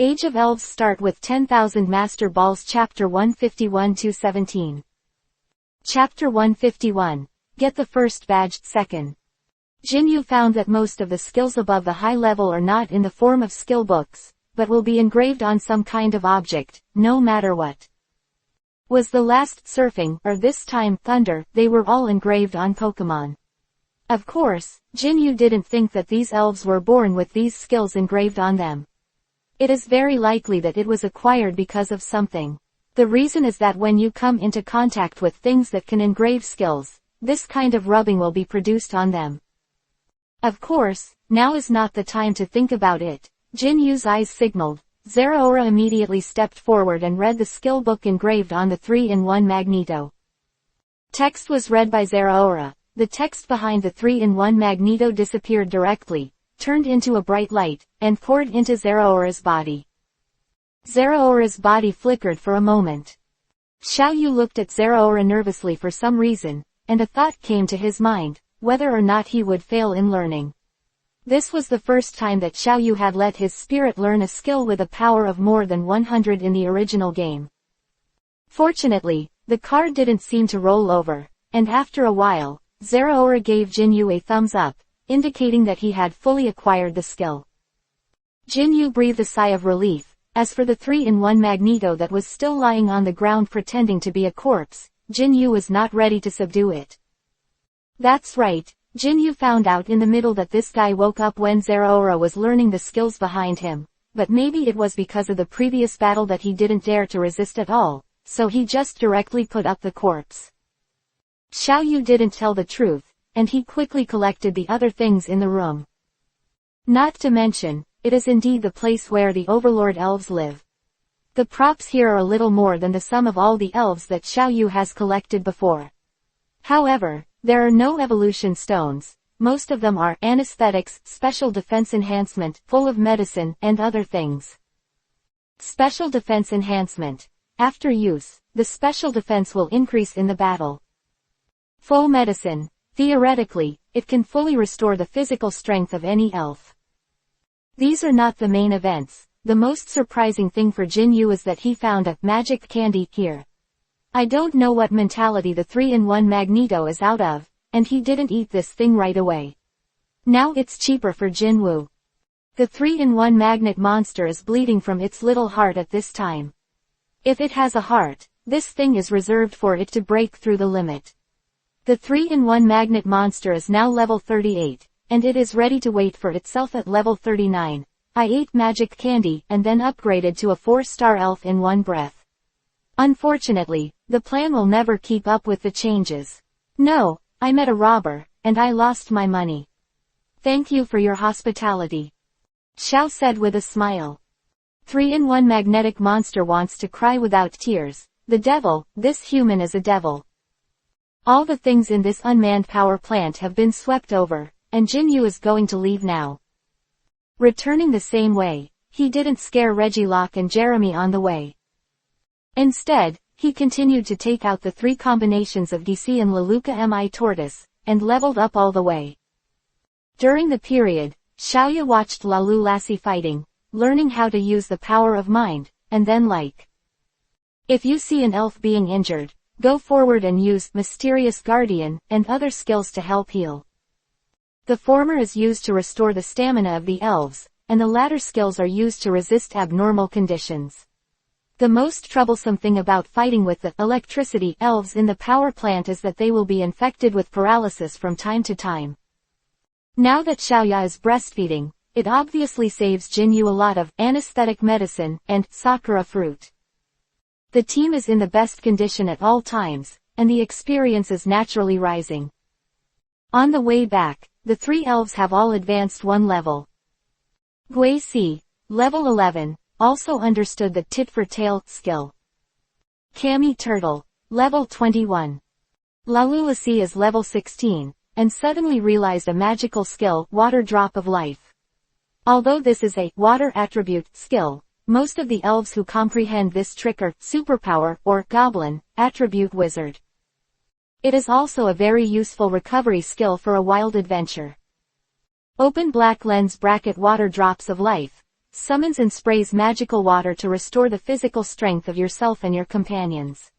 Age of Elves start with 10,000 Master Balls. Chapter 151-217. Chapter 151. Get the first badge. Second. Jinyu found that most of the skills above the high level are not in the form of skill books, but will be engraved on some kind of object, no matter what. Was the last surfing, or this time thunder, they were all engraved on Pokemon. Of course, Jinyu didn't think that these elves were born with these skills engraved on them. It is very likely that it was acquired because of something. The reason is that when you come into contact with things that can engrave skills, this kind of rubbing will be produced on them. Of course, now is not the time to think about it. Jinyu's eyes signaled. Zeraora immediately stepped forward and read the skill book engraved on the 3-in-1 magneto. Text was read by Zeraora. The text behind the 3-in-1 magneto disappeared directly, turned into a bright light, and poured into Zeraora's body. Zeraora's body flickered for a moment. Xiaoyu looked at Zeraora nervously for some reason, and a thought came to his mind, whether or not he would fail in learning. This was the first time that Xiaoyu had let his spirit learn a skill with a power of more than 100 in the original game. Fortunately, the car didn't seem to roll over, and after a while, Zeraora gave Jinyu a thumbs up, indicating that he had fully acquired the skill. Jinyu breathed a sigh of relief. As for the 3-in-1 magneto that was still lying on the ground pretending to be a corpse, Jinyu was not ready to subdue it. That's right, Jinyu found out in the middle that this guy woke up when Zeraora was learning the skills behind him, but maybe it was because of the previous battle that he didn't dare to resist at all, so he just directly put up the corpse. Xiaoyu didn't tell the truth, and he quickly collected the other things in the room. Not to mention, it is indeed the place where the Overlord Elves live. The props here are a little more than the sum of all the elves that Xiaoyu has collected before. However, there are no evolution stones. Most of them are anesthetics, special defense enhancement, full of medicine, and other things. Special defense enhancement. After use, the special defense will increase in the battle. Full medicine. Theoretically, it can fully restore the physical strength of any elf. These are not the main events. The most surprising thing for Jinyu is that he found a magic candy here. I don't know what mentality the 3-in-1 magneto is out of, and he didn't eat this thing right away. Now it's cheaper for Jinwu. The 3-in-1 magnet monster is bleeding from its little heart at this time. If it has a heart, this thing is reserved for it to break through the limit. The 3-in-1 magnet monster is now level 38, and it is ready to wait for itself at level 39. I ate magic candy and then upgraded to a 4-star elf in one breath. Unfortunately, the plan will never keep up with the changes. No, I met a robber, and I lost my money. Thank you for your hospitality. Xiao said with a smile. 3-in-1 magnetic monster wants to cry without tears. The devil, this human is a devil. All the things in this unmanned power plant have been swept over, and Jinyu is going to leave now. Returning the same way, he didn't scare Regilocke and Jeremy on the way. Instead, he continued to take out the 3 combinations of DC and Leluca Mi Tortoise, and leveled up all the way. During the period, Xiaoyu watched Lalu Lassie fighting, learning how to use the power of mind, and then if you see an elf being injured, go forward and use Mysterious Guardian and other skills to help heal. The former is used to restore the stamina of the elves, and the latter skills are used to resist abnormal conditions. The most troublesome thing about fighting with the electricity elves in the power plant is that they will be infected with paralysis from time to time. Now that Xiaoya is breastfeeding, it obviously saves Jinyu a lot of anesthetic medicine and sakura fruit. The team is in the best condition at all times, and the experience is naturally rising. On the way back, the 3 elves have all advanced 1 level. Gui Si, level 11, also understood the tit-for-tail skill. Cammy Turtle, level 21. Lalu Lassie is level 16, and suddenly realized a magical skill, Water Drop of Life. Although this is a water attribute skill, most of the elves who comprehend this trick are superpower or goblin attribute wizard. It is also a very useful recovery skill for a wild adventure. Open black lens bracket Water Drops of Life. summons and sprays magical water to restore the physical strength of yourself and your companions.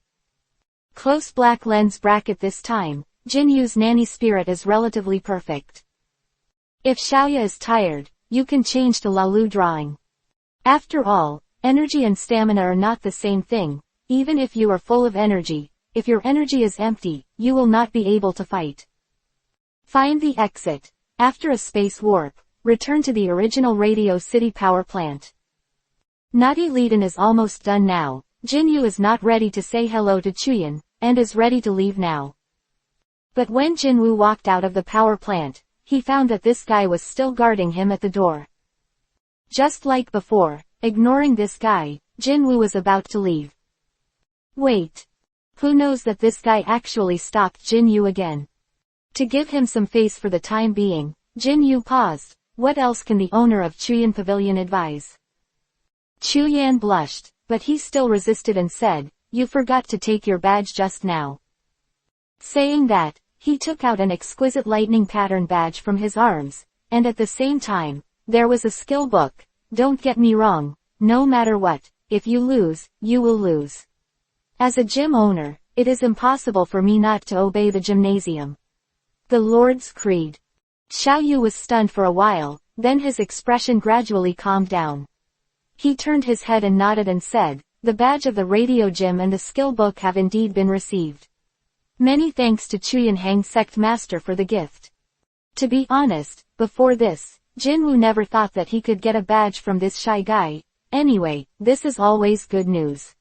Close black lens bracket. This time, Jinyu's nanny spirit is relatively perfect. If Xiaoya is tired, you can change to Lalu drawing. After all, energy and stamina are not the same thing. Even if you are full of energy, if your energy is empty, you will not be able to fight. Find the exit. After a space warp, return to the original Radio City power plant. Naughty Leiden is almost done now. Jinyu is not ready to say hello to Chuyan, and is ready to leave now. But when Jinwoo walked out of the power plant, he found that this guy was still guarding him at the door. Just like before, ignoring this guy, Jinwoo was about to leave. Wait. Who knows that this guy actually stopped Jinyu again? To give him some face for the time being, Jinyu paused. What else can the owner of Chuyan Pavilion advise? Chuyan blushed, but he still resisted and said, "You forgot to take your badge just now." Saying that, he took out an exquisite lightning pattern badge from his arms, and at the same time, there was a skill book. Don't get me wrong, no matter what, if you lose, you will lose. As a gym owner, it is impossible for me not to obey the gymnasium. The Lord's Creed. Xiaoyu was stunned for a while, then his expression gradually calmed down. He turned his head and nodded and said, "The badge of the radio gym and the skill book have indeed been received. Many thanks to Chuyan Hang Sect Master for the gift." To be honest, before this, Jinwoo never thought that he could get a badge from this shy guy. Anyway, this is always good news.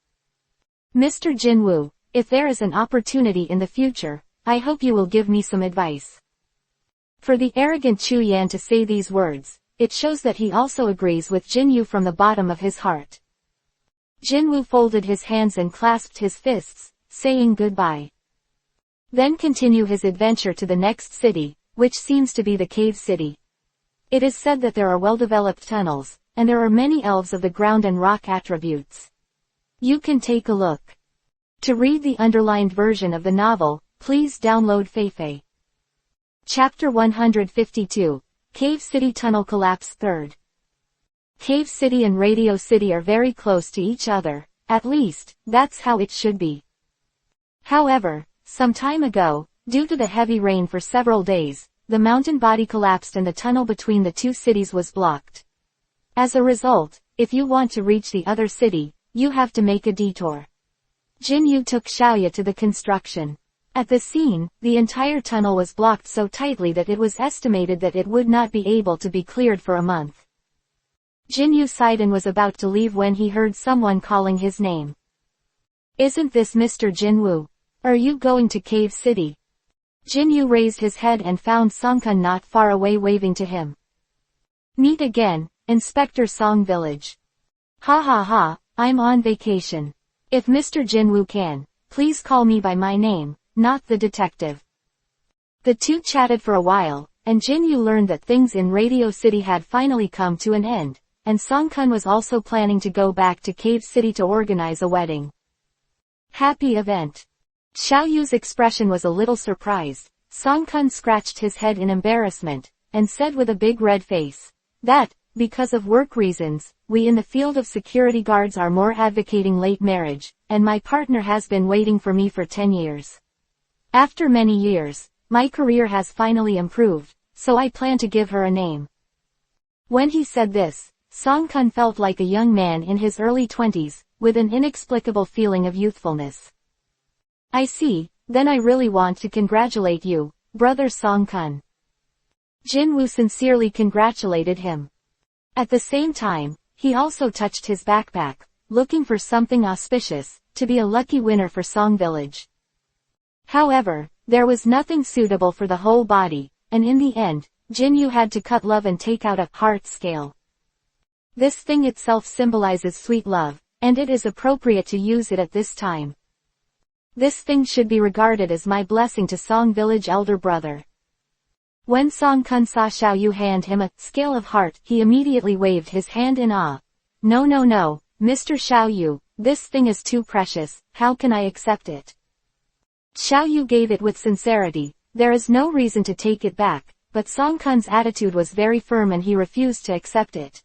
Mr. Jinwoo, if there is an opportunity in the future, I hope you will give me some advice. For the arrogant Chuyan to say these words, it shows that he also agrees with Jinyu from the bottom of his heart. Jinwoo folded his hands and clasped his fists, saying goodbye. Then continue his adventure to the next city, which seems to be the cave city. It is said that there are well-developed tunnels, and there are many elves of the ground and rock attributes. You can take a look. To read the underlined version of the novel, please download Feifei. Chapter 152, Cave City Tunnel Collapse 3rd. Cave City and Radio City are very close to each other, at least, that's how it should be. However, some time ago, due to the heavy rain for several days, the mountain body collapsed and the tunnel between the two cities was blocked. As a result, if you want to reach the other city, you have to make a detour. Jinyu took Xiaoya to the construction. At the scene, the entire tunnel was blocked so tightly that it was estimated that it would not be able to be cleared for a month. Jinyu sighed and was about to leave when he heard someone calling his name. "Isn't this Mr. Jinwoo? Are you going to Cave City?" Jinyu raised his head and found Songkun not far away waving to him. "Meet again, Inspector Song Village." "Ha ha ha, I'm on vacation. If Mr. Jinwoo can, please call me by my name, not the detective." The two chatted for a while, and Jinyu learned that things in Radio City had finally come to an end, and Songkun was also planning to go back to Cave City to organize a wedding. Happy event. Xiaoyu's expression was a little surprised. Songkun scratched his head in embarrassment, and said with a big red face, "That, because of work reasons, we in the field of security guards are more advocating late marriage, and my partner has been waiting for me for 10 years. After many years, my career has finally improved, so I plan to give her a name." When he said this, Songkun felt like a young man in his early 20s, with an inexplicable feeling of youthfulness. "I see, then I really want to congratulate you, brother Songkun." Jinwoo sincerely congratulated him. At the same time, he also touched his backpack, looking for something auspicious, to be a lucky winner for Song Village. However, there was nothing suitable for the whole body, and in the end, Jinyu had to cut love and take out a heart scale. This thing itself symbolizes sweet love, and it is appropriate to use it at this time. This thing should be regarded as my blessing to Song Village elder brother. When Songkun saw Xiaoyu hand him a scale of heart, he immediately waved his hand in awe. No, Mr. Xiaoyu, this thing is too precious, how can I accept it?" Xiaoyu gave it with sincerity. There is no reason to take it back, but Songkun's attitude was very firm and he refused to accept it.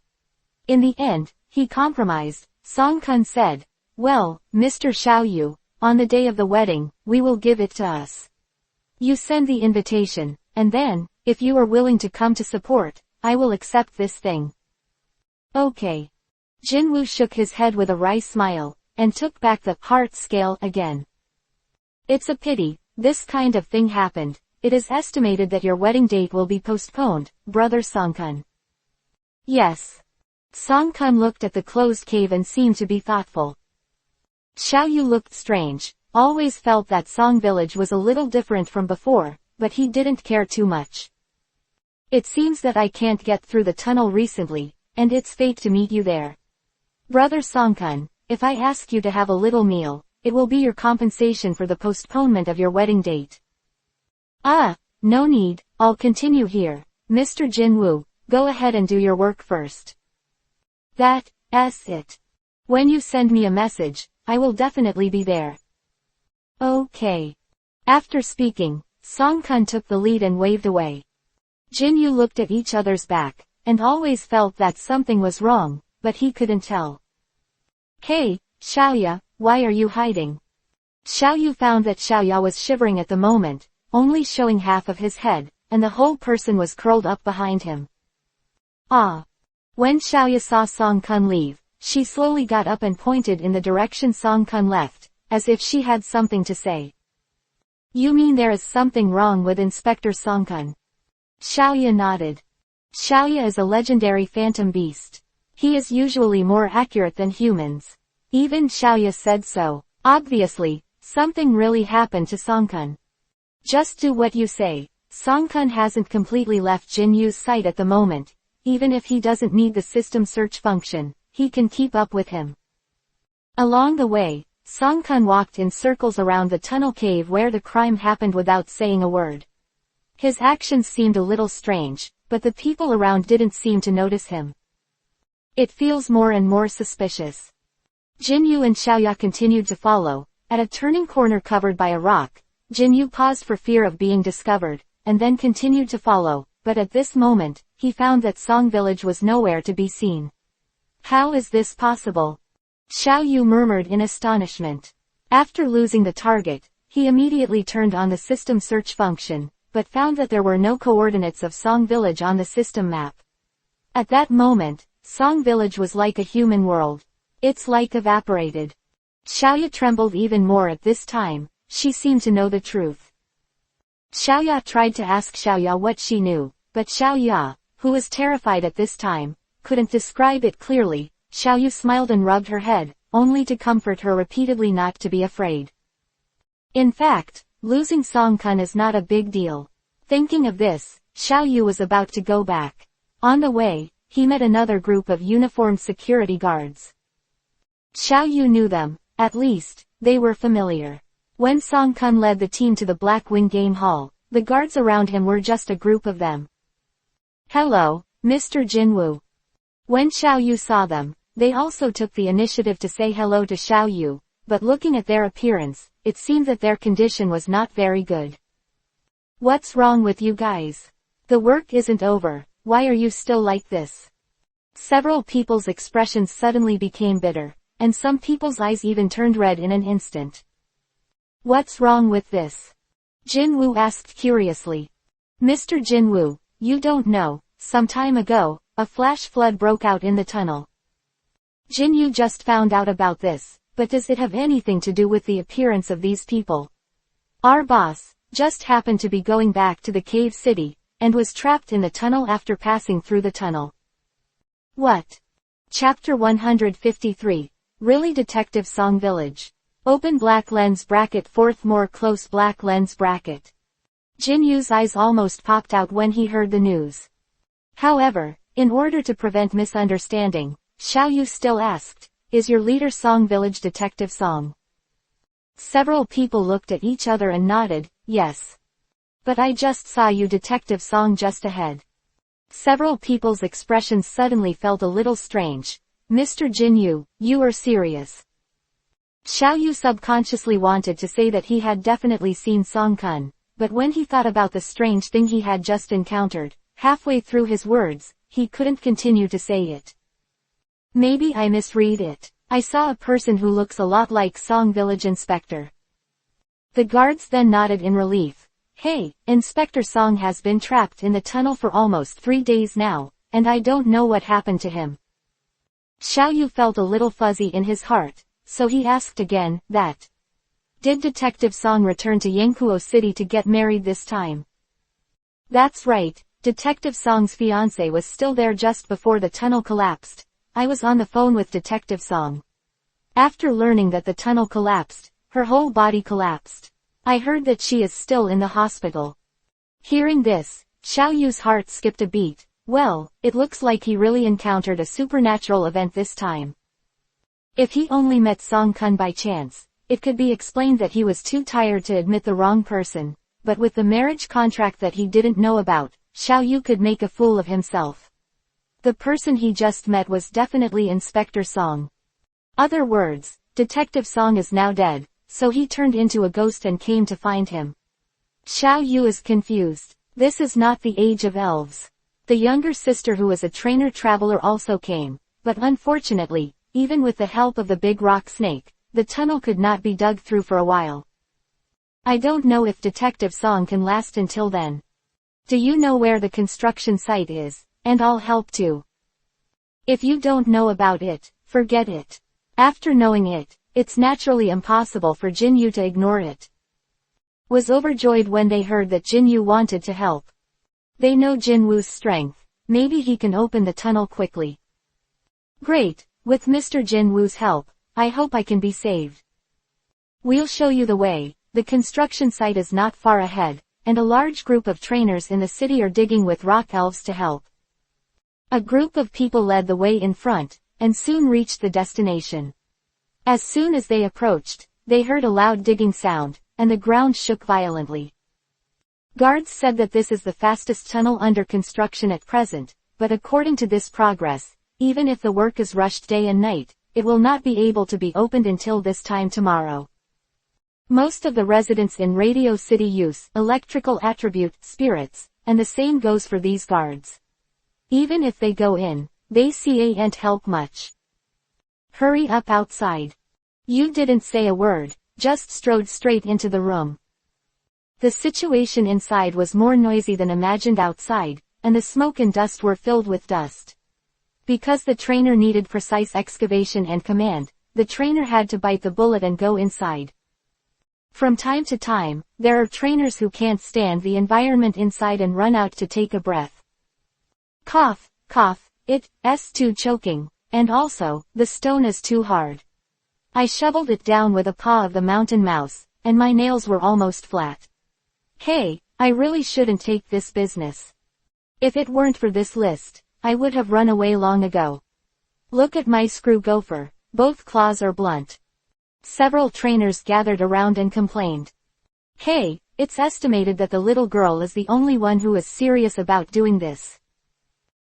In the end, he compromised. Song Kun said, "Well, Mr. Xiaoyu, on the day of the wedding, we will give it to us. You send the invitation, and then, if you are willing to come to support, I will accept this thing." Okay. Jinwoo shook his head with a wry smile, and took back the heart scale again. "It's a pity, this kind of thing happened. It is estimated that your wedding date will be postponed, brother Songkun." "Yes." Songkun looked at the closed cave and seemed to be thoughtful. Xiaoyu looked strange, always felt that Song Village was a little different from before, but he didn't care too much. "It seems that I can't get through the tunnel recently, and it's fate to meet you there. Brother Songkun, if I ask you to have a little meal, it will be your compensation for the postponement of your wedding date." "Ah, no need, I'll continue here. Mr. Jinwoo, go ahead and do your work first." "That's it. When you send me a message, I will definitely be there." "Okay." After speaking, Songkun took the lead and waved away. Jinyu looked at each other's back, and always felt that something was wrong, but he couldn't tell. "Hey, Xiaoya, why are you hiding?" Xiaoyu found that Xiaoya was shivering at the moment, only showing half of his head, and the whole person was curled up behind him. "Ah." When Xiaoya saw Songkun leave, she slowly got up and pointed in the direction Songkun left, as if she had something to say. "You mean there is something wrong with Inspector Songkun?" Xiaoya nodded. Xiaoya is a legendary phantom beast. He is usually more accurate than humans. Even Xiaoya said so. Obviously, something really happened to Songkun. "Just do what you say." Songkun hasn't completely left Jinyu's sight at the moment. Even if he doesn't need the system search function, he can keep up with him. Along the way, Songkun walked in circles around the tunnel cave where the crime happened without saying a word. His actions seemed a little strange, but the people around didn't seem to notice him. It feels more and more suspicious. Jinyu and Xiaoya continued to follow. At a turning corner covered by a rock, Jinyu paused for fear of being discovered, and then continued to follow, but at this moment, he found that Song Village was nowhere to be seen. "How is this possible?" Xiaoyu murmured in astonishment. After losing the target, he immediately turned on the system search function, but found that there were no coordinates of Song Village on the system map. At that moment, Song Village was like a human world. Its light evaporated. Xiaoya trembled even more at this time. She seemed to know the truth. Xiaoya tried to ask Xiaoya what she knew, but Xiaoya, who was terrified at this time, couldn't describe it clearly. Xiaoyu smiled and rubbed her head, only to comfort her repeatedly not to be afraid. In fact, losing Songkun is not a big deal. Thinking of this, Xiaoyu was about to go back. On the way, he met another group of uniformed security guards. Xiaoyu knew them, at least, they were familiar. When Songkun led the team to the Black Wing Game Hall, the guards around him were just a group of them. "Hello, Mr. Jinwoo." When Xiaoyu saw them, they also took the initiative to say hello to Xiaoyu, but looking at their appearance, it seemed that their condition was not very good. "What's wrong with you guys? The work isn't over, why are you still like this?" Several people's expressions suddenly became bitter, and some people's eyes even turned red in an instant. "What's wrong with this?" Jinwoo asked curiously. "Mr. Jinwoo, you don't know, some time ago, a flash flood broke out in the tunnel. Jinyu just found out about this, but does it have anything to do with the appearance of these people? Our boss just happened to be going back to the cave city, and was trapped in the tunnel after passing through the tunnel." What? Chapter 153. Really Detective Song Village. Open black lens bracket fourth more close black lens bracket. Jinyu's eyes almost popped out when he heard the news. However, in order to prevent misunderstanding, Xiaoyu still asked, "Is your leader Song Village Detective Song?" Several people looked at each other and nodded, "Yes. But I just saw you Detective Song just ahead." Several people's expressions suddenly felt a little strange. "Mr. Jinyu, you are serious?" Xiaoyu subconsciously wanted to say that he had definitely seen Songkun, but when he thought about the strange thing he had just encountered, halfway through his words, he couldn't continue to say it. Maybe I misread it. I saw a person who looks a lot like Song Village Inspector. The guards then nodded in relief. Hey, Inspector Song has been trapped in the tunnel for almost 3 days now, and I don't know what happened to him. Xiao Yu felt a little fuzzy in his heart, so he asked again, Did Detective Song return to Yangkuo City to get married this time? That's right, Detective Song's fiancé was still there just before the tunnel collapsed. I was on the phone with Detective Song. After learning that the tunnel collapsed, her whole body collapsed. I heard that she is still in the hospital. Hearing this, Xiao Yu's heart skipped a beat. Well, it looks like he really encountered a supernatural event this time. If he only met Song Kun by chance, it could be explained that he was too tired to admit the wrong person, but with the marriage contract that he didn't know about, Xiao Yu could make a fool of himself. The person he just met was definitely Inspector Song. Other words, Detective Song is now dead, so he turned into a ghost and came to find him. Xiao Yu is confused. This is not the age of elves. The younger sister who was a trainer traveler also came, but unfortunately, even with the help of the big rock snake, the tunnel could not be dug through for a while. I don't know if Detective Song can last until then. Do you know where the construction site is? And I'll help too. If you don't know about it, forget it. After knowing it, it's naturally impossible for Jin Yu to ignore it. Was overjoyed when they heard that Jin Yu wanted to help. They know Jin Woo's strength. Maybe he can open the tunnel quickly. Great, with Mr. Jin Woo's help, I hope I can be saved. We'll show you the way. The construction site is not far ahead, and a large group of trainers in the city are digging with rock elves to help. A group of people led the way in front, and soon reached the destination. As soon as they approached, they heard a loud digging sound, and the ground shook violently. Guards said that this is the fastest tunnel under construction at present, but according to this progress, even if the work is rushed day and night, it will not be able to be opened until this time tomorrow. Most of the residents in Radio City use electrical attribute spirits, and the same goes for these guards. Even if they go in, they can't help much. Hurry up outside. You didn't say a word, just strode straight into the room. The situation inside was more noisy than imagined outside, and the smoke and dust were filled with dust. Because the trainer needed precise excavation and command, the trainer had to bite the bullet and go inside. From time to time, there are trainers who can't stand the environment inside and run out to take a breath. Cough, cough, it's too choking, and also, the stone is too hard. I shoveled it down with a paw of the mountain mouse, and my nails were almost flat. Hey, I really shouldn't take this business. If it weren't for this list, I would have run away long ago. Look at my screw gopher, both claws are blunt. Several trainers gathered around and complained. Hey, it's estimated that the little girl is the only one who is serious about doing this.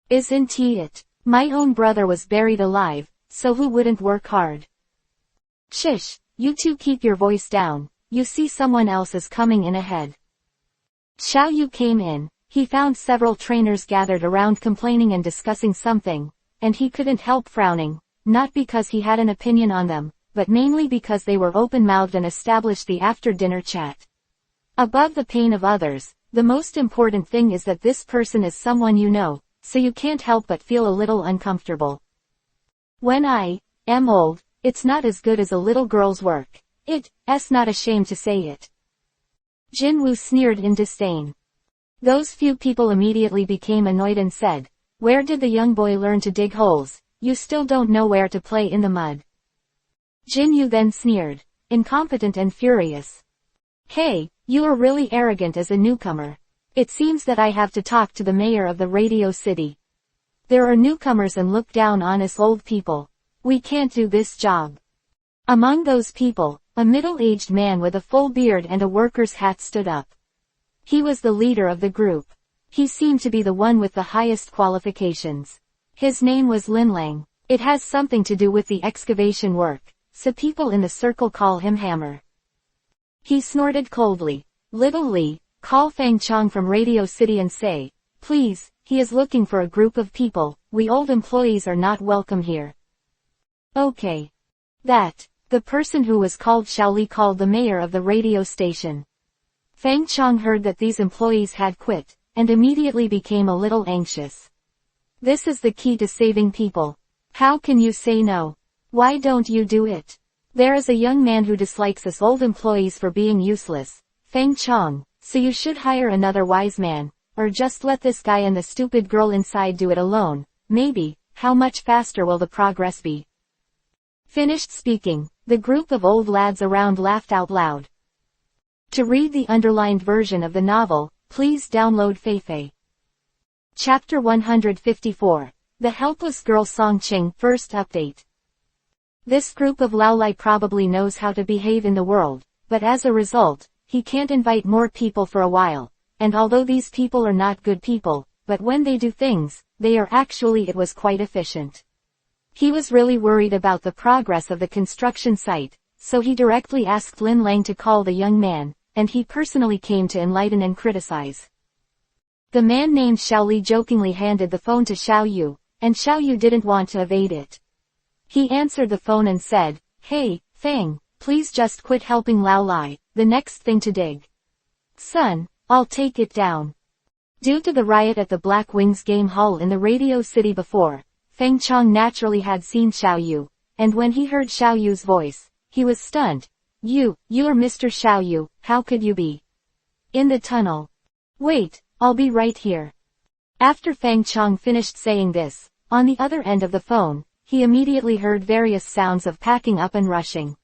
Isn't he it? My own brother was buried alive, so who wouldn't work hard? Shish, you two keep your voice down, you see someone else is coming in ahead. Xiao Yu came in, he found several trainers gathered around complaining and discussing something, and he couldn't help frowning, not because he had an opinion on them, but mainly because they were open-mouthed and established the after-dinner chat. Above the pain of others, the most important thing is that this person is someone you know, so you can't help but feel a little uncomfortable. When I am old, it's not as good as a little girl's work. It's not ashamed to say it. Jin Woo sneered in disdain. Those few people immediately became annoyed and said, where did the young boy learn to dig holes? You still don't know where to play in the mud. Jin Yu then sneered, incompetent and furious. Hey, you are really arrogant as a newcomer. It seems that I have to talk to the mayor of the Radio City. There are newcomers and look down on us old people. We can't do this job. Among those people, a middle-aged man with a full beard and a worker's hat stood up. He was the leader of the group. He seemed to be the one with the highest qualifications. His name was Lin Lang. It has something to do with the excavation work, so people in the circle call him Hammer. He snorted coldly. Little Li, call Fang Chong from Radio City and say, please, he is looking for a group of people, we old employees are not welcome here. Okay. The person who was called Xiaoli called the mayor of the radio station. Feng Chong heard that these employees had quit, and immediately became a little anxious. This is the key to saving people. How can you say no? Why don't you do it? There is a young man who dislikes us old employees for being useless, Feng Chong, so you should hire another wise man, or just let this guy and the stupid girl inside do it alone. Maybe, how much faster will the progress be? Finished speaking, the group of old lads around laughed out loud. To read the underlined version of the novel, please download Feifei. Chapter 154. The Helpless Girl Songqing First Update. This group of Laolai probably knows how to behave in the world, but as a result, he can't invite more people for a while, and although these people are not good people, but when they do things, they are actually it was quite efficient. He was really worried about the progress of the construction site, so he directly asked Lin Lang to call the young man, and he personally came to enlighten and criticize. The man named Xiaoli jokingly handed the phone to Xiao Yu, and Xiao Yu didn't want to evade it. He answered the phone and said, "Hey, Fang, please just quit helping Lao Lai, the next thing to dig. Son, I'll take it down." Due to the riot at the Black Wings game hall in the Radio City before, Feng Chong naturally had seen Xiao Yu, and when he heard Xiao Yu's voice, he was stunned. You're Mr. Xiao Yu, how could you be in the tunnel? Wait, I'll be right here. After Feng Chong finished saying this, on the other end of the phone, he immediately heard various sounds of packing up and rushing.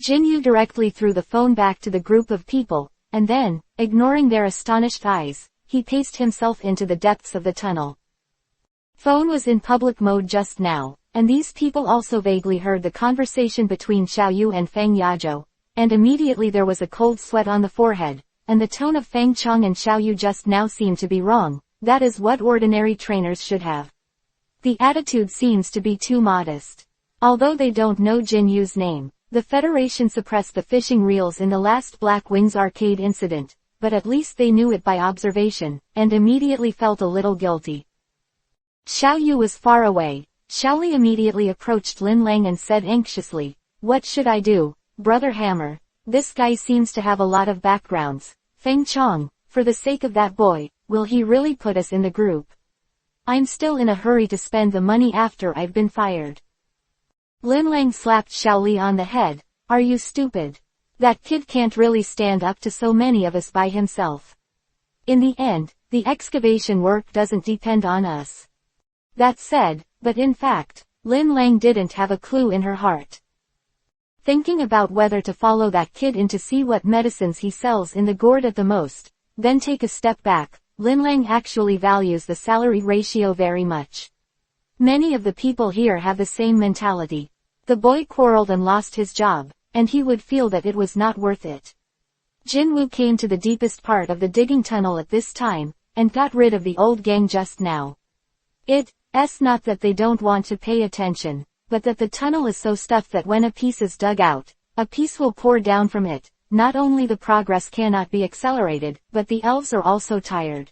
Jin Yu directly threw the phone back to the group of people, and then, ignoring their astonished eyes, he paced himself into the depths of the tunnel. Phone was in public mode just now, and these people also vaguely heard the conversation between Xiao Yu and Feng Yazhou, and immediately there was a cold sweat on the forehead, and the tone of Feng Chong and Xiao Yu just now seemed to be wrong. That is what ordinary trainers should have. The attitude seems to be too modest. Although they don't know Jin Yu's name, the Federation suppressed the fishing reels in the last Black Wings arcade incident, but at least they knew it by observation, and immediately felt a little guilty. Xiao Yu was far away. Xiaoli immediately approached Lin Lang and said anxiously, "What should I do, Brother Hammer? This guy seems to have a lot of backgrounds. Feng Chong, for the sake of that boy, will he really put us in the group? I'm still in a hurry to spend the money after I've been fired." Lin Lang slapped Xiaoli on the head. "Are you stupid? That kid can't really stand up to so many of us by himself. In the end, the excavation work doesn't depend on us." That said, but in fact, Lin Lang didn't have a clue in her heart. Thinking about whether to follow that kid in to see what medicines he sells in the gourd at the most, then take a step back, Lin Lang actually values the salary ratio very much. Many of the people here have the same mentality. The boy quarreled and lost his job, and he would feel that it was not worth it. Jin Woo came to the deepest part of the digging tunnel at this time, and got rid of the old gang just now. It's not that they don't want to pay attention, but that the tunnel is so stuffed that when a piece is dug out, a piece will pour down from it. Not only the progress cannot be accelerated, but the elves are also tired.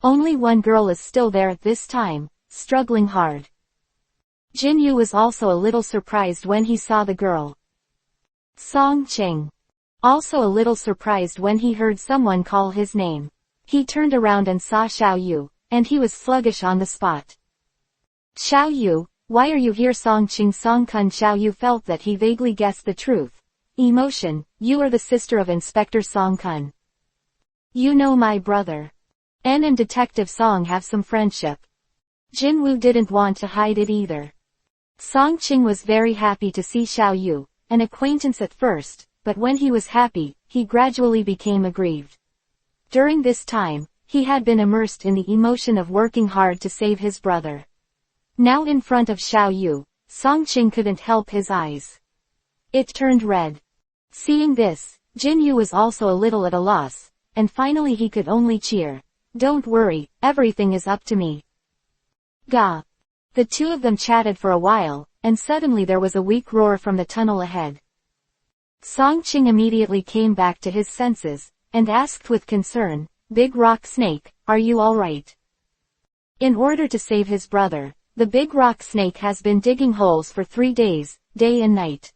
Only one girl is still there at this time, struggling hard. Jin Yu was also a little surprised when he saw the girl. Song Qing. Also a little surprised when he heard someone call his name. He turned around and saw Xiao Yu, and he was sluggish on the spot. "Xiao Yu, why are you here?" Song Qing Song Kun. Xiao Yu felt that he vaguely guessed the truth. "Emotion, you are the sister of Inspector Song Kun. You know my brother. N and Detective Song have some friendship." Jin Woo didn't want to hide it either. Song Qing was very happy to see Xiao Yu, an acquaintance at first, but when he was happy, he gradually became aggrieved. During this time, he had been immersed in the emotion of working hard to save his brother. Now in front of Xiao Yu, Song Qing couldn't help his eyes. It turned red. Seeing this, Jin Yu was also a little at a loss, and finally he could only cheer. "Don't worry, everything is up to me." Ga. The two of them chatted for a while, and suddenly there was a weak roar from the tunnel ahead. Song Qing immediately came back to his senses, and asked with concern, "Big Rock Snake, are you alright?" In order to save his brother, The big rock snake has been digging holes for 3 days, day and night.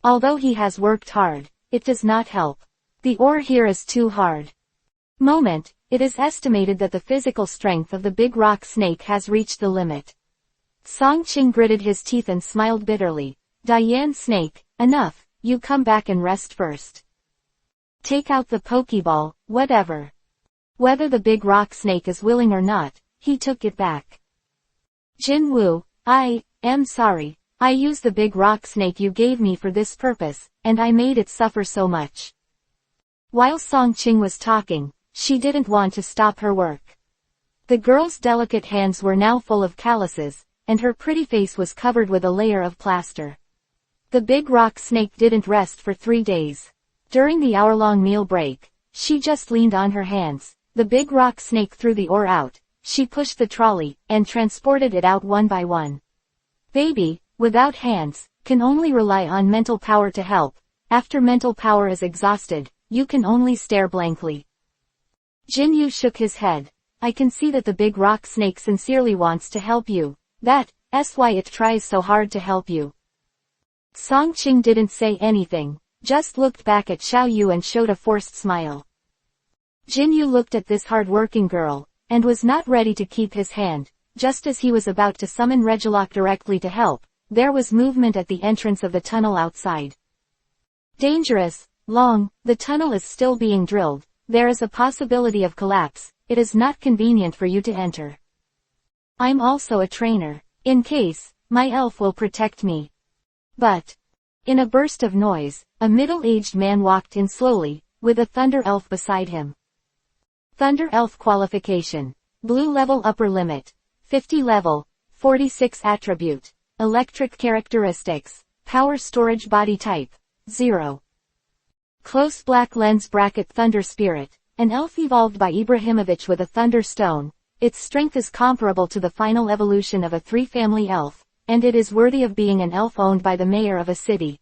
Although he has worked hard, it does not help. The ore here is too hard. It is estimated that the physical strength of the big rock snake has reached the limit. Song Ching gritted his teeth and smiled bitterly. Diane Snake, enough, you come back and rest first. Take out the Pokeball, whatever. Whether the big rock snake is willing or not, he took it back. Jin Woo, I am sorry, I used the big rock snake you gave me for this purpose, and I made it suffer so much. While Song Ching was talking, she didn't want to stop her work. The girl's delicate hands were now full of calluses, and her pretty face was covered with a layer of plaster. The big rock snake didn't rest for 3 days. During the hour-long meal break, she just leaned on her hands. The big rock snake threw the ore out. She pushed the trolley, and transported it out one by one. Baby, without hands, can only rely on mental power to help. After mental power is exhausted, you can only stare blankly. Jin Yu shook his head. I can see that the big rock snake sincerely wants to help you. That's why it tries so hard to help you. Song Ching didn't say anything, just looked back at Xiao Yu and showed a forced smile. Jin Yu looked at this hard-working girl, and was not ready to keep his hand. Just as he was about to summon Regilock directly to help, there was movement at the entrance of the tunnel outside. Dangerous, long, the tunnel is still being drilled. There is a possibility of collapse. It is not convenient for you to enter. I'm also a trainer. In case, my elf will protect me. But, in a burst of noise, a middle-aged man walked in slowly, with a Thunder Elf beside him. Thunder Elf qualification. Blue level upper limit. 50 level. 46 attribute. Electric characteristics. Power storage body type. 0. Close black lens bracket Thunder Spirit, an elf evolved by Ibrahimovich with a Thunder Stone. Its strength is comparable to the final evolution of a 3-family elf, and it is worthy of being an elf owned by the mayor of a city.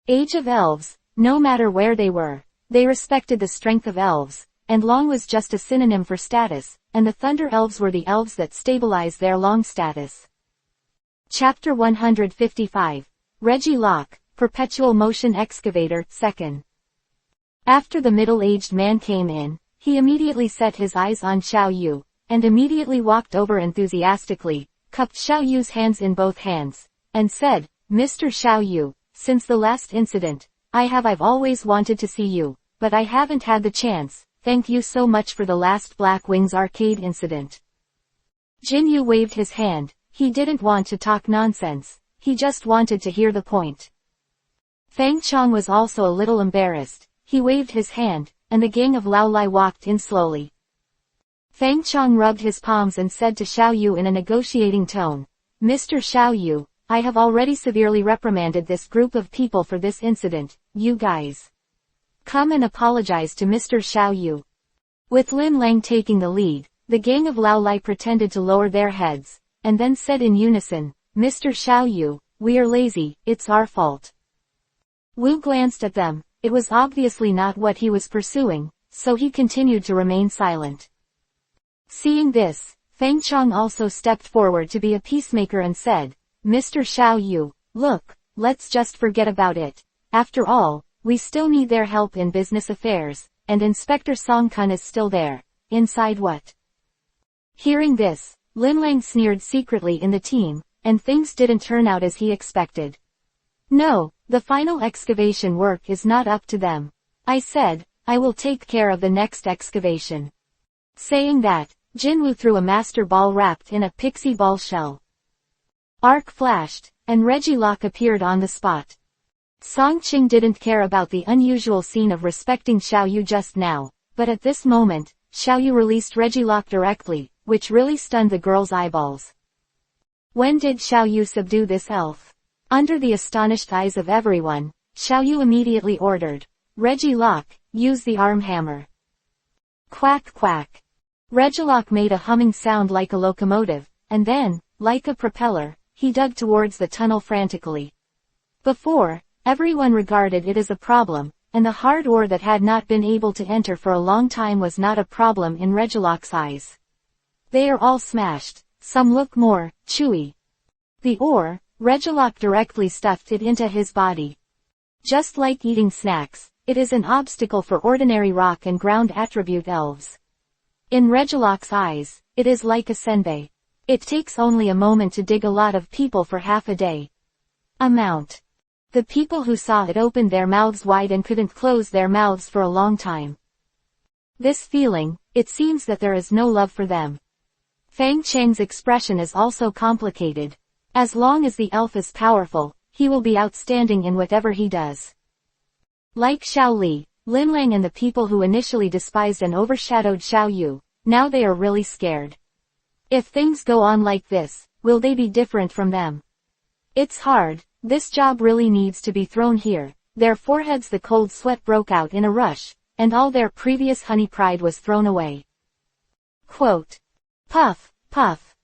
Age of elves, no matter where they were, they respected the strength of elves, and long was just a synonym for status, and the Thunder Elves were the elves that stabilized their long status. Chapter 155. Regilock, Perpetual Motion Excavator, 2nd. After the middle-aged man came in, he immediately set his eyes on Xiao Yu, and immediately walked over enthusiastically, cupped Xiao Yu's hands in both hands, and said, Mr. Xiao Yu, since the last incident, I've always wanted to see you, but I haven't had the chance. Thank you so much for the last Black Wings arcade incident. Jin Yu waved his hand. He didn't want to talk nonsense. He just wanted to hear the point. Fang Chong was also a little embarrassed. He waved his hand, and the gang of Lao Lai walked in slowly. Fang Chong rubbed his palms and said to Xiao Yu in a negotiating tone, Mr. Xiao Yu, I have already severely reprimanded this group of people for this incident. You guys come and apologize to Mr. Xiao Yu. With Lin Lang taking the lead, the gang of Lao Lai pretended to lower their heads, and then said in unison, Mr. Xiao Yu, we are lazy, it's our fault. Wu glanced at them. It was obviously not what he was pursuing, so he continued to remain silent. Seeing this, Fang Chong also stepped forward to be a peacemaker and said, Mr. Xiao Yu, look, let's just forget about it. After all, we still need their help in business affairs, and Inspector Song Kun is still there. Inside what? Hearing this, Lin Lang sneered secretly in the team, and things didn't turn out as he expected. No, the final excavation work is not up to them. I said, I will take care of the next excavation. Saying that, Jinwoo threw a master ball wrapped in a pixie ball shell. Arc flashed, and Regilock appeared on the spot. Song Ching didn't care about the unusual scene of respecting Xiao Yu just now, but at this moment, Xiao Yu released Regilock directly, which really stunned the girl's eyeballs. When did Xiao Yu subdue this elf? Under the astonished eyes of everyone, Xiao Yu immediately ordered, Regilock, use the arm hammer. Quack quack. Regilock made a humming sound like a locomotive, and then, like a propeller, he dug towards the tunnel frantically. Before, everyone regarded it as a problem, and the hard ore that had not been able to enter for a long time was not a problem in Regilock's eyes. They are all smashed. Some look more chewy. The ore, Regilock directly stuffed it into his body. Just like eating snacks, it is an obstacle for ordinary rock and ground attribute elves. In Regilock's eyes, it is like a senbei. It takes only a moment to dig a lot of people for half a day. Amount. The people who saw it opened their mouths wide and couldn't close their mouths for a long time. This feeling, it seems that there is no love for them. Fang Cheng's expression is also complicated. As long as the elf is powerful, he will be outstanding in whatever he does. Like Xiao Li, Lin Lang and the people who initially despised and overshadowed Xiao Yu, now they are really scared. If things go on like this, will they be different from them? It's hard, this job really needs to be thrown here. Their foreheads the cold sweat broke out in a rush, and all their previous honey pride was thrown away. Quote. Puff, puff.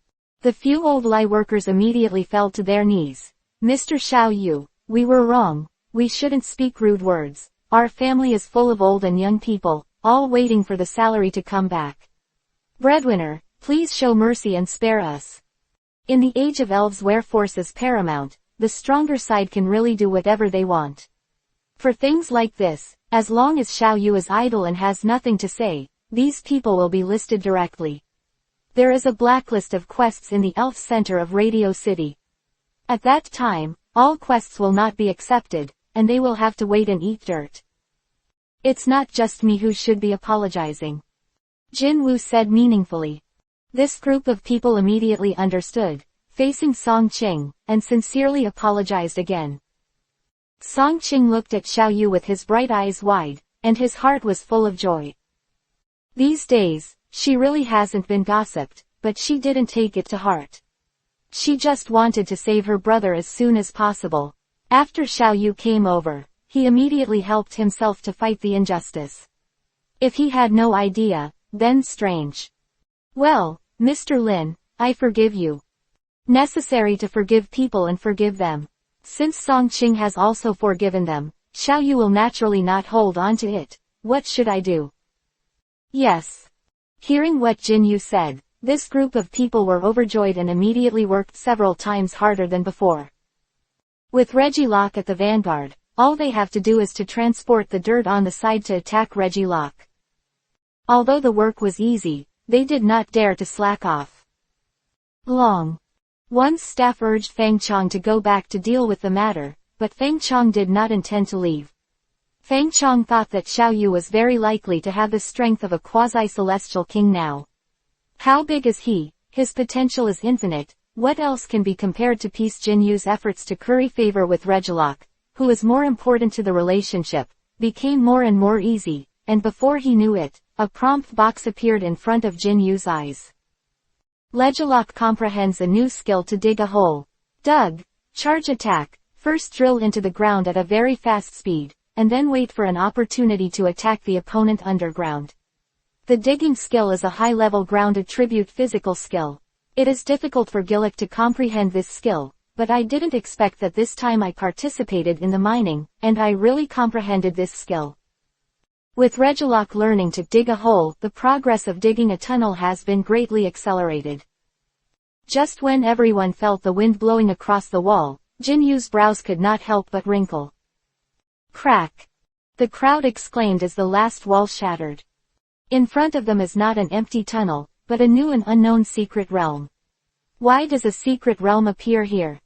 The few old lie workers immediately fell to their knees. Mr. Xiao Yu, we were wrong, we shouldn't speak rude words. Our family is full of old and young people, all waiting for the salary to come back. Breadwinner, please show mercy and spare us. In the age of elves where force is paramount, the stronger side can really do whatever they want. For things like this, as long as Xiao Yu is idle and has nothing to say, these people will be listed directly. There is a blacklist of quests in the Elf Center of Radio City. At that time, all quests will not be accepted, and they will have to wait and eat dirt. It's not just me who should be apologizing. Jin Wu said meaningfully. This group of people immediately understood, facing Song Qing, and sincerely apologized again. Song Qing looked at Xiao Yu with his bright eyes wide, and his heart was full of joy. These days, she really hasn't been gossiped, but she didn't take it to heart. She just wanted to save her brother as soon as possible. After Xiao Yu came over, he immediately helped himself to fight the injustice. If he had no idea, then strange. Well, Mr. Lin, I forgive you. Necessary to forgive people and forgive them. Since Song Qing has also forgiven them, Xiao Yu will naturally not hold on to it. What should I do? Yes. Hearing what Jin Yu said, this group of people were overjoyed and immediately worked several times harder than before. With Regilock at the vanguard, all they have to do is to transport the dirt on the side to attack Regilock. Although the work was easy, they did not dare to slack off. Once staff urged Fang Chong to go back to deal with the matter, but Fang Chong did not intend to leave. Fang Chong thought that Xiao Yu was very likely to have the strength of a quasi-celestial king now. How big is he? His potential is infinite. What else can be compared to Peace Jin Yu's efforts to curry favor with Regilock, who is more important to the relationship, became more and more easy, and before he knew it, a prompt box appeared in front of Jin Yu's eyes. Regilock comprehends a new skill to dig a hole. Dug. Charge attack. First drill into the ground at a very fast speed, and then wait for an opportunity to attack the opponent underground. The digging skill is a high-level ground attribute physical skill. It is difficult for Gillick to comprehend this skill, but I didn't expect that this time I participated in the mining, and I really comprehended this skill. With Regilock learning to dig a hole, the progress of digging a tunnel has been greatly accelerated. Just when everyone felt the wind blowing across the wall, Jin Yu's brows could not help but wrinkle. Crack! The crowd exclaimed as the last wall shattered. In front of them is not an empty tunnel, but a new and unknown secret realm. Why does a secret realm appear here?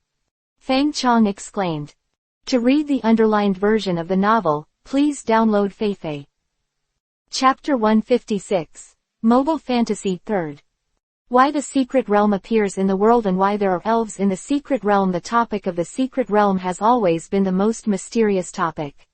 Fang Chong exclaimed. To read the underlined version of the novel, please download Feifei. Chapter 156. Mobile Fantasy 3rd. Why the secret realm appears in the world and why there are elves in the secret realm. The topic of the secret realm has always been the most mysterious topic.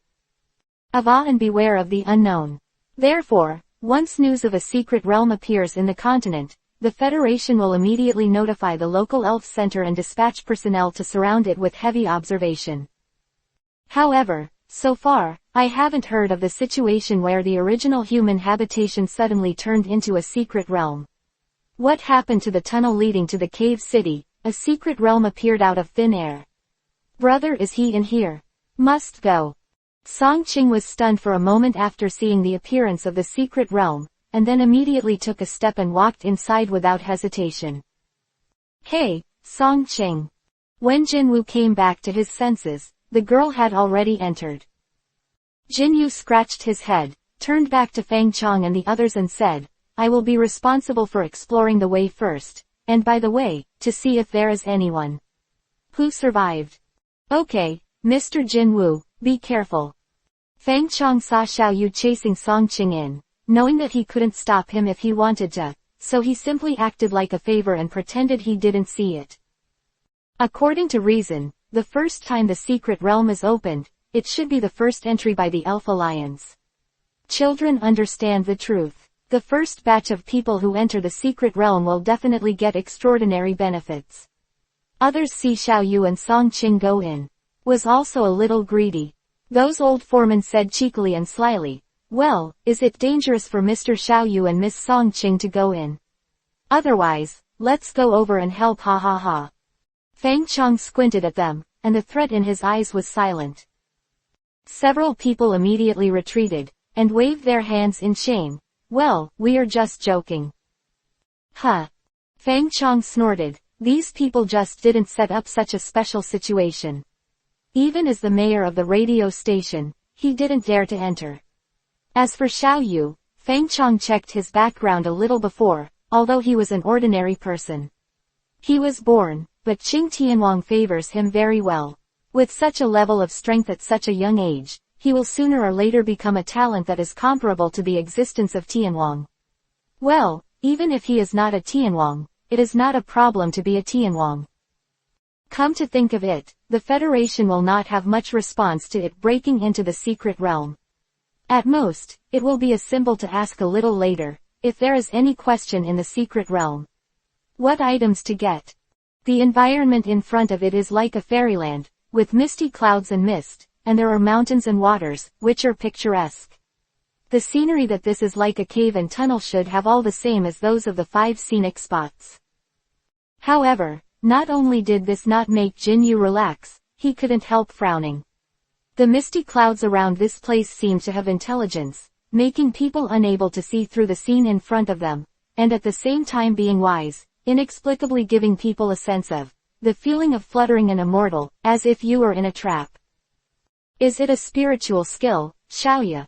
Of awe and beware of the unknown. Therefore, once news of a secret realm appears in the continent, the Federation will immediately notify the local elf center and dispatch personnel to surround it with heavy observation. However, so far, I haven't heard of the situation where the original human habitation suddenly turned into a secret realm. What happened to the tunnel leading to the cave city? A secret realm appeared out of thin air. Brother, is he in here? Must go. Song Qing was stunned for a moment after seeing the appearance of the secret realm, and then immediately took a step and walked inside without hesitation. Hey, Song Qing. When Jinwoo came back to his senses, the girl had already entered. Jinwoo scratched his head, turned back to Fang Chong and the others and said, I will be responsible for exploring the way first, and by the way, to see if there is anyone who survived. Okay, Mr. Jinwoo, be careful. Fang Chong saw Xiaoyu chasing Song Qing in, knowing that he couldn't stop him if he wanted to, so he simply acted like a favor and pretended he didn't see it. According to reason, the first time the secret realm is opened, it should be the first entry by the Elf Alliance. Children understand the truth. The first batch of people who enter the secret realm will definitely get extraordinary benefits. Others see Xiaoyu and Song Qing go in. Was also a little greedy. Those old foremen said cheekily and slyly, well, is it dangerous for Mr. Xiaoyu and Miss Song Qing to go in? Otherwise, let's go over and help ha ha ha. Fang Chong squinted at them, and the threat in his eyes was silent. Several people immediately retreated, and waved their hands in shame. Well, we are just joking. Huh. Fang Chong snorted, these people just didn't set up such a special situation. Even as the mayor of the radio station, he didn't dare to enter. As for Xiaoyu, Fang Chong checked his background a little before, although he was an ordinary person. He was born, but Qing Tianwang favors him very well. With such a level of strength at such a young age, he will sooner or later become a talent that is comparable to the existence of Tianwang. Well, even if he is not a Tianwang, it is not a problem to be a Tianwang. Come to think of it, the Federation will not have much response to it breaking into the secret realm. At most, it will be as simple to ask a little later, if there is any question in the secret realm. What items to get? The environment in front of it is like a fairyland, with misty clouds and mist, and there are mountains and waters, which are picturesque. The scenery that this is like a cave and tunnel should have all the same as those of the 5 scenic spots. However, not only did this not make Jinwoo relax, he couldn't help frowning. The misty clouds around this place seemed to have intelligence, making people unable to see through the scene in front of them, and at the same time being wise, inexplicably giving people a sense of the feeling of fluttering and immortal, as if you were in a trap. Is it a spiritual skill, Xiaoya?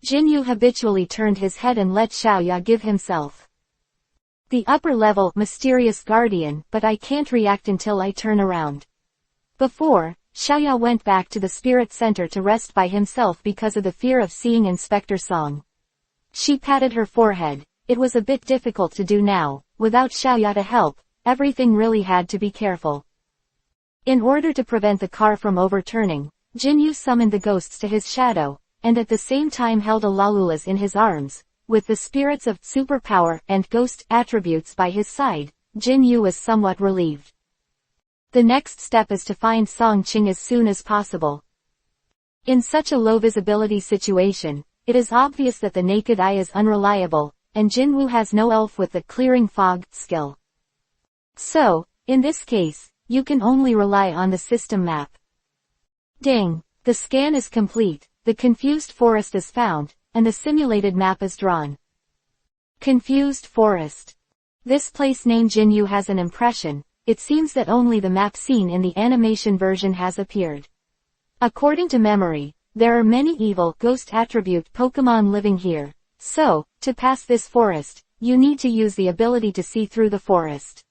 Jinwoo habitually turned his head and let Xiaoya give himself the upper level, mysterious guardian, but I can't react until I turn around. Before, Xiaoya went back to the spirit center to rest by himself because of the fear of seeing Inspector Song. She patted her forehead. It was a bit difficult to do now, without Xiaoya to help, everything really had to be careful. In order to prevent the car from overturning, Jinwoo summoned the ghosts to his shadow, and at the same time held a Lalulas in his arms. With the spirits of superpower and ghost attributes by his side, Jinwoo was somewhat relieved. The next step is to find Song Qing as soon as possible. In such a low visibility situation, it is obvious that the naked eye is unreliable, and Jinwoo has no elf with the clearing fog skill. So, in this case, you can only rely on the system map. Ding! The scan is complete, the confused forest is found, and the simulated map is drawn. Confused forest. This place name Jinwoo has an impression, it seems that only the map seen in the animation version has appeared. According to memory, there are many evil ghost attribute Pokemon living here, so, to pass this forest, you need to use the ability to see through the forest.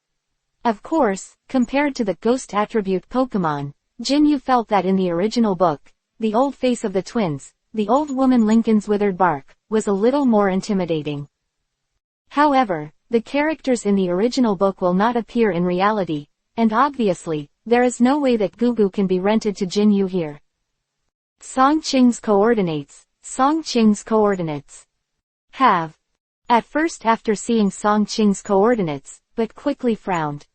Of course, compared to the ghost attribute Pokemon, Jinwoo felt that in the original book, the old face of the twins, the old woman Lincoln's withered bark, was a little more intimidating. However, the characters in the original book will not appear in reality, and obviously, there is no way that Gugu can be rented to Jinwoo here. Song Qing's coordinates. Song Qing's coordinates. Have. At first after seeing Song Qing's coordinates, but quickly frowned.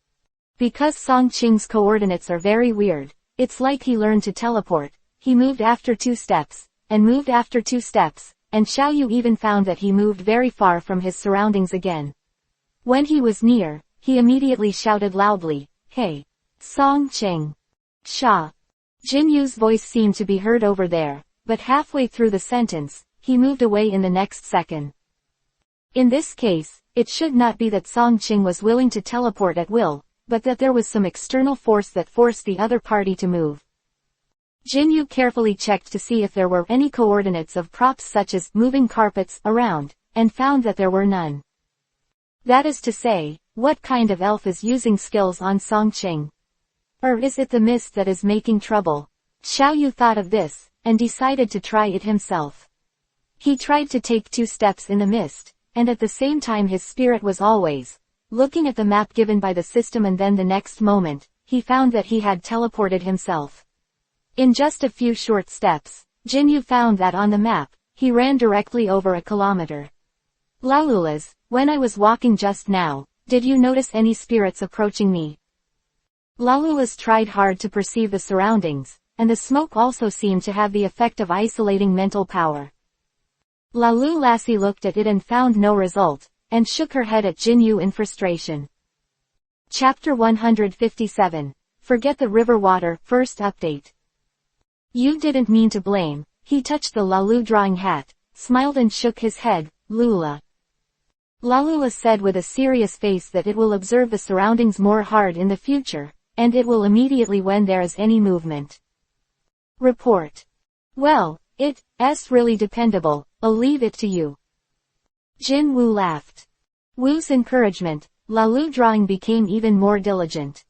Because Song Qing's coordinates are very weird, it's like he learned to teleport, he moved after 2 steps, and moved after 2 steps, and Xiaoyu even found that he moved very far from his surroundings again. When he was near, he immediately shouted loudly, "Hey! Song Qing! Sha!" Jinwoo's voice seemed to be heard over there, but halfway through the sentence, he moved away in the next second. In this case, it should not be that Song Qing was willing to teleport at will, but that there was some external force that forced the other party to move. Jinyu carefully checked to see if there were any coordinates of props such as moving carpets around, and found that there were none. That is to say, what kind of elf is using skills on Songqing? Or is it the mist that is making trouble? Xiao Yu thought of this, and decided to try it himself. He tried to take 2 steps in the mist, and at the same time his spirit was always looking at the map given by the system, and then the next moment, he found that he had teleported himself. In just a few short steps, Jinyu found that on the map, he ran directly over a kilometer. Lalulas, when I was walking just now, did you notice any spirits approaching me? Lalulas tried hard to perceive the surroundings, and the smoke also seemed to have the effect of isolating mental power. Lalu Lassie looked at it and found no result, and shook her head at Jinyu in frustration. Chapter 157. Forget the river water, first update. You didn't mean to blame. He touched the Lalu drawing hat, smiled and shook his head. Lula. Lalula said with a serious face that it will observe the surroundings more hard in the future, and it will immediately when there is any movement. Report. Well, it's really dependable, I'll leave it to you. Jin Wu laughed. Wu's encouragement, Lalu drawing became even more diligent.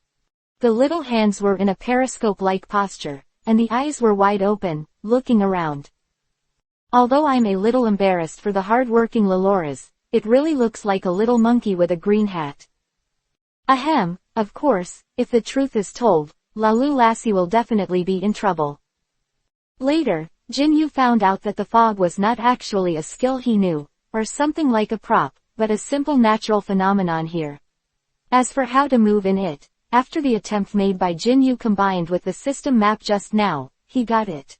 The little hands were in a periscope-like posture, and the eyes were wide open, looking around. Although I'm a little embarrassed for the hard-working Laloras, it really looks like a little monkey with a green hat. Ahem, of course, if the truth is told, Lalu Lassie will definitely be in trouble. Later, Jinyu found out that the fog was not actually a skill he knew, or something like a prop, but a simple natural phenomenon here. As for how to move in it, after the attempt made by Jinyu combined with the system map just now, he got it.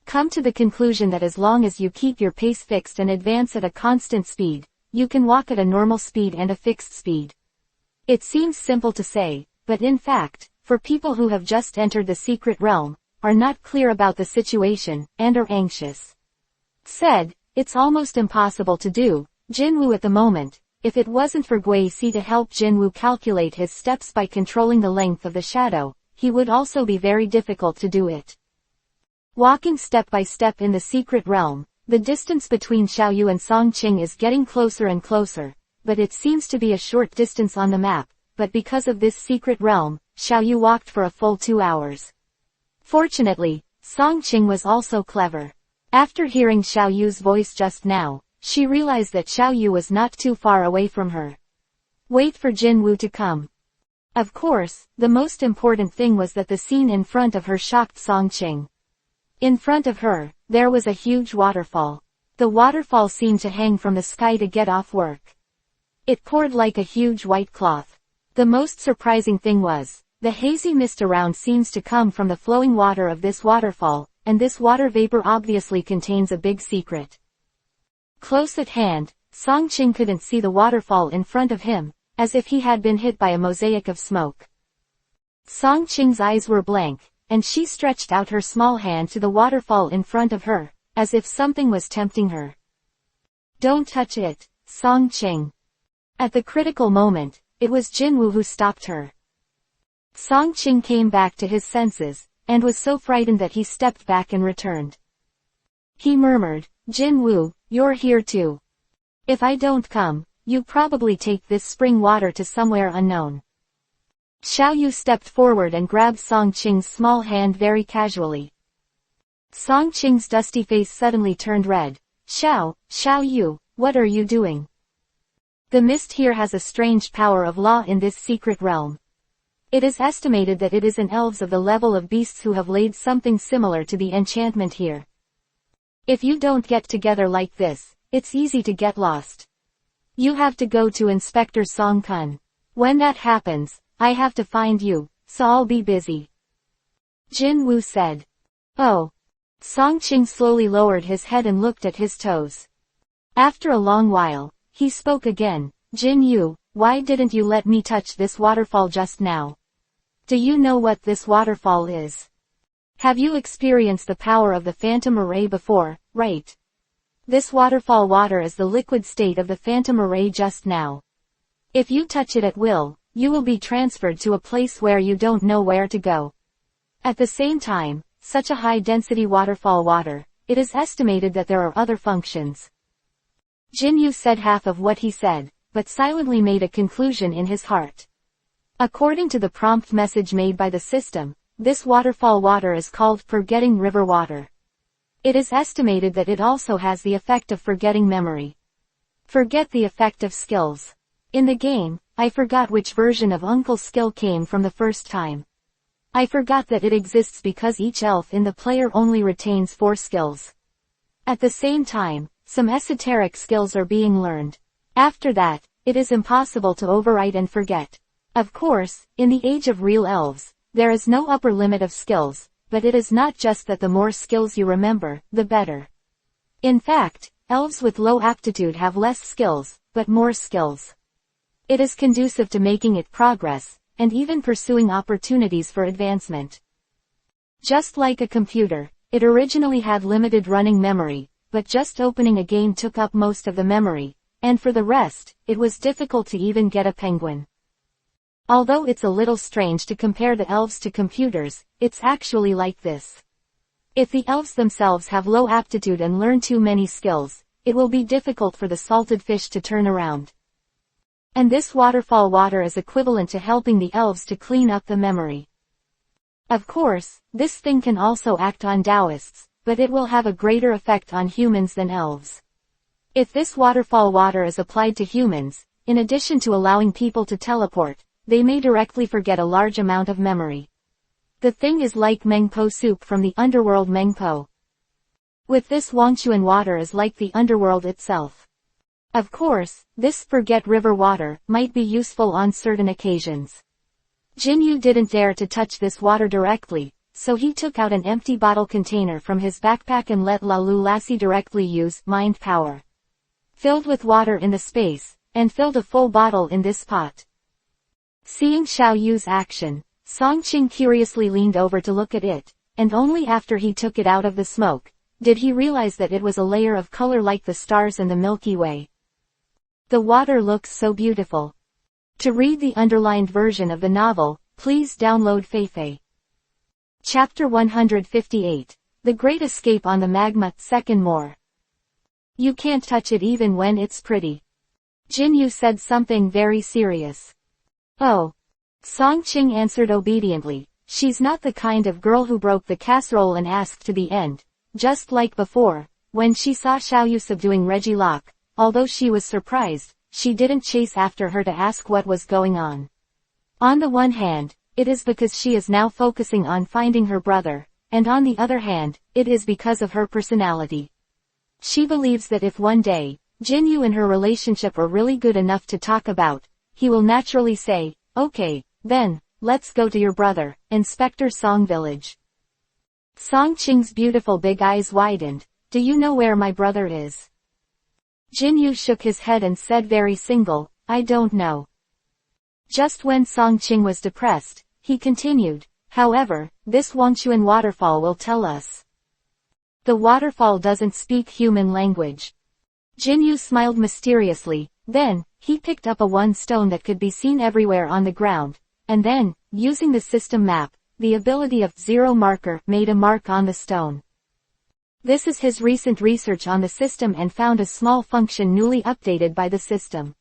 Come to the conclusion that as long as you keep your pace fixed and advance at a constant speed, you can walk at a normal speed and a fixed speed. It seems simple to say, but in fact, for people who have just entered the secret realm, are not clear about the situation, and are anxious. Said, it's almost impossible to do, Jinwu at the moment, if it wasn't for Gui Si to help Jinwu calculate his steps by controlling the length of the shadow, he would also be very difficult to do it. Walking step by step in the secret realm, the distance between Xiaoyu and Songqing is getting closer and closer, but it seems to be a short distance on the map, but because of this secret realm, Xiaoyu walked for a full 2 hours. Fortunately, Songqing was also clever. After hearing Xiaoyu's voice just now, she realized that Xiaoyu was not too far away from her. Wait for Jinwu to come. Of course, the most important thing was that the scene in front of her shocked Songqing. In front of her, there was a huge waterfall. The waterfall seemed to hang from the sky to get off work. It poured like a huge white cloth. The most surprising thing was, the hazy mist around seems to come from the flowing water of this waterfall, and this water vapor obviously contains a big secret. Close at hand, Songqing couldn't see the waterfall in front of him, as if he had been hit by a mosaic of smoke. Songqing's eyes were blank, and she stretched out her small hand to the waterfall in front of her, as if something was tempting her. Don't touch it, Songqing. At the critical moment, it was Jinwu who stopped her. Songqing came back to his senses, and was so frightened that he stepped back and returned. He murmured, Jinwu, you're here too. If I don't come, you probably take this spring water to somewhere unknown. Xiaoyu stepped forward and grabbed Songqing's small hand very casually. Songqing's dusty face suddenly turned red. Xiaoyu, what are you doing? The mist here has a strange power of law in this secret realm. It is estimated that it is an elves of the level of beasts who have laid something similar to the enchantment here. If you don't get together like this, it's easy to get lost. You have to go to Inspector Song Kun. When that happens, I have to find you, so I'll be busy. Jin Wu said. Oh. Songqing slowly lowered his head and looked at his toes. After a long while, he spoke again. Jin Yu, why didn't you let me touch this waterfall just now? Do you know what this waterfall is? Have you experienced the power of the phantom array before, right? This waterfall water is the liquid state of the phantom array just now. If you touch it at will, you will be transferred to a place where you don't know where to go. At the same time, such a high-density waterfall water, it is estimated that there are other functions. Jinyu said half of what he said, but silently made a conclusion in his heart. According to the prompt message made by the system, this waterfall water is called forgetting river water. It is estimated that it also has the effect of forgetting memory. Forget the effect of skills. In the game, I forgot which version of Uncle's skill came from the first time. I forgot that it exists because each elf in the player only retains 4 skills. At the same time, some esoteric skills are being learned. After that, it is impossible to overwrite and forget. Of course, in the age of real elves, there is no upper limit of skills, but it is not just that the more skills you remember, the better. In fact, elves with low aptitude have less skills, but more skills. It is conducive to making it progress, and even pursuing opportunities for advancement. Just like a computer, it originally had limited running memory, but just opening a game took up most of the memory, and for the rest, it was difficult to even get a penguin. Although it's a little strange to compare the elves to computers, it's actually like this. If the elves themselves have low aptitude and learn too many skills, it will be difficult for the salted fish to turn around. And this waterfall water is equivalent to helping the elves to clean up the memory. Of course, this thing can also act on Taoists, but it will have a greater effect on humans than elves. If this waterfall water is applied to humans, in addition to allowing people to teleport, they may directly forget a large amount of memory. The thing is like Mengpo soup from the underworld Mengpo. With this Wangchuan water is like the underworld itself. Of course, this forget river water might be useful on certain occasions. Jinyu didn't dare to touch this water directly, so he took out an empty bottle container from his backpack and let Lalu Lassie directly use mind power. Filled with water in the space, and filled a full bottle in this pot. Seeing Xiao Yu's action, Songqing curiously leaned over to look at it, and only after he took it out of the smoke, did he realize that it was a layer of color like the stars in the Milky Way. The water looks so beautiful. To read the underlined version of the novel, please download Feifei. Chapter 158. The Great Escape on the Magma, Second More. You can't touch it even when it's pretty. Jinyu said something very serious. Oh. Songqing answered obediently, she's not the kind of girl who broke the casserole and asked to the end, just like before, when she saw Xiaoyu subduing Reggie Locke, although she was surprised, she didn't chase after her to ask what was going on. On the one hand, it is because she is now focusing on finding her brother, and on the other hand, it is because of her personality. She believes that if one day, Jinyu and her relationship are really good enough to talk about, he will naturally say, okay, then, let's go to your brother, Inspector Song Village. Songqing's beautiful big eyes widened. Do you know where my brother is? Jinyu shook his head and said very single, I don't know. Just when Songqing was depressed, he continued, however, this Wangchuan waterfall will tell us. The waterfall doesn't speak human language. Jinyu smiled mysteriously, then, he picked up a one stone that could be seen everywhere on the ground, and then, using the system map, the ability of zero marker made a mark on the stone. This is his recent research on the system and found a small function newly updated by the system.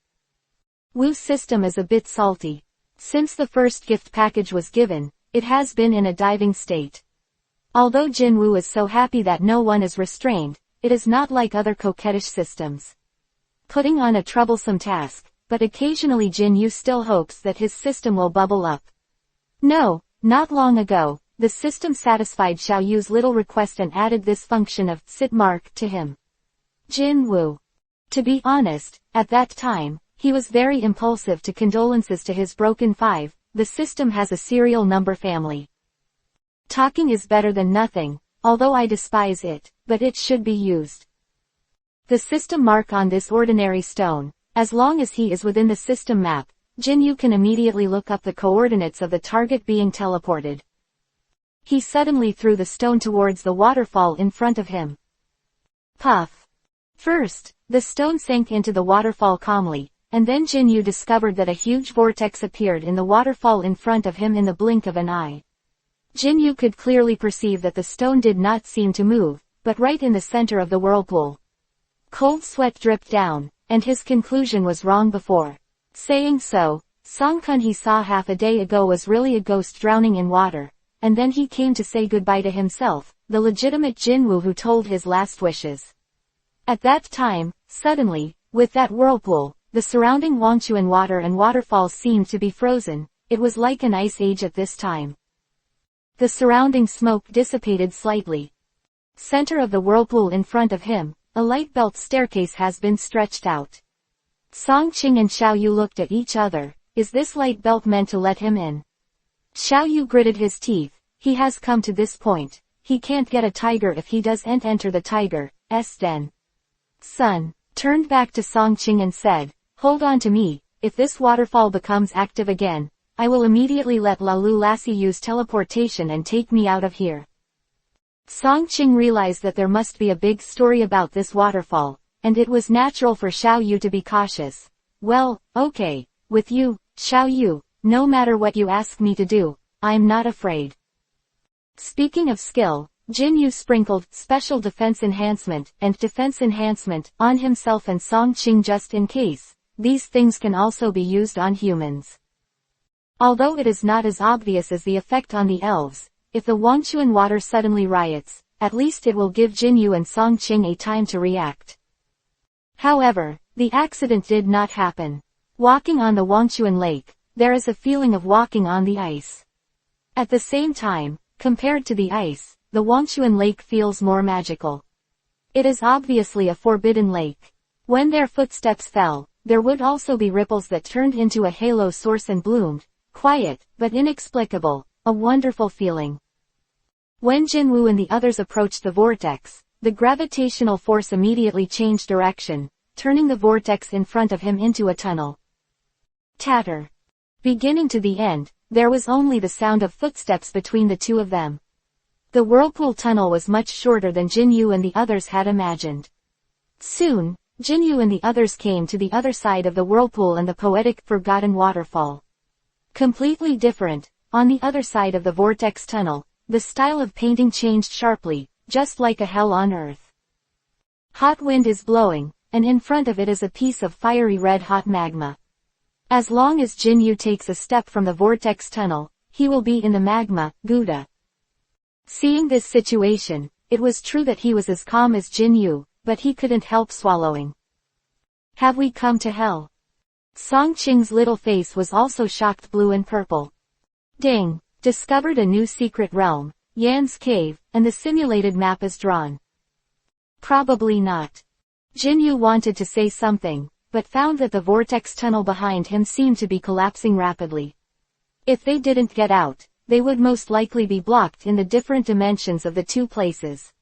Wu's system is a bit salty. Since the first gift package was given, it has been in a diving state. Although Jin Wu is so happy that no one is restrained, it is not like other coquettish systems. Putting on a troublesome task, but occasionally Jin Yu still hopes that his system will bubble up. No, not long ago, the system satisfied Xiao Yu's little request and added this function of sit mark to him. Jin Wu. To be honest, at that time, he was very impulsive to condolences to his broken 5, the system has a serial number family. Talking is better than nothing, although I despise it, but it should be used. The system mark on this ordinary stone, as long as he is within the system map, Jinyu can immediately look up the coordinates of the target being teleported. He suddenly threw the stone towards the waterfall in front of him. Puff. First, the stone sank into the waterfall calmly, and then Jinyu discovered that a huge vortex appeared in the waterfall in front of him in the blink of an eye. Jinyu could clearly perceive that the stone did not seem to move, but right in the center of the whirlpool. Cold sweat dripped down, and his conclusion was wrong before saying so. Song-kun he saw half a day ago was really a ghost drowning in water, and then he came to say goodbye to himself, the legitimate Jinwoo who told his last wishes. At that time, suddenly, with that whirlpool, the surrounding Wangchuan water and waterfalls seemed to be frozen. It was like an ice age at this time. The surrounding smoke dissipated slightly. Center of the whirlpool in front of him, a light belt staircase has been stretched out. Song Qing and Xiao Yu looked at each other. Is this light belt meant to let him in? Xiao Yu gritted his teeth. He has come to this point. He can't get a tiger if he doesn't enter the tiger's den. Sun turned back to Song Qing and said, hold on to me. If this waterfall becomes active again, I will immediately let Lalu Lassie use teleportation and take me out of here. Song Qing realized that there must be a big story about this waterfall, and it was natural for Xiao Yu to be cautious. Well, okay, with you, Xiao Yu, no matter what you ask me to do, I'm not afraid. Speaking of skill, Jinyu sprinkled special defense enhancement and defense enhancement on himself and Song Qing just in case. These things can also be used on humans. Although it is not as obvious as the effect on the elves, if the Wangchuan water suddenly riots, at least it will give Jinyu and Song Qing a time to react. However, the accident did not happen. Walking on the Wangchuan lake, there is a feeling of walking on the ice. At the same time, compared to the ice, the Wangchuan lake feels more magical. It is obviously a forbidden lake. When their footsteps fell, there would also be ripples that turned into a halo source and bloomed. Quiet, but inexplicable, a wonderful feeling. When Jinwoo and the others approached the vortex, the gravitational force immediately changed direction, turning the vortex in front of him into a tunnel. Tatter. Beginning to the end, there was only the sound of footsteps between the two of them. The whirlpool tunnel was much shorter than Jinyu and the others had imagined. Soon, Jinyu and the others came to the other side of the whirlpool and the poetic forgotten waterfall. Completely different, on the other side of the vortex tunnel, the style of painting changed sharply, just like a hell on earth. Hot wind is blowing, and in front of it is a piece of fiery red-hot magma. As long as Jinyu takes a step from the vortex tunnel, he will be in the magma, Gouda. Seeing this situation, it was true that he was as calm as Jinyu, but he couldn't help swallowing. Have we come to hell? Song Qing's little face was also shocked blue and purple. Ding! Discovered a new secret realm, Yan's cave, and the simulated map is drawn. Probably not. Jinyu wanted to say something, but found that the vortex tunnel behind him seemed to be collapsing rapidly. If they didn't get out, they would most likely be blocked in the different dimensions of the two places.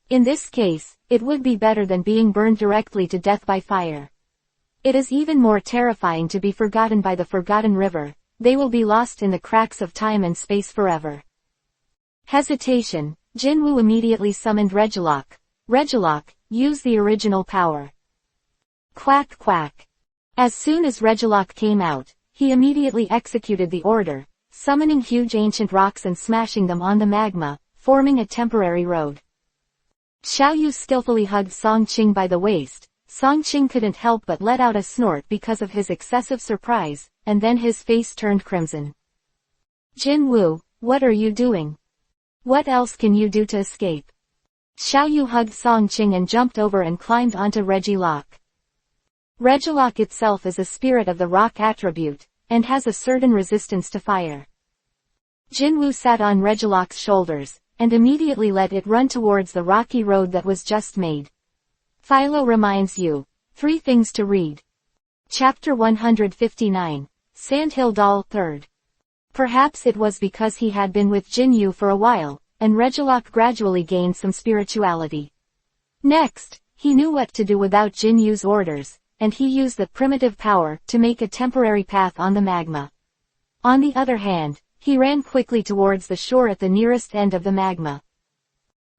In this case, it would be better than being burned directly to death by fire. It is even more terrifying to be forgotten by the Forgotten River. They will be lost in the cracks of time and space forever. Hesitation. Jinwoo immediately summoned Regilock. Regilock, use the original power. Quack quack. As soon as Regilock came out, he immediately executed the order, summoning huge ancient rocks and smashing them on the magma, forming a temporary road. Xiao Yu skillfully hugged Song Qing by the waist. Song Qing couldn't help but let out a snort because of his excessive surprise, and then his face turned crimson. Jinwoo, what are you doing? What else can you do to escape? Xiao Yu hugged Song Qing and jumped over and climbed onto Regilock. Regilock itself is a spirit of the rock attribute, and has a certain resistance to fire. Jinwoo sat on Regilock's shoulders, and immediately let it run towards the rocky road that was just made. Philo reminds you. 3 things to read. Chapter 159. Sandhill Doll 3rd. Perhaps it was because he had been with Jinyu for a while, and Regilock gradually gained some spirituality. Next, he knew what to do without Jinyu's orders, and he used the primitive power to make a temporary path on the magma. On the other hand, he ran quickly towards the shore at the nearest end of the magma.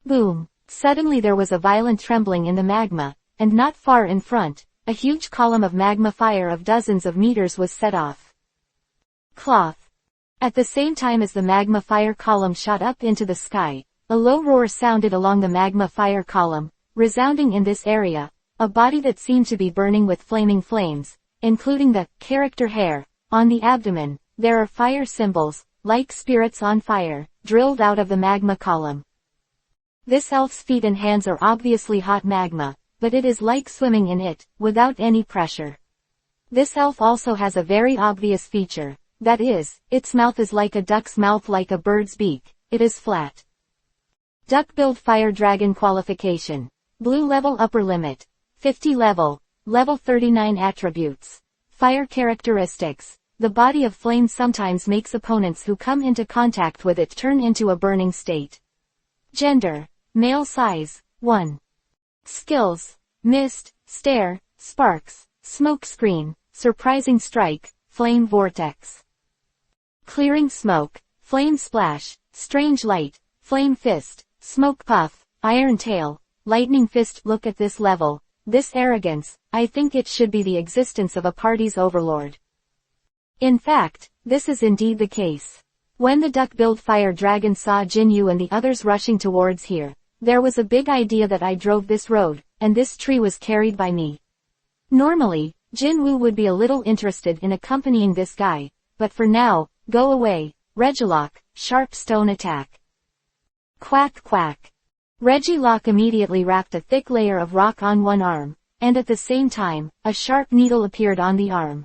Boom! Suddenly there was a violent trembling in the magma, and not far in front, a huge column of magma fire of dozens of meters was set off. Cloth. At the same time as the magma fire column shot up into the sky, a low roar sounded along the magma fire column, resounding in this area, a body that seemed to be burning with flaming flames, including the character hair. On the abdomen, there are fire symbols, like spirits on fire, drilled out of the magma column. This elf's feet and hands are obviously hot magma, but it is like swimming in it, without any pressure. This elf also has a very obvious feature. That is, its mouth is like a duck's mouth, like a bird's beak. It is flat. Duck-billed fire dragon qualification. Blue level upper limit. 50 level. Level 39 attributes. Fire characteristics. The body of flame sometimes makes opponents who come into contact with it turn into a burning state. Gender. Male size. 1. Skills. Mist, stare, sparks, smoke screen, surprising strike, flame vortex. Clearing smoke, flame splash, strange light, flame fist, smoke puff, iron tail, lightning fist. Look at this level, this arrogance. I think it should be the existence of a party's overlord. In fact, this is indeed the case. When the duck-billed fire dragon saw Jinyu and the others rushing towards here, there was a big idea that I drove this road, and this tree was carried by me. Normally, Jinwu would be a little interested in accompanying this guy, but for now, go away, Regilock, sharp stone attack. Quack quack. Regilock immediately wrapped a thick layer of rock on one arm, and at the same time, a sharp needle appeared on the arm.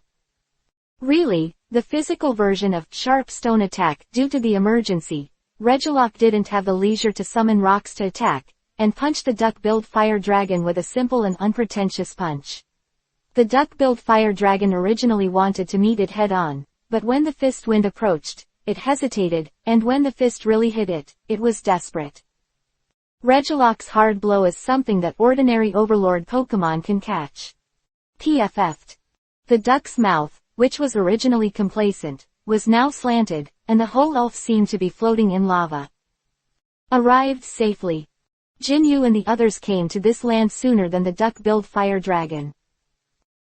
Really, the physical version of sharp stone attack. Due to the emergency, Regilock didn't have the leisure to summon rocks to attack, and punched the duck-billed fire dragon with a simple and unpretentious punch. The duck-billed fire dragon originally wanted to meet it head-on, but when the fist wind approached, it hesitated, and when the fist really hit it, it was desperate. Regilock's hard blow is something that ordinary overlord Pokemon can catch. PFF'd. The duck's mouth, which was originally complacent, was now slanted, and the whole elf seemed to be floating in lava. Arrived safely. Jinyu and the others came to this land sooner than the duck-billed fire dragon.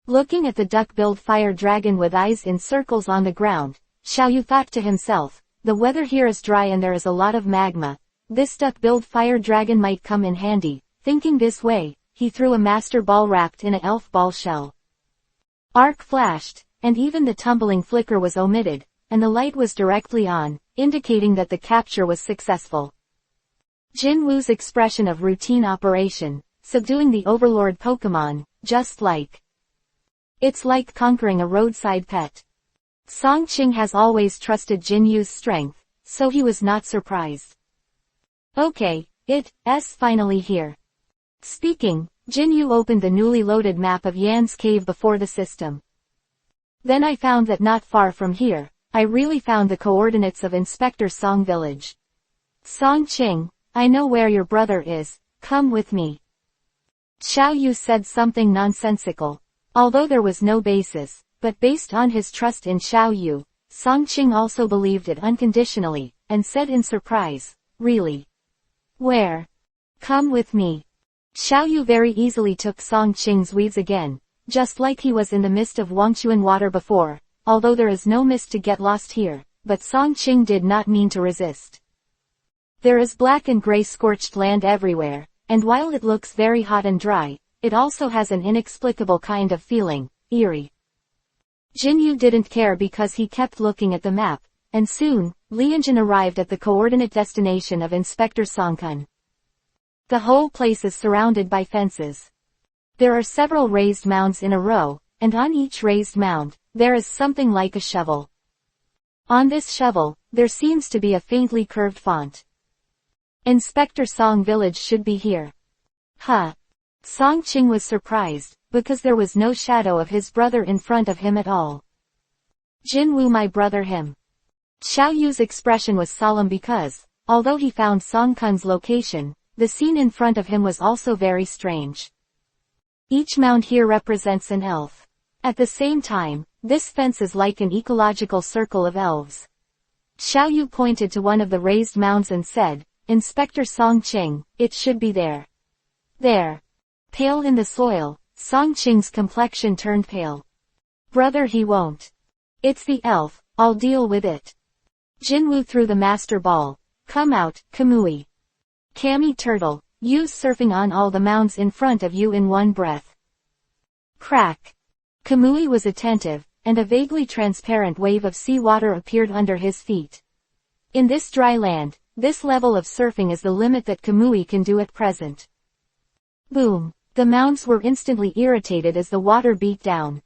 Looking at the duck-billed fire dragon with eyes in circles on the ground, Xiaoyu thought to himself, the weather here is dry and there is a lot of magma. This duck-billed fire dragon might come in handy. Thinking this way, he threw a master ball wrapped in an elf ball shell. Arc flashed, and even the tumbling flicker was omitted, and the light was directly on, indicating that the capture was successful. Jinwu's expression of routine operation, subduing the overlord Pokemon, just like. It's like conquering a roadside pet. Song Qing has always trusted Jinyu's strength, so he was not surprised. Okay, it's finally here. Speaking, Jinyu opened the newly loaded map of Yan's cave before the system. Then I found that not far from here, I really found the coordinates of Inspector Song Village. Song Qing, I know where your brother is, come with me. Xiaoyu said something nonsensical. Although there was no basis, but based on his trust in Xiaoyu, Song Qing also believed it unconditionally, and said in surprise, really? Where? Come with me. Xiaoyu very easily took Song Qing's weeds again, just like he was in the mist of Wangchuan water before, although there is no mist to get lost here, but Song Qing did not mean to resist. There is black and gray scorched land everywhere, and while it looks very hot and dry, it also has an inexplicable kind of feeling, eerie. Jinyu didn't care because he kept looking at the map, and soon, Lianjin arrived at the coordinate destination of Inspector Songkun. The whole place is surrounded by fences. There are several raised mounds in a row, and on each raised mound, there is something like a shovel. On this shovel, there seems to be a faintly curved font. Inspector Song Village should be here. Huh. Song Qing was surprised, because there was no shadow of his brother in front of him at all. Jinwu, my brother, him. Xiaoyu's expression was solemn because, although he found Song Kun's location, the scene in front of him was also very strange. Each mound here represents an elf. At the same time, this fence is like an ecological circle of elves. Xiaoyu pointed to one of the raised mounds and said, Inspector Song Qing, it should be there. There. Pale in the soil, Song-Ching's complexion turned pale. Brother, he won't. It's the elf, I'll deal with it. Jinwoo threw the master ball. Come out, Kamui. Cammy Turtle, use surfing on all the mounds in front of you in one breath. Crack. Kamui was attentive, and a vaguely transparent wave of seawater appeared under his feet. In this dry land, this level of surfing is the limit that Kamui can do at present. Boom. The mounds were instantly irritated as the water beat down.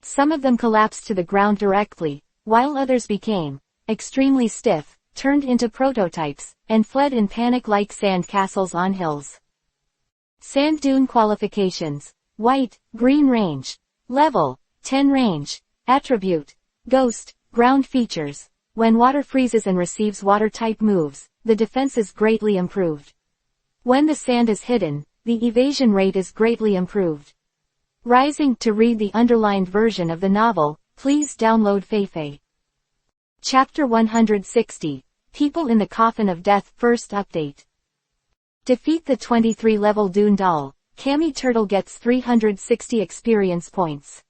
Some of them collapsed to the ground directly, while others became extremely stiff, turned into prototypes, and fled in panic like sand castles on hills. Sand dune qualifications. White, green range. Level, 10 range. Attribute, ghost, ground features. When water freezes and receives water-type moves, the defense is greatly improved. When the sand is hidden, the evasion rate is greatly improved. Rising. To read the underlined version of the novel, please download Feifei. Chapter 160. People in the Coffin of Death. First update. Defeat the 23-level Dune Doll. Cammy Turtle gets 360 experience points.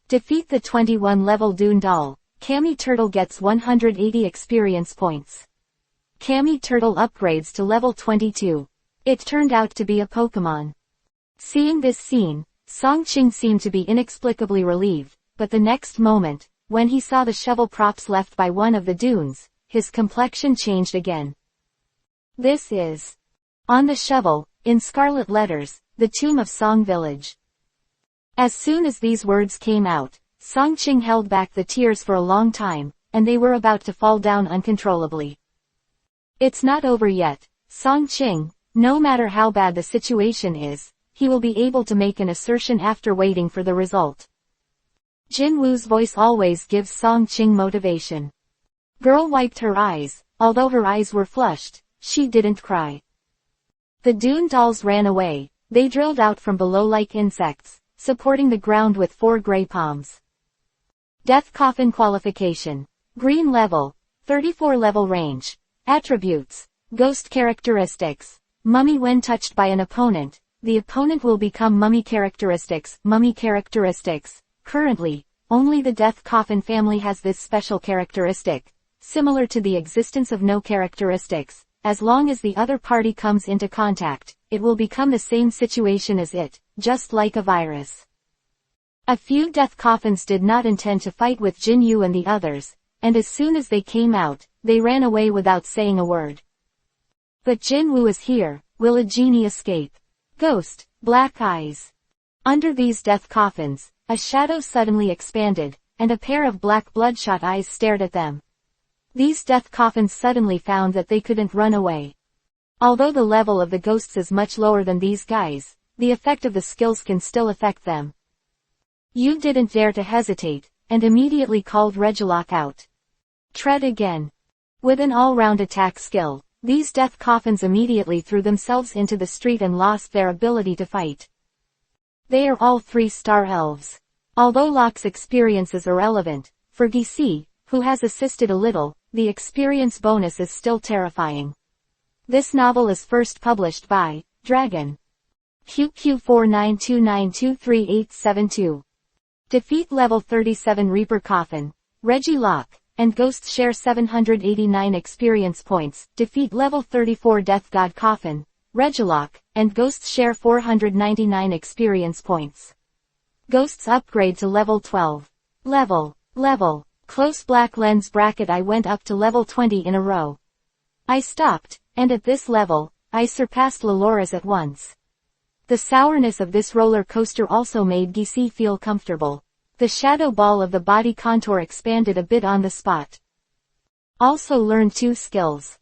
Defeat the 21-level Dune Doll. Cammy Turtle gets 180 experience points. Cammy Turtle upgrades to level 22. It turned out to be a Pokemon. Seeing this scene, Song-Ching seemed to be inexplicably relieved, but the next moment, when he saw the shovel props left by one of the dunes, his complexion changed again. This is on the shovel, in scarlet letters, the tomb of Song Village. As soon as these words came out, Song-Ching held back the tears for a long time, and they were about to fall down uncontrollably. It's not over yet, Song-Ching. No matter how bad the situation is, he will be able to make an assertion after waiting for the result. Jinwoo's voice always gives Song-Ching motivation. Girl wiped her eyes. Although her eyes were flushed, she didn't cry. The Dune dolls ran away. They drilled out from below like insects, supporting the ground with 4 gray palms. Death Coffin qualification. Green level. 34 level range. Attributes. Ghost characteristics. Mummy. When touched by an opponent, the opponent will become mummy characteristics. Mummy characteristics. Currently, only the Death Coffin family has this special characteristic, similar to the existence of no characteristics. As long as the other party comes into contact, it will become the same situation as it, just like a virus. A few Death Coffins did not intend to fight with Jinyu and the others, and as soon as they came out, they ran away without saying a word. But Jinwoo is here. Will a genie escape? Ghost, black eyes. Under these death coffins, a shadow suddenly expanded, and a pair of black bloodshot eyes stared at them. These death coffins suddenly found that they couldn't run away. Although the level of the ghosts is much lower than these guys, the effect of the skills can still affect them. You didn't dare to hesitate, and immediately called Regilock out. Tread again. With an all-round attack skill, these death coffins immediately threw themselves into the street and lost their ability to fight. They are all 3-star elves. Although Locke's experience is irrelevant, for Gisi, who has assisted a little, the experience bonus is still terrifying. This novel is first published by Dragon. QQ4929238872. Defeat level 37 Reaper Coffin, Reggie Locke, and Ghosts share 789 experience points. Defeat level 34 Death God Coffin, Regilock, and Ghosts share 499 experience points. Ghosts upgrade to level 12. Level. Close black lens bracket. I went up to level 20 in a row. I stopped, and at this level, I surpassed Lalora's at once. The sourness of this roller coaster also made Gisi feel comfortable. The shadow ball of the body contour expanded a bit on the spot. Also learned 2 skills.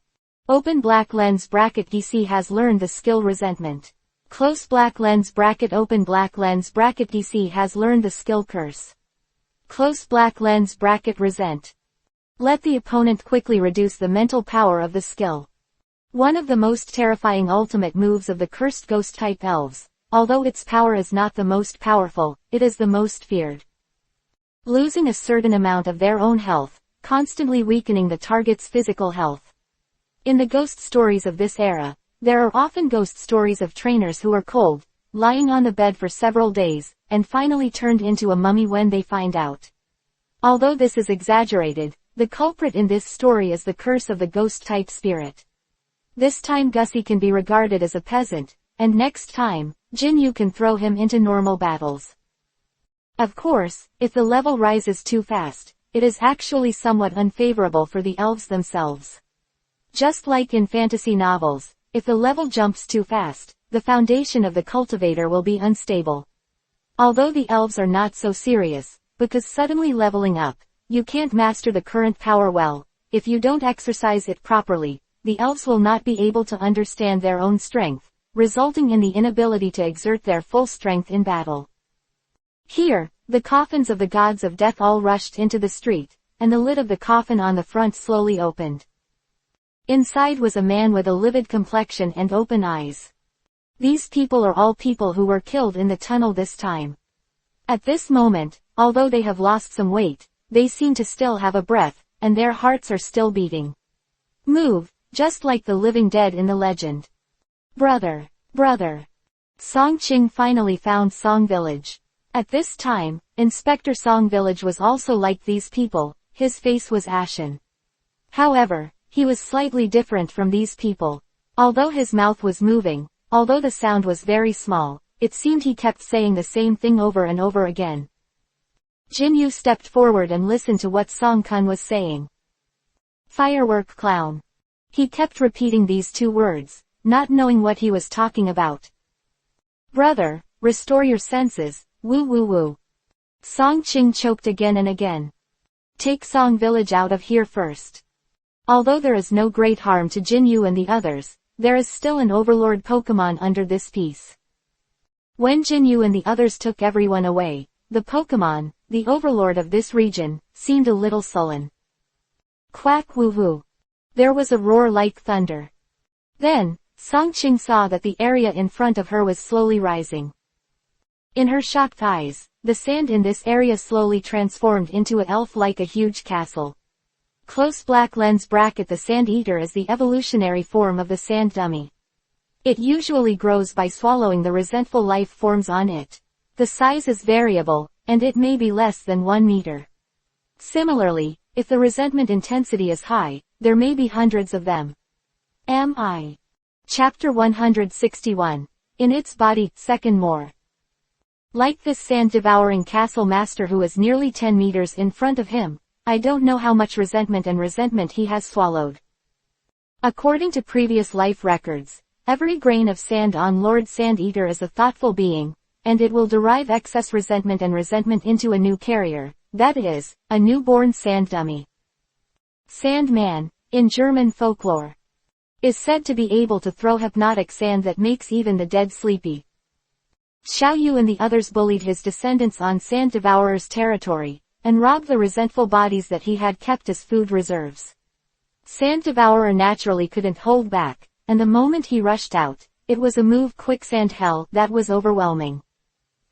Open black lens bracket. Gisi has learned the skill Resentment. Close black lens bracket. Open black lens bracket. Gisi has learned the skill Curse. Close black lens bracket. Resent. Let the opponent quickly reduce the mental power of the skill. One of the most terrifying ultimate moves of the cursed ghost-type elves. Although its power is not the most powerful, it is the most feared. Losing a certain amount of their own health, constantly weakening the target's physical health. In the ghost stories of this era, there are often ghost stories of trainers who are cold, lying on the bed for several days, and finally turned into a mummy when they find out. Although this is exaggerated, the culprit in this story is the curse of the ghost-type spirit. This time Gussie can be regarded as a peasant, and next time, Jinyu can throw him into normal battles. Of course, if the level rises too fast, it is actually somewhat unfavorable for the elves themselves. Just like in fantasy novels, if the level jumps too fast, the foundation of the cultivator will be unstable. Although the elves are not so serious, because suddenly leveling up, you can't master the current power well. If you don't exercise it properly, the elves will not be able to understand their own strength, resulting in the inability to exert their full strength in battle. Here, the coffins of the gods of death all rushed into the street, and the lid of the coffin on the front slowly opened. Inside was a man with a livid complexion and open eyes. These people are all people who were killed in the tunnel this time. At this moment, although they have lost some weight, they seem to still have a breath, and their hearts are still beating. Move, just like the living dead in the legend. Brother, brother. Song Ching finally found Song Village. At this time, Inspector Song Village was also like these people, his face was ashen. However, he was slightly different from these people. Although his mouth was moving, although the sound was very small, it seemed he kept saying the same thing over and over again. Jinyu stepped forward and listened to what Song Kun was saying. Firework clown. He kept repeating these two words, not knowing what he was talking about. Brother, restore your senses, woo woo woo. Song Ching choked again and again. Take Song Village out of here first. Although there is no great harm to Jinyu and the others, there is still an overlord Pokemon under this piece. When Jinyu and the others took everyone away, the Pokemon, the overlord of this region, seemed a little sullen. Quack woo woo. There was a roar like thunder. Then, Song Ching saw that the area in front of her was slowly rising. In her shocked eyes, the sand in this area slowly transformed into an elf like a huge castle. Close black lens bracket. The sand eater is the evolutionary form of the sand dummy. It usually grows by swallowing the resentful life forms on it. The size is variable, and it may be less than 1 meter. Similarly, if the resentment intensity is high, there may be hundreds of them. Chapter 161. In its body, second more. Like this sand-devouring castle master who is nearly 10 meters in front of him, I don't know how much resentment he has swallowed. According to previous life records, every grain of sand on Lord Sand Eater is a thoughtful being, and it will derive excess resentment into a new carrier, that is, a newborn sand dummy. Sandman, in German folklore, is said to be able to throw hypnotic sand that makes even the dead sleepy. Xiao Yu and the others bullied his descendants on Sand Devourer's territory, and robbed the resentful bodies that he had kept as food reserves. Sand Devourer naturally couldn't hold back, and the moment he rushed out, it was a move quicksand hell that was overwhelming.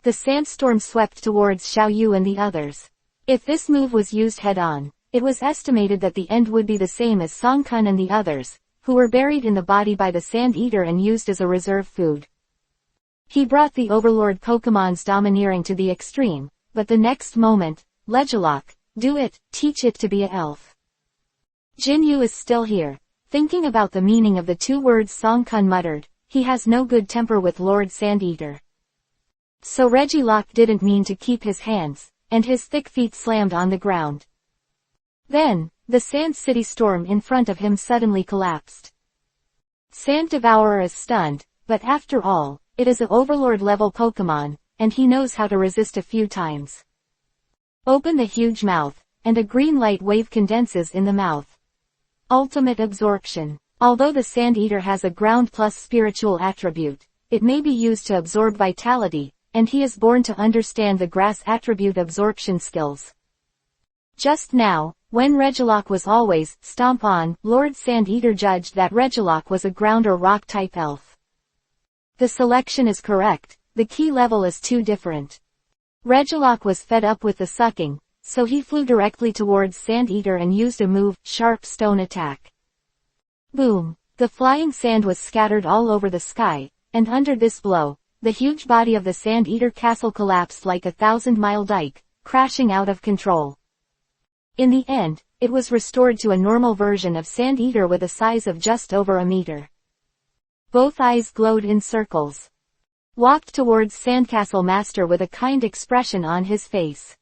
The sandstorm swept towards Xiao Yu and the others. If this move was used head-on, it was estimated that the end would be the same as Song Kun and the others, who were buried in the body by the Sand Eater and used as a reserve food. He brought the Overlord Pokemon's domineering to the extreme, but the next moment, Regilock, do it, teach it to be a elf. Jinyu is still here, thinking about the meaning of the two words Song Kun muttered. He has no good temper with Lord Sand Eater. So Regilock didn't mean to keep his hands, and his thick feet slammed on the ground. Then, the Sand City storm in front of him suddenly collapsed. Sand Devourer is stunned, but after all, it is an Overlord level Pokemon, and he knows how to resist a few times. Open the huge mouth, and a green light wave condenses in the mouth. Ultimate absorption. Although the Sand Eater has a ground plus spiritual attribute, it may be used to absorb vitality, and he is born to understand the grass attribute absorption skills. Just now, when Regilock was always, stomp on, Lord Sand Eater judged that Regilock was a ground or rock type elf. The selection is correct, the key level is too different. Regilock was fed up with the sucking, so he flew directly towards Sand Eater and used a move, Sharp Stone Attack. Boom! The flying sand was scattered all over the sky, and under this blow, the huge body of the Sand Eater castle collapsed like a 1,000-mile dike, crashing out of control. In the end, it was restored to a normal version of Sand Eater with a size of just over a meter. Both eyes glowed in circles. Walked towards Sandcastle Master with a kind expression on his face.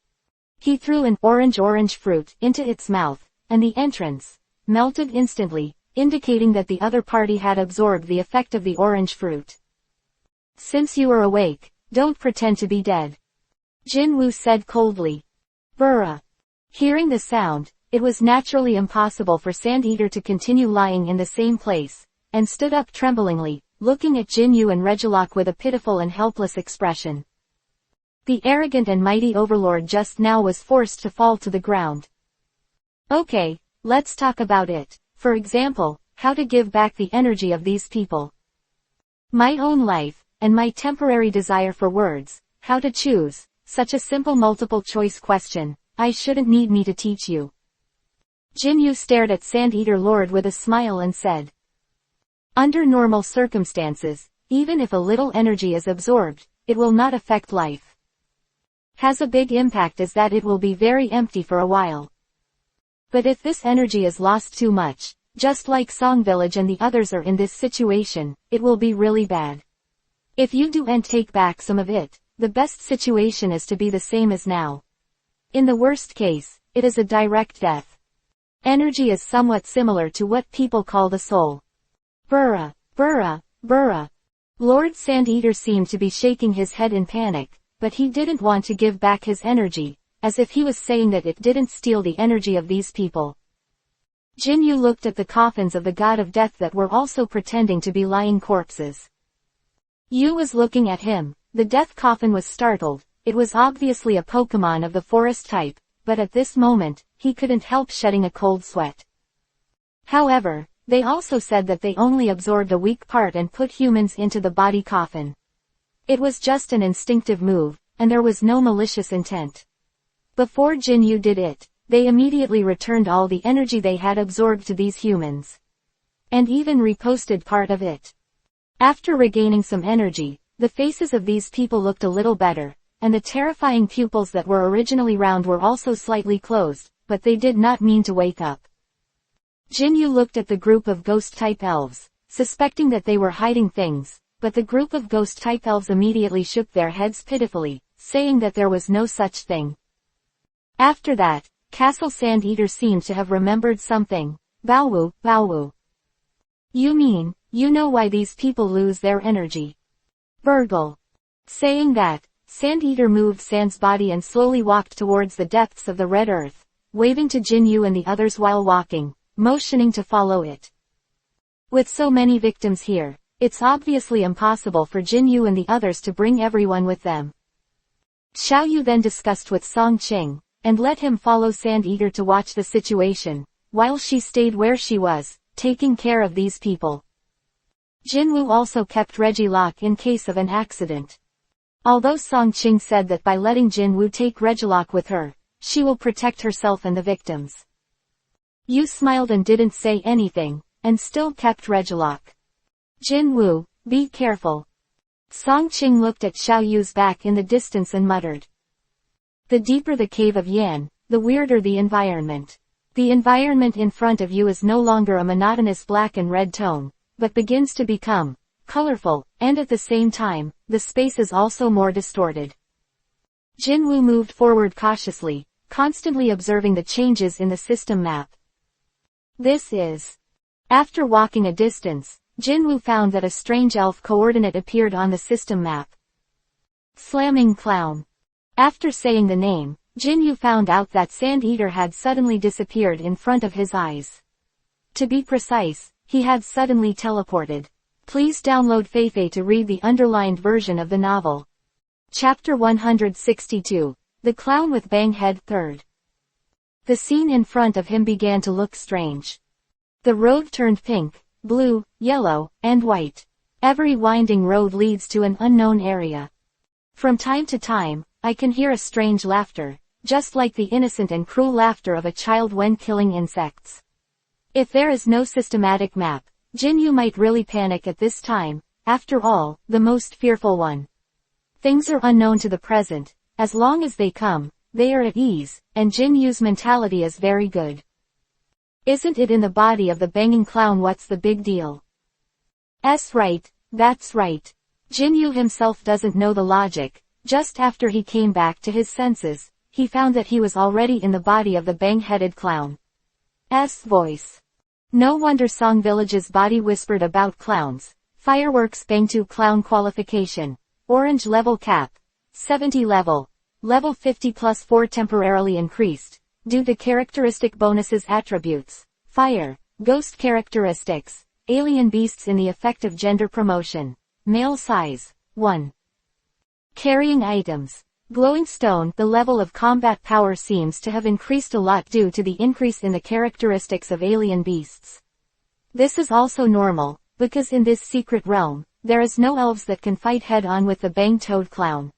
He threw an orange fruit into its mouth, and the entrance melted instantly, indicating that the other party had absorbed the effect of the orange fruit. Since you are awake, don't pretend to be dead, Jinwoo said coldly. Burra. Hearing the sound, it was naturally impossible for Sand Eater to continue lying in the same place, and stood up tremblingly, looking at Jinwoo and Regilock with a pitiful and helpless expression. The arrogant and mighty overlord just now was forced to fall to the ground. Okay, let's talk about it. For example, how to give back the energy of these people. My own life, and my temporary desire for words, how to choose, such a simple multiple choice question, I shouldn't need me to teach you. Jinwoo stared at Sand Eater Lord with a smile and said. Under normal circumstances, even if a little energy is absorbed, it will not affect life. Has a big impact is that it will be very empty for a while. But if this energy is lost too much, just like Song Village and the others are in this situation, it will be really bad. If you do and take back some of it, the best situation is to be the same as now. In the worst case, it is a direct death. Energy is somewhat similar to what people call the soul. Burra, burra, burra. Lord Sand Eater seemed to be shaking his head in panic, but he didn't want to give back his energy, as if he was saying that it didn't steal the energy of these people. Jinwoo looked at the coffins of the god of death that were also pretending to be lying corpses. Yu was looking at him. The death coffin was startled. It was obviously a Pokemon of the forest type, but at this moment, he couldn't help shedding a cold sweat. However, they also said that they only absorbed a weak part and put humans into the body coffin. It was just an instinctive move, and there was no malicious intent. Before Jinwoo did it, they immediately returned all the energy they had absorbed to these humans. And even reposted part of it. After regaining some energy, the faces of these people looked a little better, and the terrifying pupils that were originally round were also slightly closed, but they did not mean to wake up. Jinwoo looked at the group of ghost-type elves, suspecting that they were hiding things, but the group of ghost-type elves immediately shook their heads pitifully, saying that there was no such thing. After that, Castle Sand Eater seemed to have remembered something. Baowu, Baowu. You mean, you know why these people lose their energy? Burgle. Saying that, Sand Eater moved Sand's body and slowly walked towards the depths of the red earth, waving to Jinwoo and the others while walking, motioning to follow it. With so many victims here, it's obviously impossible for Jinwoo and the others to bring everyone with them. Xiaoyu then discussed with Song Qing, and let him follow Sand Eater to watch the situation, while she stayed where she was, taking care of these people. Jinwoo also kept Regilock in case of an accident. Although Song Qing said that by letting Jinwoo take Regilock with her, she will protect herself and the victims. Yu smiled and didn't say anything, and still kept Regilock. Jinwoo, be careful. Song Qing looked at Xiaoyu's back in the distance and muttered. The deeper the cave of Yan, the weirder the environment. The environment in front of you is no longer a monotonous black and red tone, but begins to become colorful, and at the same time, the space is also more distorted. Jinwoo moved forward cautiously, constantly observing the changes in the system map. This is. After walking a distance, Jinwoo found that a strange elf coordinate appeared on the system map. Slamming Clown. After saying the name, Jinwoo found out that Sand Eater had suddenly disappeared in front of his eyes. To be precise, he had suddenly teleported. Please download Feifei to read the underlined version of the novel. Chapter 162. The Clown with Bang Head 3rd. The scene in front of him began to look strange. The road turned pink, blue, yellow, and white. Every winding road leads to an unknown area. From time to time, I can hear a strange laughter, just like the innocent and cruel laughter of a child when killing insects. If there is no systematic map, Jinwoo might really panic at this time. After all, the most fearful one, Things are unknown to the present. As long as they come, they are at ease, and Jin Yu's mentality is very good. Isn't it in the body of the banging clown? What's the big deal? Right, that's right. Jin Yu himself doesn't know the logic. Just after he came back to his senses, he found that he was already in the body of the bang-headed clown's voice. No wonder Song Village's body whispered about clowns. Fireworks bang to clown qualification. Orange level cap. 70 level. Level 50 plus 4 temporarily increased. Due to characteristic bonuses attributes. Fire. Ghost characteristics. Alien beasts in the effective gender promotion. Male size. 1. Carrying items. Glowing stone. The level of combat power seems to have increased a lot due to the increase in the characteristics of alien beasts. This is also normal, because in this secret realm, there is no elves that can fight head-on with the bang-toed clown.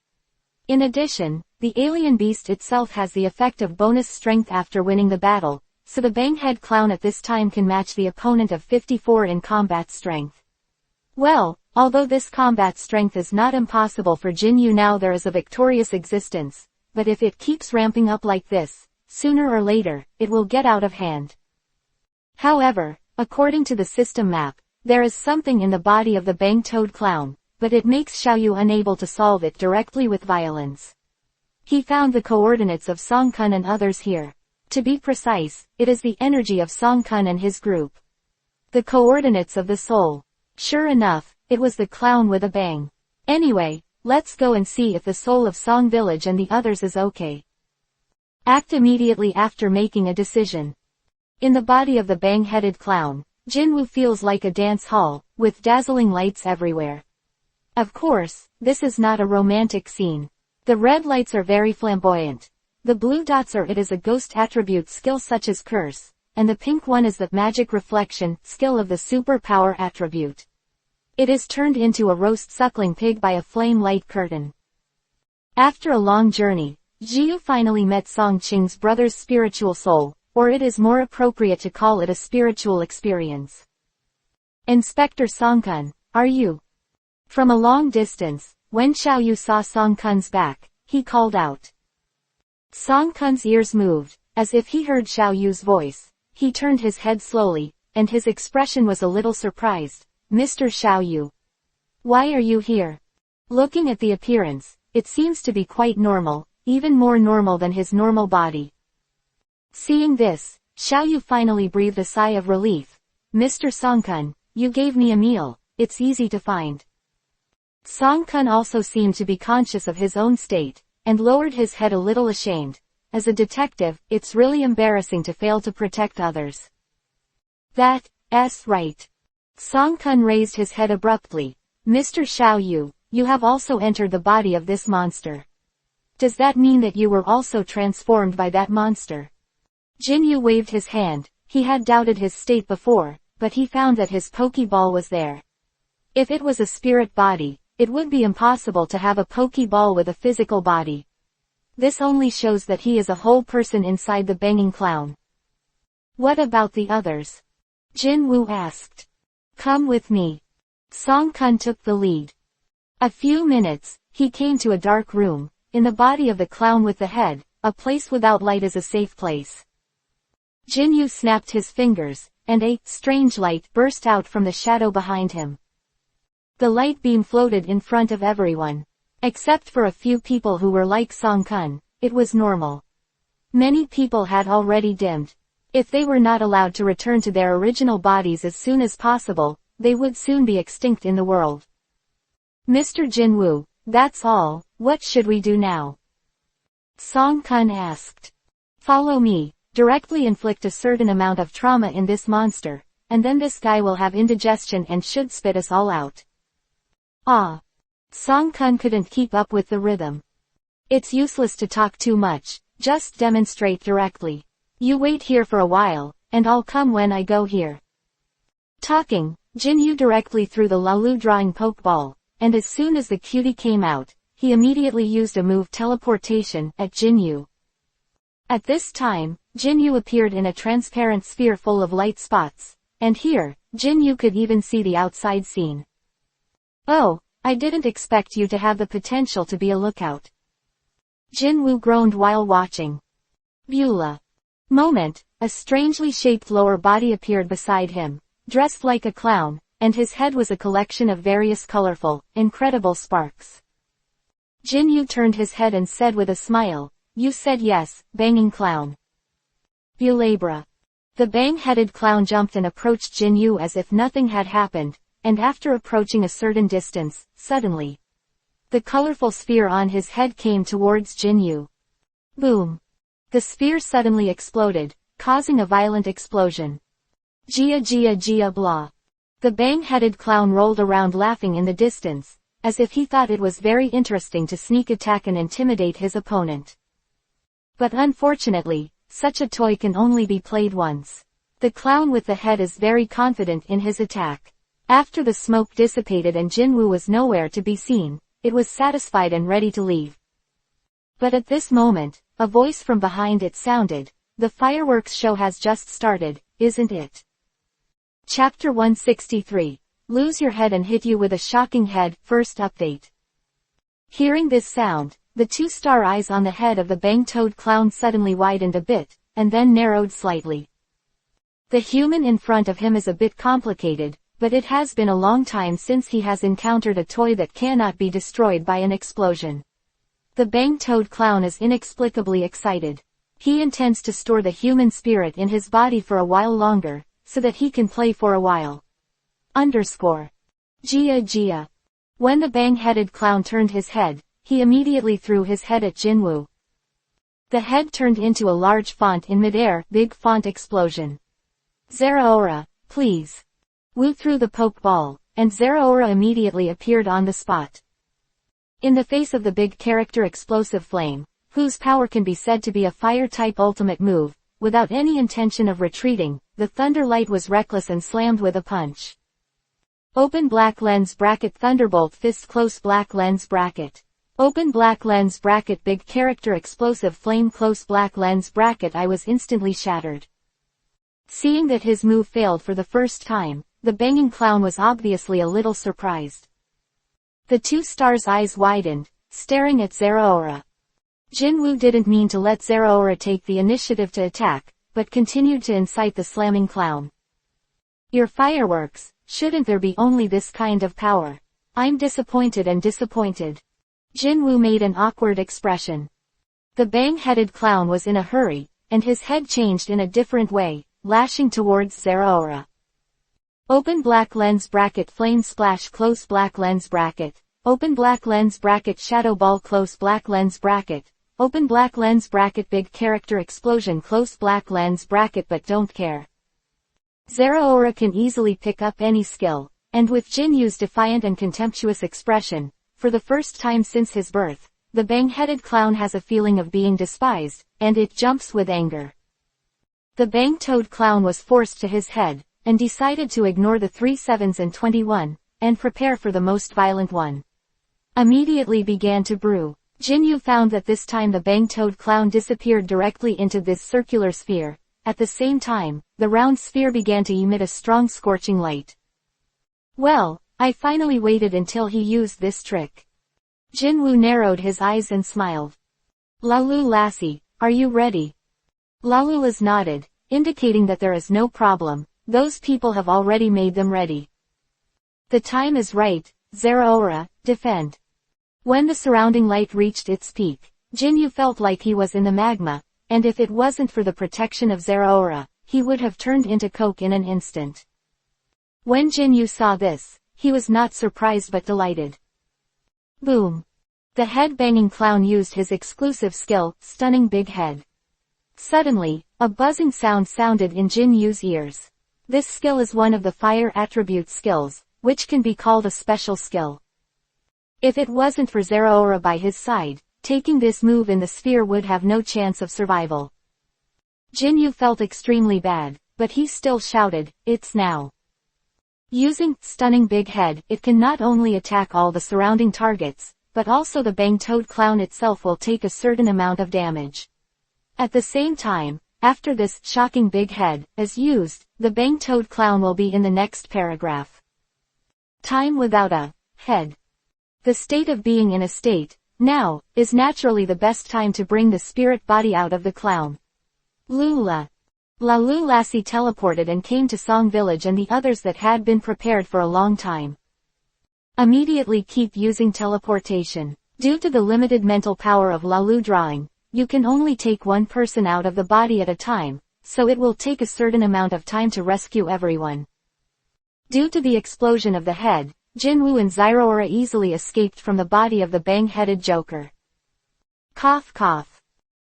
In addition, the alien beast itself has the effect of bonus strength after winning the battle, so the bang-head clown at this time can match the opponent of 54 in combat strength. Well, although this combat strength is not impossible for Jin Yu now, there is a victorious existence, but if it keeps ramping up like this, sooner or later, it will get out of hand. However, according to the system map, there is something in the body of the bang-toed clown, but it makes Xiao Yu unable to solve it directly with violence. He found the coordinates of Song Kun and others here. To be precise, it is the energy of Song Kun and his group. The coordinates of the soul. Sure enough, it was the clown with a bang. Anyway, let's go and see if the soul of Song Village and the others is okay. Act immediately after making a decision. In the body of the bang-headed clown, Jinwoo feels like a dance hall, with dazzling lights everywhere. Of course, this is not a romantic scene. The red lights are very flamboyant. The blue dots are it is a ghost attribute skill such as curse, and the pink one is the magic reflection skill of the superpower attribute. It is turned into a roast suckling pig by a flame light curtain. After a long journey, Jiu finally met Song Qing's brother's spiritual soul, or it is more appropriate to call it a spiritual experience. Inspector Song Kun, are you? From a long distance, when Xiao Yu saw Song Kun's back, he called out. Song Kun's ears moved, as if he heard Xiao Yu's voice. He turned his head slowly, and his expression was a little surprised. Mr. Xiao Yu. Why are you here? Looking at the appearance, it seems to be quite normal, even more normal than his normal body. Seeing this, Xiao Yu finally breathed a sigh of relief. Mr. Song Kun, you gave me a meal, it's easy to find. Song Kun also seemed to be conscious of his own state, and lowered his head a little ashamed. As a detective, it's really embarrassing to fail to protect others. That's right. Song Kun raised his head abruptly. Mr. Xiao Yu, you have also entered the body of this monster. Does that mean that you were also transformed by that monster? Jin Yu waved his hand. He had doubted his state before, but he found that his Pokeball was there. If it was a spirit body, it would be impossible to have a Pokeball with a physical body. This only shows that he is a whole person inside the banging clown. What about the others? Jin Woo asked. Come with me. Song Kun took the lead. A few minutes, he came to a dark room. In the body of the clown with the head, a place without light is a safe place. Jin Yu snapped his fingers, and a strange light burst out from the shadow behind him. The light beam floated in front of everyone. Except for a few people who were like Song Kun, it was normal. Many people had already dimmed. If they were not allowed to return to their original bodies as soon as possible, they would soon be extinct in the world. Mr. Jin Woo, that's all, what should we do now? Song Kun asked. Follow me, directly inflict a certain amount of trauma in this monster, and then this guy will have indigestion and should spit us all out. Ah. Song Kun couldn't keep up with the rhythm. It's useless to talk too much, just demonstrate directly. You wait here for a while, and I'll come when I go here. Talking, Jin Yu directly threw the Lalu drawing Pokeball, and as soon as the cutie came out, he immediately used a move teleportation at Jin Yu. At this time, Jin Yu appeared in a transparent sphere full of light spots, and here, Jin Yu could even see the outside scene. Oh, I didn't expect you to have the potential to be a lookout. Jinwoo groaned while watching. Beulah. Moment, a strangely shaped lower body appeared beside him, dressed like a clown, and his head was a collection of various colorful, incredible sparks. Jinwoo turned his head and said with a smile, "You said yes, banging clown." Beulabra. The bang-headed clown jumped and approached Jinwoo as if nothing had happened, and after approaching a certain distance, suddenly, the colorful sphere on his head came towards Jinwoo. Boom. The sphere suddenly exploded, causing a violent explosion. Gia gia gia blah. The bang-headed clown rolled around laughing in the distance, as if he thought it was very interesting to sneak attack and intimidate his opponent. But unfortunately, such a toy can only be played once. The clown with the head is very confident in his attack. After the smoke dissipated and Jinwoo was nowhere to be seen, it was satisfied and ready to leave. But at this moment, a voice from behind it sounded, "The fireworks show has just started, isn't it?" Chapter 163. Lose your head and hit you with a shocking head, first update. Hearing this sound, the two star eyes on the head of the bang-toed clown suddenly widened a bit, and then narrowed slightly. The human in front of him is a bit complicated, but it has been a long time since he has encountered a toy that cannot be destroyed by an explosion. The bang-toed clown is inexplicably excited. He intends to store the human spirit in his body for a while longer, so that he can play for a while. Gia Gia. When the bang-headed clown turned his head, he immediately threw his head at Jinwoo. The head turned into a large font in midair, big font explosion. Zeraora, please. Wu threw the poke ball, and Zeraora immediately appeared on the spot. In the face of the big character explosive flame, whose power can be said to be a fire-type ultimate move, without any intention of retreating, the thunder light was reckless and slammed with a punch. Open black lens bracket thunderbolt fist close black lens bracket. Open black lens bracket big character explosive flame close black lens bracket. I was instantly shattered. Seeing that his move failed for the first time, the banging clown was obviously a little surprised. The two stars' eyes widened, staring at Zeraora. Jinwoo didn't mean to let Zeraora take the initiative to attack, but continued to incite the slamming clown. Your fireworks, shouldn't there be only this kind of power? I'm disappointed and disappointed. Jinwoo made an awkward expression. The bang-headed clown was in a hurry, and his head changed in a different way, lashing towards Zeraora. Open black lens bracket flame splash close black lens bracket. Open black lens bracket shadow ball close black lens bracket. Open black lens bracket big character explosion close black lens bracket but don't care. Zeraora can easily pick up any skill, and with Jinwoo's defiant and contemptuous expression, for the first time since his birth, the bang-headed clown has a feeling of being despised, and it jumps with anger. The bang-toed clown was forced to his head, and decided to ignore the 3 7s and 21, and prepare for the most violent one. Immediately began to brew. Jinwoo found that this time the bang-toed clown disappeared directly into this circular sphere. At the same time, the round sphere began to emit a strong scorching light. Well, I finally waited until he used this trick. Jinwoo narrowed his eyes and smiled. Laulu lassie, are you ready? Laulu nodded, indicating that there is no problem, those people have already made them ready. The time is right, Zeraora, defend. When the surrounding light reached its peak, Jinwoo felt like he was in the magma, and if it wasn't for the protection of Zeraora, he would have turned into coke in an instant. When Jinwoo saw this, he was not surprised but delighted. Boom. The head-banging clown used his exclusive skill, stunning big head. Suddenly, a buzzing sound sounded in Jinwoo's ears. This skill is one of the fire attribute skills, which can be called a special skill. If it wasn't for Zeraora by his side, taking this move in the sphere would have no chance of survival. Jinwoo felt extremely bad, but he still shouted, "It's now." Using stunning big head, it can not only attack all the surrounding targets, but also the bang-toed clown itself will take a certain amount of damage. At the same time, after this shocking big head is used, the bang-toed clown will be in the next paragraph. Time without a head. The state of being in a state, now, is naturally the best time to bring the spirit body out of the clown. Lula. Lalu Lassie teleported and came to Song Village and the others that had been prepared for a long time. Immediately keep using teleportation. Due to the limited mental power of Lalu drawing, you can only take one person out of the body at a time, so it will take a certain amount of time to rescue everyone. Due to the explosion of the head, Jinwoo and Zeraora easily escaped from the body of the bang-headed Joker. Cough cough.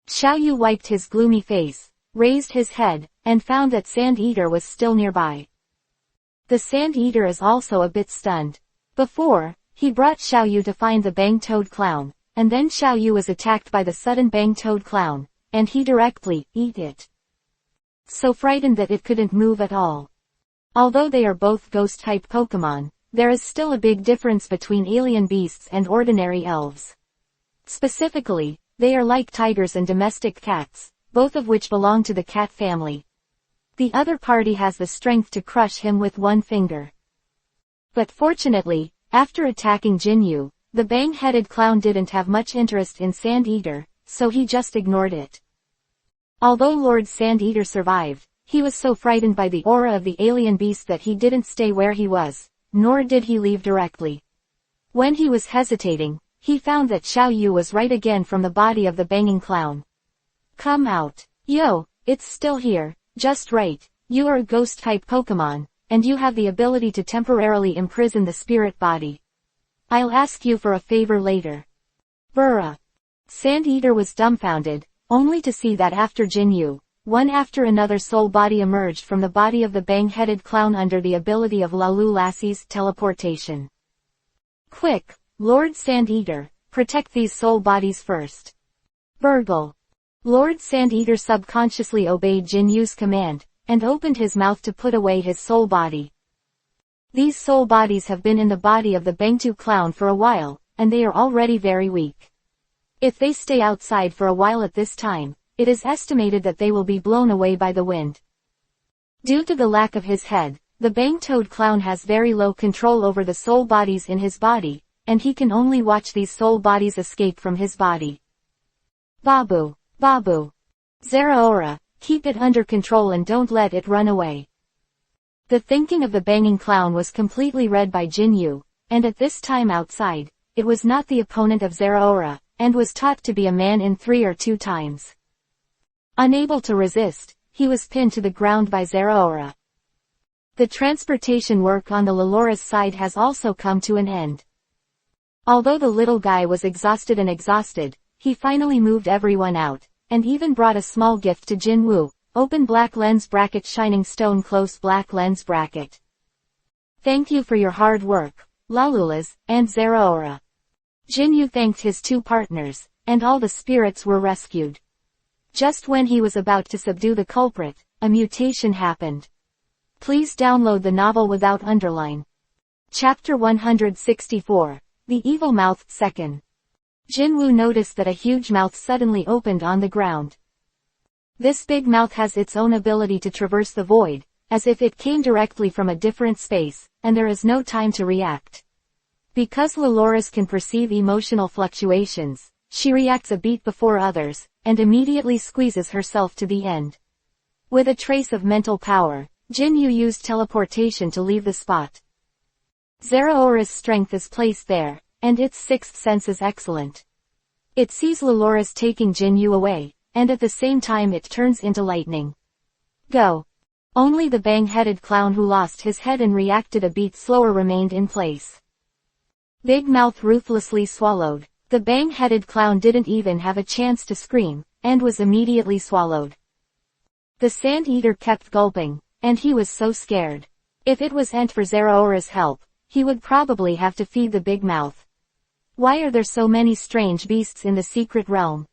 Xiaoyu wiped his gloomy face, raised his head, and found that Sand Eater was still nearby. The Sand Eater is also a bit stunned. Before, he brought Xiaoyu to find the Bang-Toad Clown, and then Xiaoyu was attacked by the sudden Bang-Toad Clown, and he directly eat it. So frightened that it couldn't move at all. Although they are both ghost-type Pokemon, there is still a big difference between alien beasts and ordinary elves. Specifically, they are like tigers and domestic cats, both of which belong to the cat family. The other party has the strength to crush him with one finger. But fortunately, after attacking Jinyu, the bang-headed clown didn't have much interest in Sand Eater, so he just ignored it. Although Lord Sand Eater survived, he was so frightened by the aura of the alien beast that he didn't stay where he was, nor did he leave directly. When he was hesitating, he found that Xiaoyu was right again from the body of the banging clown. Come out. Yo, it's still here, just right, you are a ghost-type Pokemon, and you have the ability to temporarily imprison the spirit body. I'll ask you for a favor later. Burra. Sand Eater was dumbfounded, only to see that after Jinyu, one after another soul body emerged from the body of the bang-headed clown under the ability of Lalu Lassie's teleportation. Quick, Lord Sand Eater, protect these soul bodies first. Burgle. Lord Sand Eater subconsciously obeyed Jinyu's command, and opened his mouth to put away his soul body. These soul bodies have been in the body of the Bangtu clown for a while, and they are already very weak. If they stay outside for a while at this time, it is estimated that they will be blown away by the wind. Due to the lack of his head, the Bang-Toad clown has very low control over the soul bodies in his body, and he can only watch these soul bodies escape from his body. Babu, Babu. Zeraora, keep it under control and don't let it run away. The thinking of the banging clown was completely read by Jinyu, and at this time outside, it was not the opponent of Zeraora, and was taught to be a man in 3 or 2 times. Unable to resist, he was pinned to the ground by Zeraora. The transportation work on the Lolora's side has also come to an end. Although the little guy was exhausted, he finally moved everyone out, and even brought a small gift to Jinwoo, open black lens bracket shining stone close black lens bracket. Thank you for your hard work, Lalulas, and Zeraora. Jinyu thanked his 2 partners, and all the spirits were rescued. Just when he was about to subdue the culprit, a mutation happened. Please download the novel without underline. Chapter 164, The Evil Mouth, 2nd. Jinwoo noticed that a huge mouth suddenly opened on the ground. This big mouth has its own ability to traverse the void, as if it came directly from a different space, and there is no time to react. Because Loloras can perceive emotional fluctuations, she reacts a beat before others, and immediately squeezes herself to the end. With a trace of mental power, Jinyu used teleportation to leave the spot. Zeraora's strength is placed there, and its 6th sense is excellent. It sees Loloras taking Jinyu away, and at the same time it turns into lightning. Go. Only the bang-headed clown who lost his head and reacted a beat slower remained in place. Big Mouth ruthlessly swallowed. The bang-headed clown didn't even have a chance to scream, and was immediately swallowed. The Sand Eater kept gulping, and he was so scared. If it wasn't for Zeraora's help, he would probably have to feed the Big Mouth. Why are there so many strange beasts in the secret realm?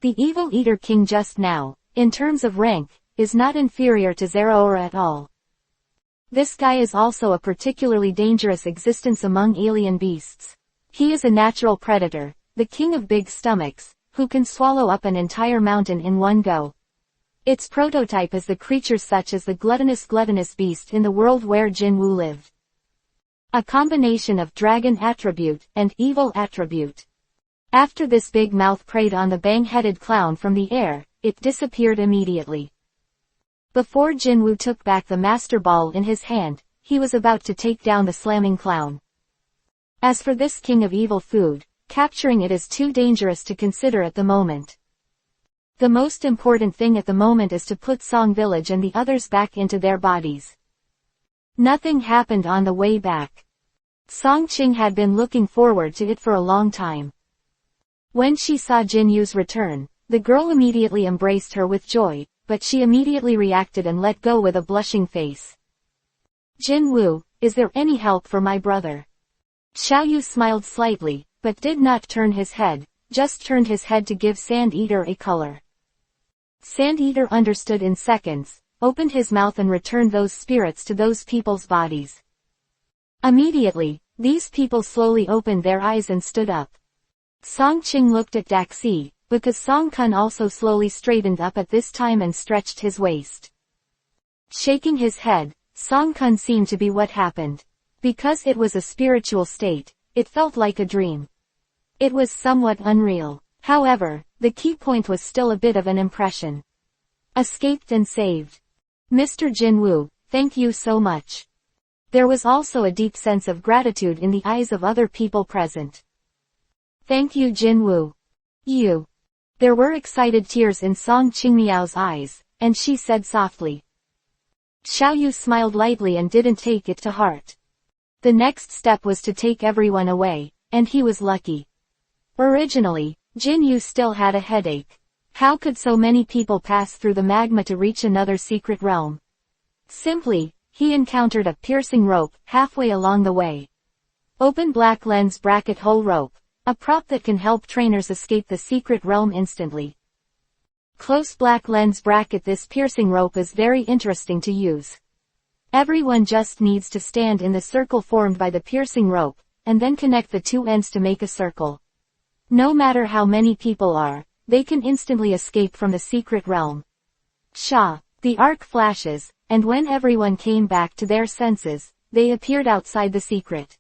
The Evil Eater King just now, in terms of rank, is not inferior to Zeraora at all. This guy is also a particularly dangerous existence among alien beasts. He is a natural predator, the king of big stomachs, who can swallow up an entire mountain in one go. Its prototype is the creatures such as the gluttonous beast in the world where Jinwoo lived. A combination of dragon attribute and evil attribute. After this big mouth preyed on the bang-headed clown from the air, it disappeared immediately. Before Jinwoo took back the master ball in his hand, he was about to take down the slamming clown. As for this king of evil food, capturing it is too dangerous to consider at the moment. The most important thing at the moment is to put Song Village and the others back into their bodies. Nothing happened on the way back. Song Ching had been looking forward to it for a long time. When she saw Jinyu's return, the girl immediately embraced her with joy, but she immediately reacted and let go with a blushing face. Jinwoo, is there any help for my brother? Xiaoyu smiled slightly, but did not turn his head, just turned his head to give Sand Eater a color. Sand Eater understood in seconds, opened his mouth and returned those spirits to those people's bodies. Immediately, these people slowly opened their eyes and stood up. Song Ching looked at Daxi, because Song Kun also slowly straightened up at this time and stretched his waist. Shaking his head, Song Kun seemed to be what happened. Because it was a spiritual state, it felt like a dream. It was somewhat unreal. However, the key point was still a bit of an impression. Escaped and saved. Mr. Jinwoo, thank you so much. There was also a deep sense of gratitude in the eyes of other people present. Thank you Jinwoo. You. There were excited tears in Song Qingmiao's eyes, and she said softly. Xiaoyu smiled lightly and didn't take it to heart. The next step was to take everyone away, and he was lucky. Originally, Jinyu still had a headache. How could so many people pass through the magma to reach another secret realm? Simply, he encountered a piercing rope halfway along the way. Open black lens bracket hole rope, a prop that can help trainers escape the secret realm instantly. Close black lens bracket. This piercing rope is very interesting to use. Everyone just needs to stand in the circle formed by the piercing rope, and then connect the two ends to make a circle. No matter how many people are, they can instantly escape from the secret realm. Sha, the arc flashes, and when everyone came back to their senses, they appeared outside the secret.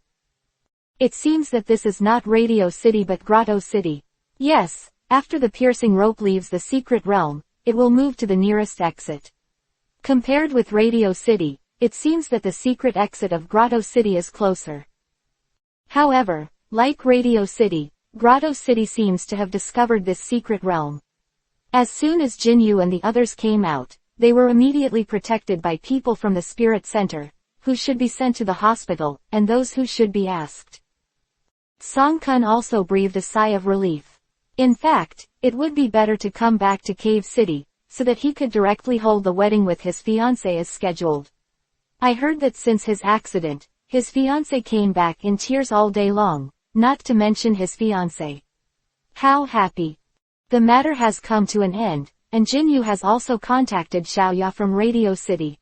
It seems that this is not Radio City but Grotto City. Yes, after the piercing rope leaves the secret realm, it will move to the nearest exit. Compared with Radio City, it seems that the secret exit of Grotto City is closer. However, like Radio City, Grotto City seems to have discovered this secret realm. As soon as Jinyu and the others came out, they were immediately protected by people from the Spirit Center, who should be sent to the hospital, and those who should be asked. Song Kun also breathed a sigh of relief. In fact, it would be better to come back to Cave City, so that he could directly hold the wedding with his fiancée as scheduled. I heard that since his accident, his fiancée came back in tears all day long, not to mention his fiancée. How happy. The matter has come to an end, and Jinyu has also contacted Xiaoya from Radio City.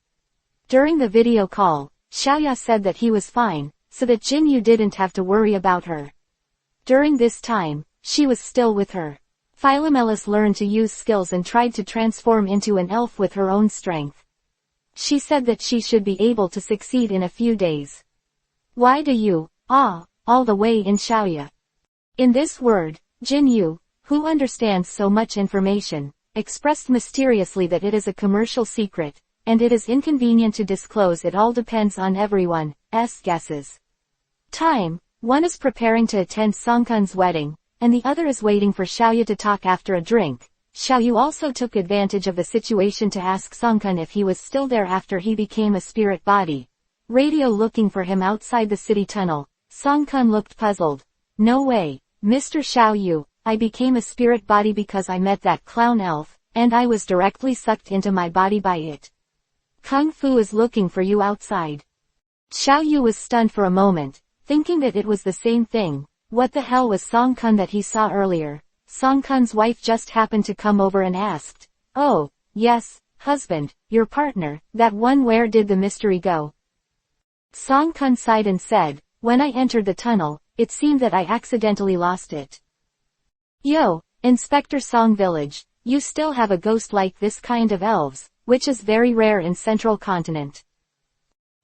During the video call, Xiaoya said that he was fine, so that Jinyu didn't have to worry about her. During this time, she was still with her. Philomelis learned to use skills and tried to transform into an elf with her own strength. She said that she should be able to succeed in a few days. Why do you, all the way in Xiaoya? In this word, Jinyu, who understands so much information, expressed mysteriously that it is a commercial secret, and it is inconvenient to disclose. It all depends on everyone's guesses. Time, one is preparing to attend Song Kun's wedding, and the other is waiting for Xiaoya to talk after a drink. Xiaoyu also took advantage of the situation to ask Song Kun if he was still there after he became a spirit body. Radio looking for him outside the city tunnel. Song Kun looked puzzled. No way, Mr. Xiaoyu, I became a spirit body because I met that clown elf, and I was directly sucked into my body by it. Kung Fu is looking for you outside. Xiaoyu was stunned for a moment, thinking that it was the same thing. What the hell was Song Kun that he saw earlier? Song Kun's wife just happened to come over and asked, "Oh, yes, husband, your partner, that one, where did the mystery go?" Song Kun sighed and said, "When I entered the tunnel, it seemed that I accidentally lost it." Yo, Inspector Song Village, you still have a ghost like this kind of elves, which is very rare in Central Continent.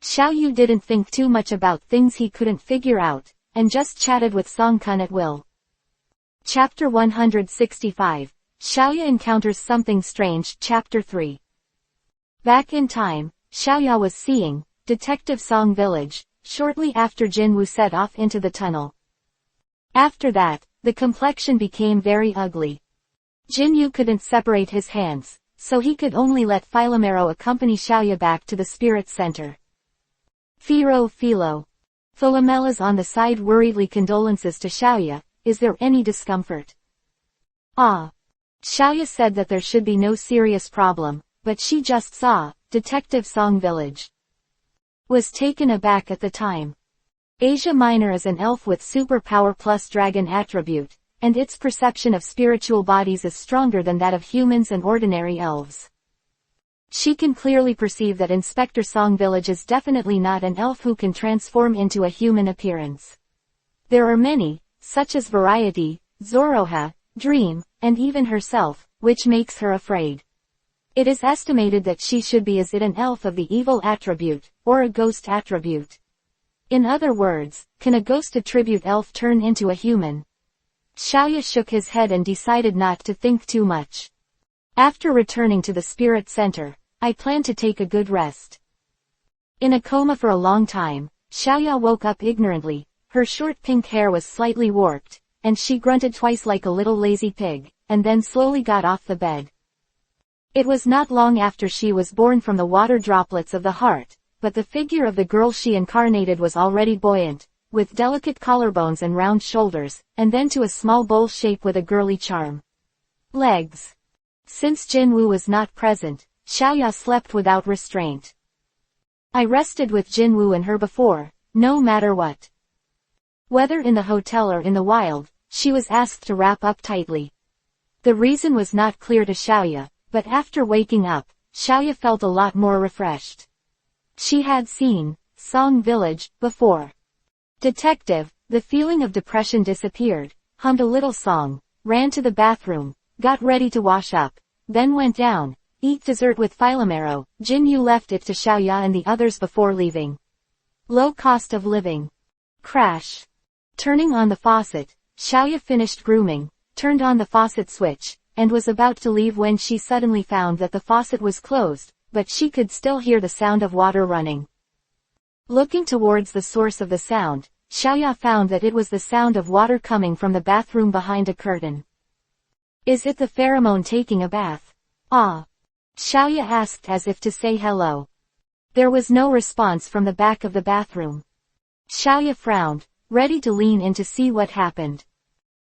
Xiaoyu didn't think too much about things he couldn't figure out, and just chatted with Song Kun at will. Chapter 165. Xiaoya encounters something strange. Chapter 3. Back in time, Xiaoya was seeing Detective Song Village, shortly after Jinwoo set off into the tunnel. After that, the complexion became very ugly. Jinwoo couldn't separate his hands, so he could only let Philomero accompany Xiaoya back to the spirit center. Philo. Philomella's on the side worriedly. Condolences to Xiaoya, is there any discomfort? Xiaoya said that there should be no serious problem, but she just saw Detective Song Village. Was taken aback at the time. Asia Minor is an elf with superpower plus dragon attribute, and its perception of spiritual bodies is stronger than that of humans and ordinary elves. She can clearly perceive that Inspector Song Village is definitely not an elf who can transform into a human appearance. There are many, such as Variety, Zoroha, Dream, and even herself, which makes her afraid. It is estimated that she should be an elf of the evil attribute, or a ghost attribute. In other words, can a ghost attribute elf turn into a human? Xiaoya shook his head and decided not to think too much. After returning to the spirit center, I plan to take a good rest. In a coma for a long time, Xiaoya woke up ignorantly, her short pink hair was slightly warped, and she grunted twice like a little lazy pig, and then slowly got off the bed. It was not long after she was born from the water droplets of the heart, but the figure of the girl she incarnated was already buoyant, with delicate collarbones and round shoulders, and then to a small bowl shape with a girly charm. Legs. Since Jinwoo was not present, Xiaoya slept without restraint. I rested with Jinwoo and her before, no matter what. Whether in the hotel or in the wild, she was asked to wrap up tightly. The reason was not clear to Xiaoya, but after waking up, Xiaoya felt a lot more refreshed. She had seen Song Village before. Detective, the feeling of depression disappeared, hummed a little song, ran to the bathroom, got ready to wash up, then went down, eat dessert with Philomero. Jinwoo left it to Xiaoya and the others before leaving. Low cost of living. Crash. Turning on the faucet, Xiaoya finished grooming, turned on the faucet switch, and was about to leave when she suddenly found that the faucet was closed, but she could still hear the sound of water running. Looking towards the source of the sound, Xiaoya found that it was the sound of water coming from the bathroom behind a curtain. Is it the pheromone taking a bath? Xiaoya asked as if to say hello. There was no response from the back of the bathroom. Xiaoya frowned, ready to lean in to see what happened.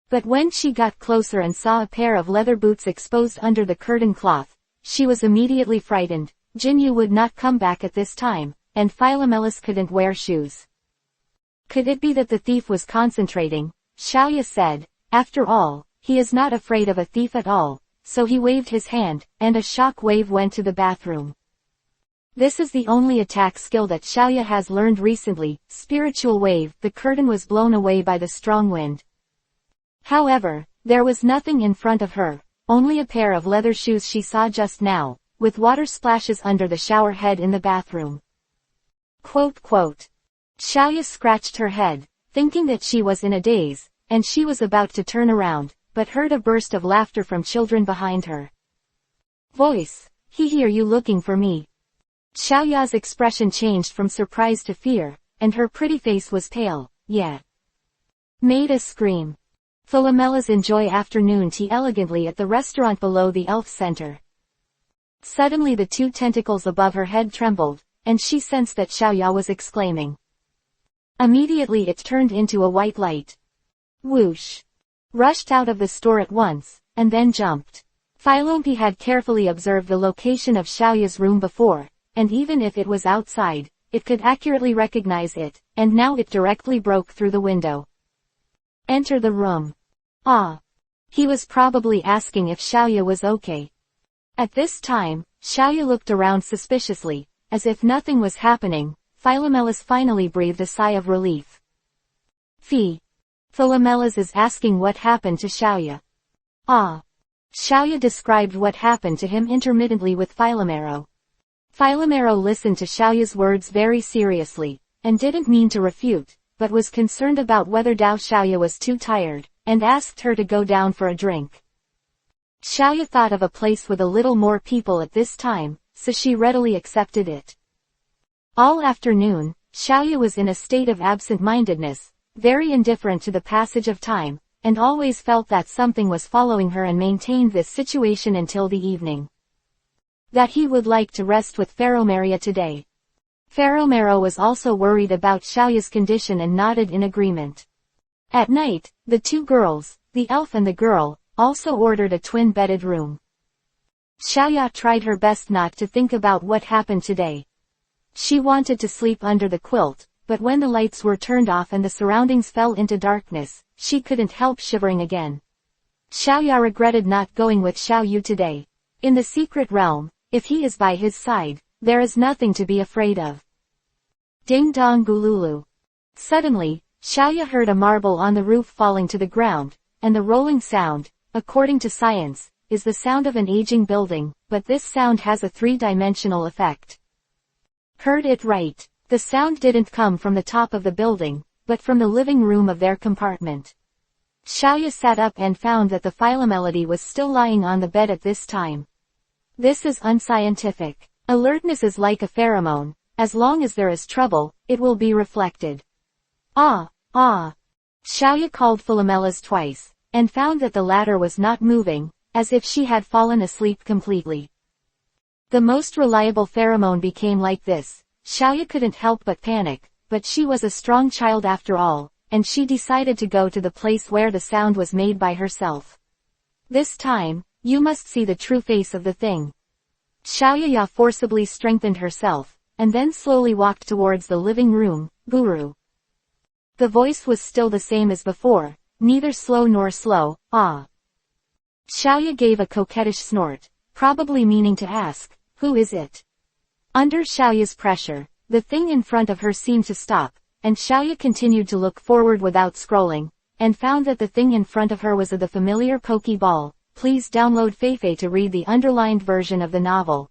But when she got closer and saw a pair of leather boots exposed under the curtain cloth, she was immediately frightened. Jinwoo would not come back at this time, and Philomelos couldn't wear shoes. Could it be that the thief was concentrating? Xiaoya said. After all, he is not afraid of a thief at all, so he waved his hand, and a shock wave went to the bathroom. This is the only attack skill that Xiaoya has learned recently, Spiritual Wave. The curtain was blown away by the strong wind. However, there was nothing in front of her, only a pair of leather shoes she saw just now, with water splashes under the shower head in the bathroom. Xiaoya scratched her head, thinking that she was in a daze, and she was about to turn around, but heard a burst of laughter from children behind her. Voice, are you looking for me? Xiaoya's expression changed from surprise to fear, and her pretty face was pale. Yeah. Made a scream. Philomelas enjoy afternoon tea elegantly at the restaurant below the Elf Center. Suddenly the two tentacles above her head trembled, and she sensed that Xiaoya was exclaiming. Immediately it turned into a white light. Whoosh! Rushed out of the store at once, and then jumped. Philompi had carefully observed the location of Xiaoya's room before, and even if it was outside, it could accurately recognize it, and now it directly broke through the window. Enter the room. He was probably asking if Xiaoya was okay. At this time, Xiaoya looked around suspiciously, as if nothing was happening. Philomelas finally breathed a sigh of relief. Philomelas is asking what happened to Xiaoya. Xiaoya described what happened to him intermittently with Philomero. Philomero listened to Xiaoya's words very seriously, and didn't mean to refute, but was concerned about whether Xiaoya was too tired, and asked her to go down for a drink. Xiaoya thought of a place with a little more people at this time, so she readily accepted it. All afternoon, Xiaoya was in a state of absent-mindedness, very indifferent to the passage of time, and always felt that something was following her and maintained this situation until the evening. That he would like to rest with Philomero today. Philomero was also worried about Xiaoya's condition and nodded in agreement. At night, the two girls, the elf and the girl, also ordered a twin-bedded room. Xiaoya tried her best not to think about what happened today. She wanted to sleep under the quilt, but when the lights were turned off and the surroundings fell into darkness, she couldn't help shivering again. Xiaoya regretted not going with Xiaoyu today. In the secret realm, if he is by his side, there is nothing to be afraid of. Ding dong gululu. Suddenly, Xiaoya heard a marble on the roof falling to the ground, and the rolling sound, according to science, is the sound of an aging building, but this sound has a three-dimensional effect. Heard it right. The sound didn't come from the top of the building, but from the living room of their compartment. Xiaoya sat up and found that the Philomelody was still lying on the bed at this time. This is unscientific. Alertness is like a pheromone. As long as there is trouble, it will be reflected. Ah, ah. Xiaoya called Philomelas twice, and found that the latter was not moving, as if she had fallen asleep completely. The most reliable pheromone became like this. Xiaoya couldn't help but panic, but she was a strong child after all, and she decided to go to the place where the sound was made by herself. This time, you must see the true face of the thing. Xiaoya forcibly strengthened herself, and then slowly walked towards the living room. Guru. The voice was still the same as before, neither slow nor slow. Ah. Xiaoya gave a coquettish snort, probably meaning to ask, who is it? Under Xiaoya's pressure, the thing in front of her seemed to stop, and Xiaoya continued to look forward without scrolling, and found that the thing in front of her was the familiar Pokeball. Please download Feifei to read the underlined version of the novel.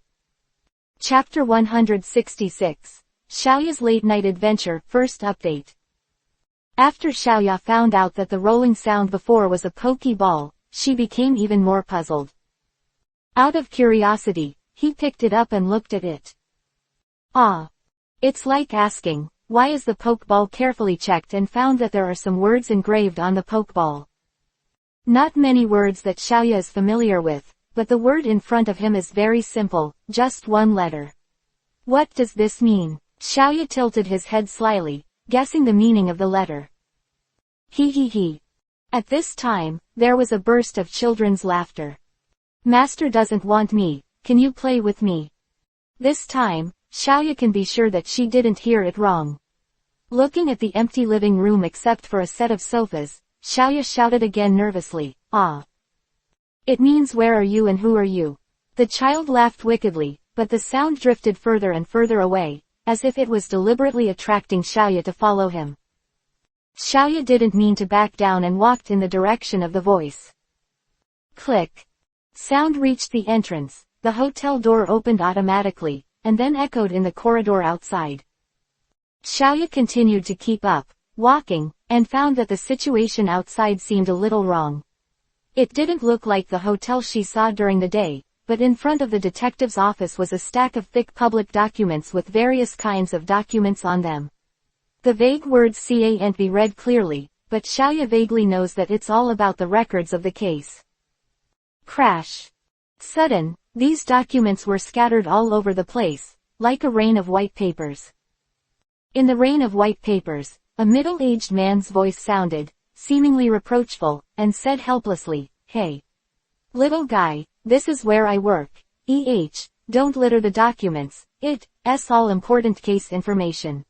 Chapter 166. Xiaoya's Late-Night Adventure, First Update. After Xiaoya found out that the rolling sound before was a Pokeball, she became even more puzzled. Out of curiosity, he picked it up and looked at it. Ah. It's like asking, why is the Pokeball? Carefully checked and found that there are some words engraved on the Pokeball. Not many words that Xiaoya is familiar with, but the word in front of him is very simple, just one letter. What does this mean? Xiaoya tilted his head slyly, guessing the meaning of the letter. He. At this time, there was a burst of children's laughter. Master doesn't want me, can you play with me? This time, Xiaoya can be sure that she didn't hear it wrong. Looking at the empty living room except for a set of sofas, Xiaoya shouted again nervously, ah. It means where are you and who are you? The child laughed wickedly, but the sound drifted further and further away, as if it was deliberately attracting Xiaoya to follow him. Xiaoya didn't mean to back down and walked in the direction of the voice. Click. Sound reached the entrance, the hotel door opened automatically, and then echoed in the corridor outside. Xiaoya continued to keep up, walking, and found that the situation outside seemed a little wrong. It didn't look like the hotel she saw during the day, but in front of the detective's office was a stack of thick public documents with various kinds of documents on them. The vague words can't be read clearly, but Xiaoya vaguely knows that it's all about the records of the case. Crash. Sudden, these documents were scattered all over the place, like a rain of white papers. In the rain of white papers, a middle-aged man's voice sounded, seemingly reproachful, and said helplessly, hey. Little guy, this is where I work. Don't litter the documents, it's all important case information.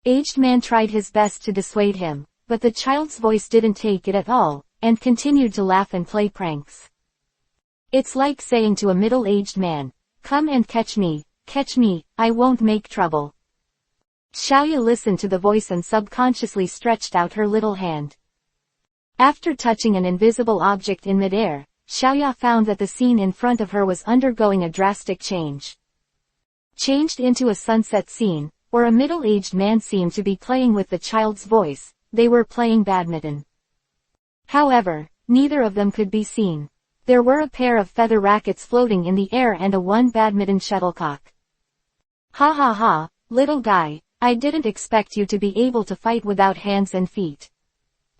Aged man tried his best to dissuade him, but the child's voice didn't take it at all, and continued to laugh and play pranks. It's like saying to a middle-aged man, come and catch me, I won't make trouble. Xiaoya listened to the voice and subconsciously stretched out her little hand. After touching an invisible object in midair, Xiaoya found that the scene in front of her was undergoing a drastic change. changed into a sunset scene, or a middle-aged man seemed to be playing with the child's voice. They were playing badminton. However, neither of them could be seen. There were a pair of feather rackets floating in the air and one badminton shuttlecock. Ha ha ha, little guy, I didn't expect you to be able to fight without hands and feet.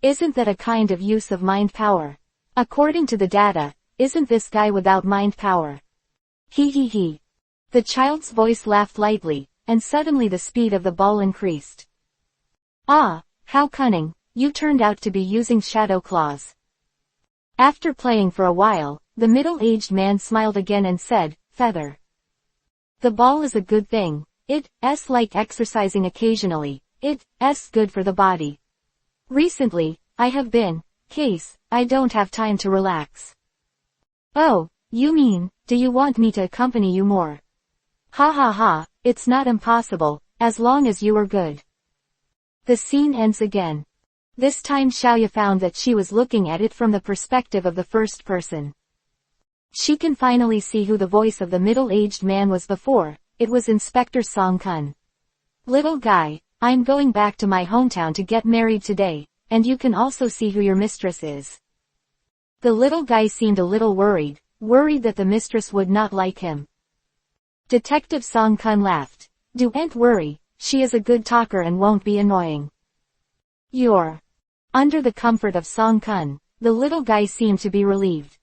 Isn't that a kind of use of mind power? According to the data, isn't this guy without mind power? He he he. The child's voice laughed lightly, and suddenly the speed of the ball increased. Ah, how cunning, you turned out to be using shadow claws. After playing for a while, the middle-aged man smiled again and said, Feather. The ball is a good thing. It's like exercising occasionally. It's good for the body. Recently, I have been, I don't have time to relax. Oh, you mean, do you want me to accompany you more? Ha ha ha, it's not impossible, as long as you are good. The scene ends again. This time Xiaoya found that she was looking at it from the perspective of the first person. She can finally see who the voice of the middle-aged man was before. It was Inspector Song Kun. Little guy, I'm going back to my hometown to get married today, and you can also see who your mistress is. The little guy seemed a little worried that the mistress would not like him. Detective Song Kun laughed. Don't worry, she is a good talker and won't be annoying. You're. Under the comfort of Song Kun, the little guy seemed to be relieved.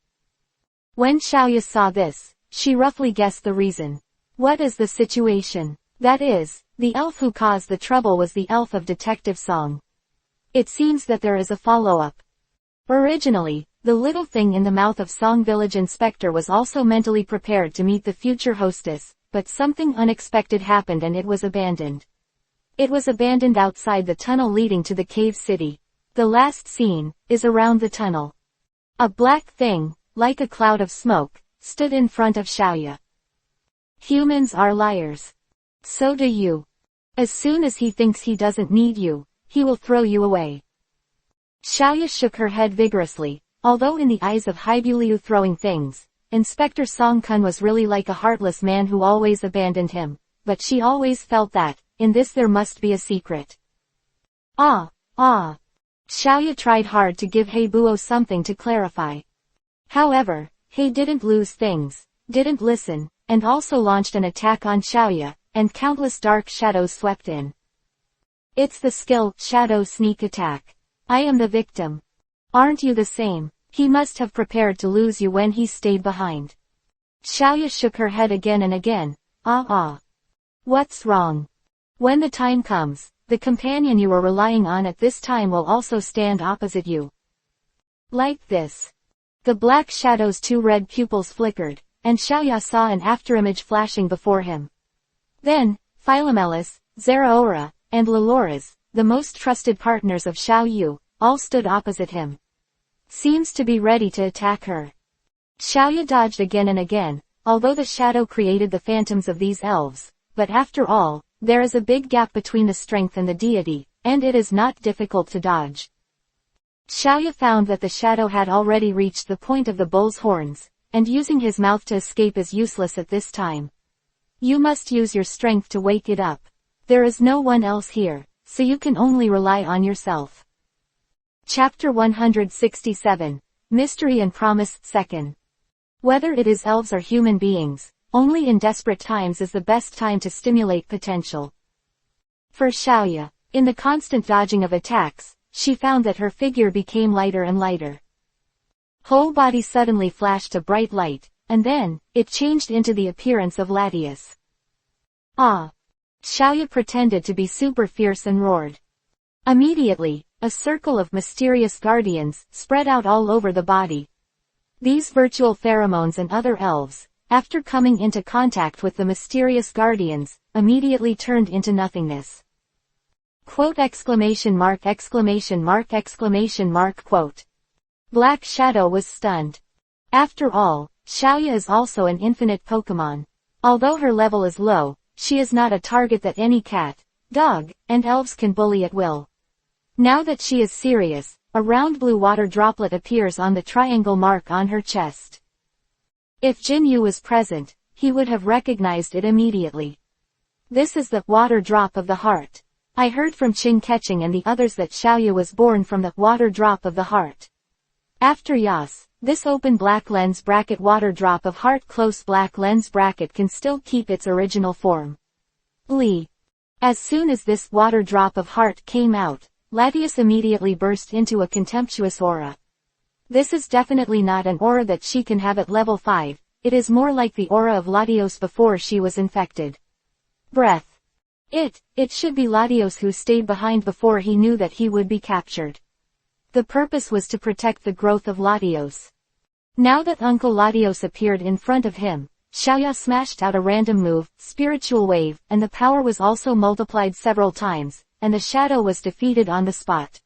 When Xiaoya saw this, she roughly guessed the reason. What is the situation? That is, the elf who caused the trouble was the elf of Detective Song. It seems that there is a follow-up. Originally, the little thing in the mouth of Song Village Inspector was also mentally prepared to meet the future hostess, but something unexpected happened and it was abandoned. It was abandoned outside the tunnel leading to the cave city. The last scene is around the tunnel. A black thing, like a cloud of smoke, stood in front of Xiaoya. Humans are liars. So do you. As soon as he thinks he doesn't need you, he will throw you away. Xiaoya shook her head vigorously, although in the eyes of Haibuliu throwing things, Inspector Song Kun was really like a heartless man who always abandoned him, but she always felt that, in this there must be a secret. Xiaoya tried hard to give Heibuo something to clarify. However, He didn't lose things, didn't listen, and also launched an attack on Xiaoya, and countless dark shadows swept in. It's the skill, shadow sneak attack. I am the victim. Aren't you the same? He must have prepared to lose you when he stayed behind. Xiaoya shook her head again and again. What's wrong? When the time comes, the companion you are relying on at this time will also stand opposite you. Like this. The black shadow's two red pupils flickered, and Xiaoya saw an afterimage flashing before him. Then, Philomelis, Zeraora, and Loloras, the most trusted partners of Xiao Yu, all stood opposite him. Seems to be ready to attack her. Xiaoya dodged again and again, although the shadow created the phantoms of these elves, but after all, there is a big gap between the strength and the deity, and it is not difficult to dodge. Xiaoya found that the shadow had already reached the point of the bull's horns, and using his mouth to escape is useless at this time. You must use your strength to wake it up. There is no one else here, so you can only rely on yourself. Chapter 167, Mystery and Promise, 2nd. Whether it is elves or human beings, only in desperate times is the best time to stimulate potential. For Xiaoya, in the constant dodging of attacks, she found that her figure became lighter and lighter. Whole body suddenly flashed a bright light, and then, it changed into the appearance of Latius. Xiaoya pretended to be super fierce and roared. Immediately, a circle of mysterious guardians spread out all over the body. These virtual pheromones and other elves, after coming into contact with the mysterious guardians, immediately turned into nothingness. Quote exclamation mark. Quote. Black Shadow was stunned. After all, Xiaoya is also an infinite Pokemon. Although her level is low, she is not a target that any cat, dog, and elves can bully at will. Now that she is serious, a round blue water droplet appears on the triangle mark on her chest. If Jin Yu was present, he would have recognized it immediately. This is the water drop of the heart. I heard from Qing Keqing and the others that Xiaoyu was born from the water drop of the heart. After Yas, this open black lens bracket water drop of heart close black lens bracket can still keep its original form. Li. As soon as this water drop of heart came out, Latius immediately burst into a contemptuous aura. This is definitely not an aura that she can have at level 5, it is more like the aura of Latios before she was infected. Breath. It should be Latios who stayed behind before he knew that he would be captured. The purpose was to protect the growth of Latios. Now that Uncle Latios appeared in front of him, Xiaoya smashed out a random move, Spiritual Wave, and the power was also multiplied several times, and the shadow was defeated on the spot.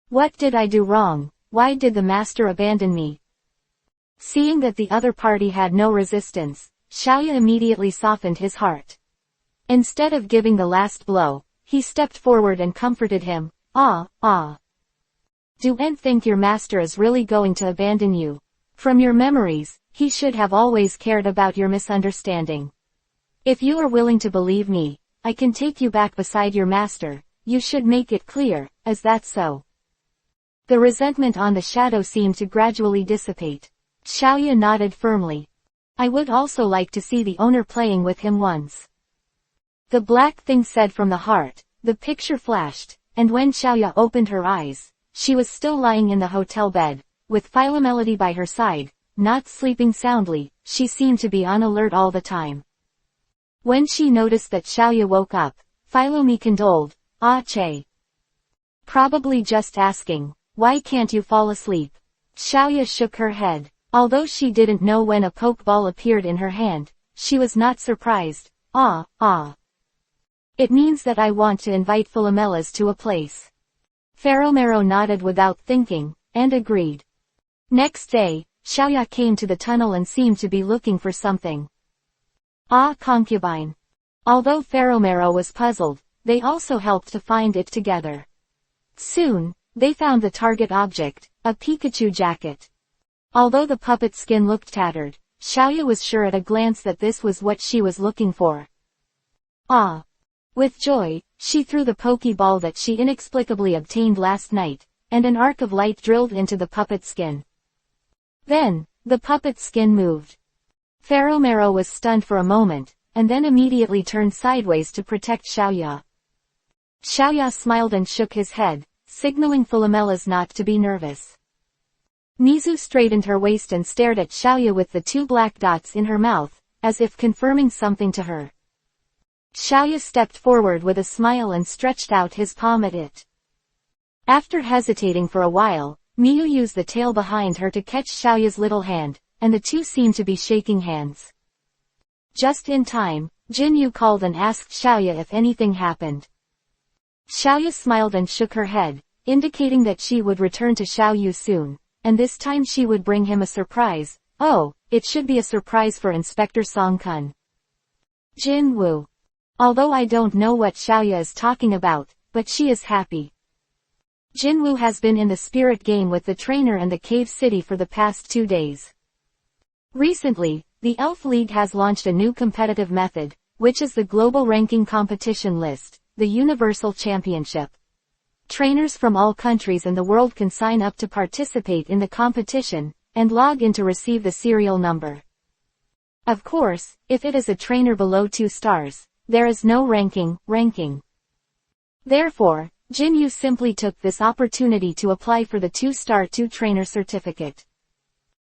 What did I do wrong? Why did the master abandon me? Seeing that the other party had no resistance, Xiaoya immediately softened his heart. Instead of giving the last blow, he stepped forward and comforted him. Do you think your master is really going to abandon you? From your memories, he should have always cared about your misunderstanding. If you are willing to believe me, I can take you back beside your master, you should make it clear, is that so? The resentment on the shadow seemed to gradually dissipate. Xiaoya nodded firmly. I would also like to see the owner playing with him once. The black thing said from the heart, the picture flashed, and when Xiaoya opened her eyes, she was still lying in the hotel bed, with Philomelody by her side, not sleeping soundly, she seemed to be on alert all the time. When she noticed that Xiaoya woke up, Philomi condoled, Che. Probably just asking, why can't you fall asleep? Xiaoya shook her head. Although she didn't know when a pokeball appeared in her hand, she was not surprised. It means that I want to invite Philomelas to a place. Feromero nodded without thinking, and agreed. Next day, Xiaoya came to the tunnel and seemed to be looking for something. Concubine. Although Feromero was puzzled, they also helped to find it together. Soon, they found the target object, a Pikachu jacket. Although the puppet skin looked tattered, Xiaoya was sure at a glance that this was what she was looking for. With joy, she threw the Pokeball that she inexplicably obtained last night, and an arc of light drilled into the puppet skin. Then, the puppet skin moved. Feromero was stunned for a moment, and then immediately turned sideways to protect Xiaoya. Xiaoya smiled and shook his head, signaling Philomelas not to be nervous. Mizu straightened her waist and stared at Xiaoya with the 2 black dots in her mouth, as if confirming something to her. Xiaoya stepped forward with a smile and stretched out his palm at it. After hesitating for a while, Miyu used the tail behind her to catch Xiaoya's little hand, and the two seemed to be shaking hands. Just in time, Jinyu called and asked Xiaoya if anything happened. Xiaoya smiled and shook her head, indicating that she would return to Xiaoyu soon, and this time she would bring him a surprise. It should be a surprise for Inspector Song-kun. Jinwoo. Although I don't know what Xiaoya is talking about, but she is happy. Jinwoo has been in the spirit game with the trainer and the cave city for the past 2 days. Recently, the Elf League has launched a new competitive method, which is the global ranking competition list, the Universal Championship. Trainers from all countries in the world can sign up to participate in the competition, and log in to receive the serial number. Of course, if it is a trainer below 2 stars, there is no ranking. Therefore, Jinyu simply took this opportunity to apply for the 2-star 2 trainer certificate.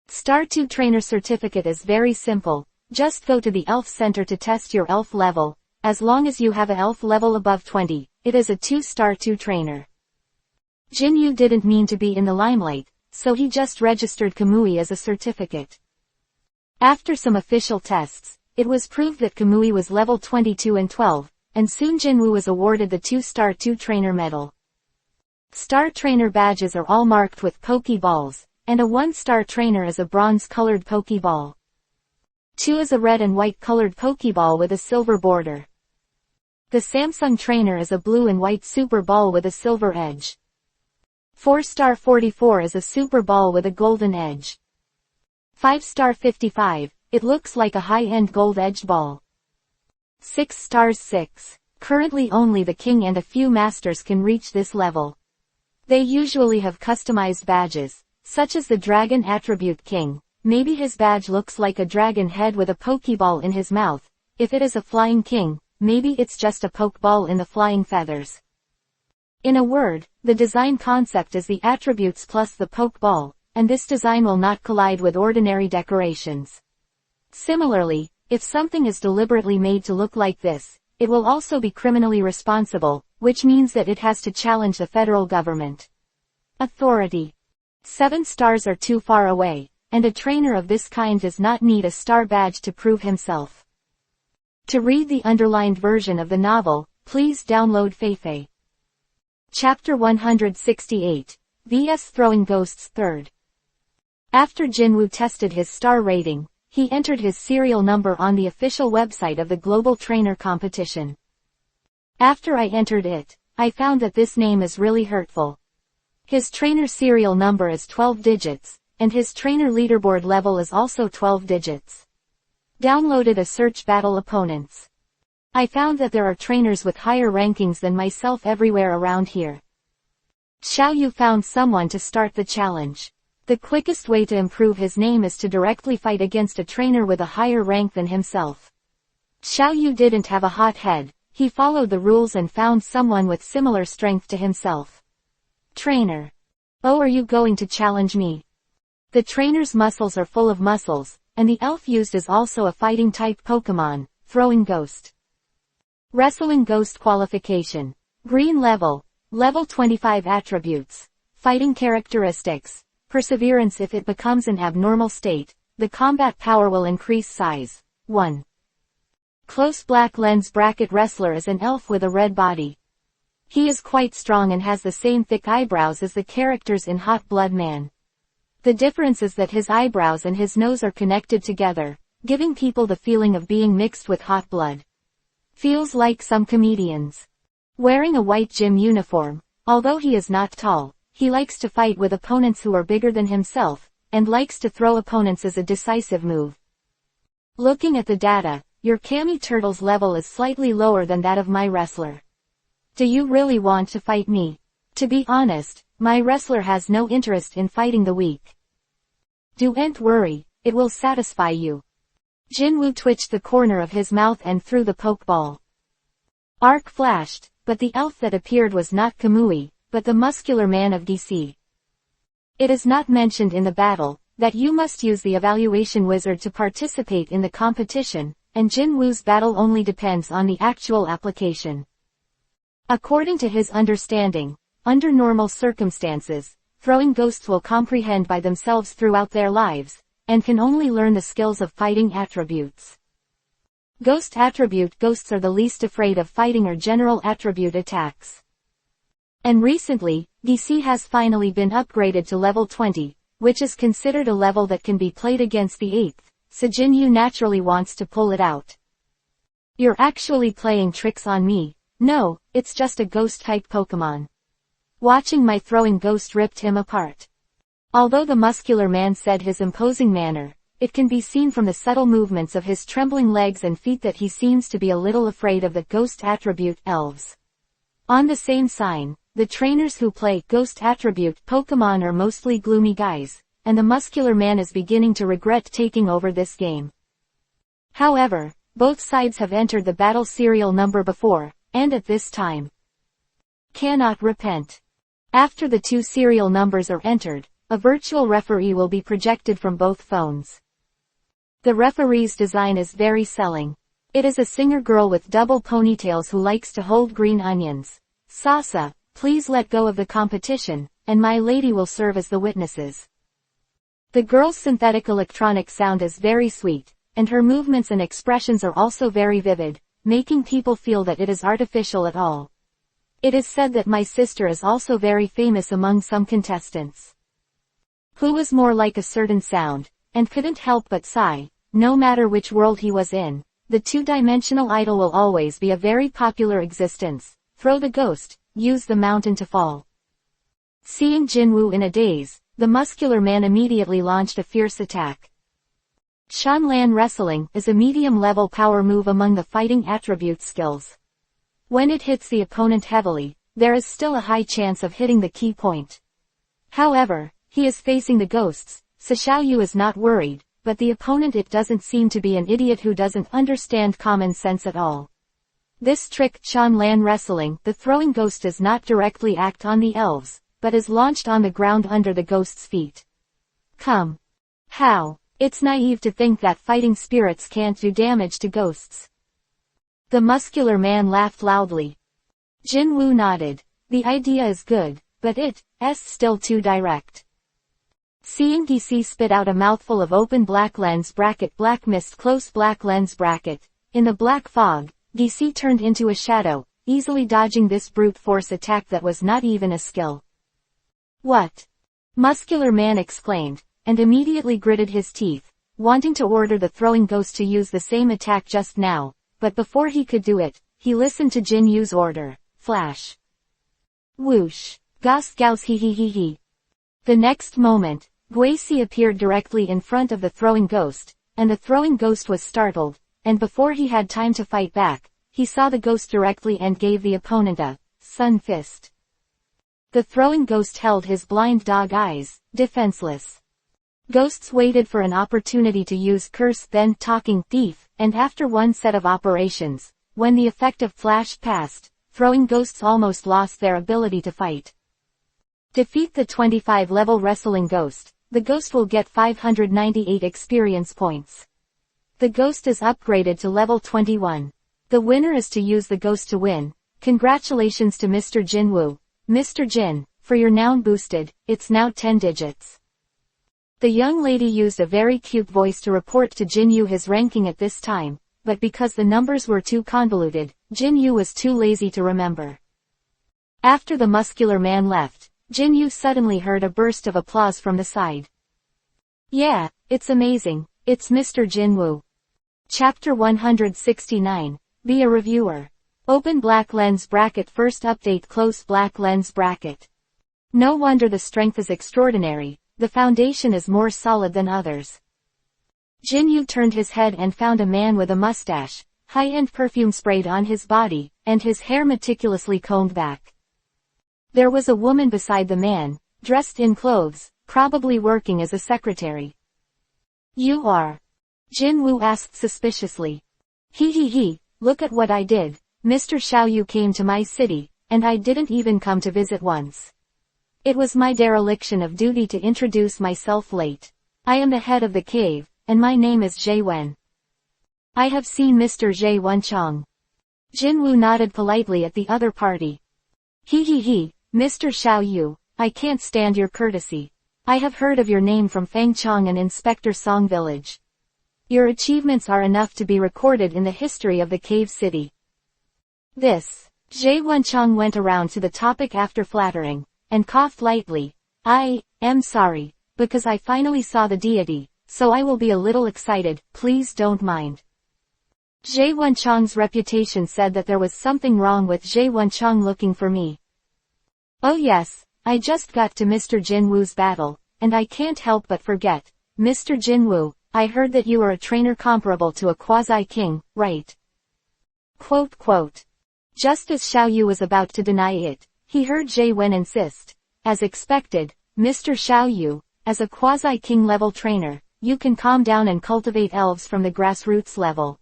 Star 2 trainer certificate is very simple, just go to the Elf Center to test your Elf level, as long as you have a Elf level above 20, it is a 2-star 2 trainer. Jinyu didn't mean to be in the limelight, so he just registered Kamui as a certificate. After some official tests, it was proved that Kamui was level 22 and 12, and soon Jinwoo was awarded the 2-star 2 trainer medal. Star trainer badges are all marked with Pokeballs, and a 1-star trainer is a bronze-colored Pokeball. 2 is a red and white-colored Pokeball with a silver border. The Samsung trainer is a blue and white Super Ball with a silver edge. 4-star 44 is a Super Ball with a golden edge. 5-star 55, it looks like a high-end gold-edged ball. 6 stars 6. Currently only the king and a few masters can reach this level. They usually have customized badges, such as the Dragon Attribute King. Maybe his badge looks like a dragon head with a pokeball in his mouth. If it is a flying king, maybe it's just a pokeball in the flying feathers. In a word, the design concept is the attributes plus the pokeball, and this design will not collide with ordinary decorations. Similarly, if something is deliberately made to look like this, it will also be criminally responsible, which means that it has to challenge the federal government. Authority. 7 stars are too far away, and a trainer of this kind does not need a star badge to prove himself. To read the underlined version of the novel, please download Feifei. Chapter 168. vs Throwing Ghosts 3rd. After Jinwoo tested his star rating, he entered his serial number on the official website of the Global Trainer Competition. After I entered it, I found that this name is really hurtful. His trainer serial number is 12 digits, and his trainer leaderboard level is also 12 digits. Downloaded a search battle opponents. I found that there are trainers with higher rankings than myself everywhere around here. Xiao Yu found someone to start the challenge. The quickest way to improve his name is to directly fight against a trainer with a higher rank than himself. Xiao Yu didn't have a hot head, he followed the rules and found someone with similar strength to himself. Trainer. Oh, are you going to challenge me? The trainer's muscles are full of muscles, and the elf used is also a fighting type Pokemon, Throwing Ghost. Wrestling Ghost Qualification. Green level. Level 25 attributes. Fighting characteristics. Perseverance. If it becomes an abnormal state, the combat power will increase size. 1. Close black lens bracket wrestler is an elf with a red body. He is quite strong and has the same thick eyebrows as the characters in Hot Blood Man. The difference is that his eyebrows and his nose are connected together, giving people the feeling of being mixed with hot blood. Feels like some comedians. Wearing a white gym uniform, although he is not tall, he likes to fight with opponents who are bigger than himself, and likes to throw opponents as a decisive move. Looking at the data, your Kami Turtle's level is slightly lower than that of my wrestler. Do you really want to fight me? To be honest, my wrestler has no interest in fighting the weak. Don't worry, it will satisfy you. Jinwoo twitched the corner of his mouth and threw the pokeball. Arc flashed, but the elf that appeared was not Kamui, but the muscular man of DC. It is not mentioned in the battle that you must use the evaluation wizard to participate in the competition, and Jinwoo's battle only depends on the actual application. According to his understanding, under normal circumstances, throwing ghosts will comprehend by themselves throughout their lives, and can only learn the skills of fighting attributes. Ghost attribute ghosts are the least afraid of fighting or general attribute attacks. And recently, DC has finally been upgraded to level 20, which is considered a level that can be played against the 8th, so Jinwoo naturally wants to pull it out. You're actually playing tricks on me. No, it's just a ghost-type Pokemon. Watching my throwing ghost ripped him apart. Although the muscular man said his imposing manner, it can be seen from the subtle movements of his trembling legs and feet that he seems to be a little afraid of the ghost attribute Elves. On the same sign, the trainers who play ghost attribute Pokemon are mostly gloomy guys, and the muscular man is beginning to regret taking over this game. However, both sides have entered the battle serial number before, and at this time cannot repent. After the 2 serial numbers are entered, a virtual referee will be projected from both phones. The referee's design is very selling. It is a singer girl with double ponytails who likes to hold green onions. Sasa, please let go of the competition, and my lady will serve as the witnesses. The girl's synthetic electronic sound is very sweet, and her movements and expressions are also very vivid, making people feel that it is artificial at all. It is said that my sister is also very famous among some contestants. Who was more like a certain sound, and couldn't help but sigh. No matter which world he was in, the 2-dimensional idol will always be a very popular existence. Throw the ghost, use the mountain to fall. Seeing Jinwoo in a daze, the muscular man immediately launched a fierce attack. Shanlan Wrestling is a medium-level power move among the fighting attribute skills. When it hits the opponent heavily, there is still a high chance of hitting the key point. However, he is facing the ghosts, so Xiaoyu is not worried, but the opponent it doesn't seem to be an idiot who doesn't understand common sense at all. This trick Shanlan Wrestling, the throwing ghost does not directly act on the elves, but is launched on the ground under the ghost's feet. Come. How? It's naive to think that fighting spirits can't do damage to ghosts. The muscular man laughed loudly. Jinwoo nodded. The idea is good, but it's still too direct. Seeing DC spit out a mouthful of open black lens bracket black mist close black lens bracket, in the black fog, DC turned into a shadow, easily dodging this brute force attack that was not even a skill. What? Muscular man exclaimed, and immediately gritted his teeth, wanting to order the throwing ghost to use the same attack just now, but before he could do it, he listened to Jin Yu's order, flash. Whoosh. Gauss gauss he he he he. The next moment, Guisi appeared directly in front of the throwing ghost, and the throwing ghost was startled, and before he had time to fight back, he saw the ghost directly and gave the opponent a sun fist. The throwing ghost held his blind dog eyes, defenseless. Ghosts waited for an opportunity to use curse then talking thief, and after one set of operations, when the effect of flash passed, throwing ghosts almost lost their ability to fight. Defeat the 25-level wrestling ghost. The ghost will get 598 experience points. The ghost is upgraded to level 21. The winner is to use the ghost to win. Congratulations to Mr. Jinwoo. Mr. Jin, for your noun boosted, it's now 10 digits. The young lady used a very cute voice to report to Jinyu his ranking at this time, but because the numbers were too convoluted, Jinyu was too lazy to remember. After the muscular man left, Jinyu suddenly heard a burst of applause from the side. Yeah, it's amazing, it's Mr. Jinwoo. Chapter 169, Be a Reviewer. Open black lens bracket first update close black lens bracket. No wonder the strength is extraordinary, the foundation is more solid than others. Jinyu turned his head and found a man with a mustache, high-end perfume sprayed on his body, and his hair meticulously combed back. There was a woman beside the man, dressed in clothes, probably working as a secretary. You are? Jinwoo asked suspiciously. He, look at what I did. Mr. Xiaoyu came to my city, and I didn't even come to visit once. It was my dereliction of duty to introduce myself late. I am the head of the cave, and my name is Zhe Wen. I have seen Mr. Zhe Wenchang. Jinwoo nodded politely at the other party. He, Mr. Xiaoyu, I can't stand your courtesy. I have heard of your name from Fangchong and Inspector Song Village. Your achievements are enough to be recorded in the history of the cave city. This. Zhe Wenchang went around to the topic after flattering, and coughed lightly. I am sorry, because I finally saw the deity, so I will be a little excited, please don't mind. Zhe Wenchang's reputation said that there was something wrong with Zhe Wenchang looking for me. Oh yes, I just got to Mr. Jinwoo's battle, and I can't help but forget. Mr. Jinwoo, I heard that you are a trainer comparable to a quasi-king, right? Quote. Just as Xiaoyu was about to deny it, he heard Zhe Wen insist. As expected, Mr. Xiaoyu, as a quasi-king level trainer, you can calm down and cultivate elves from the grassroots level.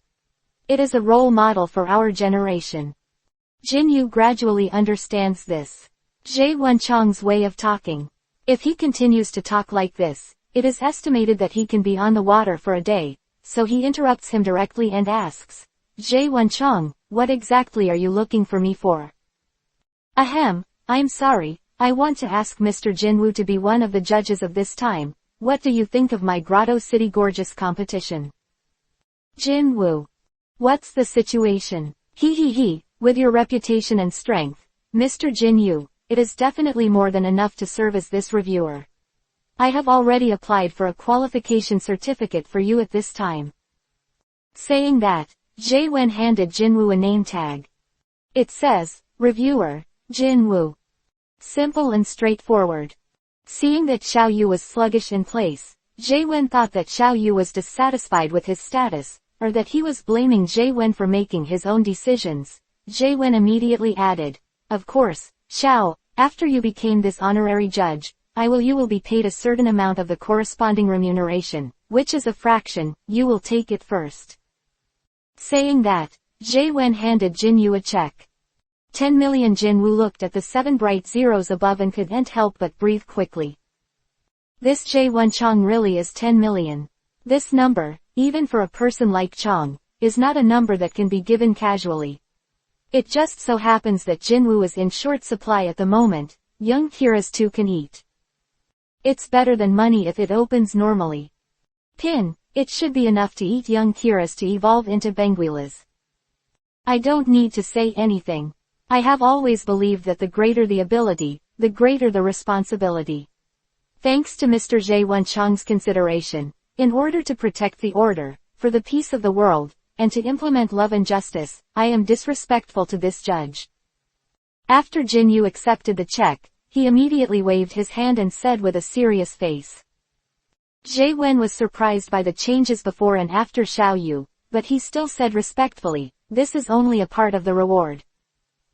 It is a role model for our generation. Jinyu gradually understands this. Zhe Wenchang's way of talking. If he continues to talk like this, it is estimated that he can be on the water for a day, so he interrupts him directly and asks, Zhe Wenchang, what exactly are you looking for me for? Ahem, I'm sorry, I want to ask Mr. Jinwoo to be one of the judges of this time. What do you think of my Grotto City Gorgeous competition? Jinwoo. What's the situation? He, with your reputation and strength, Mr. Jinyu, it is definitely more than enough to serve as this reviewer. I have already applied for a qualification certificate for you at this time. Saying that, Zhe Wen handed Jinwoo a name tag. It says, Reviewer, Jinwoo. Simple and straightforward. Seeing that Xiaoyu was sluggish in place, Jae-wen thought that Xiao Yu was dissatisfied with his status, or that he was blaming Jae-wen for making his own decisions. Jae-wen immediately added, "Of course, Xiao, after you became this honorary judge, you will be paid a certain amount of the corresponding remuneration, which is a fraction, you will take it first." Saying that, Jae-wen handed Jin Yu a check. 10 million. Jin Woo looked at the 7 bright zeros above and couldn't help but breathe quickly. This Jae-won Chong really is 10 million. This number, even for a person like Chong, is not a number that can be given casually. It just so happens that Jin Woo is in short supply at the moment. Young Kira's too can eat. It's better than money if it opens normally. It should be enough to eat young Kira's to evolve into Benguilas. I don't need to say anything. I have always believed that the greater the ability, the greater the responsibility. Thanks to Mr. Jae-won Chong's consideration, in order to protect the order, for the peace of the world, and to implement love and justice, I am disrespectful to this judge. After Jin Yu accepted the check, he immediately waved his hand and said with a serious face. Jae-wen was surprised by the changes before and after Xiao Yu, but he still said respectfully, "This is only a part of the reward.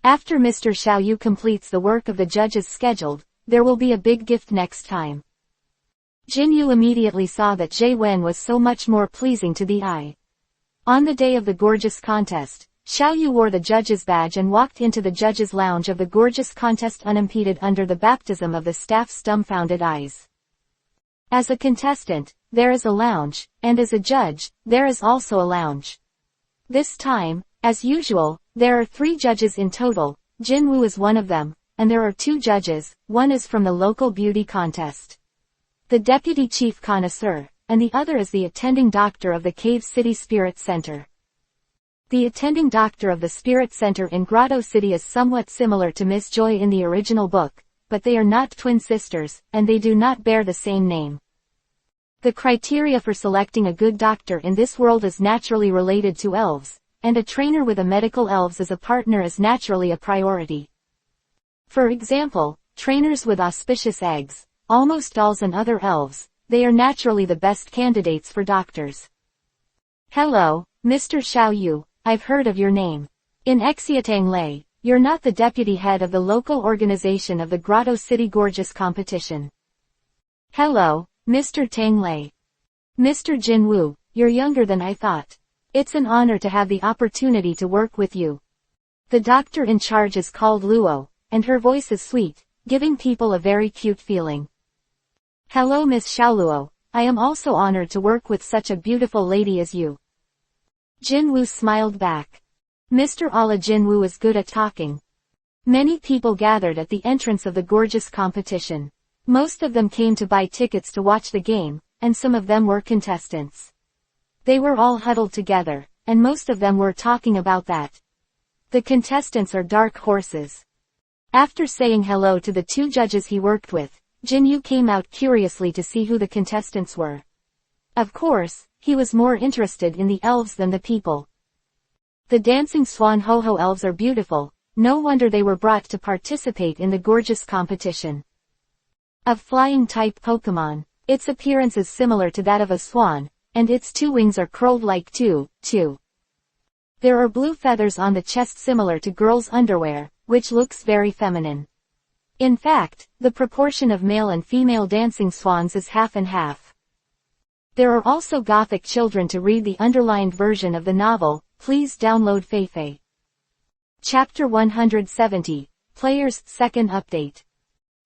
After Mr. Xiao Yu completes the work of the judge as scheduled, there will be a big gift next time." Jin Yu immediately saw that Jae-wen was so much more pleasing to the eye. On the day of the gorgeous contest, Xiao Yu wore the judge's badge and walked into the judge's lounge of the gorgeous contest unimpeded under the baptism of the staff's dumbfounded eyes. As a contestant, there is a lounge, and as a judge, there is also a lounge. This time, as usual, there are 3 judges in total. Jin Woo is one of them, and there are 2 judges, one is from the local beauty contest, the deputy chief connoisseur, and the other is the attending doctor of the Cave City Spirit Center. The attending doctor of the Spirit Center in Grotto City is somewhat similar to Miss Joy in the original book, but they are not twin sisters, and they do not bear the same name. The criteria for selecting a good doctor in this world is naturally related to elves, and a trainer with a medical elves as a partner is naturally a priority. For example, trainers with auspicious eggs, almost dolls and other elves, they are naturally the best candidates for doctors. Hello, Mr. Xiao Yu, I've heard of your name. In Exiatang Lei, you're not the deputy head of the local organization of the Grotto City Gorgeous Competition. Hello, Mr. Tang Lei. Mr. Jin Woo, you're younger than I thought. It's an honor to have the opportunity to work with you. The doctor in charge is called Luo, and her voice is sweet, giving people a very cute feeling. Hello Miss Xiaoluo, I am also honored to work with such a beautiful lady as you. Jin Woo smiled back. Mr. Ala Jin Woo is good at talking. Many people gathered at the entrance of the gorgeous competition. Most of them came to buy tickets to watch the game, and some of them were contestants. They were all huddled together, and most of them were talking about that. The contestants are dark horses. After saying hello to the 2 judges he worked with, Jin Yu came out curiously to see who the contestants were. Of course, he was more interested in the elves than the people. The dancing swan ho-ho elves are beautiful, no wonder they were brought to participate in the gorgeous competition. Of flying-type Pokemon, its appearance is similar to that of a swan, and its 2 wings are curled like two. There are blue feathers on the chest similar to girls' underwear, which looks very feminine. In fact, the proportion of male and female dancing swans is half and half. There are also Gothic children to read the underlined version of the novel. Please download Feifei. Chapter 170, Player's Second Update.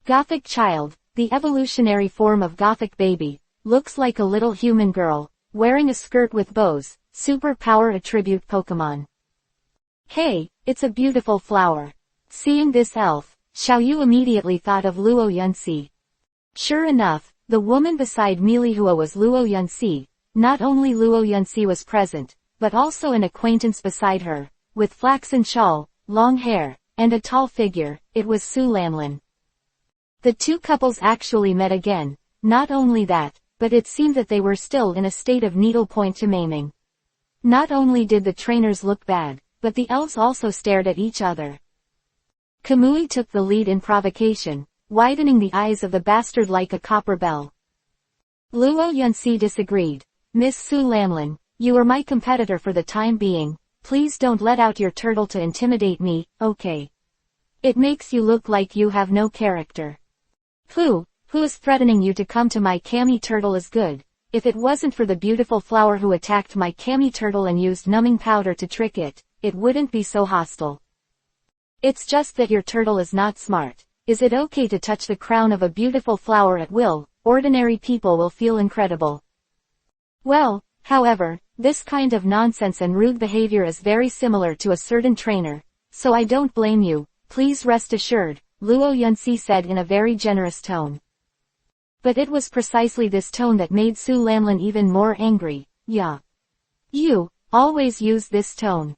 Gothic child, the evolutionary form of Gothic baby, looks like a little human girl, wearing a skirt with bows, superpower attribute Pokemon. Hey, it's a beautiful flower. Seeing this elf, Xiao Yu immediately thought of Luo Yunxi. Sure enough, the woman beside Milihua was Luo Yunxi. Not only Luo Yunxi was present, but also an acquaintance beside her, with flaxen shawl, long hair, and a tall figure. It was Su Lanlin. The 2 couples actually met again. Not only that, but it seemed that they were still in a state of needlepoint to maiming. Not only did the trainers look bad, but the elves also stared at each other. Kamui took the lead in provocation, widening the eyes of the bastard like a copper bell. Luo Yunxi disagreed. Miss Su Lanlin, you are my competitor for the time being. Please don't let out your turtle to intimidate me, okay? It makes you look like you have no character. Who is threatening you to come to my cami turtle is good. If it wasn't for the beautiful flower who attacked my cami turtle and used numbing powder to trick it, it wouldn't be so hostile. It's just that your turtle is not smart. Is it okay to touch the crown of a beautiful flower at will? Ordinary people will feel incredible. Well, however, this kind of nonsense and rude behavior is very similar to a certain trainer, so I don't blame you, please rest assured, Luo Yunxi said in a very generous tone. But it was precisely this tone that made Su Lanlin even more angry. Yeah. You always use this tone.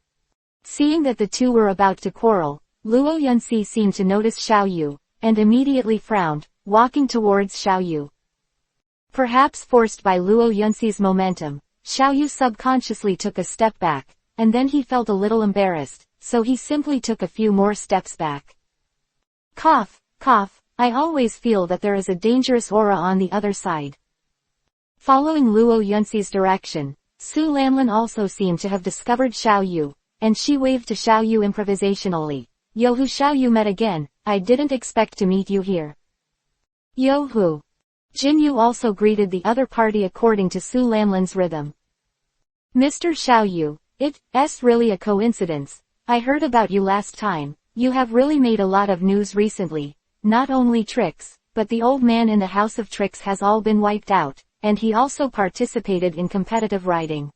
Seeing that the two were about to quarrel, Luo Yunxi seemed to notice Xiao Yu, and immediately frowned, walking towards Xiao Yu. Perhaps forced by Luo Yunxi's momentum, Xiao Yu subconsciously took a step back, and then he felt a little embarrassed, so he simply took a few more steps back. Cough, cough, I always feel that there is a dangerous aura on the other side. Following Luo Yunxi's direction, Su Lanlin also seemed to have discovered Xiao Yu, and she waved to Xiao Yu improvisationally. Yo-hu Xiao Yu met again, I didn't expect to meet you here. Yo-hu. Jin Yu also greeted the other party according to Su Lanlin's rhythm. Mr. Xiao Yu, it's really a coincidence. I heard about you last time. You have really made a lot of news recently. Not only tricks, but the old man in the House of Tricks has all been wiped out, and he also participated in competitive writing.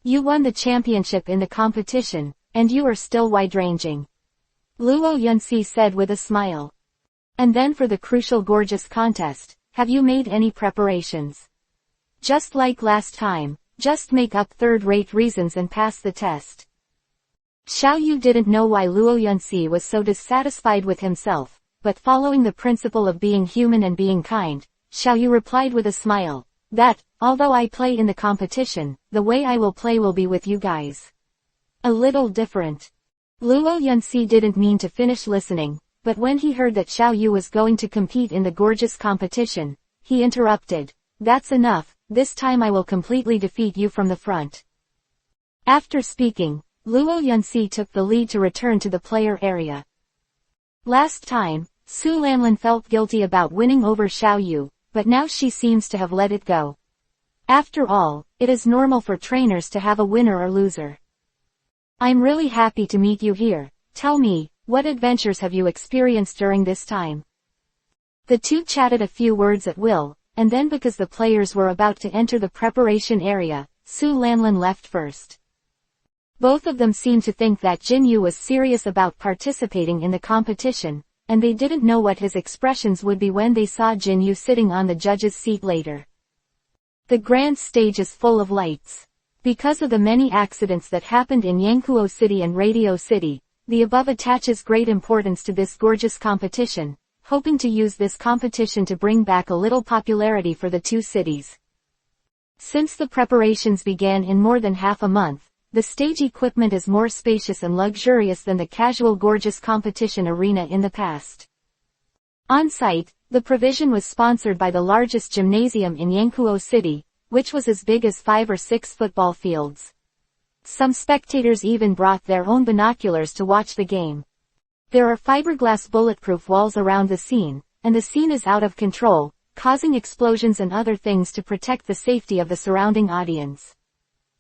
You won the championship in the competition, and you are still wide-ranging. Luo Yunxi said with a smile. And then for the crucial gorgeous contest, have you made any preparations? Just like last time, just make up third-rate reasons and pass the test. Xiao Yu didn't know why Luo Yunxi was so dissatisfied with himself, but following the principle of being human and being kind, Xiao Yu replied with a smile, that, although I play in the competition, the way I will play will be with you guys. A little different. Luo Yunxi didn't mean to finish listening, but when he heard that Xiao Yu was going to compete in the gorgeous competition, he interrupted. That's enough, this time I will completely defeat you from the front. After speaking, Luo Yunxi took the lead to return to the player area. Last time, Su Lanlin felt guilty about winning over Xiao Yu, but now she seems to have let it go. After all, it is normal for trainers to have a winner or loser. I'm really happy to meet you here. Tell me, what adventures have you experienced during this time? The two chatted a few words at will, and then because the players were about to enter the preparation area, Su Lanlin left first. Both of them seemed to think that Jin Yu was serious about participating in the competition, and they didn't know what his expressions would be when they saw Jin Yu sitting on the judge's seat later. The grand stage is full of lights. Because of the many accidents that happened in Yangkuo City and Radio City, the above attaches great importance to this gorgeous competition, hoping to use this competition to bring back a little popularity for the two cities. Since the preparations began in more than half a month, the stage equipment is more spacious and luxurious than the casual gorgeous competition arena in the past. On site, the provision was sponsored by the largest gymnasium in Yangkuo City, which was as big as 5 or 6 football fields. Some spectators even brought their own binoculars to watch the game. There are fiberglass bulletproof walls around the scene, and the scene is out of control, causing explosions and other things to protect the safety of the surrounding audience.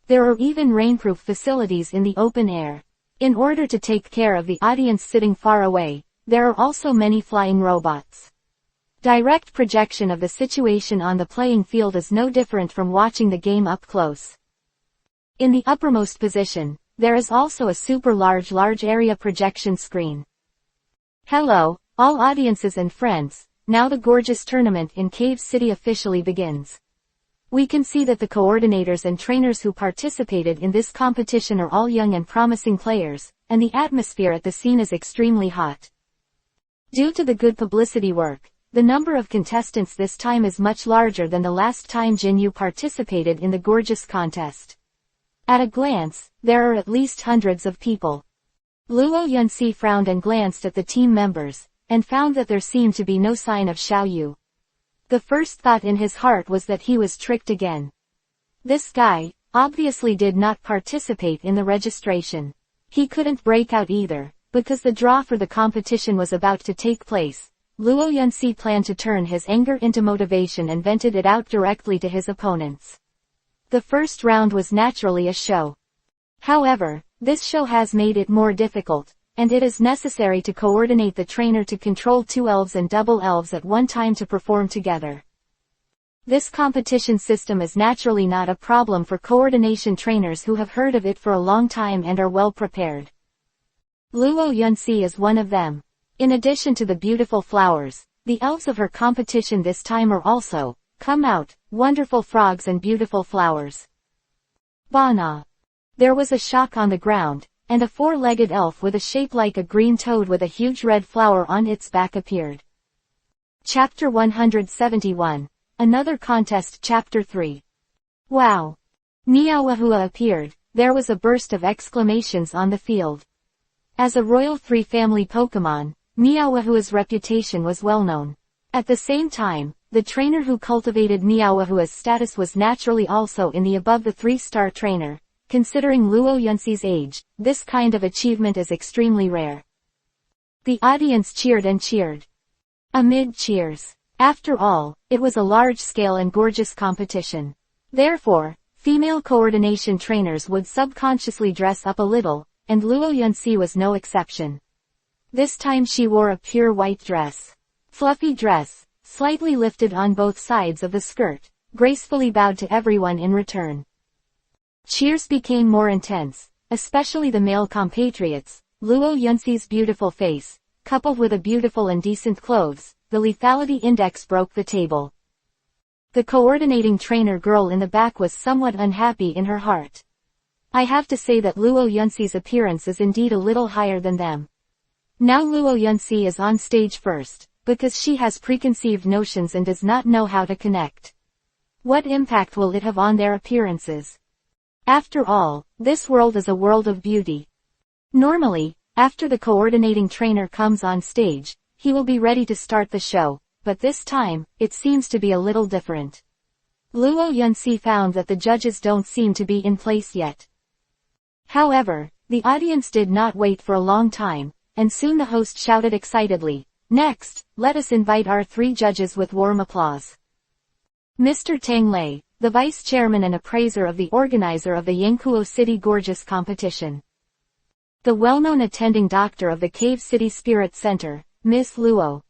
There are even rainproof facilities in the open air. In order to take care of the audience sitting far away, there are also many flying robots. Direct projection of the situation on the playing field is no different from watching the game up close. In the uppermost position, there is also a super large area projection screen. Hello, all audiences and friends, now the gorgeous tournament in Cave City officially begins. We can see that the coordinators and trainers who participated in this competition are all young and promising players, and the atmosphere at the scene is extremely hot. Due to the good publicity work, the number of contestants this time is much larger than the last time Jin Yu participated in the gorgeous contest. At a glance, there are at least hundreds of people. Luo Yunxi frowned and glanced at the team members, and found that there seemed to be no sign of Xiao Yu. The first thought in his heart was that he was tricked again. This guy, obviously did not participate in the registration. He couldn't break out either, because the draw for the competition was about to take place. Luo Yunxi planned to turn his anger into motivation and vented it out directly to his opponents. The first round was naturally a show. However, this show has made it more difficult, and it is necessary to coordinate the trainer to control two elves and double elves at one time to perform together. This competition system is naturally not a problem for coordination trainers who have heard of it for a long time and are well prepared. Luo Yunxi is one of them. In addition to the beautiful flowers, the elves of her competition this time are also, come out, wonderful frogs and beautiful flowers. Bana. There was a shock on the ground, and a four-legged elf with a shape like a green toad with a huge red flower on its back appeared. Chapter 171. Another contest. Chapter 3. Wow! Niaoahua appeared. There was a burst of exclamations on the field. As a Royal 3 family Pokemon, Niaoahua's reputation was well known. At the same time, the trainer who cultivated Niaoahua's status was naturally also in the above the 3-star trainer. Considering Luo Yunxi's age, this kind of achievement is extremely rare. The audience cheered and cheered. Amid cheers. After all, it was a large-scale and gorgeous competition. Therefore, female coordination trainers would subconsciously dress up a little, and Luo Yunxi was no exception. This time she wore a pure white dress. Fluffy dress, slightly lifted on both sides of the skirt, gracefully bowed to everyone in return. Cheers became more intense, especially the male compatriots. Luo Yunxi's beautiful face, coupled with a beautiful and decent clothes, the lethality index broke the table. The coordinating trainer girl in the back was somewhat unhappy in her heart. I have to say that Luo Yunxi's appearance is indeed a little higher than them. Now Luo Yunxi is on stage first, because she has preconceived notions and does not know how to connect. What impact will it have on their appearances? After all, this world is a world of beauty. Normally, after the coordinating trainer comes on stage, he will be ready to start the show, but this time, it seems to be a little different. Luo Yunxi found that the judges don't seem to be in place yet. However, the audience did not wait for a long time, and soon the host shouted excitedly, "Next, let us invite our 3 judges," with warm applause. Mr. Tang Lei, the vice chairman and appraiser of the organizer of the Yangkuo City Gorgeous competition. The well-known attending doctor of the Cave City Spirit Center, Miss Luo.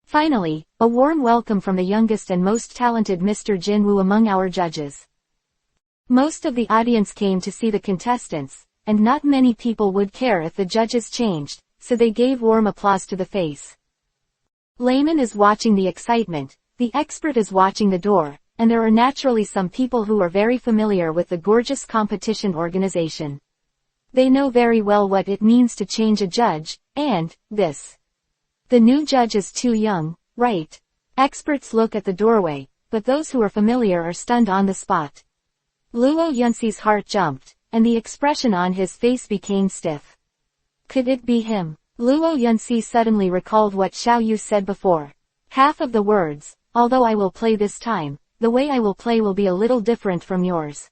Finally, a warm welcome from the youngest and most talented Mr. Jin Wu among our judges. Most of the audience came to see the contestants, and not many people would care if the judges changed, so they gave warm applause to the face. Layman is watching the excitement, the expert is watching the door, and there are naturally some people who are very familiar with the gorgeous competition organization. They know very well what it means to change a judge, and, this. The new judge is too young, right? Experts look at the doorway, but those who are familiar are stunned on the spot. Luo Yunxi's heart jumped, and the expression on his face became stiff. Could it be him? Luo Yunxi suddenly recalled what Xiao Yu said before. Half of the words, although I will play this time, the way I will play will be a little different from yours.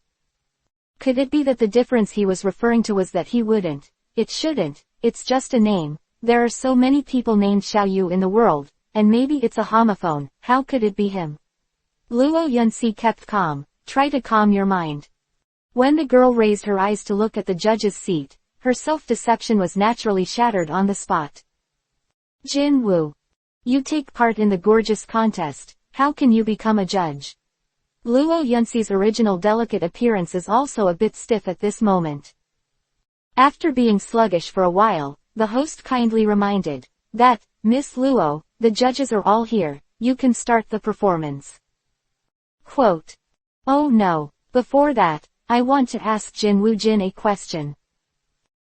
Could it be that the difference he was referring to was that he wouldn't? It shouldn't, it's just a name. There are so many people named Xiao Yu in the world, and maybe it's a homophone. How could it be him? Luo Yunxi kept calm. Try to calm your mind. When the girl raised her eyes to look at the judge's seat, her self-deception was naturally shattered on the spot. Jin Wu. You take part in the gorgeous contest, how can you become a judge? Luo Yunxi's original delicate appearance is also a bit stiff at this moment. After being sluggish for a while, the host kindly reminded that, Miss Luo, the judges are all here, you can start the performance. Quote. Oh no, before that, I want to ask Jin Wu Jin a question.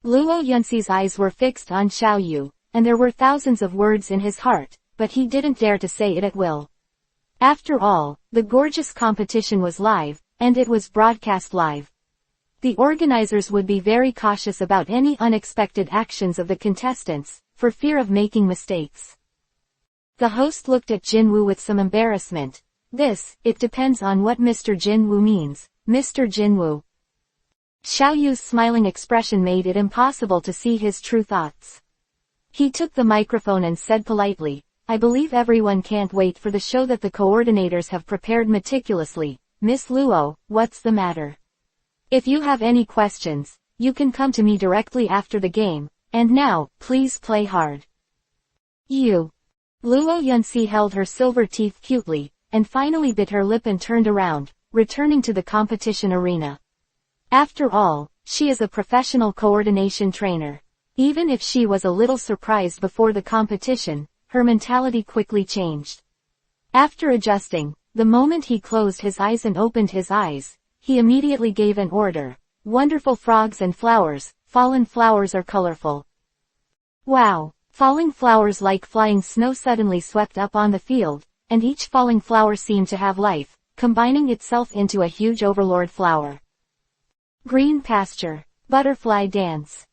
Luo Yunxi's eyes were fixed on Xiao Yu, and there were thousands of words in his heart, but he didn't dare to say it at will. After all, the gorgeous competition was live, and it was broadcast live. The organizers would be very cautious about any unexpected actions of the contestants, for fear of making mistakes. The host looked at Jinwoo with some embarrassment. It depends on what Mr. Jinwoo means, Mr. Jinwoo. Xiao Yu's smiling expression made it impossible to see his true thoughts. He took the microphone and said politely, I believe everyone can't wait for the show that the coordinators have prepared meticulously. Miss Luo, what's the matter? If you have any questions, you can come to me directly after the game, and now, please play hard. You. Luo Yunxi held her silver teeth cutely, and finally bit her lip and turned around, returning to the competition arena. After all, she is a professional coordination trainer. Even if she was a little surprised before the competition, her mentality quickly changed. After adjusting, the moment he closed his eyes and opened his eyes, he immediately gave an order. Wonderful frogs and flowers, fallen flowers are colorful. Wow! Falling flowers like flying snow suddenly swept up on the field, and each falling flower seemed to have life, combining itself into a huge overlord flower. Green pasture. Butterfly dance.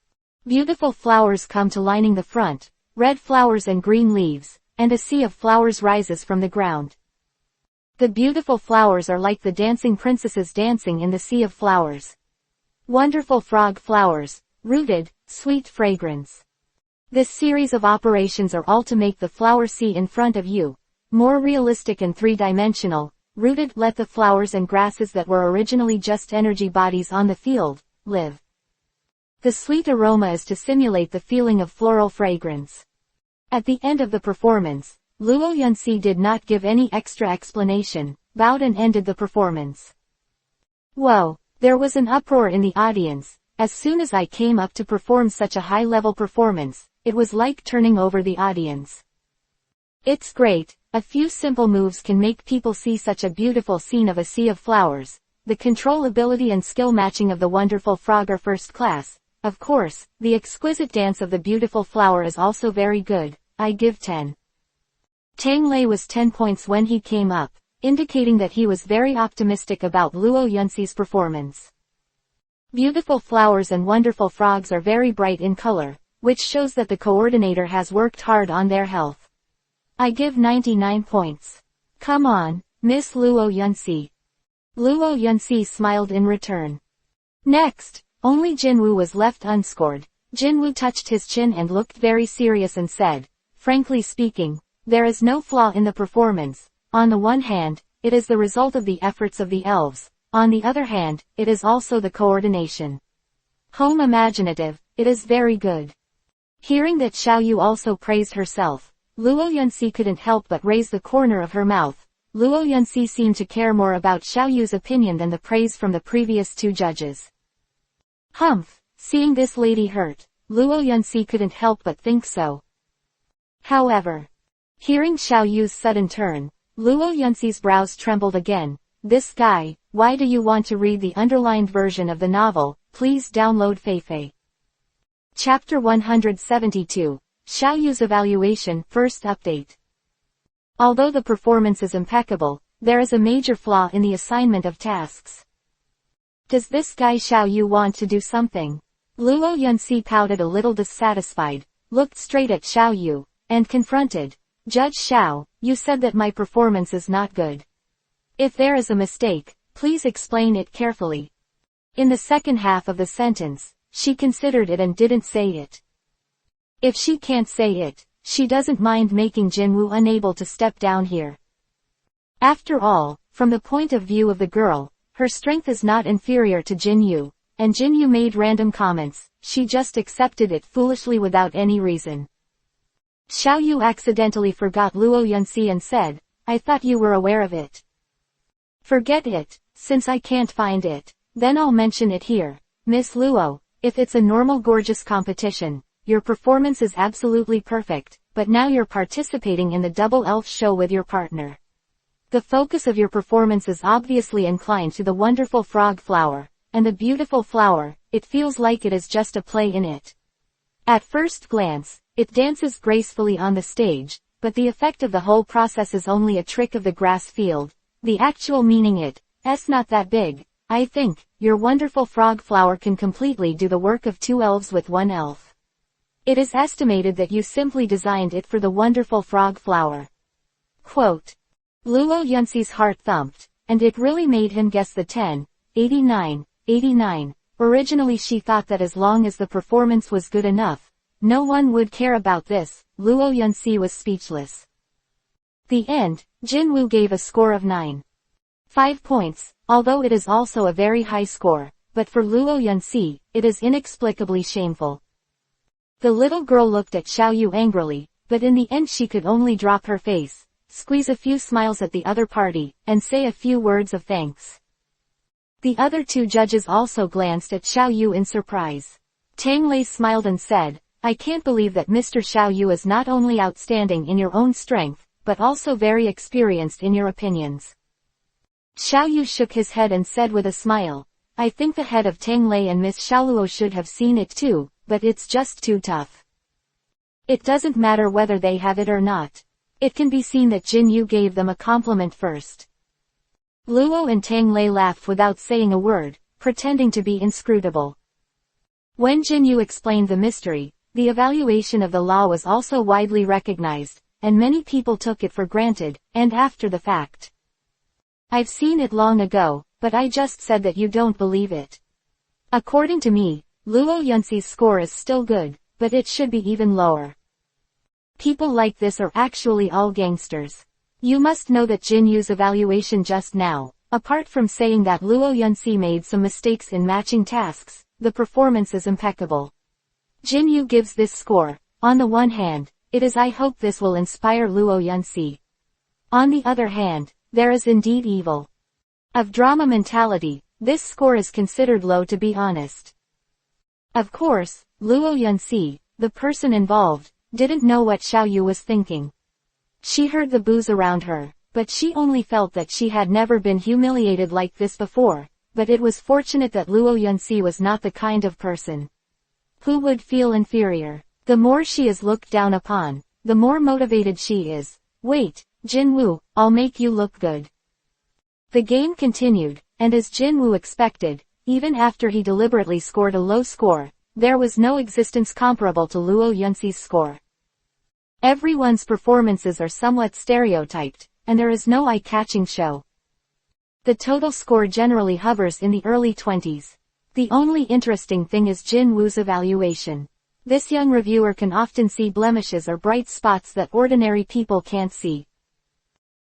Beautiful flowers come to lining the front, red flowers and green leaves, and a sea of flowers rises from the ground. The beautiful flowers are like the dancing princesses dancing in the sea of flowers. Wonderful frog flowers, rooted, sweet fragrance. This series of operations are all to make the flower sea in front of you more realistic and three-dimensional. Rooted, let the flowers and grasses that were originally just energy bodies on the field live. The sweet aroma is to simulate the feeling of floral fragrance. At the end of the performance, Luo Yunxi did not give any extra explanation, bowed and ended the performance. Whoa! There was an uproar in the audience. As soon as I came up to perform such a high-level performance, it was like turning over the audience. It's great, a few simple moves can make people see such a beautiful scene of a sea of flowers. The control ability and skill matching of the wonderful frog are first class. Of course, the exquisite dance of the beautiful flower is also very good. I give 10. Tang Lei was 10 points when he came up, indicating that he was very optimistic about Luo Yunxi's performance. Beautiful flowers and wonderful frogs are very bright in color, which shows that the coordinator has worked hard on their health. I give 99 points. Come on, Miss Luo Yunxi. Luo Yunxi smiled in return. Next, only Jinwoo was left unscored. Jinwoo touched his chin and looked very serious and said, frankly speaking, there is no flaw in the performance. On the one hand, it is the result of the efforts of the elves. On the other hand, it is also the coordination. Home imaginative, it is very good. Hearing that Xiao Yu also praised herself, Luo Yunxi couldn't help but raise the corner of her mouth. Luo Yunxi seemed to care more about Xiao Yu's opinion than the praise from the previous two judges. Humph! Seeing this lady hurt, Luo Yunxi couldn't help but think so. However, hearing Xiao Yu's sudden turn, Luo Yunxi's brows trembled again. This guy, why do you want to read the underlined version of the novel? Please download Feifei. Chapter 172, Xiao Yu's Evaluation, First Update. Although the performance is impeccable, there is a major flaw in the assignment of tasks. Does this guy Xiao Yu want to do something? Luo Yunxi pouted a little dissatisfied, looked straight at Xiao Yu, and confronted. Judge Xiao, you said that my performance is not good. If there is a mistake, please explain it carefully. In the second half of the sentence, she considered it and didn't say it. If she can't say it, she doesn't mind making Jinwoo unable to step down here. After all, from the point of view of the girl, her strength is not inferior to Jinyu, and Jinyu made random comments, she just accepted it foolishly without any reason. Xiao Yu accidentally forgot Luo Yunxi and said, I thought you were aware of it. Forget it, since I can't find it, then I'll mention it here. Miss Luo, if it's a normal gorgeous competition, your performance is absolutely perfect, but now you're participating in the double elf show with your partner. The focus of your performance is obviously inclined to the wonderful frog flower, and the beautiful flower, it feels like it is just a play in it. At first glance, it dances gracefully on the stage, but the effect of the whole process is only a trick of the grass field. The actual meaning it's not that big. I think, your wonderful frog flower can completely do the work of 2 elves with 1 elf. It is estimated that you simply designed it for the wonderful frog flower. Quote. Luo Yunxi's heart thumped, and it really made him guess the 10, 89, 89. Originally she thought that as long as the performance was good enough, no one would care about this. Luo Yunxi was speechless. The end. Jinwoo gave a score of 9.5 points, although it is also a very high score, but for Luo Yunxi, it is inexplicably shameful. The little girl looked at Xiaoyu angrily, but in the end she could only drop her face, squeeze a few smiles at the other party, and say a few words of thanks. The other two judges also glanced at Xiaoyu in surprise. Tang Lei smiled and said, I can't believe that Mr. Xiaoyu is not only outstanding in your own strength, but also very experienced in your opinions. Xiaoyu shook his head and said with a smile, I think the head of Tang Lei and Miss Xiaoluo should have seen it too, but it's just too tough. It doesn't matter whether they have it or not. It can be seen that Jin Yu gave them a compliment first. Luo and Tang Lei laughed without saying a word, pretending to be inscrutable. When Jin Yu explained the mystery, the evaluation of the law was also widely recognized, and many people took it for granted, and after the fact. I've seen it long ago, but I just said that you don't believe it. According to me, Luo Yunxi's score is still good, but it should be even lower. People like this are actually all gangsters. You must know that Jin Yu's evaluation just now, apart from saying that Luo Yunxi made some mistakes in matching tasks, the performance is impeccable. Jin Yu gives this score. On the one hand, it is I hope this will inspire Luo Yunxi. On the other hand, there is indeed evil. Of drama mentality, this score is considered low to be honest. Of course, Luo Yunxi, the person involved, didn't know what Xiaoyu was thinking. She heard the boos around her, but she only felt that she had never been humiliated like this before, but it was fortunate that Luo Yunxi was not the kind of person who would feel inferior. The more she is looked down upon, the more motivated she is. Wait, Jinwoo, I'll make you look good. The game continued, and as Jinwoo expected, even after he deliberately scored a low score, there was no existence comparable to Luo Yunxi's score. Everyone's performances are somewhat stereotyped, and there is no eye-catching show. The total score generally hovers in the early 20s. The only interesting thing is Jin Woo's evaluation. This young reviewer can often see blemishes or bright spots that ordinary people can't see.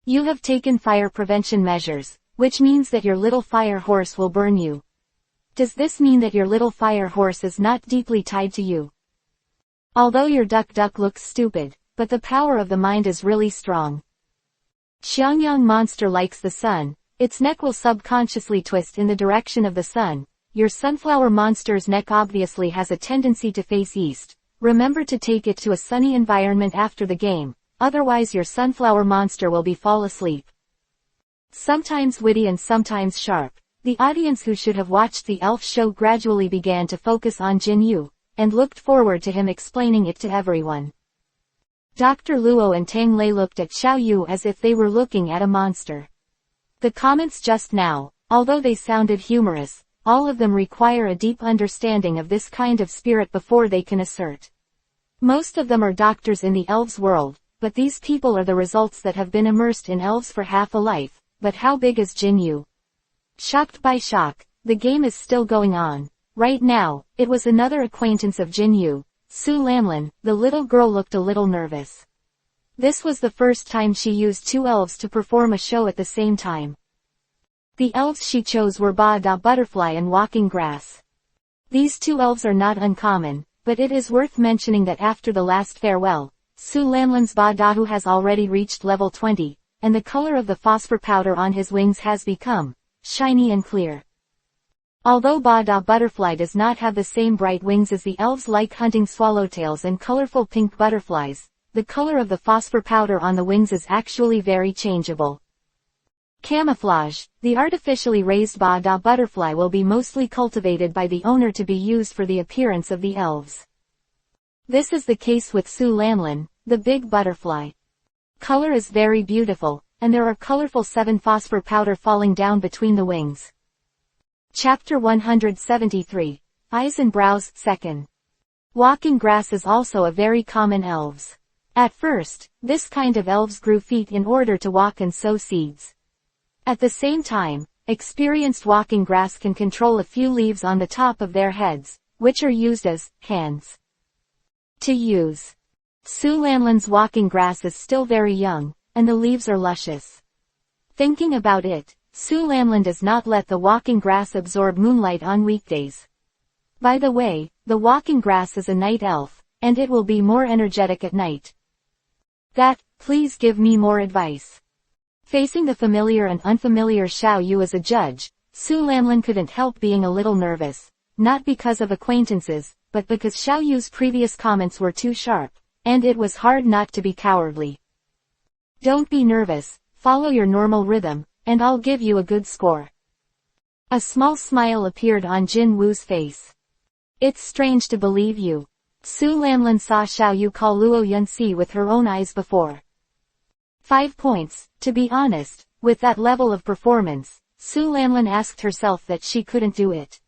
You have taken fire prevention measures, which means that your little fire horse will burn you. Does this mean that your little fire horse is not deeply tied to you? Although your duck looks stupid, but the power of the mind is really strong. Xiangyang monster likes the sun, its neck will subconsciously twist in the direction of the sun. Your sunflower monster's neck obviously has a tendency to face east. Remember to take it to a sunny environment after the game, otherwise your sunflower monster will fall asleep. Sometimes witty and sometimes sharp, the audience who should have watched the elf show gradually began to focus on Jin Yu, and looked forward to him explaining it to everyone. Dr. Luo and Tang Lei looked at Xiaoyu as if they were looking at a monster. The comments just now, although they sounded humorous, all of them require a deep understanding of this kind of spirit before they can assert. Most of them are doctors in the elves world, but these people are the results that have been immersed in elves for half a life. But how big is Jin Yu? Shocked by shock, the game is still going on. Right now, it was another acquaintance of Jin Yu, Su Lamlin. The little girl looked a little nervous. This was the first time she used two elves to perform a show at the same time. The elves she chose were Ba Da Butterfly and Walking Grass. These two elves are not uncommon, but it is worth mentioning that after the last farewell, Su Lamlin's Ba Da Hu has already reached level 20, and the color of the phosphor powder on his wings has become shiny and clear. Although Ba Da Butterfly does not have the same bright wings as the elves like hunting swallowtails and colorful pink butterflies, the color of the phosphor powder on the wings is actually very changeable. Camouflage. The artificially raised Ba Da Butterfly will be mostly cultivated by the owner to be used for the appearance of the elves. This is the case with Su Lamlin, the big butterfly. Color is very beautiful, and there are colorful 7 phosphor powder falling down between the wings. Chapter 173. Eyes and Brows, 2nd. Walking Grass is also a very common elves. At first, this kind of elves grew feet in order to walk and sow seeds. At the same time, experienced walking grass can control a few leaves on the top of their heads, which are used as hands. To use. Su Lanlan's walking grass is still very young, and the leaves are luscious. Thinking about it, Su Lanlan does not let the walking grass absorb moonlight on weekdays. By the way, the walking grass is a night elf, and it will be more energetic at night. Please give me more advice. Facing the familiar and unfamiliar Xiao Yu as a judge, Su Lanlan couldn't help being a little nervous, not because of acquaintances, but because Xiao Yu's previous comments were too sharp, and it was hard not to be cowardly. Don't be nervous, follow your normal rhythm, and I'll give you a good score. A small smile appeared on Jin Wu's face. It's strange to believe you. Su Lanlan saw Xiao Yu call Luo Yunxi with her own eyes before. 5 points, to be honest, with that level of performance, Su Lanlan asked herself that she couldn't do it.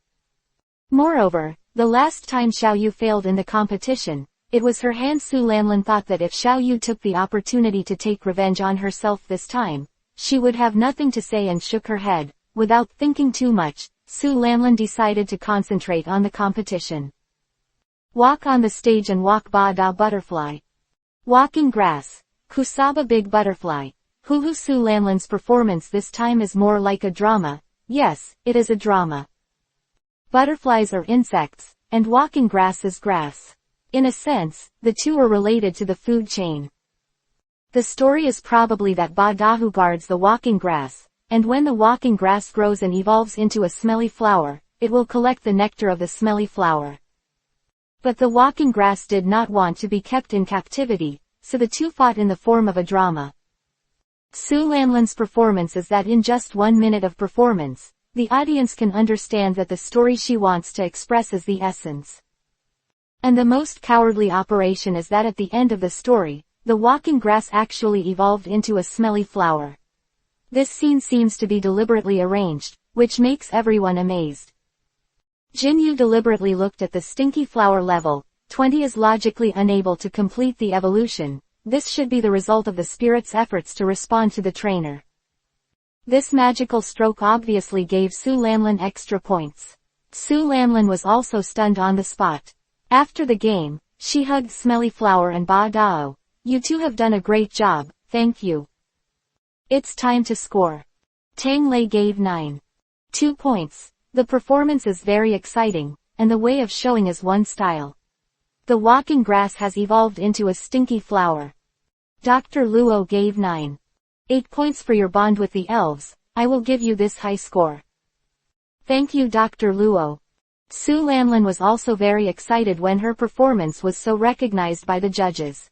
Moreover, the last time Xiao Yu failed in the competition, it was her hand. Su Lanlan thought that if Xiao Yu took the opportunity to take revenge on herself this time, she would have nothing to say and shook her head. Without thinking too much, Su Lanlan decided to concentrate on the competition. Walk on the stage and walk ba da butterfly. Walking grass. Kusaba big butterfly. Hulu. Su Lanlan's performance this time is more like a drama. Yes, it is a drama. Butterflies are insects, and walking grass is grass. In a sense, the two are related to the food chain. The story is probably that Ba Dahu guards the walking grass, and when the walking grass grows and evolves into a smelly flower, it will collect the nectar of the smelly flower. But the walking grass did not want to be kept in captivity, so the two fought in the form of a drama. Su Lanlan's performance is that in just 1 minute of performance, the audience can understand that the story she wants to express is the essence. And the most cowardly operation is that at the end of the story, the walking grass actually evolved into a smelly flower. This scene seems to be deliberately arranged, which makes everyone amazed. Jin Yu deliberately looked at the stinky flower level. 20 is logically unable to complete the evolution. This should be the result of the spirit's efforts to respond to the trainer. This magical stroke obviously gave Su Lanlan extra points. Su Lanlan was also stunned on the spot. After the game, she hugged Smelly Flower and Ba Dao. You two have done a great job, thank you. It's time to score. Tang Lei gave 9. 2 points. The performance is very exciting, and the way of showing is one style. The walking grass has evolved into a stinky flower. Dr. Luo gave 9. 8 points for your bond with the elves. I will give you this high score. Thank you, Dr. Luo. Su Lanlan was also very excited when her performance was so recognized by the judges.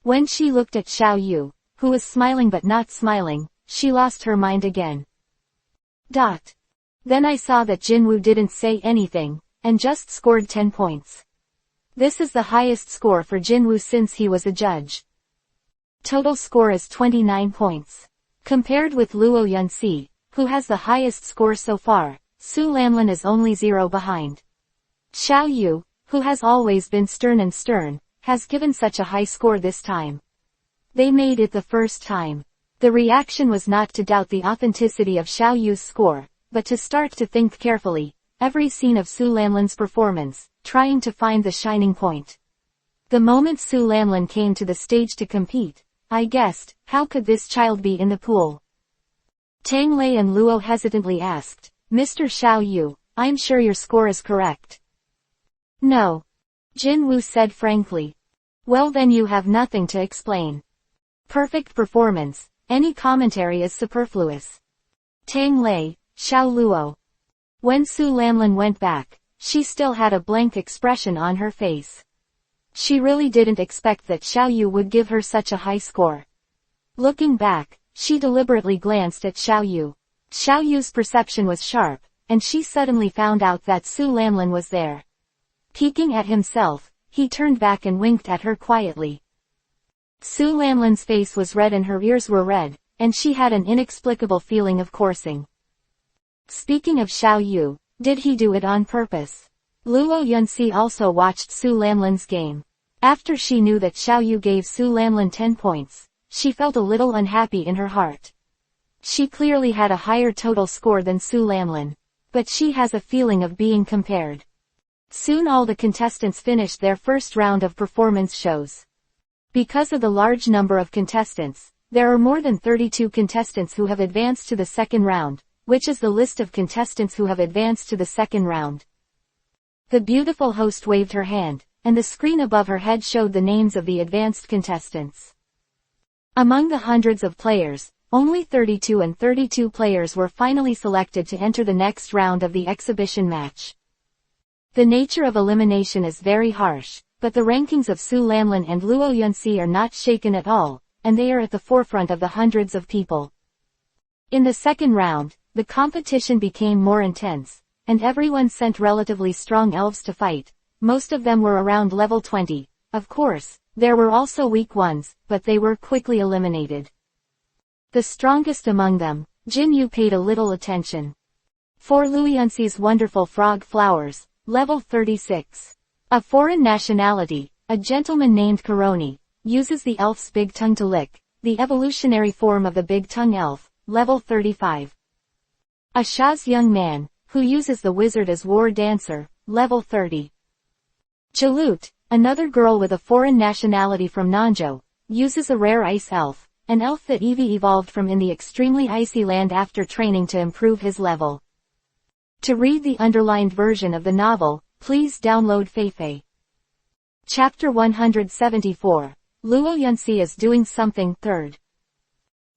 When she looked at Xiao Yu, who was smiling but not smiling, she lost her mind again. Then I saw that Jinwoo didn't say anything, and just scored 10 points. This is the highest score for Jinwoo since he was a judge. Total score is 29 points. Compared with Luo Yunxi, who has the highest score so far, Su Lanlan is only 0 behind. Xiao Yu, who has always been stern, has given such a high score this time. They made it the first time. The reaction was not to doubt the authenticity of Xiao Yu's score, but to start to think carefully, every scene of Su Lanlan's performance, trying to find the shining point. The moment Su Lanlan came to the stage to compete, I guessed, how could this child be in the pool? Tang Lei and Luo hesitantly asked, Mr. Xiao Yu, I'm sure your score is correct. No. Jin Woo said frankly. Well then you have nothing to explain. Perfect performance, any commentary is superfluous. Tang Lei, Xiao Luo. When Su Lanlan went back, she still had a blank expression on her face. She really didn't expect that Xiao Yu would give her such a high score. Looking back, she deliberately glanced at Xiao Yu. Xiao Yu's perception was sharp, and she suddenly found out that Su Lanlan was there. Peeking at himself, he turned back and winked at her quietly. Su Lanlan's face was red and her ears were red, and she had an inexplicable feeling of coursing. Speaking of Xiao Yu, did he do it on purpose? Luo Yunxi also watched Su Lanlan's game. After she knew that Xiao Yu gave Su Lanlin 10 points, she felt a little unhappy in her heart. She clearly had a higher total score than Su Lanlin, but she has a feeling of being compared. Soon all the contestants finished their first round of performance shows. Because of the large number of contestants, there are more than 32 contestants who have advanced to the second round, which is the list of contestants who have advanced to the second round. The beautiful host waved her hand, and the screen above her head showed the names of the advanced contestants. Among the hundreds of players, only 32 players were finally selected to enter the next round of the exhibition match. The nature of elimination is very harsh, but the rankings of Su Lanlin and Luo Yunxi are not shaken at all, and they are at the forefront of the hundreds of people. In the second round, the competition became more intense, and everyone sent relatively strong elves to fight. Most of them were around level 20. Of course, there were also weak ones, but they were quickly eliminated. The strongest among them, Jin Yu paid a little attention. For Luo Yunxi's wonderful frog flowers, level 36. A foreign nationality, a gentleman named Karoni, uses the elf's big tongue to lick, the evolutionary form of the big tongue elf, level 35. A Shah's young man, who uses the wizard as war dancer, level 30. Jalut, another girl with a foreign nationality from Nanzhou, uses a rare ice elf, an elf that Eevee evolved from in the extremely icy land after training to improve his level. To read the underlined version of the novel, please download Feifei. Chapter 174. Luo Yunxi is doing something. Third.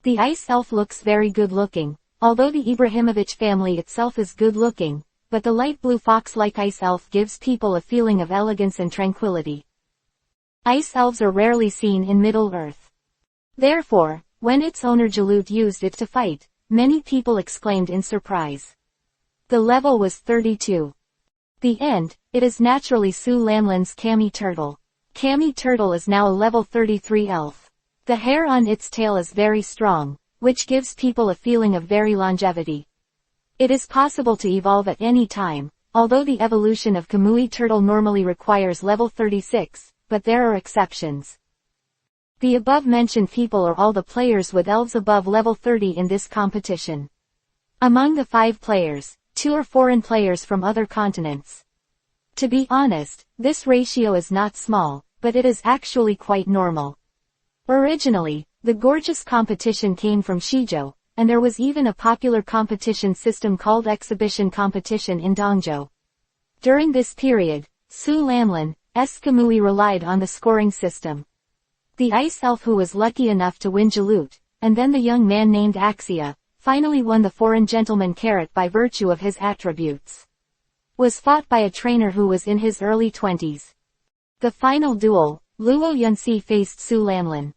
The ice elf looks very good looking, although the Ibrahimovich family itself is good looking, but the light blue fox-like ice elf gives people a feeling of elegance and tranquility. Ice elves are rarely seen in Middle-earth. Therefore, when its owner Jalut used it to fight, many people exclaimed in surprise. The level was 32. The end. It is naturally Su Lanlin's Cami Turtle. Cami Turtle is now a level 33 elf. The hair on its tail is very strong, which gives people a feeling of very longevity. It is possible to evolve at any time, although the evolution of Kamui Turtle normally requires level 36, but there are exceptions. The above-mentioned people are all the players with elves above level 30 in this competition. Among the 5 players, 2 are foreign players from other continents. To be honest, this ratio is not small, but it is actually quite normal. Originally, the gorgeous competition came from Shizhou, and there was even a popular competition system called Exhibition Competition in Dongzhou. During this period, Su Lanlin's Kamui relied on the scoring system. The ice elf who was lucky enough to win Jalut, and then the young man named Axia, finally won the foreign gentleman carrot by virtue of his attributes. Was fought by a trainer who was in his early 20s. The final duel, Luo Yunxi faced Su Lanlin.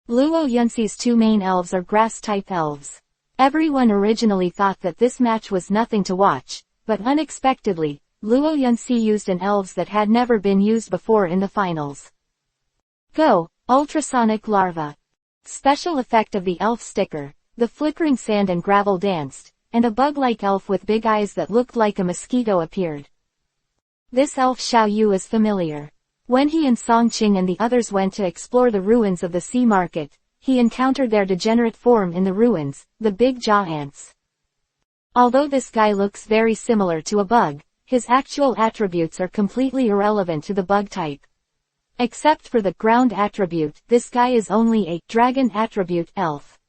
Luo Yunxi's 2 main elves are grass-type elves. Everyone originally thought that this match was nothing to watch, but unexpectedly, Luo Yunxi used an elves that had never been used before in the finals. Go, Ultrasonic Larva. Special effect of the elf sticker, the flickering sand and gravel danced, and a bug-like elf with big eyes that looked like a mosquito appeared. This elf Xiao Yu is familiar. When he and Songqing and the others went to explore the ruins of the sea market, he encountered their degenerate form in the ruins, the big jaw ants. Although this guy looks very similar to a bug, his actual attributes are completely irrelevant to the bug type. Except for the ground attribute, this guy is only a dragon attribute elf.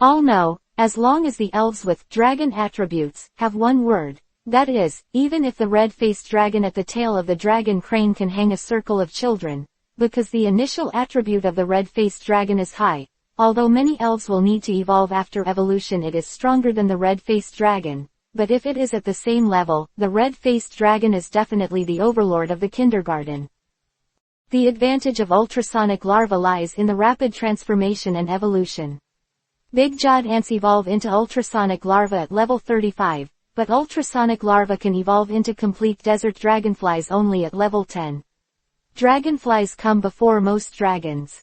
All know, as long as the elves with dragon attributes have one word, that is, even if the red-faced dragon at the tail of the dragon crane can hang a circle of children, because the initial attribute of the red-faced dragon is high, although many elves will need to evolve after evolution it is stronger than the red-faced dragon, but if it is at the same level, the red-faced dragon is definitely the overlord of the kindergarten. The advantage of ultrasonic larva lies in the rapid transformation and evolution. Big-jawed ants evolve into ultrasonic larva at level 35, but ultrasonic larva can evolve into complete desert dragonflies only at level 10. Dragonflies come before most dragons.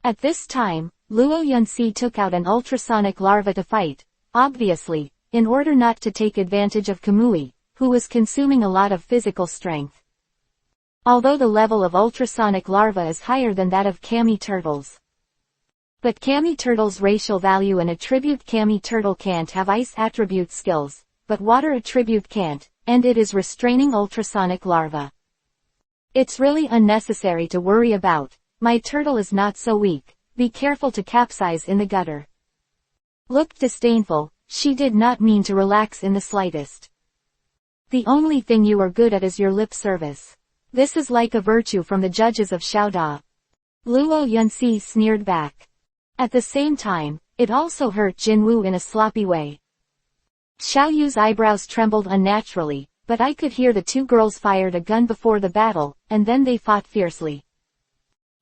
At this time, Luo Yunxi took out an ultrasonic larva to fight, obviously, in order not to take advantage of Kamui, who was consuming a lot of physical strength. although the level of ultrasonic larva is higher than that of cami turtles. But cami turtle's racial value and attribute cami turtle can't have ice attribute skills, but water attribute can't, and it is restraining ultrasonic larva. It's really unnecessary to worry about. My turtle is not so weak. Be careful to capsize in the gutter. Looked disdainful. She did not mean to relax in the slightest. The only thing you are good at is your lip service. This is like a virtue from the judges of Xiaoda. Luo Yunxi sneered back. At the same time, it also hurt Jinwu in a sloppy way. Xiao Yu's eyebrows trembled unnaturally, but I could hear the two girls fired a gun before the battle, and then they fought fiercely.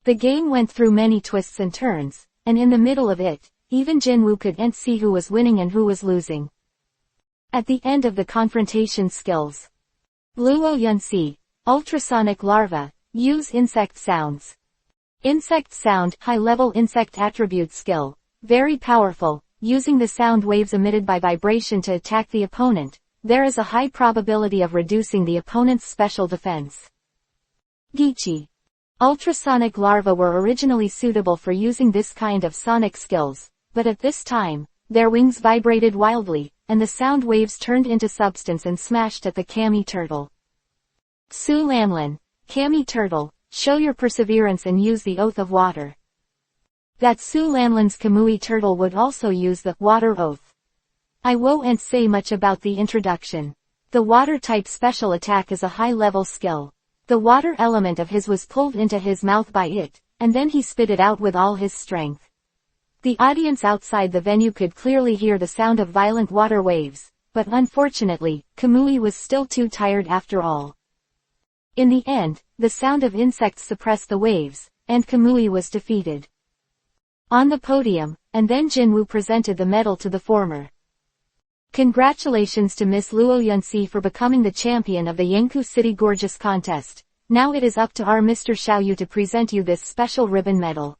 The game went through many twists and turns, and in the middle of it, even Jinwu couldn't see who was winning and who was losing. At the end of the confrontation skills. Luo Yunxi, ultrasonic larva, use insect sounds. Insect sound, high-level insect attribute skill, very powerful, using the sound waves emitted by vibration to attack the opponent. There is a high probability of reducing the opponent's special defense. Gichi. Ultrasonic larvae were originally suitable for using this kind of sonic skills, but at this time, their wings vibrated wildly, and the sound waves turned into substance and smashed at the cami turtle. Su Lanlin, cami turtle, show your perseverance and use the oath of water. That Su Lanlin's Kamui turtle would also use the water oath. I won't say much about the introduction. The water-type special attack is a high-level skill. The water element of his was pulled into his mouth by it, and then he spit it out with all his strength. The audience outside the venue could clearly hear the sound of violent water waves, but unfortunately, Kamui was still too tired after all. In the end, the sound of insects suppressed the waves, and Kamui was defeated. On the podium, and then Jinwu presented the medal to the former. Congratulations to Miss Luo Yunxi for becoming the champion of the Yangkou City Gorgeous Contest. Now it is up to our Mr. Xiaoyu to present you this special ribbon medal.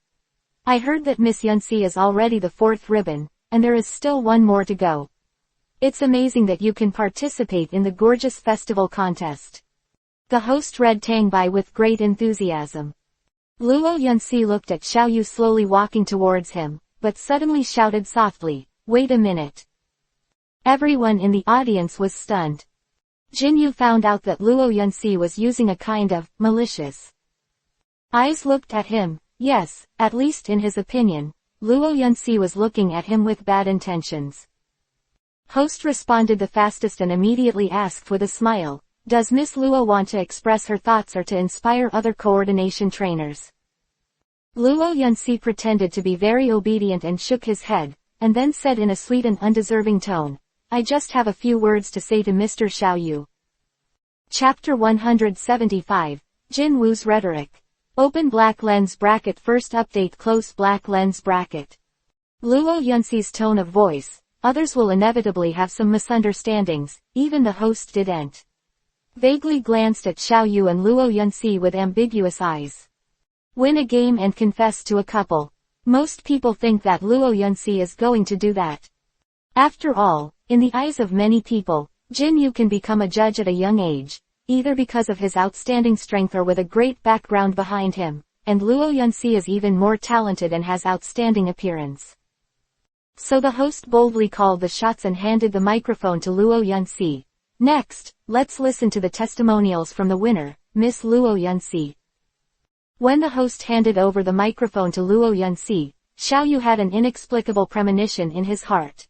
I heard that Miss Yunxi is already the 4th ribbon, and there is still one more to go. It's amazing that you can participate in the Gorgeous Festival contest. The host read Tangbai with great enthusiasm. Luo Yunxi looked at Xiaoyu slowly walking towards him, but suddenly shouted softly, "Wait a minute." Everyone in the audience was stunned. Jinyu found out that Luo Yunxi was using a kind of malicious eyes looked at him. Yes, at least in his opinion, Luo Yunxi was looking at him with bad intentions. Host responded the fastest and immediately asked with a smile, "Does Miss Luo want to express her thoughts or to inspire other coordination trainers?" Luo Yunxi pretended to be very obedient and shook his head, and then said in a sweet and undeserving tone, "I just have a few words to say to Mr. Xiaoyu." Chapter 175, Jin Wu's Rhetoric. Open black lens bracket first update close black lens bracket. Luo Yunxi's tone of voice, others will inevitably have some misunderstandings, even the host didn't. Vaguely glanced at Xiaoyu and Luo Yunxi with ambiguous eyes. Win a game and confess to a couple. Most people think that Luo Yunxi is going to do that. After all, in the eyes of many people, Jin Yu can become a judge at a young age, either because of his outstanding strength or with a great background behind him, and Luo Yunxi is even more talented and has outstanding appearance. So the host boldly called the shots and handed the microphone to Luo Yunxi. Next, let's listen to the testimonials from the winner, Miss Luo Yunxi. When the host handed over the microphone to Luo Yunxi, Xiaoyu had an inexplicable premonition in his heart.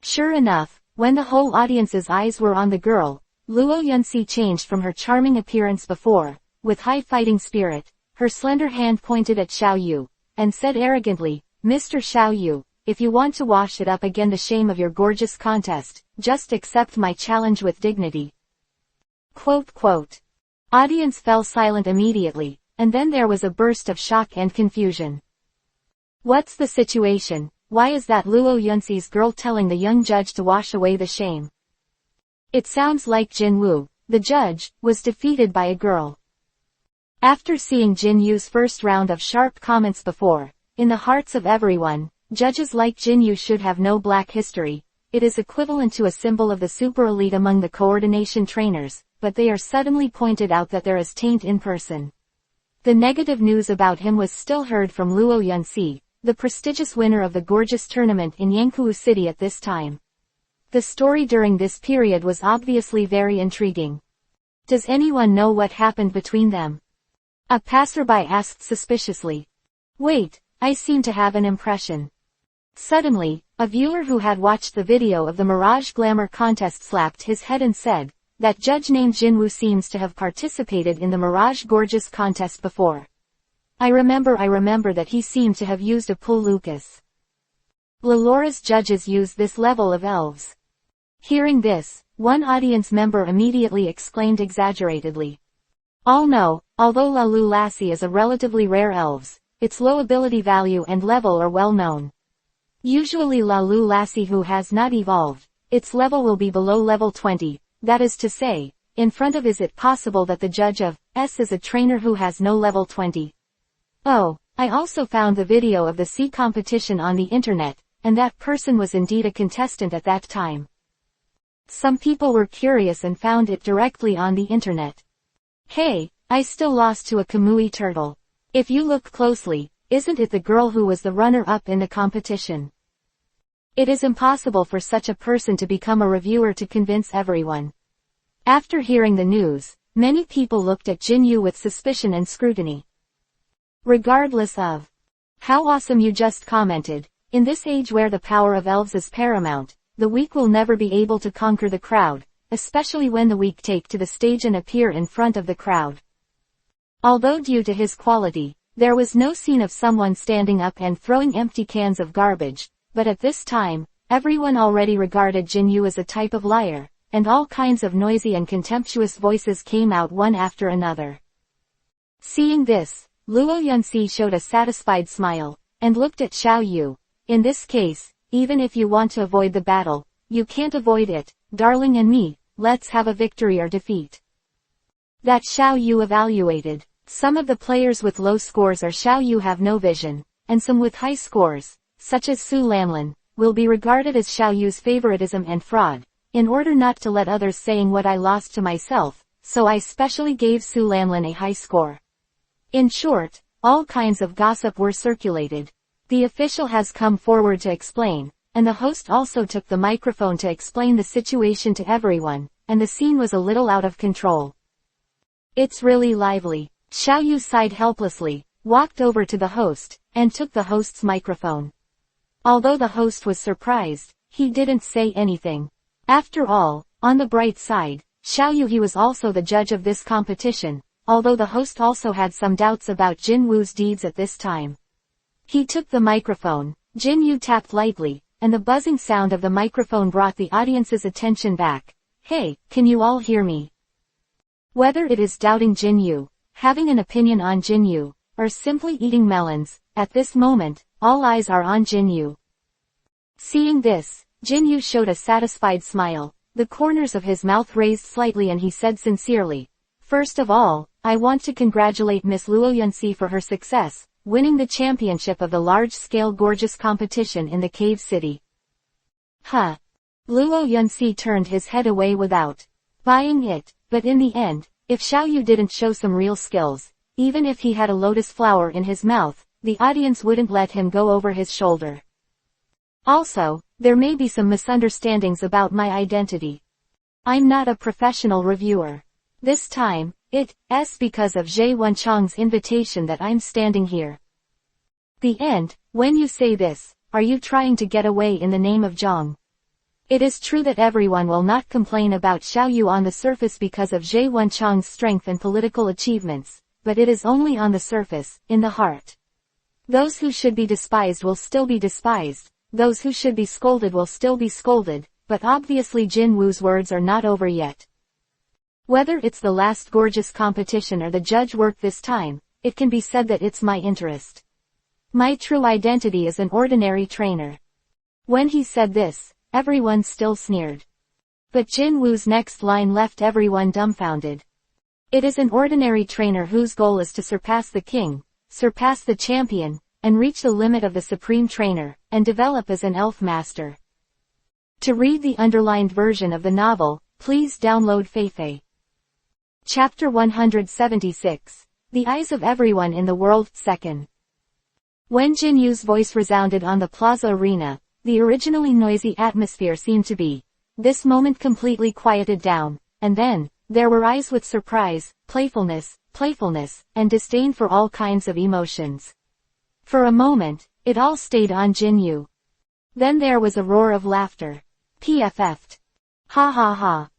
Sure enough, when the whole audience's eyes were on the girl, Luo Yunxi changed from her charming appearance before, with high fighting spirit, her slender hand pointed at Xiaoyu, and said arrogantly, "Mr. Xiaoyu, if you want to wash it up again the shame of your gorgeous contest, just accept my challenge with dignity." Quote. Audience fell silent immediately, and then there was a burst of shock and confusion. What's the situation? Why is that Luo Yunxi's girl telling the young judge to wash away the shame? It sounds like Jin Wu, the judge, was defeated by a girl. After seeing Jin Yu's first round of sharp comments before, in the hearts of everyone, judges like Jin Yu should have no black history. It is equivalent to a symbol of the super elite among the coordination trainers, but they are suddenly pointed out that there is taint in person. The negative news about him was still heard from Luo Yunxi, the prestigious winner of the gorgeous tournament in Yangkou City at this time. The story during this period was obviously very intriguing. Does anyone know what happened between them? A passerby asked suspiciously. Wait, I seem to have an impression. Suddenly, a viewer who had watched the video of the Mirage Glamour contest slapped his head and said, that judge named Jinwoo seems to have participated in the Mirage Gorgeous contest before. I remember that he seemed to have used a pull Lucas. Lelora's judges use this level of elves. Hearing this, one audience member immediately exclaimed exaggeratedly. All know, although Lalu Lassie is a relatively rare elves, its low ability value and level are well known. Usually Lalu Lassie who has not evolved, its level will be below level 20, that is to say, in front of is it possible that the judge of S is a trainer who has no level 20. Oh, I also found the video of the C competition on the internet, and that person was indeed a contestant at that time. Some people were curious and found it directly on the internet. Hey, I still lost to a Kamui turtle. If you look closely, isn't it the girl who was the runner-up in the competition? It is impossible for such a person to become a reviewer to convince everyone. After hearing the news, many people looked at Jinyu with suspicion and scrutiny. Regardless of how awesome you just commented, in this age where the power of elves is paramount, the weak will never be able to conquer the crowd, especially when the weak take to the stage and appear in front of the crowd. Although due to his quality, there was no scene of someone standing up and throwing empty cans of garbage, but at this time, everyone already regarded Jinyu as a type of liar, and all kinds of noisy and contemptuous voices came out one after another. Seeing this, Luo Yunxi showed a satisfied smile, and looked at Xiao Yu. In this case, even if you want to avoid the battle, you can't avoid it, darling and me, let's have a victory or defeat. That Xiao Yu evaluated. Some of the players with low scores or Xiao Yu have no vision, and some with high scores, such as Su Lanlin, will be regarded as Xiao Yu's favoritism and fraud, in order not to let others saying what I lost to myself, so I specially gave Su Lanlin a high score. In short, all kinds of gossip were circulated. The official has come forward to explain, and the host also took the microphone to explain the situation to everyone, and the scene was a little out of control. It's really lively. Xiao Yu sighed helplessly, walked over to the host, and took the host's microphone. Although the host was surprised, he didn't say anything. After all, on the bright side, Xiao Yu he was also the judge of this competition, although the host also had some doubts about Jin Woo's deeds at this time. He took the microphone, Jin Yu tapped lightly, and the buzzing sound of the microphone brought the audience's attention back. Hey, can you all hear me? Whether it is doubting Jin Yu, having an opinion on Jin Yu, or simply eating melons, at this moment, all eyes are on Jin Yu. Seeing this, Jin Yu showed a satisfied smile, the corners of his mouth raised slightly and he said sincerely, first of all, I want to congratulate Miss Luo Yunxi for her success, winning the championship of the large-scale gorgeous competition in the cave city. Huh. Luo Yunxi turned his head away without buying it, but in the end, if Xiao Yu didn't show some real skills, even if he had a lotus flower in his mouth, the audience wouldn't let him go over his shoulder. Also, there may be some misunderstandings about my identity. I'm not a professional reviewer. This time, it's because of Zhe Wenchang's invitation that I'm standing here. The end, when you say this, are you trying to get away in the name of Zhang? It is true that everyone will not complain about Xiao Yu on the surface because of Zhe Wenchang's strength and political achievements, but it is only on the surface, in the heart. Those who should be despised will still be despised, those who should be scolded will still be scolded, but obviously Jin Woo's words are not over yet. Whether it's the last gorgeous competition or the judge work this time, it can be said that it's my interest. My true identity is an ordinary trainer. When he said this, everyone still sneered. But Jin Woo's next line left everyone dumbfounded. It is an ordinary trainer whose goal is to surpass the king, surpass the champion, and reach the limit of the supreme trainer, and develop as an elf master. To read the underlined version of the novel, please download Feifei. Chapter 176. The Eyes of Everyone in the World, 2nd. When Jinyu's voice resounded on the plaza arena, the originally noisy atmosphere seemed to be, this moment, completely quieted down, and then, there were eyes with surprise, playfulness, and disdain for all kinds of emotions. For a moment, it all stayed on Jinyu. Then there was a roar of laughter. PFF'd. Ha ha ha.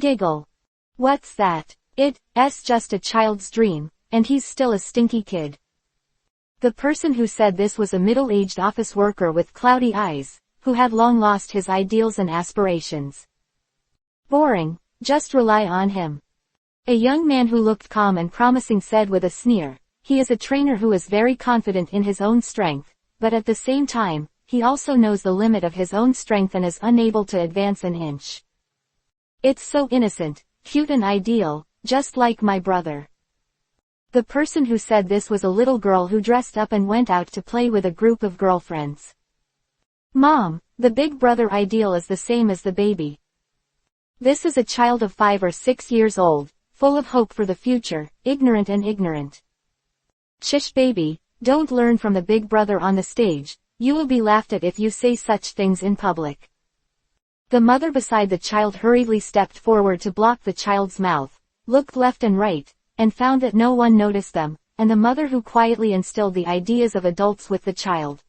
Giggle. What's that? It's just a child's dream, and he's still a stinky kid. The person who said this was a middle-aged office worker with cloudy eyes, who had long lost his ideals and aspirations. Boring, just rely on him. A young man who looked calm and promising said with a sneer, he is a trainer who is very confident in his own strength, but at the same time, he also knows the limit of his own strength and is unable to advance an inch. It's so innocent, cute and ideal, just like my brother. The person who said this was a little girl who dressed up and went out to play with a group of girlfriends. Mom, the big brother ideal is the same as the baby. This is a child of 5 or 6 years old, full of hope for the future, ignorant. Shish baby, don't learn from the big brother on the stage, you will be laughed at if you say such things in public. The mother beside the child hurriedly stepped forward to block the child's mouth, looked left and right, and found that no one noticed them, and the mother who quietly instilled the ideas of adults with the child.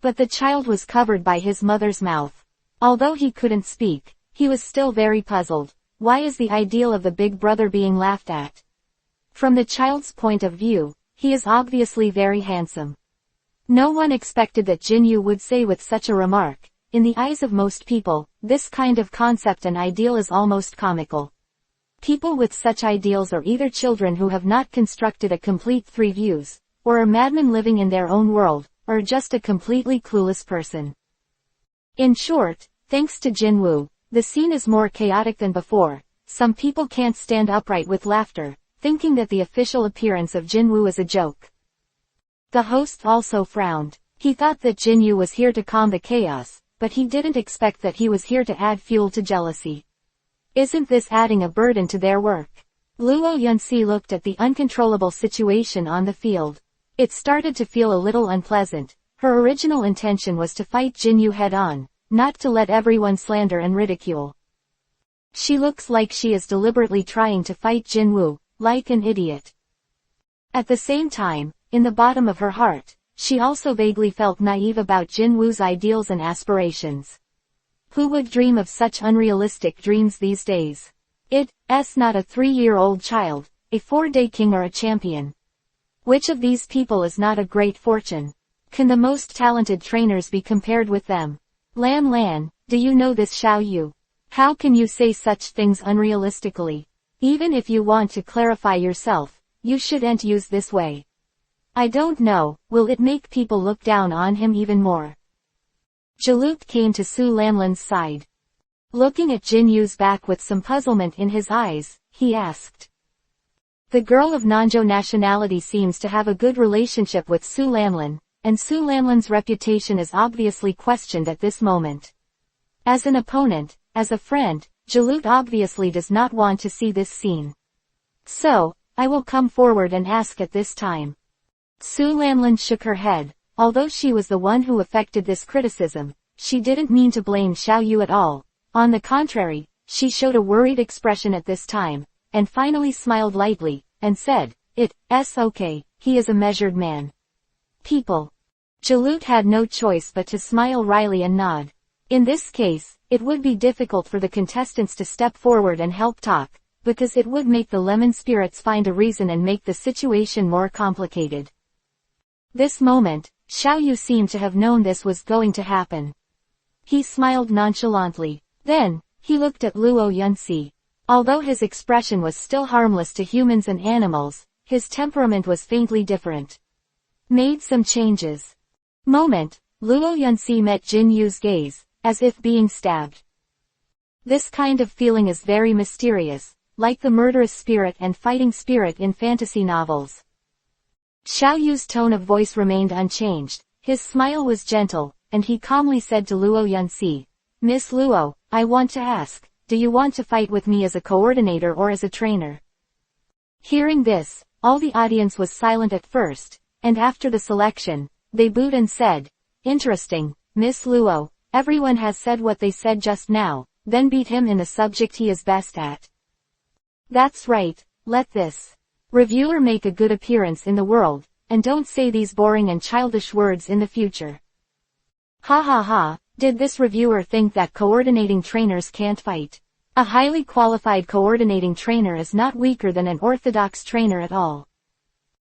But the child was covered by his mother's mouth. Although he couldn't speak, he was still very puzzled. Why is the ideal of the big brother being laughed at? From the child's point of view, he is obviously very handsome. No one expected that Jinyu would say with such a remark. In the eyes of most people, this kind of concept and ideal is almost comical. People with such ideals are either children who have not constructed a complete 3 views, or are madmen living in their own world, or just a completely clueless person. In short, thanks to Jinwoo, the scene is more chaotic than before. Some people can't stand upright with laughter, thinking that the official appearance of Jinwoo is a joke. The host also frowned. He thought that Jinyu was here to calm the chaos, but he didn't expect that he was here to add fuel to jealousy. Isn't this adding a burden to their work? Luo Yunxi looked at the uncontrollable situation on the field. It started to feel a little unpleasant. Her original intention was to fight Jinyu head-on, not to let everyone slander and ridicule. She looks like she is deliberately trying to fight Jinwoo, like an idiot. At the same time, in the bottom of her heart, she also vaguely felt naive about Jinwoo's ideals and aspirations. Who would dream of such unrealistic dreams these days? It's not a 3-year-old child, a 4-day king or a champion. Which of these people is not a great fortune? Can the most talented trainers be compared with them? Lan, do you know this Xiao Yu? How can you say such things unrealistically? Even if you want to clarify yourself, you shouldn't use this way. I don't know, will it make people look down on him even more? Jalut came to Su Lanlan's side. Looking at Jinyu's back with some puzzlement in his eyes, he asked. The girl of Nanzhou nationality seems to have a good relationship with Su Lanlan, and Su Lanlan's reputation is obviously questioned at this moment. As an opponent, as a friend, Jalut obviously does not want to see this scene. So, I will come forward and ask at this time. Su Lanlan shook her head. Although she was the one who affected this criticism, she didn't mean to blame Xiao Yu at all. On the contrary, she showed a worried expression at this time, and finally smiled lightly, and said, It's okay, he is a measured man. People. Jalut had no choice but to smile wryly and nod. In this case, it would be difficult for the contestants to step forward and help talk, because it would make the lemon spirits find a reason and make the situation more complicated. This moment, Xiao Yu seemed to have known this was going to happen. He smiled nonchalantly. Then, he looked at Luo Yunxi. Although his expression was still harmless to humans and animals, his temperament was faintly different. Made some changes. Moment, Luo Yunxi met Jin Yu's gaze, as if being stabbed. This kind of feeling is very mysterious, like the murderous spirit and fighting spirit in fantasy novels. Xiao Yu's tone of voice remained unchanged, his smile was gentle, and he calmly said to Luo Yunxi, Miss Luo, I want to ask, do you want to fight with me as a coordinator or as a trainer? Hearing this, all the audience was silent at first, and after the selection, they booed and said, "Interesting, Miss Luo, everyone has said what they said just now, then beat him in the subject he is best at." That's right, let this reviewer make a good appearance in the world, and don't say these boring and childish words in the future. Ha ha ha, did this reviewer think that coordinating trainers can't fight? A highly qualified coordinating trainer is not weaker than an orthodox trainer at all.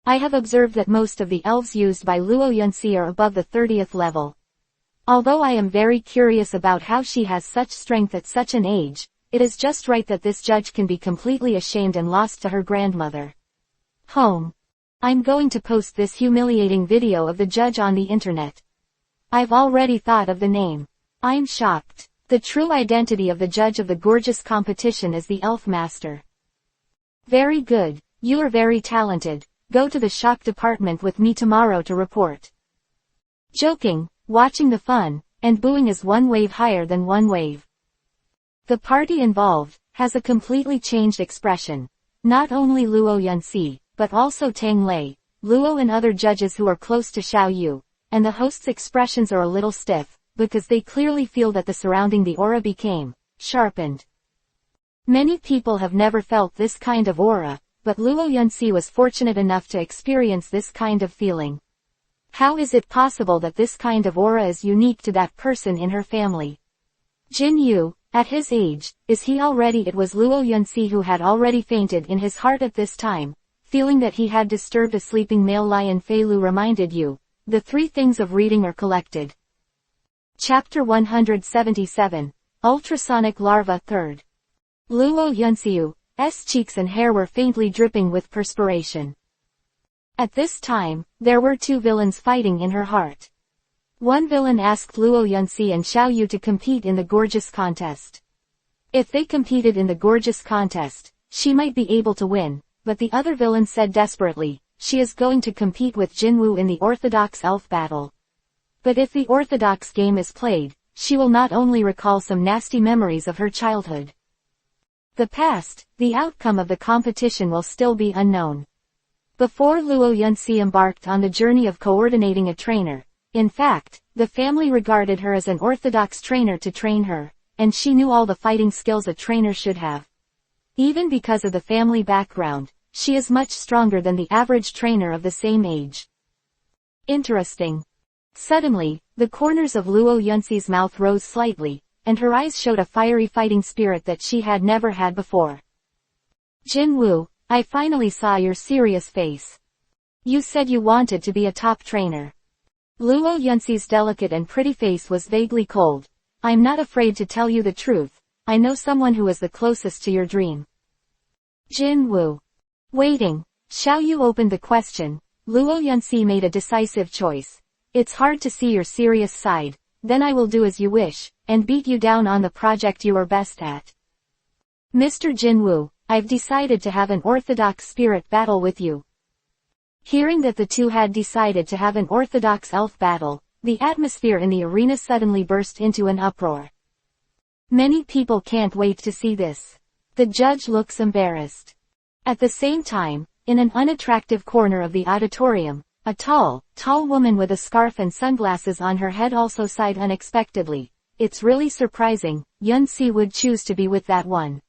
I have observed that most of the elves used by Luo Yunxi are above the 30th level. Although I am very curious about how she has such strength at such an age, it is just right that this judge can be completely ashamed and lost to her grandmother. Home. I'm going to post this humiliating video of the judge on the internet. I've already thought of the name. I'm shocked. The true identity of the judge of the gorgeous competition is the elf master. Very good, you are very talented. Go to the shock department with me tomorrow to report. Joking, watching the fun, and booing is one wave higher than one wave. The party involved has a completely changed expression. Not only Luo Yunxi, but also Tang Lei, Luo and other judges who are close to Xiao Yu, and the host's expressions are a little stiff, because they clearly feel that the surrounding the aura became sharpened. Many people have never felt this kind of aura, but Luo Yunxi was fortunate enough to experience this kind of feeling. How is it possible that this kind of aura is unique to that person in her family? Jin Yu, at his age, is he already? It was Luo Yunxi who had already fainted in his heart at this time, feeling that he had disturbed a sleeping male lion. Fei Lu reminded you, the three things of reading are collected. Chapter 177, Ultrasonic Larva 3rd. Luo Yunxi's cheeks and hair were faintly dripping with perspiration. At this time, there were two villains fighting in her heart. One villain asked Luo Yunxi and Xiao Yu to compete in the gorgeous contest. If they competed in the gorgeous contest, she might be able to win, but the other villain said desperately, she is going to compete with Jinwu in the Orthodox Elf battle. But if the Orthodox game is played, she will not only recall some nasty memories of her childhood. The past, the outcome of the competition will still be unknown. Before Luo Yunxi embarked on the journey of coordinating a trainer, in fact, the family regarded her as an orthodox trainer to train her, and she knew all the fighting skills a trainer should have. Even because of the family background, she is much stronger than the average trainer of the same age. Interesting. Suddenly, the corners of Luo Yunxi's mouth rose slightly, and her eyes showed a fiery fighting spirit that she had never had before. Jin Wu, I finally saw your serious face. You said you wanted to be a top trainer. Luo Yunxi's delicate and pretty face was vaguely cold. I'm not afraid to tell you the truth, I know someone who is the closest to your dream. Jin Wu. Waiting. Xiao Yu opened the question. Luo Yunxi made a decisive choice. It's hard to see your serious side, then I will do as you wish, and beat you down on the project you are best at. Mr. Jin Wu, I've decided to have an orthodox spirit battle with you. Hearing that the two had decided to have an orthodox elf battle, the atmosphere in the arena suddenly burst into an uproar. Many people can't wait to see this. The judge looks embarrassed. At the same time, in an unattractive corner of the auditorium, a tall woman with a scarf and sunglasses on her head also sighed unexpectedly. It's really surprising, Yunxi would choose to be with that one.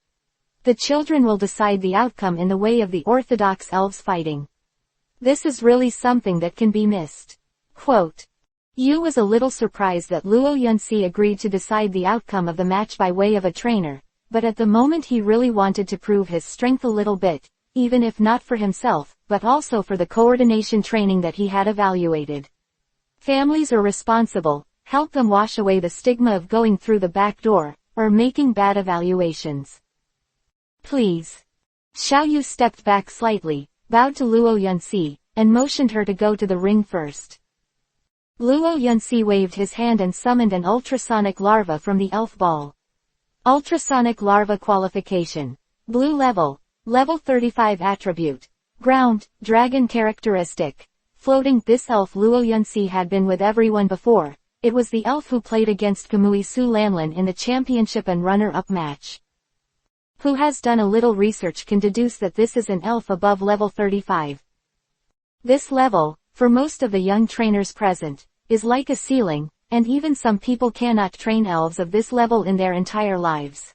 The children will decide the outcome in the way of the orthodox elves fighting. This is really something that can be missed. Quote. Yu was a little surprised that Luo Yunxi agreed to decide the outcome of the match by way of a trainer, but at the moment he really wanted to prove his strength a little bit, even if not for himself, but also for the coordination training that he had evaluated. Families are responsible, help them wash away the stigma of going through the back door, or making bad evaluations. Please. Xiao Yu stepped back slightly, bowed to Luo Yunxi, and motioned her to go to the ring first. Luo Yunxi waved his hand and summoned an ultrasonic larva from the elf ball. Ultrasonic larva qualification. Blue level. Level 35 attribute. Ground, dragon characteristic. Floating. This elf Luo Yunxi had been with everyone before. It was the elf who played against Kamui Su Lanlin in the championship and runner-up match. who has done a little research can deduce that this is an elf above level 35. This level, for most of the young trainers present, is like a ceiling, and even some people cannot train elves of this level in their entire lives.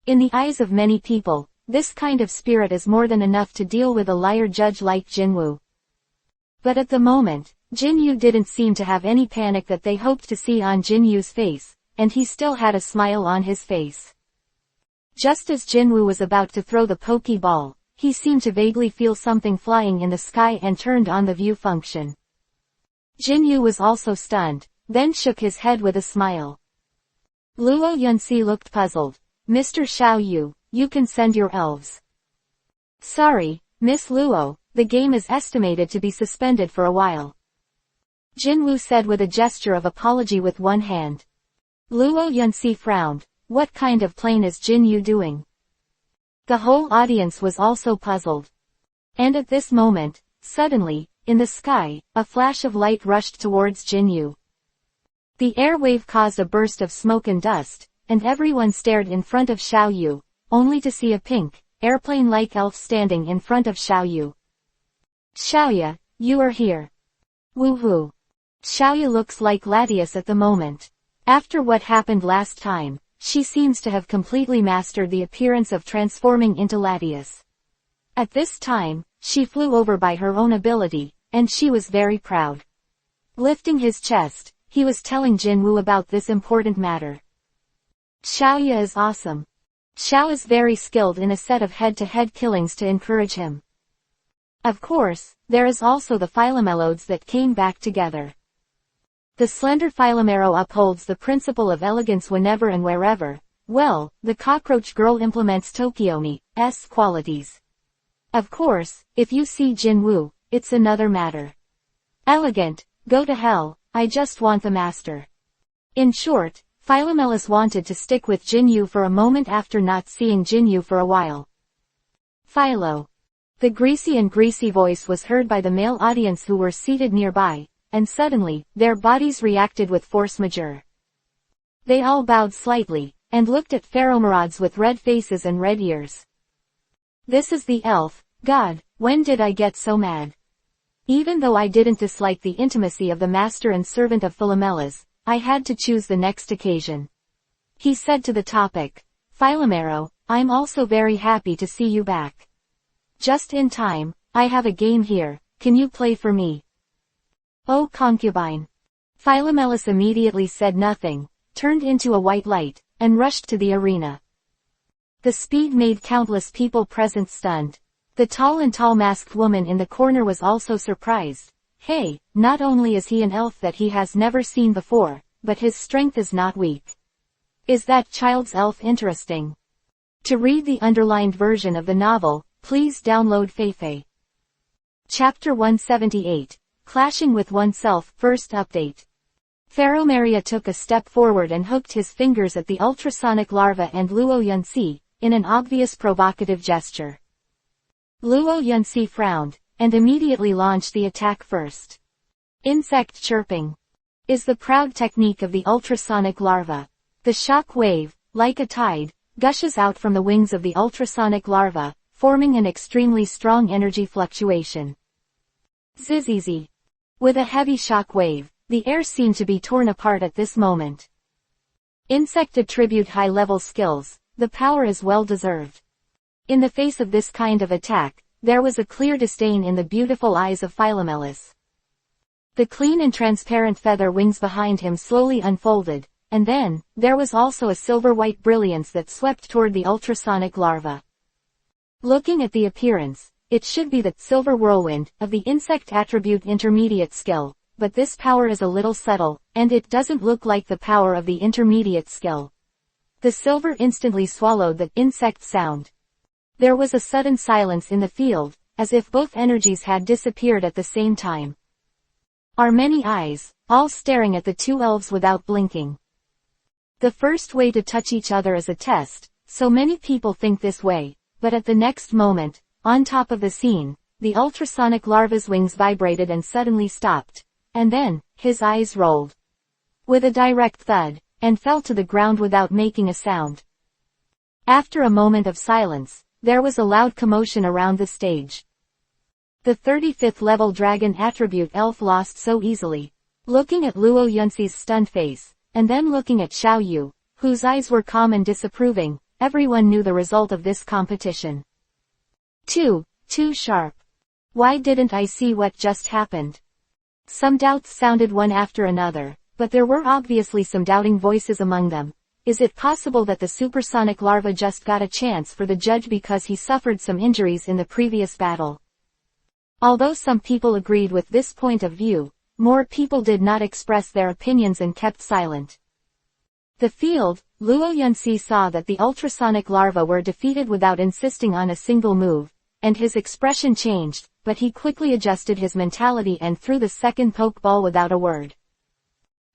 In the eyes of many people, this kind of spirit is more than enough to deal with a liar judge like Jinwoo. But at the moment, Jinwoo didn't seem to have any panic that they hoped to see on Jinwoo's face, and he still had a smile on his face. Just as Jinwoo was about to throw the Pokeball, he seemed to vaguely feel something flying in the sky and turned on the view function. Jinwoo was also stunned, then shook his head with a smile. Luo Yunxi looked puzzled. Mr. Xiao Yu, you can send your elves. Sorry, Miss Luo, the game is estimated to be suspended for a while. Jinwoo said with a gesture of apology with one hand. Luo Yunxi frowned. What kind of plane is Jinwoo doing? The whole audience was also puzzled. And at this moment, suddenly, in the sky, a flash of light rushed towards Jinwoo. The air wave caused a burst of smoke and dust, and everyone stared in front of Xiao Yu, only to see a pink, airplane-like elf standing in front of Xiao Yu. Xiaoya, you are here. Woohoo. Xiaoya looks like Latias at the moment. After what happened last time, she seems to have completely mastered the appearance of transforming into Latias. At this time, she flew over by her own ability, and she was very proud. Lifting his chest, he was telling Jinwoo about this important matter. Xiaoya is awesome. Xiao is very skilled in a set of head-to-head killings to encourage him. Of course, there is also the Philomelodes that came back together. The slender Philomero upholds the principle of elegance whenever and wherever. Well, the cockroach girl implements Tokiomi's qualities. Of course, if you see Jinwoo, it's another matter. Elegant, go to hell, I just want the master. In short, Philomelos wanted to stick with Jinwoo for a moment after not seeing Jinwoo for a while. Philo. The greasy voice was heard by the male audience who were seated nearby, and suddenly, their bodies reacted with force majeure. They all bowed slightly, and looked at Pheromorads with red faces and red ears. This is the elf, God, when did I get so mad? Even though I didn't dislike the intimacy of the master and servant of Philomelas, I had to choose the next occasion. He said to the topic, Philomero, I'm also very happy to see you back. Just in time, I have a game here, can you play for me? Oh concubine. Philomelos immediately said nothing, turned into a white light, and rushed to the arena. The speed made countless people present stunned. The tall masked woman in the corner was also surprised. Hey, not only is he an elf that he has never seen before, but his strength is not weak. Is that child's elf interesting? To read the underlined version of the novel, please download Feifei. Chapter 178. Clashing with Oneself, First Update. Pheromeria took a step forward and hooked his fingers at the ultrasonic larva and Luo Yunxi, in an obvious provocative gesture. Luo Yunxi frowned, and immediately launched the attack first. Insect chirping is the proud technique of the ultrasonic larva. The shock wave, like a tide, gushes out from the wings of the ultrasonic larva, forming an extremely strong energy fluctuation. Zzzz. With a heavy shock wave, the air seemed to be torn apart at this moment. Insect attribute high-level skills, the power is well deserved. In the face of this kind of attack, there was a clear disdain in the beautiful eyes of Philomelos. The clean and transparent feather wings behind him slowly unfolded, and then, there was also a silver-white brilliance that swept toward the ultrasonic larva. Looking at the appearance, it should be the silver whirlwind of the insect attribute intermediate skill, but this power is a little subtle, and it doesn't look like the power of the intermediate skill. The silver instantly swallowed the insect sound. There was a sudden silence in the field, as if both energies had disappeared at the same time. Our many eyes, all staring at the two elves without blinking. The first way to touch each other is a test, so many people think this way, but at the next moment, on top of the scene, the ultrasonic larva's wings vibrated and suddenly stopped, and then, his eyes rolled with a direct thud, and fell to the ground without making a sound. After a moment of silence, there was a loud commotion around the stage. The 35th level dragon attribute Elf lost so easily. Looking at Luo Yunxi's stunned face, and then looking at Xiao Yu, whose eyes were calm and disapproving, everyone knew the result of this competition. Too sharp. Why didn't I see what just happened? Some doubts sounded one after another, but there were obviously some doubting voices among them. Is it possible that the supersonic larva just got a chance for the judge because he suffered some injuries in the previous battle? Although some people agreed with this point of view, more people did not express their opinions and kept silent. The field, Luo Yunxi saw that the ultrasonic larvae were defeated without insisting on a single move, and his expression changed, but he quickly adjusted his mentality and threw the second pokeball without a word.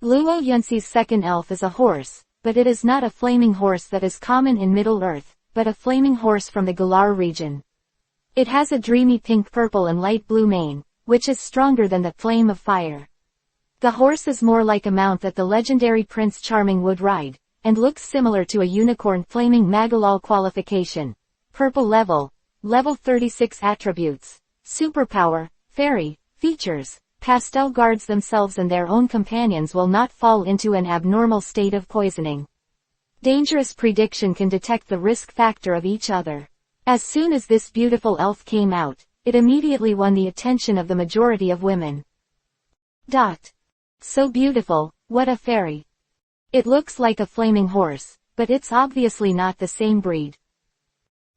Luo Yunxi's second elf is a horse, but it is not a flaming horse that is common in Middle-earth, but a flaming horse from the Galar region. It has a dreamy pink-purple and light blue mane, which is stronger than the flame of fire. The horse is more like a mount that the legendary Prince Charming would ride, and looks similar to a unicorn. Flaming Magalal qualification. Purple level 36 attributes. Superpower, fairy, features. Pastel guards themselves and their own companions will not fall into an abnormal state of poisoning. Dangerous prediction can detect the risk factor of each other. As soon as this beautiful elf came out, it immediately won the attention of the majority of women. So beautiful, what a fairy. It looks like a flaming horse, but it's obviously not the same breed.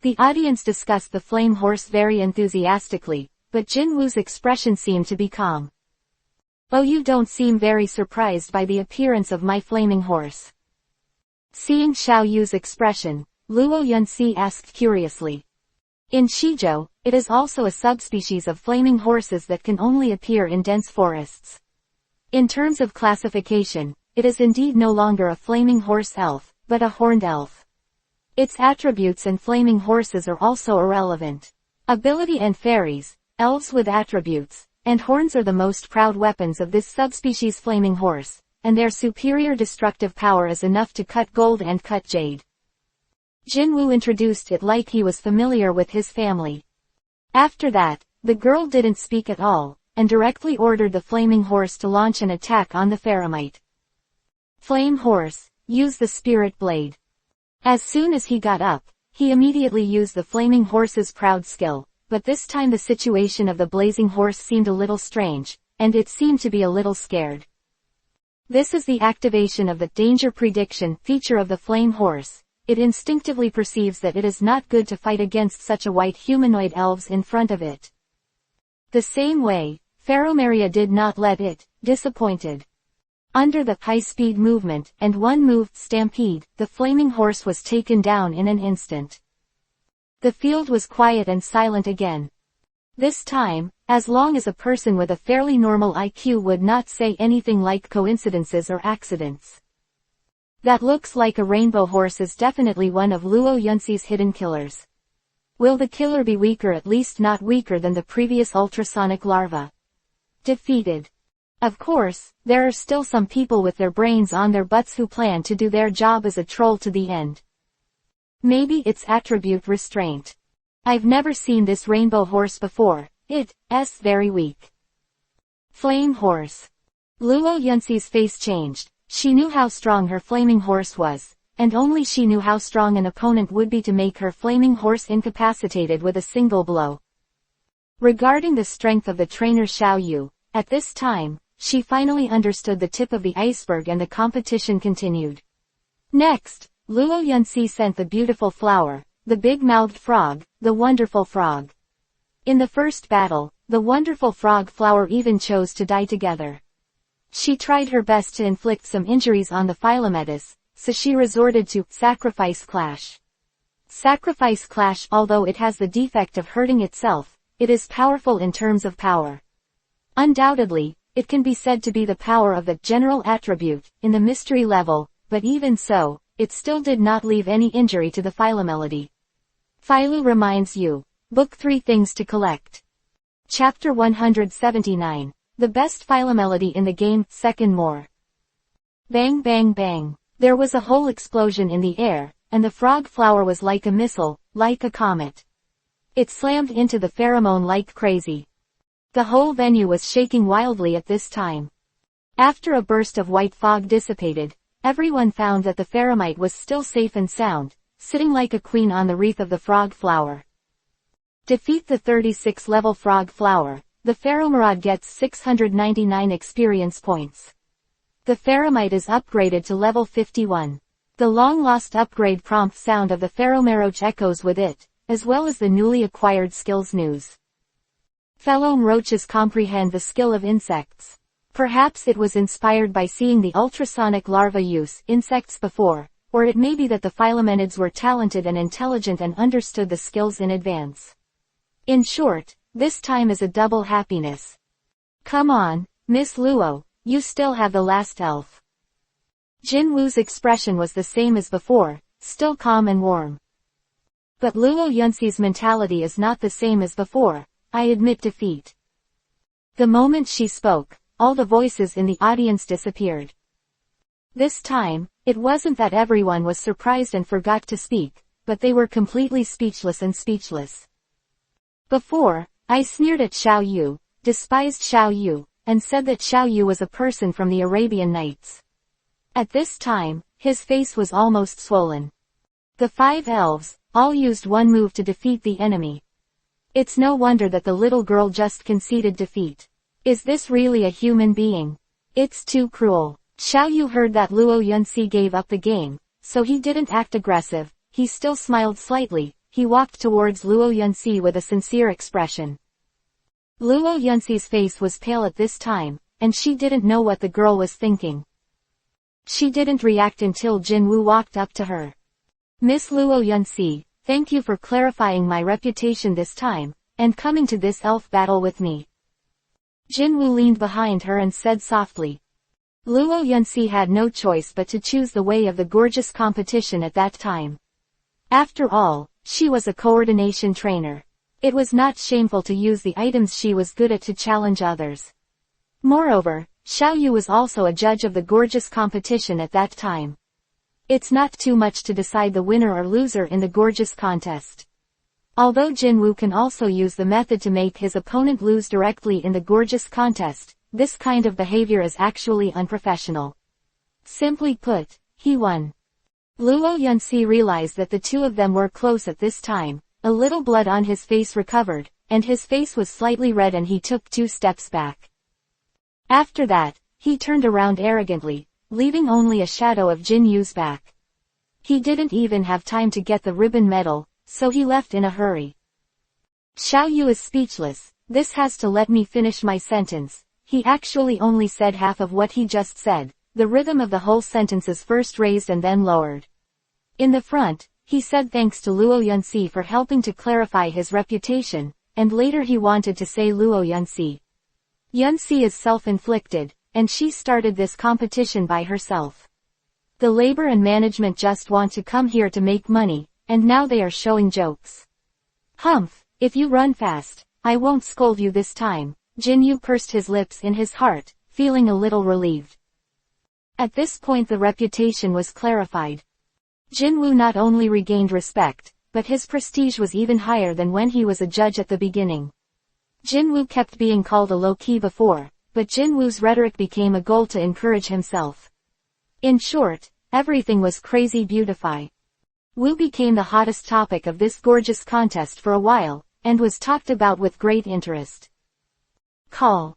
The audience discussed the flame horse very enthusiastically, but Jin Wu's expression seemed to be calm. Oh, you don't seem very surprised by the appearance of my flaming horse. Seeing Xiao Yu's expression, Luo Yunxi asked curiously. In Shizhou, it is also a subspecies of flaming horses that can only appear in dense forests. In terms of classification, it is indeed no longer a flaming horse elf, but a horned elf. Its attributes and flaming horses are also irrelevant. Ability and fairies, elves with attributes, and horns are the most proud weapons of this subspecies flaming horse, and their superior destructive power is enough to cut gold and cut jade. Jin Wu introduced it like he was familiar with his family. After that, the girl didn't speak at all, and directly ordered the flaming horse to launch an attack on the Pheramite. Flame horse, use the spirit blade. As soon as he got up, he immediately used the flaming horse's proud skill, but this time the situation of the blazing horse seemed a little strange, and it seemed to be a little scared. This is the activation of the danger prediction feature of the flame horse. It instinctively perceives that it is not good to fight against such a white humanoid elves in front of it. The same way, Pheromeria did not let it, disappointed. Under the high-speed movement and one-moved stampede, the flaming horse was taken down in an instant. The field was quiet and silent again. This time, as long as a person with a fairly normal IQ would not say anything like coincidences or accidents. That looks like a rainbow horse is definitely one of Luo Yunxi's hidden killers. Will the killer be weaker, at least not weaker than the previous ultrasonic larva? Defeated. Of course, there are still some people with their brains on their butts who plan to do their job as a troll to the end. Maybe it's attribute restraint. I've never seen this rainbow horse before, it's very weak. Flame horse. Luo Yunxi's face changed. She knew how strong her flaming horse was, and only she knew how strong an opponent would be to make her flaming horse incapacitated with a single blow. Regarding the strength of the trainer Xiao Yu, at this time, she finally understood the tip of the iceberg and the competition continued. Next, Luo Yunxi sent the beautiful flower, the big-mouthed frog, the wonderful frog. In the first battle, the wonderful frog flower even chose to die together. She tried her best to inflict some injuries on the Philometus, so she resorted to Sacrifice Clash. Sacrifice Clash, although it has the defect of hurting itself, it is powerful in terms of power. Undoubtedly, it can be said to be the power of the general attribute in the mystery level, but even so, it still did not leave any injury to the Philomelody. Philo reminds you. Book 3 Things to Collect. Chapter 179. The best Philomelody in the game, second more. Bang bang bang. There was a whole explosion in the air, and the frog flower was like a missile, like a comet. It slammed into the pheromone like crazy. The whole venue was shaking wildly at this time. After a burst of white fog dissipated, everyone found that the pheromite was still safe and sound, sitting like a queen on the wreath of the frog flower. Defeat the 36-level frog flower. The pheromorad gets 699 experience points. The pheromite is upgraded to level 51. The long-lost upgrade prompt sound of the pheromeroach echoes with it, as well as the newly acquired skills news. Fellow roaches comprehend the skill of insects. Perhaps it was inspired by seeing the ultrasonic larva use insects before, or it may be that the phylomenids were talented and intelligent and understood the skills in advance. In short, this time is a double happiness. Come on, Miss Luo, you still have the last elf. Jin Woo's expression was the same as before, still calm and warm. But Luo Yunxi's mentality is not the same as before. I admit defeat. The moment she spoke, all the voices in the audience disappeared. This time, it wasn't that everyone was surprised and forgot to speak, but they were completely speechless and speechless. Before, I sneered at Xiao Yu, despised Xiao Yu, and said that Xiao Yu was a person from the Arabian Nights. At this time, his face was almost swollen. The 5 elves, all used one move to defeat the enemy. It's no wonder that the little girl just conceded defeat. Is this really a human being? It's too cruel. Xiao Yu heard that Luo Yunxi gave up the game, so he didn't act aggressive, he still smiled slightly, he walked towards Luo Yunxi with a sincere expression. Luo Yunxi's face was pale at this time, and she didn't know what the girl was thinking. She didn't react until Jin Woo walked up to her. Miss Luo Yunxi, thank you for clarifying my reputation this time, and coming to this elf battle with me. Jin Woo leaned behind her and said softly. Luo Yunxi had no choice but to choose the way of the gorgeous competition at that time. After all, she was a coordination trainer. It was not shameful to use the items she was good at to challenge others. Moreover, Xiao Yu was also a judge of the gorgeous competition at that time. It's not too much to decide the winner or loser in the gorgeous contest. Although Jin Woo can also use the method to make his opponent lose directly in the gorgeous contest, this kind of behavior is actually unprofessional. Simply put, he won. Luo Yunxi realized that the two of them were close at this time, a little blood on his face recovered, and his face was slightly red and he took 2 steps back. After that, he turned around arrogantly, leaving only a shadow of Jin Yu's back. He didn't even have time to get the ribbon medal, so he left in a hurry. Xiao Yu is speechless. This has to let me finish my sentence. He actually only said half of what he just said. The rhythm of the whole sentence is first raised and then lowered. In the front, he said thanks to Luo Yunxi for helping to clarify his reputation, and later he wanted to say Luo Yunxi. Yunxi is self-inflicted, and she started this competition by herself. The labor and management just want to come here to make money, and now they are showing jokes. Humph, if you run fast, I won't scold you this time. Jin Yu pursed his lips in his heart, feeling a little relieved. At this point the reputation was clarified. Jin Woo not only regained respect, but his prestige was even higher than when he was a judge at the beginning. Jin Woo kept being called a low-key before, but Jin Woo's rhetoric became a goal to encourage himself. In short, everything was crazy beautify. Woo became the hottest topic of this gorgeous contest for a while, and was talked about with great interest. Call.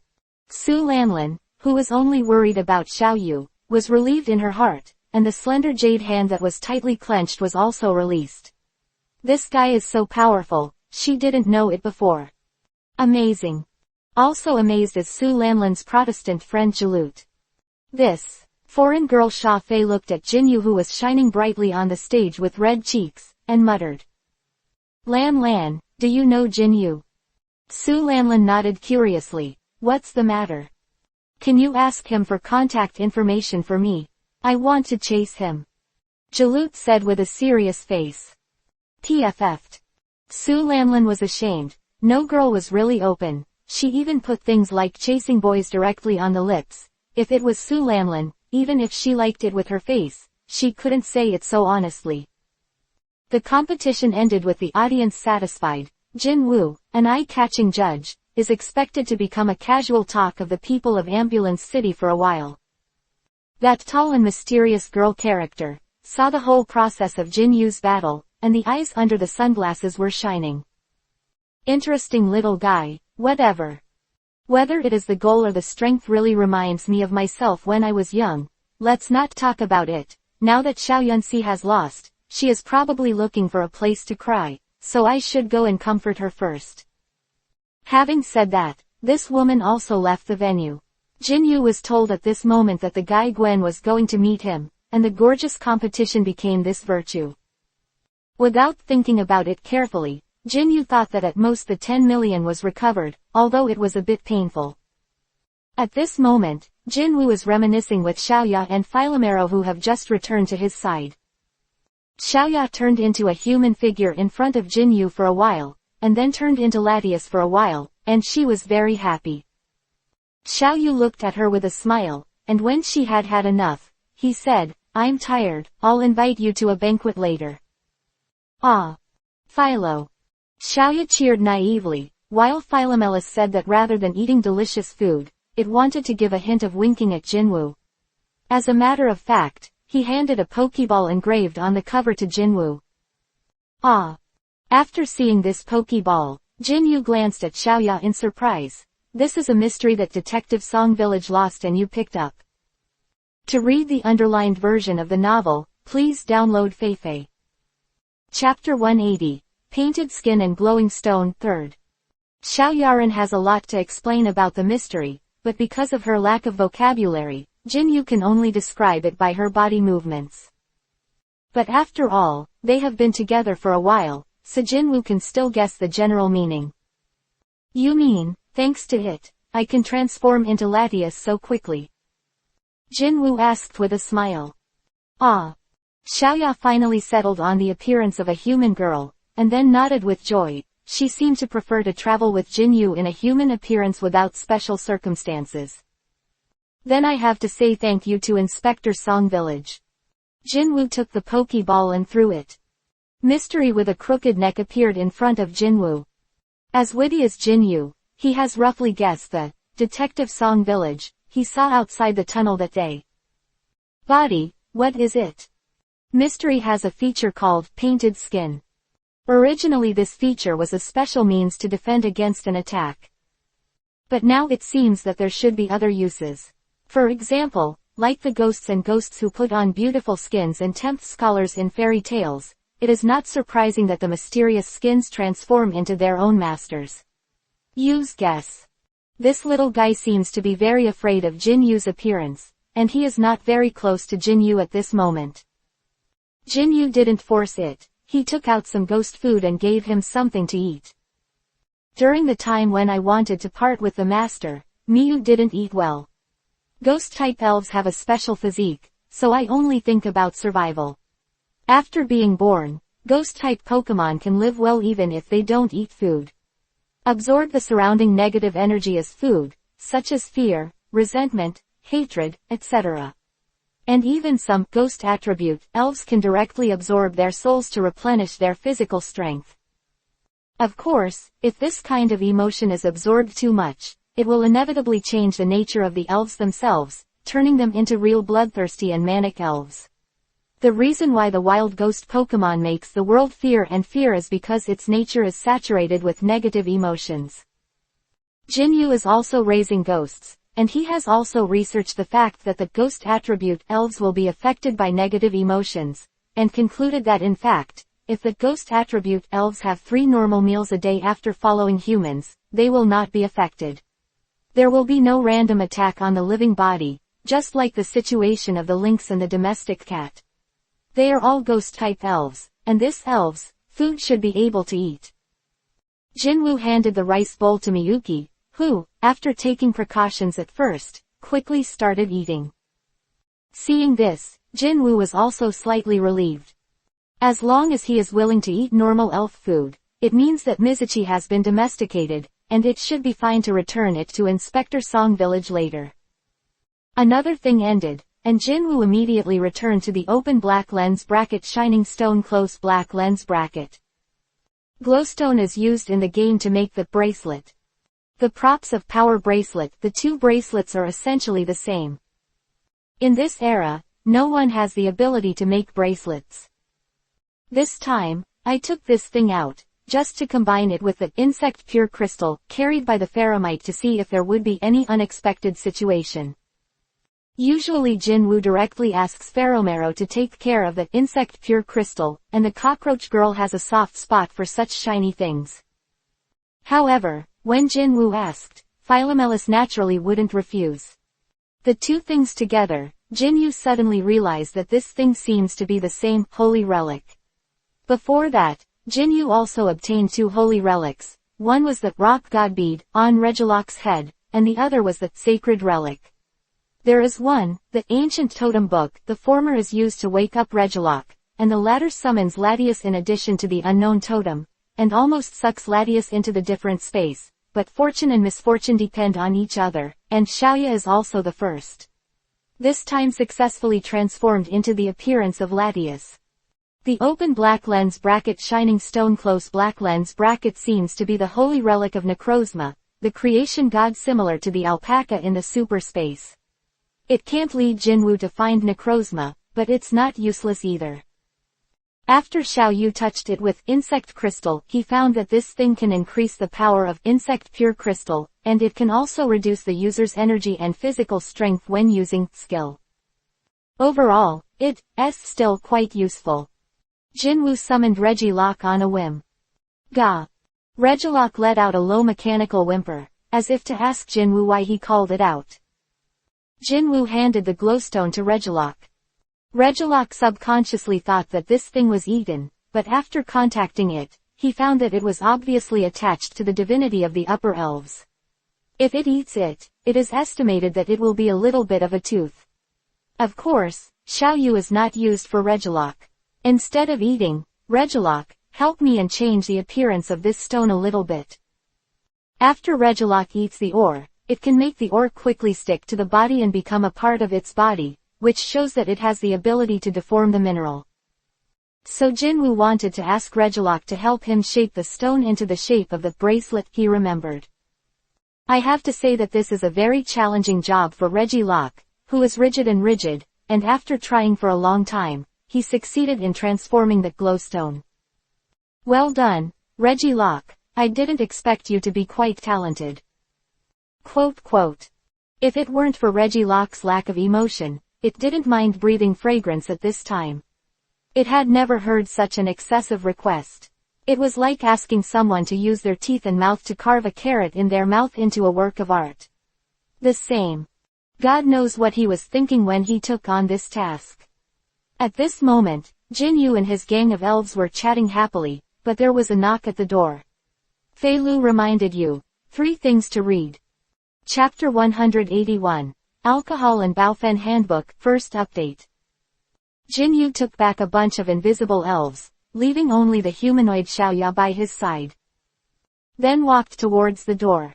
Su Lanlin, who was only worried about Xiao Yu, was relieved in her heart, and the slender jade hand that was tightly clenched was also released. This guy is so powerful, she didn't know it before. Amazing. Also amazed is Su Lanlin's Protestant friend Jalut. This foreign girl Sha Fei looked at Jin Yu who was shining brightly on the stage with red cheeks, and muttered. Lan, do you know Jin Yu? Su Lanlin nodded curiously. What's the matter? Can you ask him for contact information for me? I want to chase him. Jalut said with a serious face. TFF'd. Su Lanlin was ashamed. No girl was really open. She even put things like chasing boys directly on the lips. If it was Su Lanlin, even if she liked it with her face, she couldn't say it so honestly. The competition ended with the audience satisfied. Jin Woo, an eye-catching judge, is expected to become a casual talk of the people of Ambulance City for a while. That tall and mysterious girl character saw the whole process of Jin Woo's battle, and the eyes under the sunglasses were shining. Interesting little guy, whatever. Whether it is the goal or the strength really reminds me of myself when I was young. Let's not talk about it. Now that Xiao Yunxi has lost, she is probably looking for a place to cry, so I should go and comfort her first. Having said that, this woman also left the venue. Jin Woo was told at this moment that the guy Gwen was going to meet him, and the gorgeous competition became this virtue. Without thinking about it carefully, Jin Woo thought that at most the 10 million was recovered, although it was a bit painful. At this moment, Jin Woo is reminiscing with Xiaoya and Philomero who have just returned to his side. Xiaoya turned into a human figure in front of Jin Woo for a while, and then turned into Latias for a while, and she was very happy. Xiao Yu looked at her with a smile, and when she had had enough, he said, "I'm tired, I'll invite you to a banquet later." Ah. Philo. Xiaoya cheered naively, while Philomelis said that rather than eating delicious food, it wanted to give a hint of winking at Jin Woo. As a matter of fact, he handed a Pokeball engraved on the cover to Jin Woo. Ah. After seeing this Pokeball, Jin Woo glanced at Xiaoya in surprise. This is a mystery that Detective Song Village lost and you picked up. To read the underlined version of the novel, please download Feifei. Chapter 180, Painted Skin and Glowing Stone, 3rd. Xiao Yaran has a lot to explain about the mystery, but because of her lack of vocabulary, Jin Woo can only describe it by her body movements. But after all, they have been together for a while, so Jin Woo can still guess the general meaning. You mean, thanks to it, I can transform into Latias so quickly? Jin Woo asked with a smile. Ah. Xiaoya finally settled on the appearance of a human girl, and then nodded with joy. She seemed to prefer to travel with Jin Woo in a human appearance without special circumstances. Then I have to say thank you to Inspector Song Village. Jin Woo took the Pokeball and threw it. Mystery with a crooked neck appeared in front of Jin Woo. As witty as Jin Woo, he has roughly guessed the Detective Song Village he saw outside the tunnel that day. Body, what is it? Mystery has a feature called Painted Skin. Originally this feature was a special means to defend against an attack. But now it seems that there should be other uses. For example, like the ghosts and ghosts who put on beautiful skins and tempt scholars in fairy tales, it is not surprising that the mysterious skins transform into their own masters. Use guess. This little guy seems to be very afraid of Jin Woo's appearance, and he is not very close to Jin Woo at this moment. Jin Woo didn't force it, he took out some ghost food and gave him something to eat. During the time when I wanted to part with the master, Miyu didn't eat well. Ghost-type elves have a special physique, so I only think about survival. After being born, ghost-type Pokemon can live well even if they don't eat food. Absorb the surrounding negative energy as food, such as fear, resentment, hatred, etc. And even some ghost attribute elves can directly absorb their souls to replenish their physical strength. Of course, if this kind of emotion is absorbed too much, it will inevitably change the nature of the elves themselves, turning them into real bloodthirsty and manic elves. The reason why the wild ghost Pokemon makes the world fear is because its nature is saturated with negative emotions. Jin Woo is also raising ghosts, and he has also researched the fact that the ghost attribute elves will be affected by negative emotions, and concluded that in fact, if the ghost attribute elves have 3 normal meals a day after following humans, they will not be affected. There will be no random attack on the living body, just like the situation of the lynx and the domestic cat. They are all ghost-type elves, and this elves, food should be able to eat. Jin Woo handed the rice bowl to Miyuki, who, after taking precautions at first, quickly started eating. Seeing this, Jin Woo was also slightly relieved. As long as he is willing to eat normal elf food, it means that Mizuchi has been domesticated, and it should be fine to return it to Inspector Song Village later. Another thing ended, and Jinwoo immediately returned to the open black lens bracket shining stone close black lens bracket. Glowstone is used in the game to make the bracelet. The props of Power Bracelet, the two bracelets are essentially the same. In this era, no one has the ability to make bracelets. This time, I took this thing out, just to combine it with the insect pure crystal, carried by the Pheromite to see if there would be any unexpected situation. Usually Jinwoo directly asks Pheromero to take care of the insect pure crystal, and the cockroach girl has a soft spot for such shiny things. However, when Jinwoo asked, Philomelis naturally wouldn't refuse. The two things together, Jinwoo suddenly realized that this thing seems to be the same holy relic. Before that, Jinwoo also obtained two holy relics. One was the rock god bead on Regilock's head, and the other was the sacred relic. There is one, the ancient totem book. The former is used to wake up Regilock, and the latter summons Latias in addition to the unknown totem, and almost sucks Latias into the different space, but fortune and misfortune depend on each other, and Xiaoya is also the first. This time successfully transformed into the appearance of Latias. The open black lens bracket shining stone close black lens bracket seems to be the holy relic of Necrozma, the creation god similar to the alpaca in the super space. It can't lead Jinwoo to find Necrozma, but it's not useless either. After Xiaoyu touched it with insect crystal, he found that this thing can increase the power of insect pure crystal, and it can also reduce the user's energy and physical strength when using skill. Overall, it's still quite useful. Jinwoo summoned Regilock on a whim. Gah! Regilock let out a low mechanical whimper, as if to ask Jinwoo why he called it out. Jinwoo handed the glowstone to Regilock. Regilock subconsciously thought that this thing was eaten, but after contacting it, he found that it was obviously attached to the divinity of the upper elves. If it eats it, it is estimated that it will be a little bit of a tooth. Of course, Xiaoyu is not used for Regilock. Instead of eating, Regilock, help me and change the appearance of this stone a little bit. After Regilock eats the ore, it can make the ore quickly stick to the body and become a part of its body, which shows that it has the ability to deform the mineral. So Jinwoo wanted to ask Regilock to help him shape the stone into the shape of the bracelet he remembered. I have to say that this is a very challenging job for Regilock, who is rigid, and after trying for a long time, he succeeded in transforming the glowstone. Well done, Regilock, I didn't expect you to be quite talented. Quote. If it weren't for Regilock's lack of emotion, it didn't mind breathing fragrance at this time. It had never heard such an excessive request. It was like asking someone to use their teeth and mouth to carve a carrot in their mouth into a work of art. The same. God knows what he was thinking when he took on this task. At this moment, Jinwoo and his gang of elves were chatting happily, but there was a knock at the door. Fei Lu reminded you, 3 things to read. Chapter 181, Alcohol and Baofen Handbook, First Update. Jinwoo took back a bunch of invisible elves, leaving only the humanoid Xiaoya by his side. Then walked towards the door.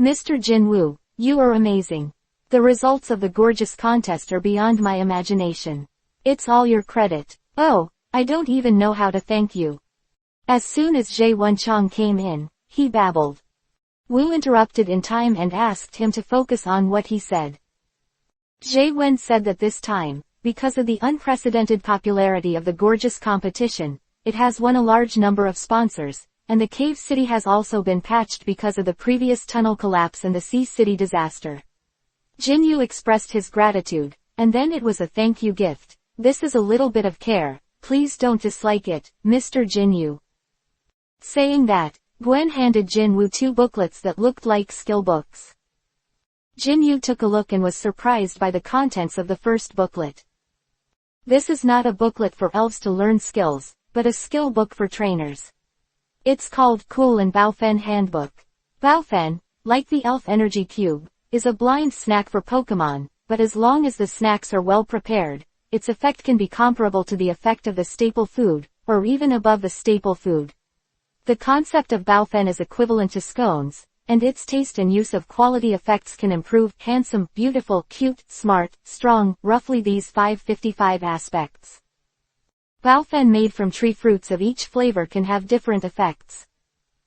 Mr. Jinwoo, you are amazing. The results of the gorgeous contest are beyond my imagination. It's all your credit. Oh, I don't even know how to thank you. As soon as Jie Wenchang came in, he babbled. Wu interrupted in time and asked him to focus on what he said. Jie Wen said that this time, because of the unprecedented popularity of the gorgeous competition, it has won a large number of sponsors, and the cave city has also been patched because of the previous tunnel collapse and the sea city disaster. Jinwoo expressed his gratitude, and then it was a thank you gift. This is a little bit of care, please don't dislike it, Mr. Jinwoo. Saying that, Gwen handed Jinwoo 2 booklets that looked like skill books. Jinwoo took a look and was surprised by the contents of the first booklet. This is not a booklet for elves to learn skills, but a skill book for trainers. It's called Cool and Baofen Handbook. Baofen, like the elf energy cube, is a blind snack for Pokemon, but as long as the snacks are well prepared, its effect can be comparable to the effect of the staple food, or even above the staple food. The concept of Baofen is equivalent to scones, and its taste and use of quality effects can improve handsome, beautiful, cute, smart, strong, roughly these 555 aspects. Baofen made from tree fruits of each flavor can have different effects.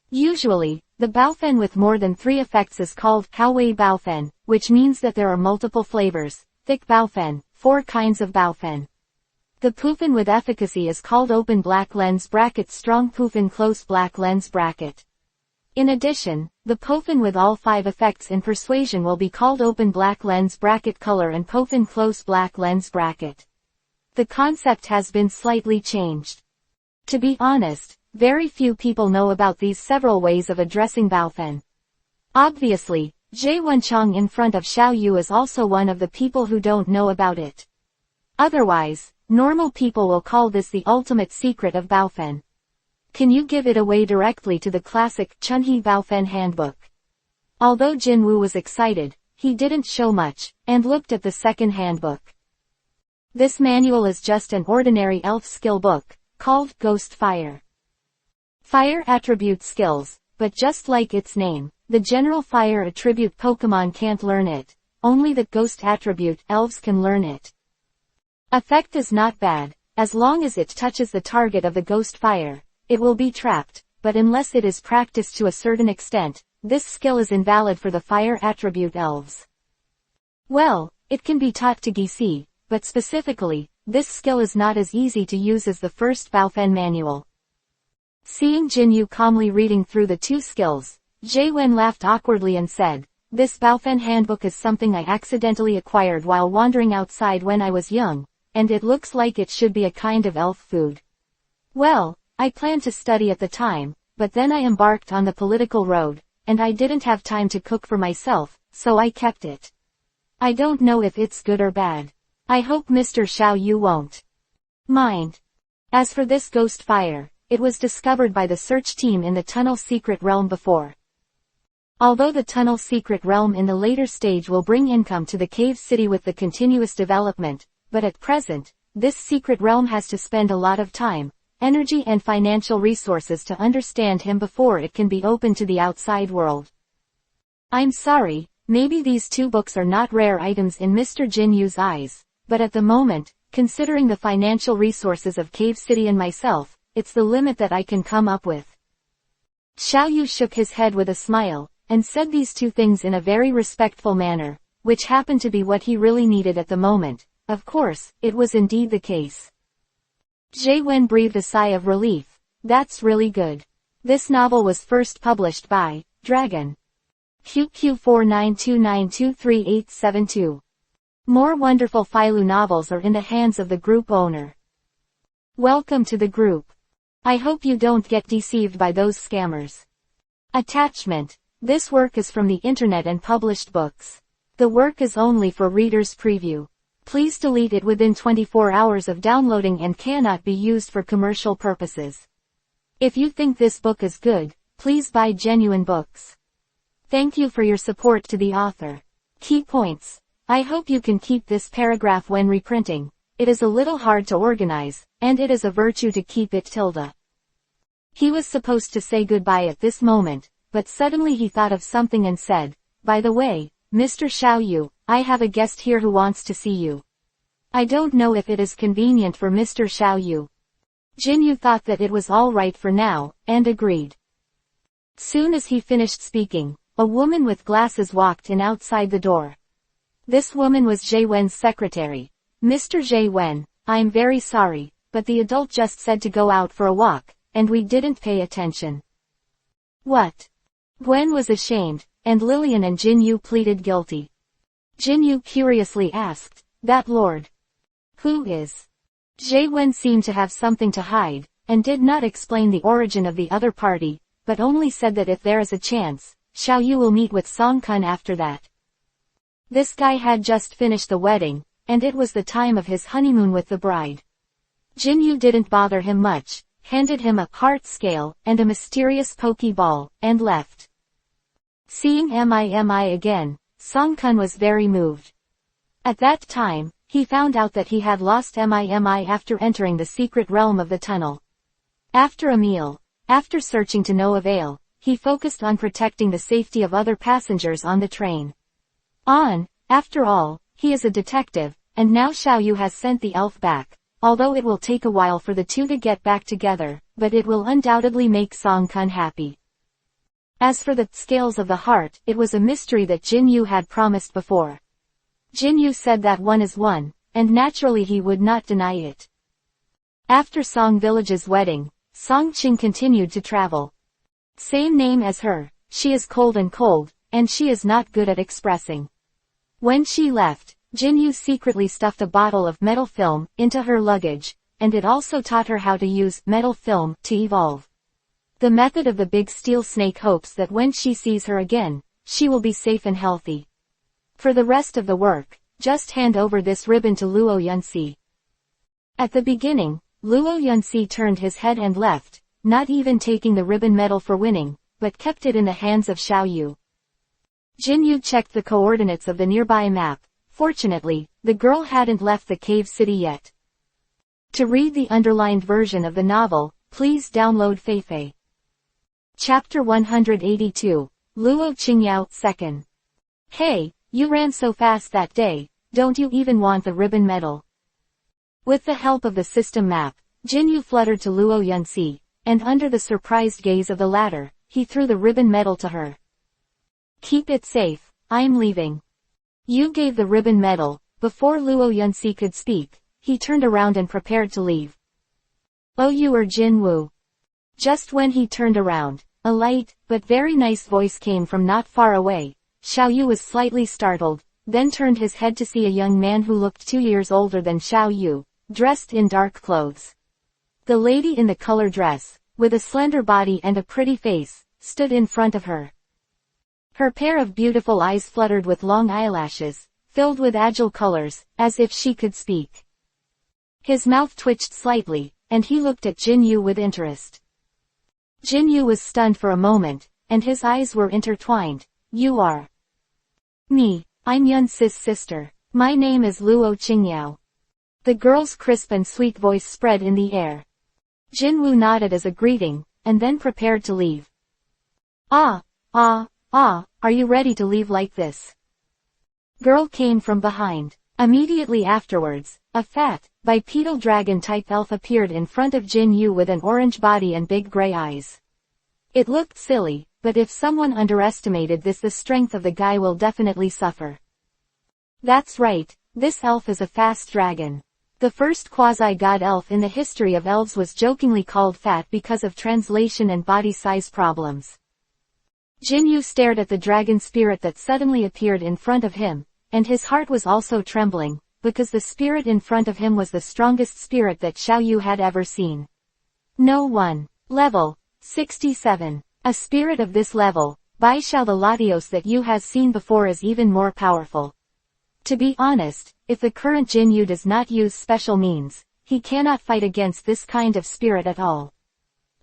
Usually, the baofen with more than 3 effects is called Haowei baofen, which means that there are multiple flavors, thick baofen, 4 kinds of baofen. The pufen with efficacy is called open black lens bracket strong pufen close black lens bracket. In addition, the pofen with all 5 effects in persuasion will be called open black lens bracket color and pofen close black lens bracket. The concept has been slightly changed. To be honest, very few people know about these several ways of addressing baofen. Obviously, Zhe Wenchang in front of Xiao Yu is also one of the people who don't know about it. Otherwise, normal people will call this the ultimate secret of baofen. Can you give it away directly to the classic Chunhe Baofen handbook? Although Jin Wu was excited, he didn't show much, and looked at the second handbook. This manual is just an ordinary elf skill book, called Ghost Fire. Fire attribute skills, but just like its name, the general fire attribute Pokemon can't learn it, only the ghost attribute elves can learn it. Effect is not bad, as long as it touches the target of the ghost fire. It will be trapped, but unless it is practiced to a certain extent, this skill is invalid for the fire attribute elves. Well, it can be taught to Gisi, but specifically, this skill is not as easy to use as the first Baofen manual. Seeing Jinyu calmly reading through the 2 skills, Jie Wen laughed awkwardly and said, "This Baofen handbook is something I accidentally acquired while wandering outside when I was young, and it looks like it should be a kind of elf food. Well, I planned to study at the time, but then I embarked on the political road, and I didn't have time to cook for myself, so I kept it. I don't know if it's good or bad. I hope Mr. Xiao Yu won't mind. As for this ghost fire, it was discovered by the search team in the Tunnel Secret Realm before. Although the Tunnel Secret Realm in the later stage will bring income to the cave city with the continuous development, but at present, this secret realm has to spend a lot of time, energy and financial resources to understand him before it can be open to the outside world. I'm sorry, maybe these 2 books are not rare items in Mr. Jinyu's eyes, but at the moment, considering the financial resources of Cave City and myself, it's the limit that I can come up with." Xiao Yu shook his head with a smile, and said these 2 things in a very respectful manner, which happened to be what he really needed at the moment. Of course, it was indeed the case. Jie Wen breathed a sigh of relief. That's really good. This novel was first published by Dragon. QQ4929238872. More wonderful Filu novels are in the hands of the group owner. Welcome to the group. I hope you don't get deceived by those scammers. Attachment. This work is from the internet and published books. The work is only for readers' preview. Please delete it within 24 hours of downloading and cannot be used for commercial purposes. If you think this book is good, please buy genuine books. Thank you for your support to the author. Key points. I hope you can keep this paragraph when reprinting. It is a little hard to organize, and it is a virtue to keep it tilde. He was supposed to say goodbye at this moment, but suddenly he thought of something and said, "By the way, Mr. Xiao Yu, I have a guest here who wants to see you. I don't know if it is convenient for Mr. Xiao Yu." Jinyu thought that it was all right for now, and agreed. Soon as he finished speaking, a woman with glasses walked in outside the door. This woman was Jie Wen's secretary. "Mr. Jie Wen, I'm very sorry, but the adult just said to go out for a walk, and we didn't pay attention." "What?" Gwen was ashamed, and Lillian and Jinyu pleaded guilty. Jinyu curiously asked, "That lord? Who is?" Jie Wen seemed to have something to hide, and did not explain the origin of the other party, but only said that if there is a chance, Xiao Yu will meet with Song Kun after that. This guy had just finished the wedding, and it was the time of his honeymoon with the bride. Jinyu didn't bother him much, handed him a heart scale and a mysterious Pokeball, and left. Seeing Mi again, Song Kun was very moved. At that time, he found out that he had lost Mi after entering the secret realm of the tunnel. After a meal, after searching to no avail, he focused on protecting the safety of other passengers on the train. After all, he is a detective, and now Xiao Yu has sent the elf back, although it will take a while for the two to get back together, but it will undoubtedly make Song Kun happy. As for the scales of the heart, it was a mystery that Jin Yu had promised before. Jin Yu said that one is one, and naturally he would not deny it. After Song Village's wedding, Song Qing continued to travel. Same name as her, she is cold, and she is not good at expressing. When she left, Jin Yu secretly stuffed a bottle of metal film into her luggage, and it also taught her how to use metal film to evolve. The method of the big steel snake hopes that when she sees her again, she will be safe and healthy. For the rest of the work, just hand over this ribbon to Luo Yunxi. At the beginning, Luo Yunxi turned his head and left, not even taking the ribbon medal for winning, but kept it in the hands of Xiao Yu. Jin Yu checked the coordinates of the nearby map. Fortunately, the girl hadn't left the cave city yet. To read the underlined version of the novel, please download Feifei. Chapter 182, Luo Qingyao, 2nd. Hey, you ran so fast that day, don't you even want the ribbon medal? With the help of the system map, Jin Yu fluttered to Luo Yunxi, and under the surprised gaze of the latter, he threw the ribbon medal to her. Keep it safe, I'm leaving. You gave the ribbon medal. Before Luo Yunxi could speak, he turned around and prepared to leave. Oh, you are Jin Wu. Just when he turned around, a light, but very nice voice came from not far away. Xiao Yu was slightly startled, then turned his head to see a young man who looked 2 years older than Xiao Yu, dressed in dark clothes. The lady in the color dress, with a slender body and a pretty face, stood in front of her. Her pair of beautiful eyes fluttered with long eyelashes, filled with agile colors, as if she could speak. His mouth twitched slightly, and he looked at Jin Yu with interest. Jin Yu was stunned for a moment, and his eyes were intertwined. You are... Me, I'm Yunxi's sister. My name is Luo Qingyao. The girl's crisp and sweet voice spread in the air. Jin Wu nodded as a greeting, and then prepared to leave. Are you ready to leave like this? Girl came from behind. Immediately afterwards, a fat, bipedal dragon-type elf appeared in front of Jin Yu with an orange body and big gray eyes. It looked silly, but if someone underestimated this, the strength of the guy will definitely suffer. That's right, this elf is a fast dragon. The first quasi-god elf in the history of elves was jokingly called fat because of translation and body size problems. Jin Yu stared at the dragon spirit that suddenly appeared in front of him, and his heart was also trembling, because the spirit in front of him was the strongest spirit that Xiao Yu had ever seen. No one. Level 67. A spirit of this level, by Xiao the Latios that you has seen before, is even more powerful. To be honest, if the current Jin Yu does not use special means, he cannot fight against this kind of spirit at all.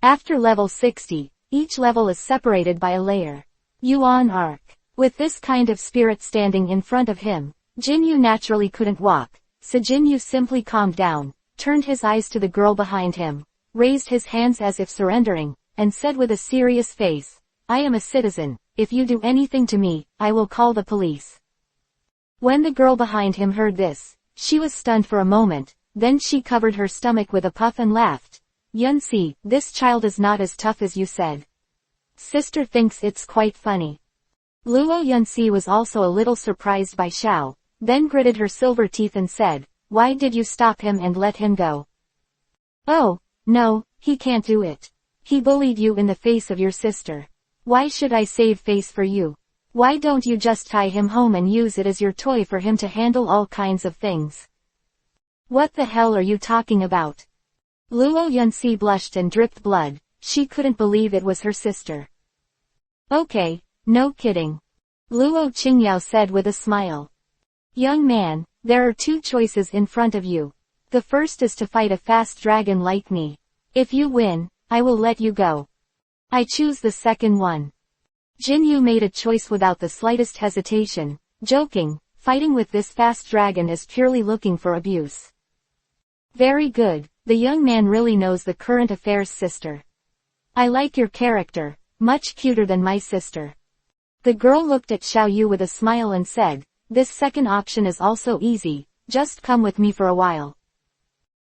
After level 60, each level is separated by a layer. Yuan arc. With this kind of spirit standing in front of him, Jin Yu naturally couldn't walk, so Jin Yu simply calmed down, turned his eyes to the girl behind him, raised his hands as if surrendering, and said with a serious face, I am a citizen. If you do anything to me, I will call the police. When the girl behind him heard this, she was stunned for a moment, then she covered her stomach with a puff and laughed. Yunxi, this child is not as tough as you said. Sister thinks it's quite funny. Luo Yunxi was also a little surprised by Xiao, then gritted her silver teeth and said, why did you stop him and let him go? Oh, no, he can't do it. He bullied you in the face of your sister. Why should I save face for you? Why don't you just tie him home and use it as your toy for him to handle all kinds of things? What the hell are you talking about? Luo Yunxi blushed and dripped blood. She couldn't believe it was her sister. Okay, no kidding. Luo Qingyao said with a smile. Young man, there are 2 choices in front of you. The first is to fight a fast dragon like me. If you win, I will let you go. I choose the second one. Jin Yu made a choice without the slightest hesitation, joking, fighting with this fast dragon is purely looking for abuse. Very good, the young man really knows the current affairs, sister. I like your character, much cuter than my sister. The girl looked at Xiao Yu with a smile and said, this second option is also easy, just come with me for a while.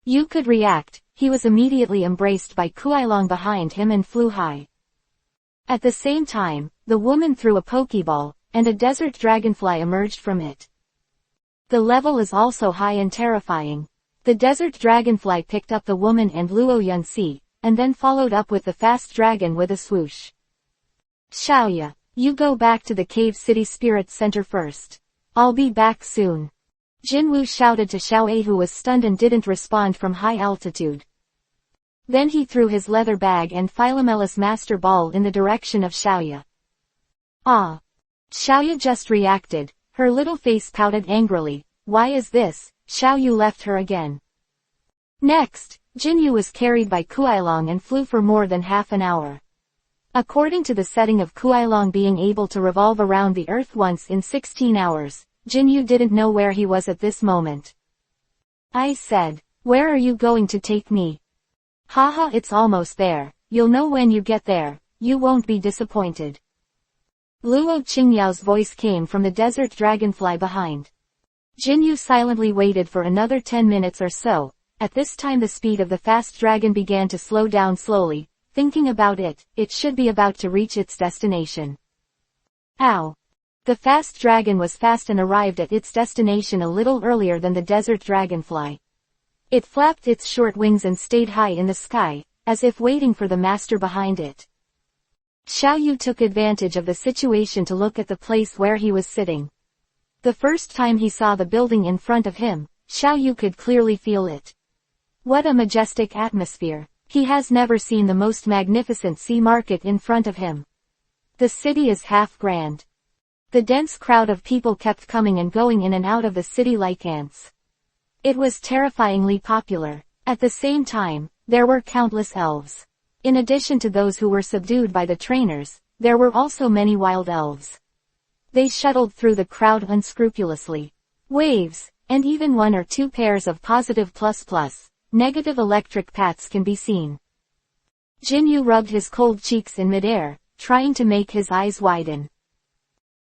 Yu could react, he was immediately embraced by Kuailong behind him and flew high. At the same time, the woman threw a pokeball, and a desert dragonfly emerged from it. The level is also high and terrifying. The desert dragonfly picked up the woman and Luo Yunxi, and then followed up with the fast dragon with a swoosh. Xiaoya, you go back to the Cave City Spirit Center first. I'll be back soon. Jinwu shouted to Xiaoye, who was stunned and didn't respond from high altitude. Then he threw his leather bag and Philomelus Master Ball in the direction of Xiaoya. Ah! Xiaoya just reacted, her little face pouted angrily. Why is this? Xiao Yu left her again. Next, Jinyu was carried by Kuailong and flew for more than half an hour. According to the setting of Kuailong being able to revolve around the Earth once in 16 hours, Jinyu didn't know where he was at this moment. I said, where are you going to take me? Haha, it's almost there, you'll know when you get there, you won't be disappointed. Luo Qingyao's voice came from the desert dragonfly behind. Jinyu silently waited for another 10 minutes or so. At this time the speed of the fast dragon began to slow down slowly. Thinking about it, it should be about to reach its destination. Ow! The fast dragon was fast and arrived at its destination a little earlier than the desert dragonfly. It flapped its short wings and stayed high in the sky, as if waiting for the master behind it. Xiao Yu took advantage of the situation to look at the place where he was sitting. The first time he saw the building in front of him, Xiao Yu could clearly feel it. What a majestic atmosphere. He has never seen the most magnificent sea market in front of him. The city is half grand. The dense crowd of people kept coming and going in and out of the city like ants. It was terrifyingly popular. At the same time, there were countless elves. In addition to those who were subdued by the trainers, there were also many wild elves. They shuttled through the crowd unscrupulously. Waves, and even one or two pairs of positive ++, negative electric paths can be seen. Jinyu rubbed his cold cheeks in midair, trying to make his eyes widen.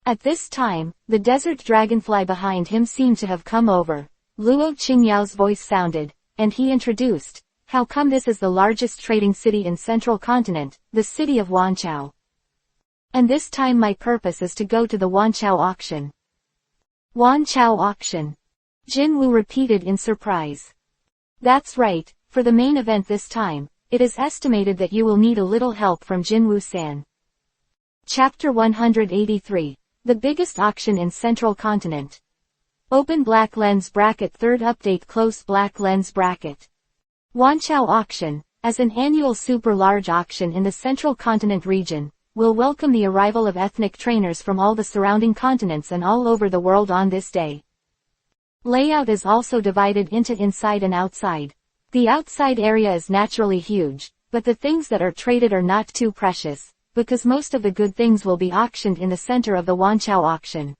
At this time, the desert dragonfly behind him seemed to have come over. Luo Qingyao's voice sounded, and he introduced, how come this is the largest trading city in Central Continent, the city of Wanqiao. And this time my purpose is to go to the Wanqiao auction. Wanqiao auction. Jinwu repeated in surprise. That's right, for the main event this time, it is estimated that you will need a little help from Jinwu-san. Chapter 183. The biggest auction in Central Continent. Open black lens bracket. Third update. Close black lens bracket. Wanqiao auction, as an annual super large auction in the Central Continent region, will welcome the arrival of ethnic trainers from all the surrounding continents and all over the world on this day. Layout is also divided into inside and outside. The outside area is naturally huge, but the things that are traded are not too precious, because most of the good things will be auctioned in the center of the Wanqiao auction.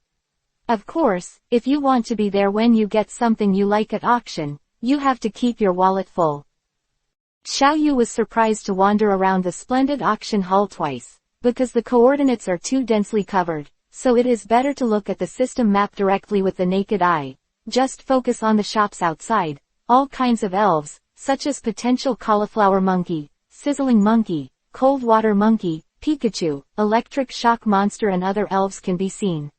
Of course, if you want to be there when you get something you like at auction, you have to keep your wallet full. Xiao Yu was surprised to wander around the splendid auction hall twice, because the coordinates are too densely covered, so it is better to look at the system map directly with the naked eye. Just focus on the shops outside, all kinds of elves, such as potential cauliflower monkey, sizzling monkey, cold water monkey, Pikachu, electric shock monster and other elves can be seen.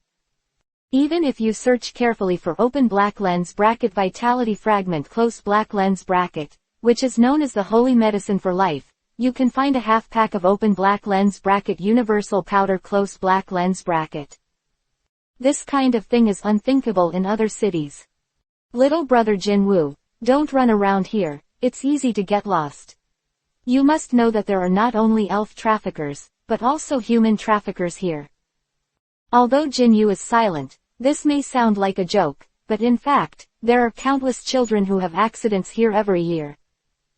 Even if you search carefully for open black lens bracket vitality fragment close black lens bracket, which is known as the holy medicine for life, you can find a half pack of open black lens bracket universal powder close black lens bracket. This kind of thing is unthinkable in other cities. Little brother Jinwu, don't run around here, it's easy to get lost. You must know that there are not only elf traffickers, but also human traffickers here. Although Jinyu is silent, this may sound like a joke, but in fact, there are countless children who have accidents here every year.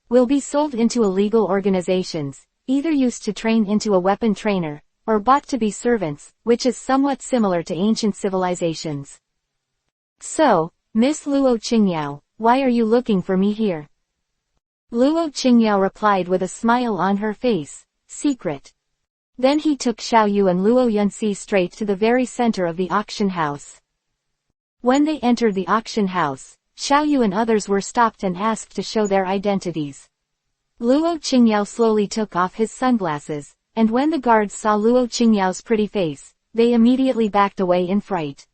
Will be sold into illegal organizations, either used to train into a weapon trainer, or bought to be servants, which is somewhat similar to ancient civilizations. So, Miss Luo Qingyao, why are you looking for me here? Luo Qingyao replied with a smile on her face, secret. Then he took Xiaoyu and Luo Yunxi straight to the very center of the auction house. When they entered the auction house, Xiaoyu and others were stopped and asked to show their identities. Luo Qingyao slowly took off his sunglasses, and when the guards saw Luo Qingyao's pretty face, they immediately backed away in fright.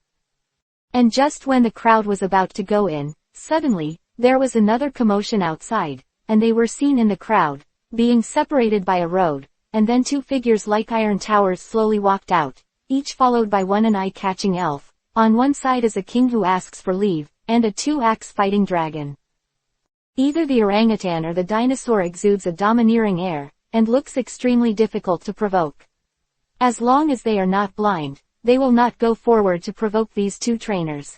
And just when the crowd was about to go in, suddenly, there was another commotion outside, and they were seen in the crowd, being separated by a road, and then two figures like iron towers slowly walked out, each followed by an eye-catching elf. On one side is a king who asks for leave, and a two-axe fighting dragon. Either the orangutan or the dinosaur exudes a domineering air, and looks extremely difficult to provoke. As long as they are not blind, they will not go forward to provoke these two trainers.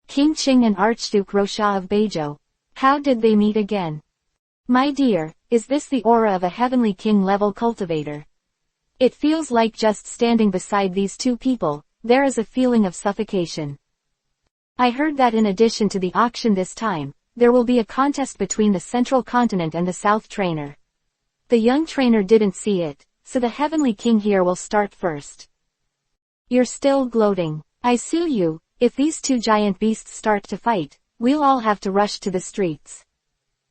King Qing and Archduke Rosha of Beizhou. How did they meet again? My dear, is this the aura of a heavenly king-level cultivator? It feels like just standing beside these two people, there is a feeling of suffocation. I heard that in addition to the auction this time, there will be a contest between the central continent and the south trainer. The young trainer didn't see it, so the heavenly king here will start first. You're still gloating. I sue you, if these two giant beasts start to fight, we'll all have to rush to the streets.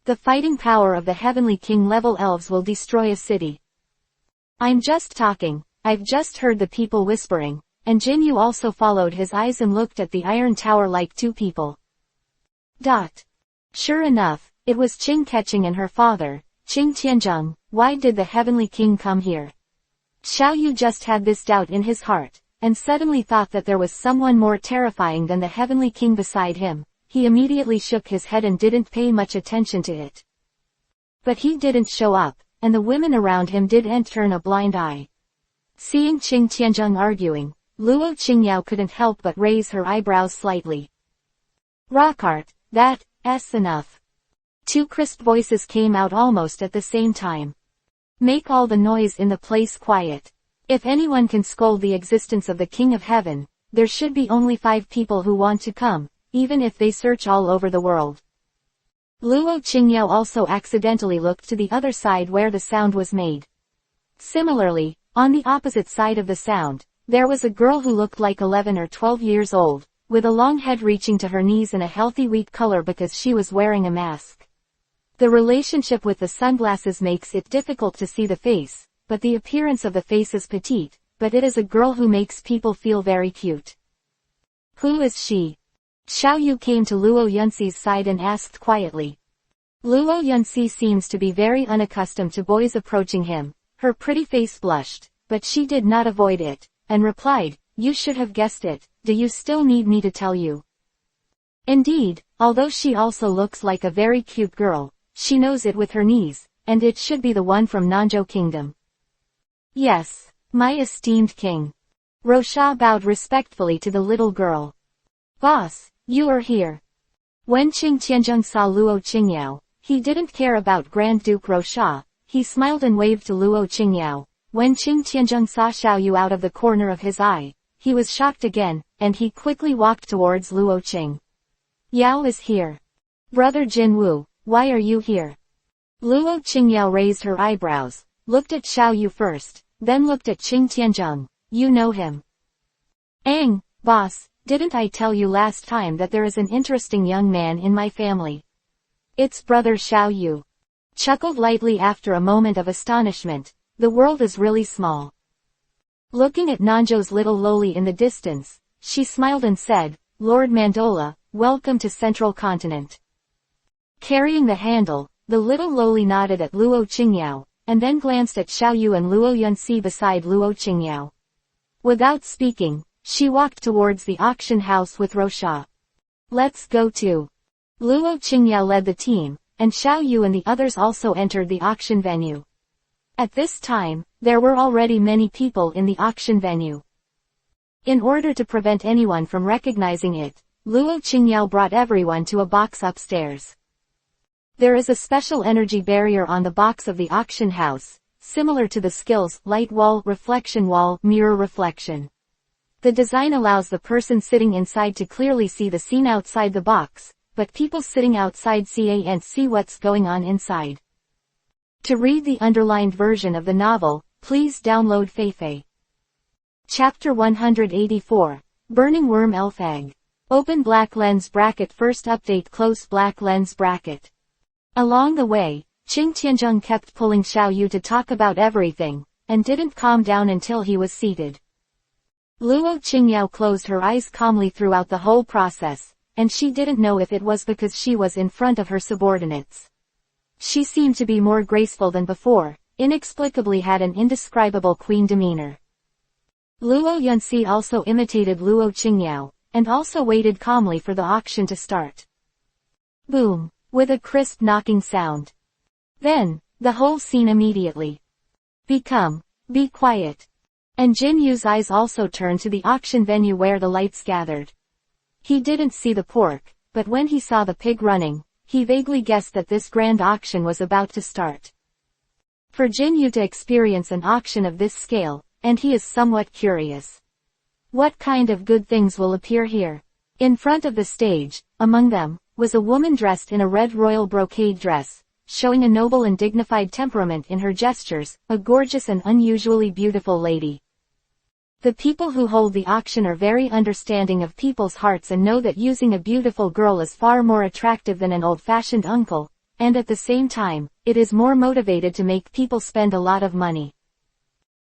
The fighting power of the heavenly king level elves will destroy a city. I'm just talking, I've just heard the people whispering, and Jinyu also followed his eyes and looked at the iron tower like two people. Sure enough, it was Qing Keqing and her father, Qing Tianzheng. Why did the heavenly king come here? Xiaoyu just had this doubt in his heart, and suddenly thought that there was someone more terrifying than the heavenly king beside him. He immediately shook his head and didn't pay much attention to it. But he didn't show up, and the women around him didn't turn a blind eye. Seeing Qing Tianzheng arguing, Luo Qingyao couldn't help but raise her eyebrows slightly. Rockart, that's enough. Two crisp voices came out almost at the same time. Make all the noise in the place quiet. If anyone can scold the existence of the King of Heaven, there should be only 5 people who want to come, even if they search all over the world. Luo Qingyao also accidentally looked to the other side where the sound was made. Similarly, on the opposite side of the sound, there was a girl who looked like 11 or 12 years old, with a long head reaching to her knees and a healthy wheat color because she was wearing a mask. The relationship with the sunglasses makes it difficult to see the face, but the appearance of the face is petite, but it is a girl who makes people feel very cute. Who is she? Xiaoyu came to Luo Yunxi's side and asked quietly. Luo Yunxi seems to be very unaccustomed to boys approaching him. Her pretty face blushed, but she did not avoid it, and replied, you should have guessed it. Do you still need me to tell you? Indeed, although she also looks like a very cute girl, she knows it with her knees, and it should be the one from Nanzhou Kingdom. Yes, my esteemed king. Rosha bowed respectfully to the little girl. Boss, you are here. When Qing Tianzheng saw Luo Qingyao, he didn't care about Grand Duke Rosha. He smiled and waved to Luo Qingyao. When Qing Tianzheng saw Xiaoyu out of the corner of his eye, he was shocked again, and he quickly walked towards Luo Qing. Yao is here. Brother Jinwu, why are you here? Luo Qingyao raised her eyebrows, looked at Xiaoyu first, then looked at Qing Tianzheng. You know him. Boss, didn't I tell you last time that there is an interesting young man in my family? It's brother Xiaoyu. Chuckled lightly after a moment of astonishment. The world is really small. Looking at Nanzhou's little loli in the distance, she smiled and said, Lord Mandola, welcome to Central Continent. Carrying the handle, the little loli nodded at Luo Qingyao, and then glanced at Xiaoyu and Luo Yunxi beside Luo Qingyao. Without speaking, she walked towards the auction house with Rosha. Let's go too. Luo Qingyao led the team, and Xiaoyu and the others also entered the auction venue. At this time, there were already many people in the auction venue. In order to prevent anyone from recognizing it, Luo Qingyao brought everyone to a box upstairs. There is a special energy barrier on the box of the auction house, similar to the skills, light wall, reflection wall, mirror reflection. The design allows the person sitting inside to clearly see the scene outside the box, but people sitting outside can't see what's going on inside. To read the underlined version of the novel, Please download Feifei. Chapter 184. Burning Worm Elf Egg. Open black lens bracket. First update. Close black lens bracket. Along the way, Qing Tianzheng kept pulling Xiao Yu to talk about everything, and didn't calm down until he was seated. Luo Qingyao closed her eyes calmly throughout the whole process, and she didn't know if it was because she was in front of her subordinates. She seemed to be more graceful than before, inexplicably had an indescribable queen demeanor. Luo Yunxi also imitated Luo Qingyao, and also waited calmly for the auction to start. Boom! With a crisp knocking sound. Then, the whole scene immediately be quiet. And Jin Yu's eyes also turned to the auction venue where the lights gathered. He didn't see the pork, but when he saw the pig running, he vaguely guessed that this grand auction was about to start. For Jin Yu to experience an auction of this scale, and he is somewhat curious. What kind of good things will appear here? In front of the stage, among them, was a woman dressed in a red royal brocade dress, showing a noble and dignified temperament in her gestures, a gorgeous and unusually beautiful lady. The people who hold the auction are very understanding of people's hearts and know that using a beautiful girl is far more attractive than an old-fashioned uncle, and at the same time, it is more motivated to make people spend a lot of money.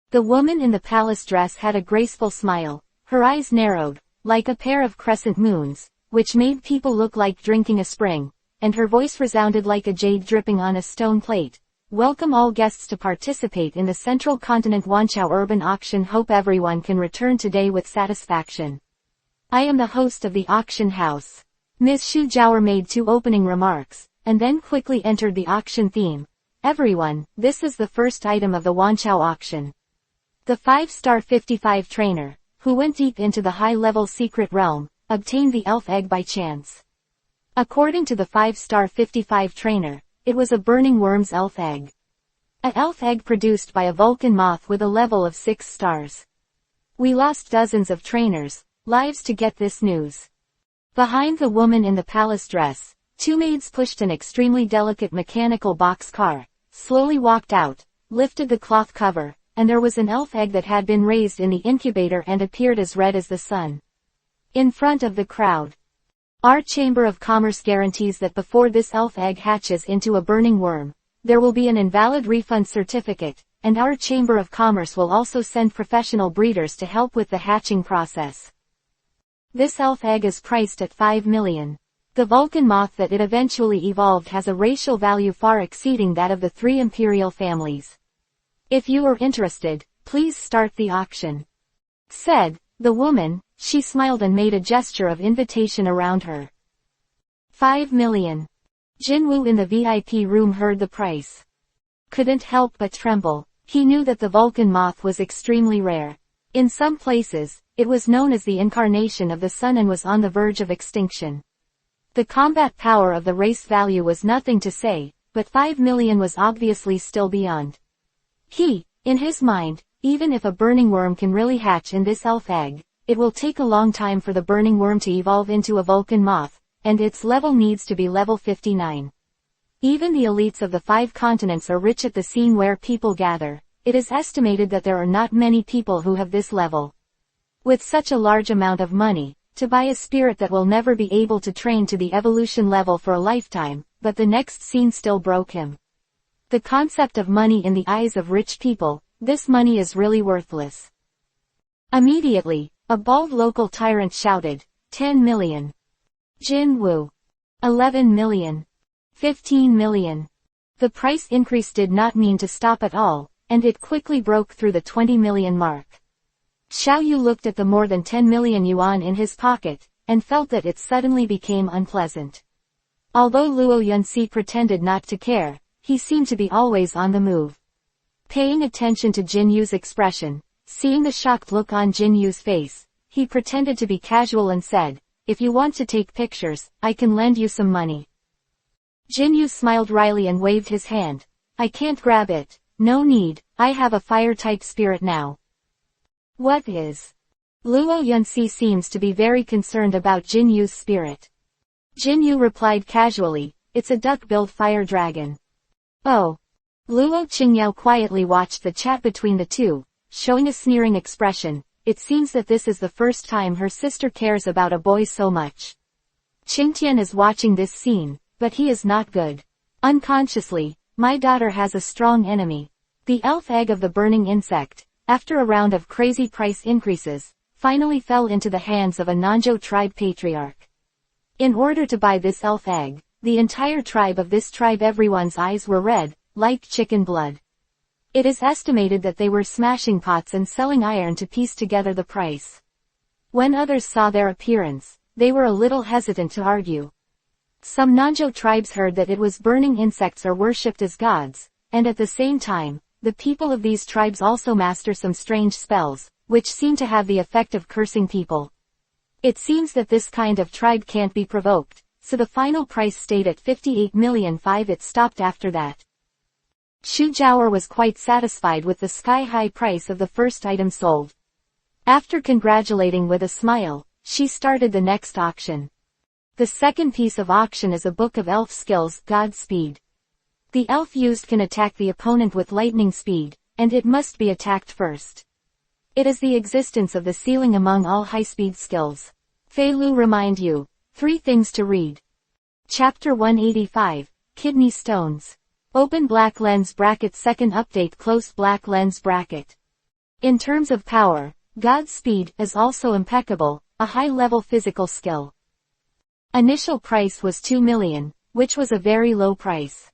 The woman in the palace dress had a graceful smile, her eyes narrowed, like a pair of crescent moons, which made people look like drinking a spring, and her voice resounded like a jade dripping on a stone plate. Welcome all guests to participate in the Central Continent Wanqiao Urban Auction. Hope everyone can return today with satisfaction. I am the host of the auction house. Ms. Xu Jiaoer made 2 opening remarks, and then quickly entered the auction theme. Everyone, this is the first item of the Wanqiao auction. The 5-star 55 trainer, who went deep into the high-level secret realm, obtained the elf egg by chance. According to the 5-star 55 trainer, it was a burning worm's elf egg. An elf egg produced by a Vulcan moth with a level of 6 stars. We lost dozens of trainers' lives to get this news. Behind the woman in the palace dress, 2 maids pushed an extremely delicate mechanical box car, slowly walked out, lifted the cloth cover, and there was an elf egg that had been raised in the incubator and appeared as red as the sun. In front of the crowd. Our Chamber of Commerce guarantees that before this elf egg hatches into a burning worm, there will be an invalid refund certificate, and our Chamber of Commerce will also send professional breeders to help with the hatching process. This elf egg is priced at 5 million. The Vulcan moth that it eventually evolved has a racial value far exceeding that of the 3 imperial families. If you are interested, please start the auction. Said the woman. She smiled and made a gesture of invitation around her. 5 million. Jinwoo in the VIP room heard the price. Couldn't help but tremble. He knew that the Vulcan moth was extremely rare. In some places, it was known as the incarnation of the sun and was on the verge of extinction. The combat power of the race value was nothing to say, but 5 million was obviously still beyond. He, in his mind, even if a burning worm can really hatch in this elf egg, it will take a long time for the burning worm to evolve into a Vulcan moth, and its level needs to be level 59. Even the elites of the 5 continents are rich at the scene where people gather. It is estimated that there are not many people who have this level. With such a large amount of money, to buy a spirit that will never be able to train to the evolution level for a lifetime, but the next scene still broke him. The concept of money in the eyes of rich people, this money is really worthless. Immediately, a bald local tyrant shouted, 10 million. Jinwoo. 11 million. 15 million. The price increase did not mean to stop at all, and it quickly broke through the 20 million mark. Xiao Yu looked at the more than 10 million yuan in his pocket, and felt that it suddenly became unpleasant. Although Luo Yunxi pretended not to care, he seemed to be always on the move. Paying attention to Jin Yu's expression, seeing the shocked look on Jin Yu's face, he pretended to be casual and said, if you want to take pictures, I can lend you some money. Jin Yu smiled wryly and waved his hand. I can't grab it. No need, I have a fire-type spirit now. What is? Luo Yunxi seems to be very concerned about Jin Yu's spirit. Jin Yu replied casually, it's a duck-billed fire dragon. Oh. Luo Qingyao quietly watched the chat between the two, showing a sneering expression. It seems that this is the first time her sister cares about a boy so much. Qingtian is watching this scene, but he is not good. Unconsciously, my daughter has a strong enemy. The elf egg of the burning insect, after a round of crazy price increases, finally fell into the hands of a Nanzhou tribe patriarch. In order to buy this elf egg, the entire tribe of this tribe, everyone's eyes were red, like chicken blood. It is estimated that they were smashing pots and selling iron to piece together the price. When others saw their appearance, they were a little hesitant to argue. Some Nanzhou tribes heard that it was burning insects are worshipped as gods, and at the same time, the people of these tribes also master some strange spells, which seem to have the effect of cursing people. It seems that this kind of tribe can't be provoked, so the final price stayed at 58,000,005. It stopped after that. Xu Zhaoer was quite satisfied with the sky-high price of the first item sold. After congratulating with a smile, she started the next auction. The second piece of auction is a book of elf skills, Godspeed. The elf used can attack the opponent with lightning speed, and it must be attacked first. It is the existence of the ceiling among all high-speed skills. Fei Lu remind you, 3 things to read. Chapter 185, Kidney Stones. Open black lens bracket. Second update. Close black lens bracket. In terms of power, Godspeed is also impeccable, a high-level physical skill. Initial price was 2 million, which was a very low price.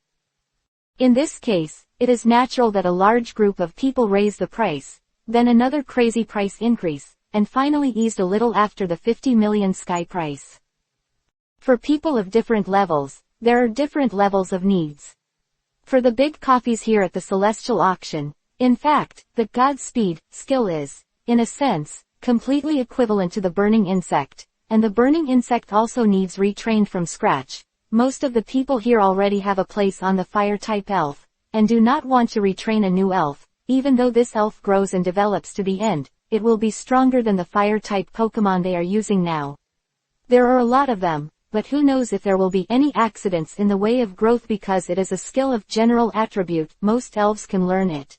In this case, it is natural that a large group of people raise the price, then another crazy price increase, and finally eased a little after the 50 million sky price. For people of different levels, there are different levels of needs. For the big coffees here at the Celestial Auction, in fact, the Godspeed skill is, in a sense, completely equivalent to the burning insect, and the burning insect also needs retrained from scratch. Most of the people here already have a place on the fire-type elf, and do not want to retrain a new elf. Even though this elf grows and develops to the end, it will be stronger than the fire-type Pokemon they are using now. There are a lot of them, but who knows if there will be any accidents in the way of growth because it is a skill of general attribute. Most elves can learn it.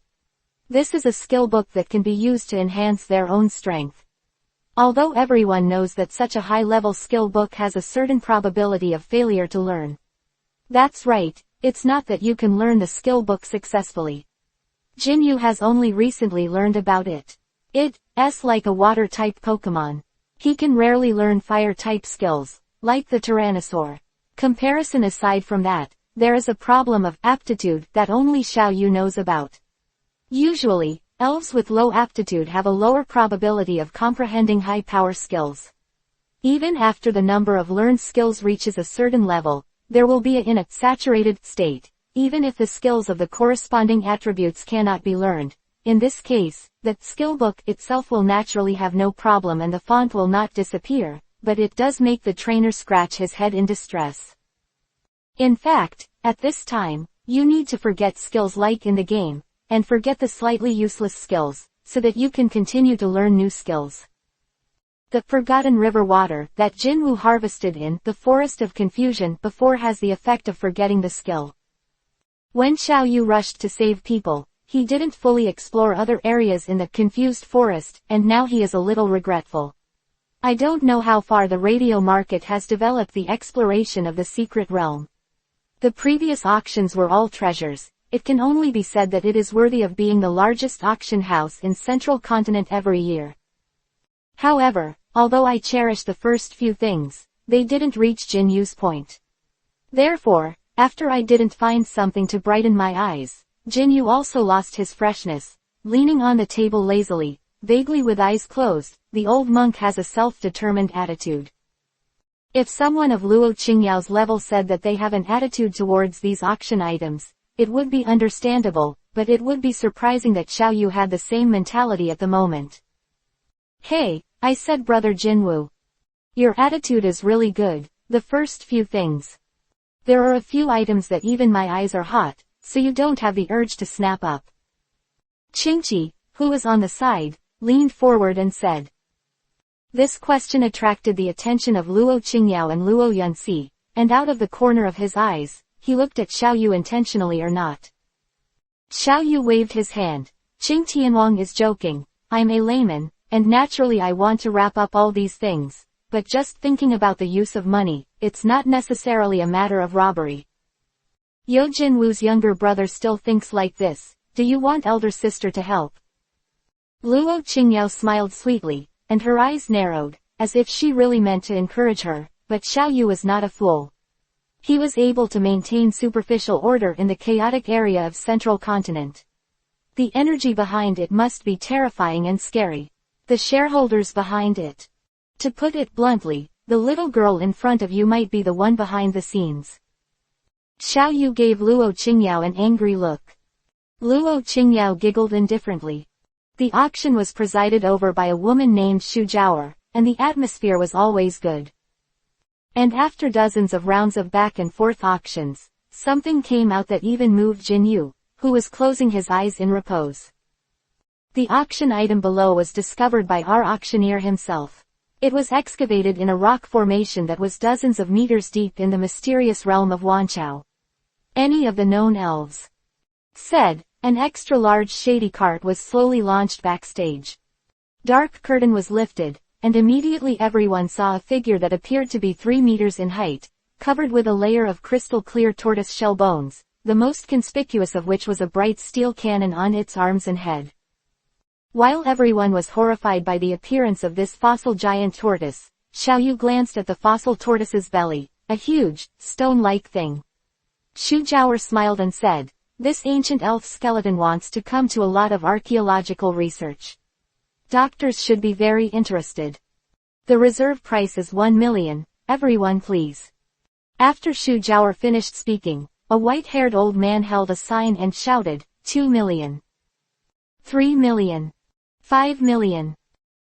This is a skill book that can be used to enhance their own strength. Although everyone knows that such a high-level skill book has a certain probability of failure to learn. That's right, it's not that you can learn the skill book successfully. Jinyu has only recently learned about it. It's like a water-type Pokemon. He can rarely learn fire-type skills, like the Tyrannosaur. Comparison aside from that, there is a problem of aptitude that only Xiaoyu knows about. Usually, elves with low aptitude have a lower probability of comprehending high-power skills. Even after the number of learned skills reaches a certain level, there will be in a saturated state, even if the skills of the corresponding attributes cannot be learned. In this case, the skill book itself will naturally have no problem and the font will not disappear, but it does make the trainer scratch his head in distress. In fact, at this time, you need to forget skills like in the game, and forget the slightly useless skills, so that you can continue to learn new skills. The forgotten river water that Jinwu harvested in the Forest of Confusion before has the effect of forgetting the skill. When Xiaoyu rushed to save people, he didn't fully explore other areas in the confused forest, and now he is a little regretful. I don't know how far the radio market has developed the exploration of the secret realm. The previous auctions were all treasures. It can only be said that it is worthy of being the largest auction house in Central Continent every year. However, although I cherish the first few things, they didn't reach Jinyu's point. Therefore, after I didn't find something to brighten my eyes, Jinyu also lost his freshness. Leaning on the table lazily, vaguely with eyes closed, the old monk has a self-determined attitude. If someone of Luo Qingyao's level said that they have an attitude towards these auction items, it would be understandable, but it would be surprising that Xiaoyu had the same mentality at the moment. Hey, I said brother Jinwu. Your attitude is really good, the first few things. There are a few items that even my eyes are hot, so you don't have the urge to snap up. Qingqi, who was on the side, leaned forward and said. This question attracted the attention of Luo Qingyao and Luo Yunxi, and out of the corner of his eyes, he looked at Xiaoyu intentionally or not. Xiao Yu waved his hand. Qing Tianwang is joking. I'm a layman, and naturally I want to wrap up all these things, but just thinking about the use of money, it's not necessarily a matter of robbery. Yo Jinwu's younger brother still thinks like this. Do you want elder sister to help? Luo Qingyao smiled sweetly, and her eyes narrowed, as if she really meant to encourage her, but Xiao Yu was not a fool. He was able to maintain superficial order in the chaotic area of Central Continent. The energy behind it must be terrifying and scary. The shareholders behind it. To put it bluntly, the little girl in front of you might be the one behind the scenes. Xiao Yu gave Luo Qingyao an angry look. Luo Qingyao giggled indifferently. The auction was presided over by a woman named Xu Zhaoer, and the atmosphere was always good. And after dozens of rounds of back and forth auctions, something came out that even moved Jin Yu, who was closing his eyes in repose. The auction item below was discovered by our auctioneer himself. It was excavated in a rock formation that was dozens of meters deep in the mysterious realm of Wanchao. Any of the known elves. Said, an extra-large shady cart was slowly launched backstage. Dark curtain was lifted, and immediately everyone saw a figure that appeared to be 3 meters in height, covered with a layer of crystal-clear tortoise-shell bones, the most conspicuous of which was a bright steel cannon on its arms and head. While everyone was horrified by the appearance of this fossil giant tortoise, Xiao Yu glanced at the fossil tortoise's belly, a huge, stone-like thing. Xu Zhaoer smiled and said, "This ancient elf skeleton wants to come to a lot of archaeological research. Doctors should be very interested. The reserve price is 1 million, everyone please." After Xu Zhaoer finished speaking, a white-haired old man held a sign and shouted, 2 million. 3 million. 5 million.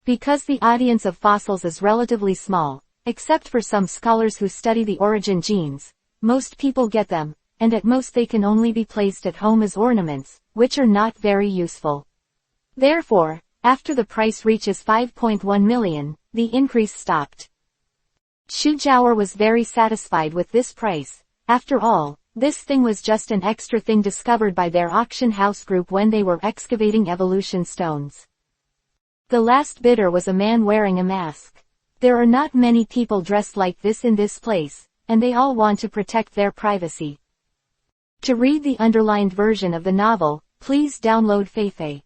Because the audience of fossils is relatively small, except for some scholars who study the origin genes, most people get them, and at most they can only be placed at home as ornaments, which are not very useful. Therefore, after the price reaches 5.1 million, the increase stopped. Xu Zhaoer was very satisfied with this price. After all, this thing was just an extra thing discovered by their auction house group when they were excavating evolution stones. The last bidder was a man wearing a mask. There are not many people dressed like this in this place, and they all want to protect their privacy. To read the underlined version of the novel, please download Feifei.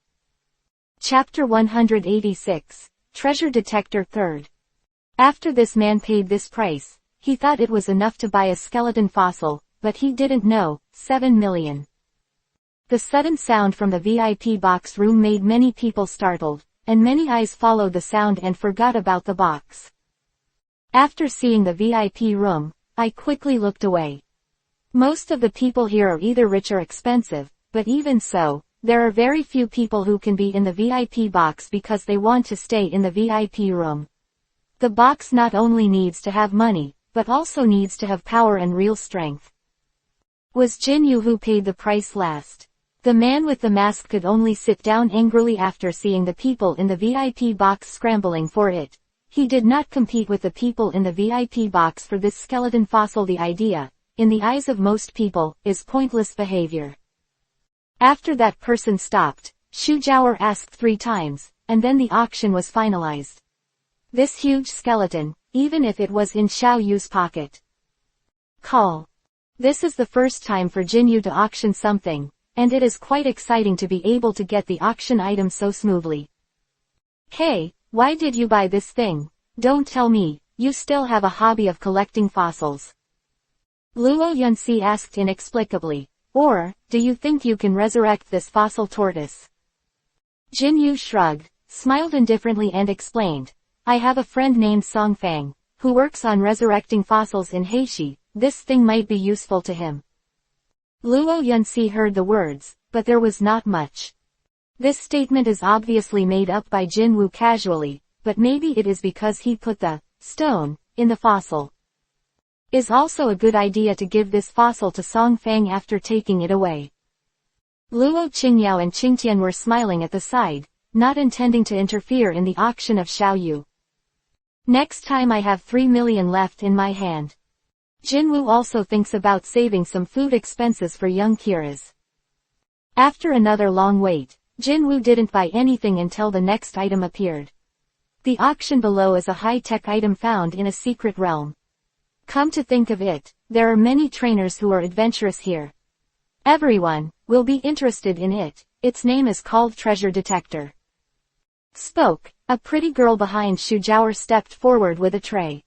Chapter 186, Treasure Detector 3rd. After this man paid this price, he thought it was enough to buy a skeleton fossil, but he didn't know, 7 million. The sudden sound from the VIP box room made many people startled, and many eyes followed the sound and forgot about the box. After seeing the VIP room, I quickly looked away. Most of the people here are either rich or expensive, but even so, there are very few people who can be in the VIP box because they want to stay in the VIP room. The box not only needs to have money, but also needs to have power and real strength. Was Jin Yu who paid the price last? The man with the mask could only sit down angrily after seeing the people in the VIP box scrambling for it. He did not compete with the people in the VIP box for this skeleton fossil. The idea, in the eyes of most people, is pointless behavior. After that person stopped, Xu Zhaoer asked 3 times, and then the auction was finalized. This huge skeleton, even if it was in Xiao Yu's pocket. Call. This is the first time for Jin Yu to auction something, and it is quite exciting to be able to get the auction item so smoothly. Hey, why did you buy this thing? Don't tell me, you still have a hobby of collecting fossils. Luo Yunxi asked inexplicably. Or, do you think you can resurrect this fossil tortoise? Jin Yu shrugged, smiled indifferently and explained. I have a friend named Song Fang, who works on resurrecting fossils in Heishi. This thing might be useful to him. Luo Yunxi heard the words, but there was not much. This statement is obviously made up by Jin Wu casually, but maybe it is because he put the stone in the fossil. Is also a good idea to give this fossil to Song Fang after taking it away. Luo Qingyao and Qingtian were smiling at the side, not intending to interfere in the auction of Xiao Yu. Next time I have 3 million left in my hand. Jin Wu also thinks about saving some food expenses for young Kiras. After another long wait, Jinwoo didn't buy anything until the next item appeared. The auction below is a high-tech item found in a secret realm. Come to think of it, there are many trainers who are adventurous here. Everyone will be interested in it. Its name is called Treasure Detector. Spoke, a pretty girl behind Shujiao stepped forward with a tray.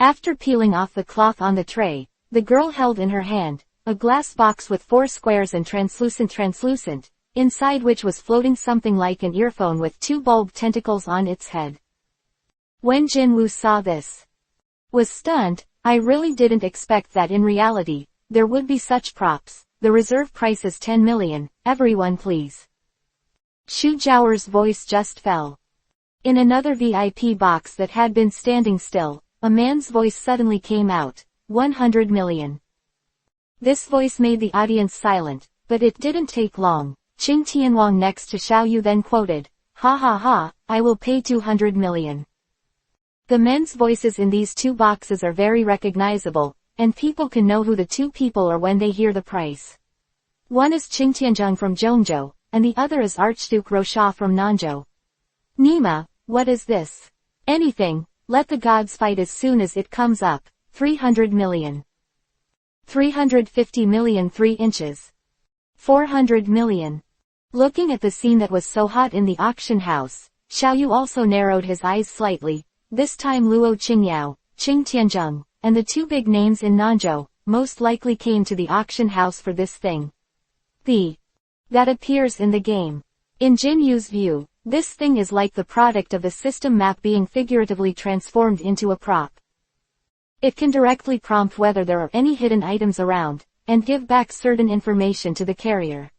After peeling off the cloth on the tray, the girl held in her hand a glass box with 4 squares and translucent, inside which was floating something like an earphone with 2 bulb tentacles on its head. When Jinwoo saw this, was stunned. I really didn't expect that in reality, there would be such props. The reserve price is 10 million, everyone please. Shu Jiao's voice just fell. In another VIP box that had been standing still, a man's voice suddenly came out, 100 million. This voice made the audience silent, but it didn't take long. Qing Tianwang next to Xiao Yu then quoted, "Ha ha ha, I will pay 200 million. The men's voices in these 2 boxes are very recognizable, and people can know who the 2 people are when they hear the price. One is Qing Tianzheng from Zhongzhou, and the other is Archduke Rosha from Nanzhou. Nima, what is this? Anything, let the gods fight as soon as it comes up, 300 million. 350 million 3 inches. 400 million. Looking at the scene that was so hot in the auction house, Xiao Yu also narrowed his eyes slightly. This time Luo Qingyao, Qing Tianzheng, and the 2 big names in Nanzhou, most likely came to the auction house for this thing. That appears in the game. In Jin Yu's view, this thing is like the product of the system map being figuratively transformed into a prop. It can directly prompt whether there are any hidden items around, and give back certain information to the carrier.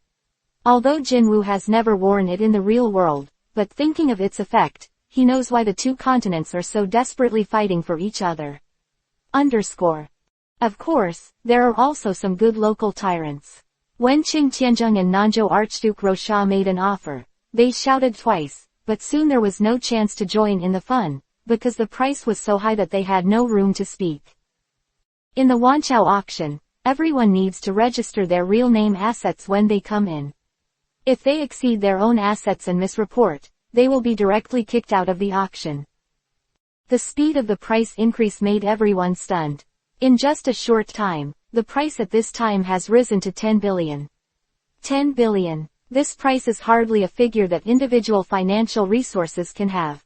Although Jinwoo has never worn it in the real world, but thinking of its effect, he knows why the 2 continents are so desperately fighting for each other. Of course, there are also some good local tyrants. When Qing Tianzheng and Nanzhou Archduke Rosha made an offer, they shouted twice, but soon there was no chance to join in the fun, because the price was so high that they had no room to speak. In the Wanqiao auction, everyone needs to register their real name assets when they come in. If they exceed their own assets and misreport, they will be directly kicked out of the auction. The speed of the price increase made everyone stunned. In just a short time, the price at this time has risen to 10 billion. 10 billion. This price is hardly a figure that individual financial resources can have.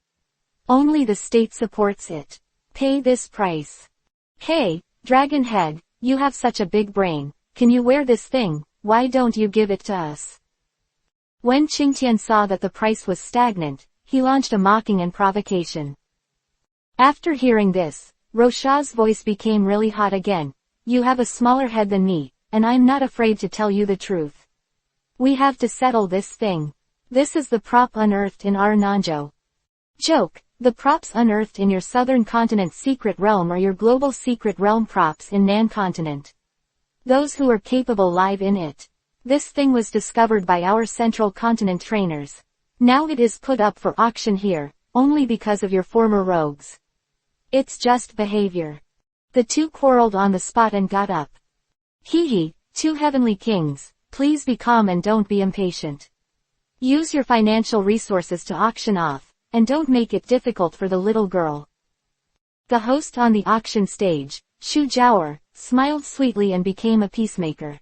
Only the state supports it. Pay this price. Hey, Dragon Head, you have such a big brain. Can you wear this thing? Why don't you give it to us? When Qingtian saw that the price was stagnant, he launched a mocking and provocation. After hearing this, Rosha's voice became really hot again. You have a smaller head than me, and I'm not afraid to tell you the truth. We have to settle this thing. This is the prop unearthed in our Nanzhou. Joke, the props unearthed in your southern continent's secret realm are your global secret realm props in Nan continent. Those who are capable live in it. This thing was discovered by our central continent trainers. Now it is put up for auction here, only because of your former rogues. It's just behavior. The 2 quarreled on the spot and got up. Hee, 2 heavenly kings, please be calm and don't be impatient. Use your financial resources to auction off, and don't make it difficult for the little girl. The host on the auction stage, Shu Jiao, smiled sweetly and became a peacemaker.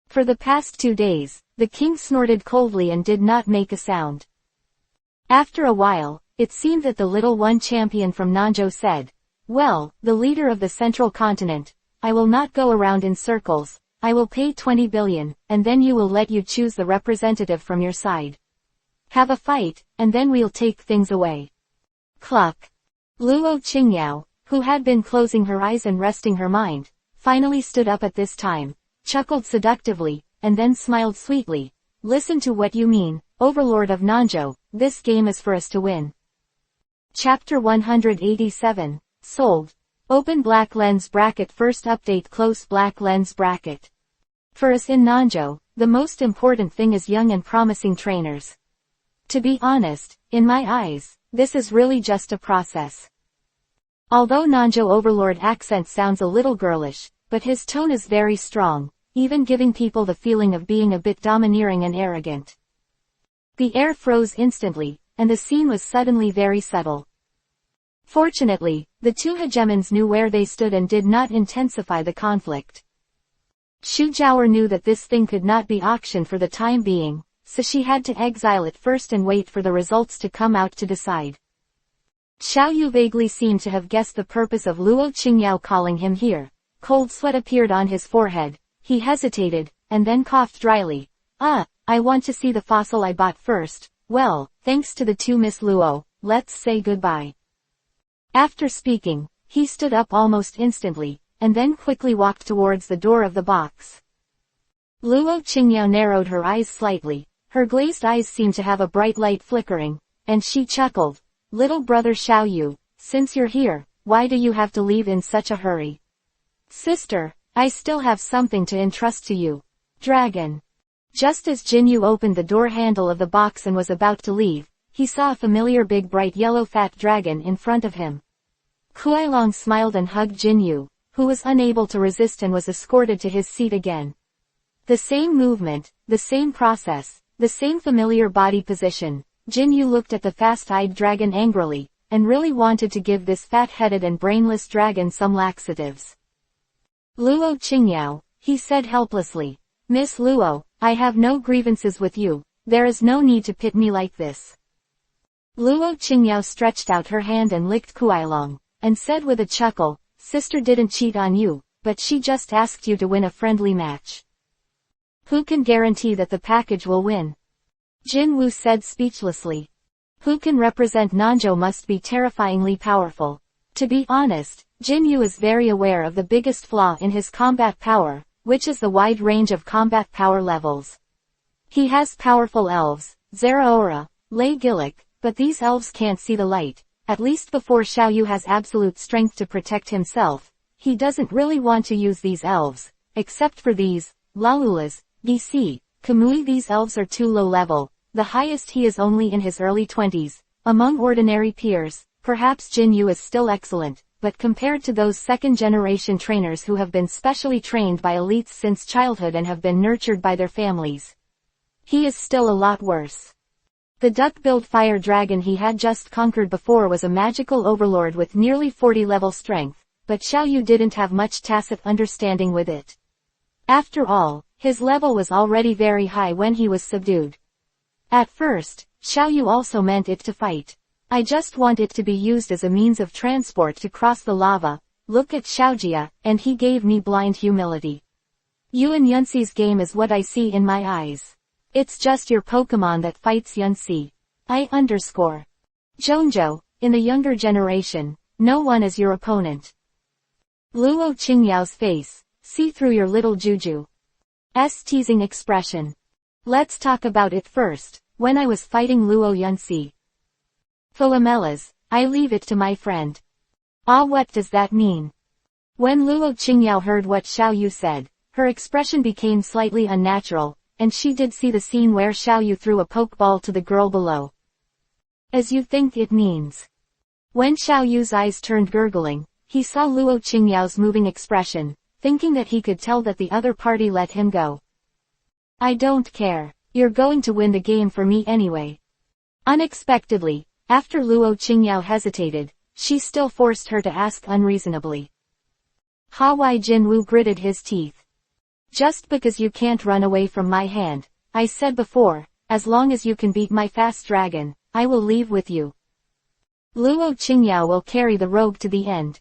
For the past 2 days, the king snorted coldly and did not make a sound. After a while, it seemed that the little one champion from Nanzhou said, "Well, the leader of the central continent, I will not go around in circles, I will pay 20 billion, and then you will let you choose the representative from your side. Have a fight, and then we'll take things away." Cluck. Luo Qingyao, who had been closing her eyes and resting her mind, finally stood up at this time, chuckled seductively, and then smiled sweetly. Listen to what you mean, Overlord of Nanzhou, this game is for us to win. Chapter 187, Sold. Open black lens bracket first update close black lens bracket. For us in Nanzhou, the most important thing is young and promising trainers. To be honest, in my eyes, this is really just a process. Although Nanzhou Overlord accent sounds a little girlish, but his tone is very strong. even giving people the feeling of being a bit domineering and arrogant. The air froze instantly, and the scene was suddenly very subtle. Fortunately, the two hegemons knew where they stood and did not intensify the conflict. Xu Jiaoer knew that this thing could not be auctioned for the time being, so she had to exile it first and wait for the results to come out to decide. Xiao Yu vaguely seemed to have guessed the purpose of Luo Qingyao calling him here. Cold sweat appeared on his forehead. He hesitated, and then coughed dryly. I want to see the fossil I bought first. Well, thanks to the two Miss Luo, let's say goodbye. After speaking, he stood up almost instantly, and then quickly walked towards the door of the box. Luo Qingyao narrowed her eyes slightly. Her glazed eyes seemed to have a bright light flickering, and she chuckled. Little brother Xiao Yu, since you're here, why do you have to leave in such a hurry? Sister, I still have something to entrust to you. Dragon. Just as Jin Yu opened the door handle of the box and was about to leave, he saw a familiar big bright yellow fat dragon in front of him. Kuailong smiled and hugged Jin Yu, who was unable to resist and was escorted to his seat again. The same movement, the same process, the same familiar body position. Jin Yu looked at the fast-eyed dragon angrily, and really wanted to give this fat-headed and brainless dragon some laxatives. Luo Qingyao, he said helplessly. Miss Luo, I have no grievances with you, there is no need to pit me like this. Luo Qingyao stretched out her hand and licked Kuailong, and said with a chuckle, Sister didn't cheat on you, but she just asked you to win a friendly match. Who can guarantee that the package will win? Jin Wu said speechlessly. Who can represent Nanzhou must be terrifyingly powerful. To be honest, Jin Yu is very aware of the biggest flaw in his combat power, which is the wide range of combat power levels. He has powerful elves, Zeraora, Lei Gillick, but these elves can't see the light, at least before Xiao Yu has absolute strength to protect himself. He doesn't really want to use these elves, except for these, Lalulas, DC, Kamui. These elves are too low level, the highest he is only in his early 20s. Among ordinary peers, perhaps Jin Yu is still excellent, but compared to those second-generation trainers who have been specially trained by elites since childhood and have been nurtured by their families, he is still a lot worse. The duck-billed fire dragon he had just conquered before was a magical overlord with nearly 40-level strength, but Xiao Yu didn't have much tacit understanding with it. After all, his level was already very high when he was subdued. At first, Xiao Yu also meant it to fight. I just want it to be used as a means of transport to cross the lava. Look at Xiaojia, and he gave me blind humility. Yuan Yunxi's game is what I see in my eyes. It's just your Pokemon that fights Yunxi. Zhongzhou, in the younger generation, no one is your opponent. Luo Qingyao's face, see through your little Juju's teasing expression. Let's talk about it first, when I was fighting Luo Yunxi. Philomelas, I leave it to my friend. What does that mean? When Luo Qingyao heard what Xiao Yu said, her expression became slightly unnatural, and she did see the scene where Xiao Yu threw a pokeball to the girl below. As you think it means. When Xiao Yu's eyes turned gurgling, he saw Luo Qingyao's moving expression, thinking that he could tell that the other party let him go. I don't care. You're going to win the game for me anyway. Unexpectedly, after Luo Qingyao hesitated, she still forced her to ask unreasonably. Wai Jin Wu gritted his teeth. Just because you can't run away from my hand, I said before, as long as you can beat my fast dragon, I will leave with you. Luo Qingyao will carry the rogue to the end.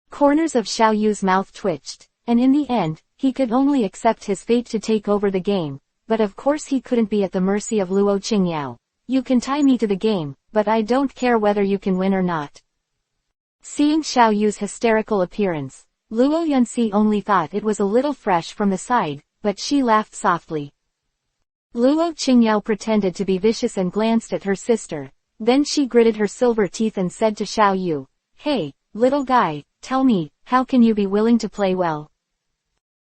Corners of Xiao Yu's mouth twitched, and in the end, he could only accept his fate to take over the game, but of course he couldn't be at the mercy of Luo Qingyao. You can tie me to the game, but I don't care whether you can win or not. Seeing Xiao Yu's hysterical appearance, Luo Yunxi only thought it was a little fresh from the side, but she laughed softly. Luo Qingyao pretended to be vicious and glanced at her sister. Then she gritted her silver teeth and said to Xiao Yu, Hey, little guy, tell me, how can you be willing to play well?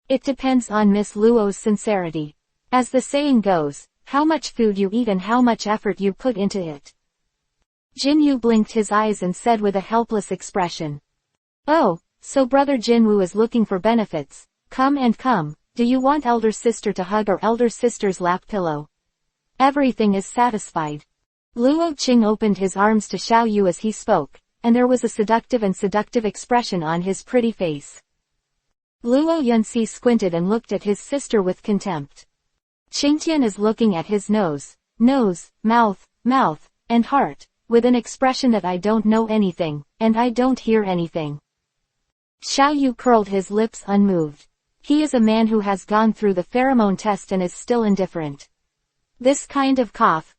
It depends on Miss Luo's sincerity. As the saying goes, how much food you eat and how much effort you put into it. Jin Yu blinked his eyes and said with a helpless expression. Oh, so brother Jin Wu is looking for benefits. Come and come, do you want elder sister to hug or elder sister's lap pillow? Everything is satisfied. Luo Qing opened his arms to Xiao Yu as he spoke, and there was a seductive expression on his pretty face. Luo Yunxi squinted and looked at his sister with contempt. Qingtian is looking at his nose, mouth, and heart, with an expression that I don't know anything, and I don't hear anything. Xiao Yu curled his lips unmoved. He is a man who has gone through the pheromone test and is still indifferent. This kind of cough,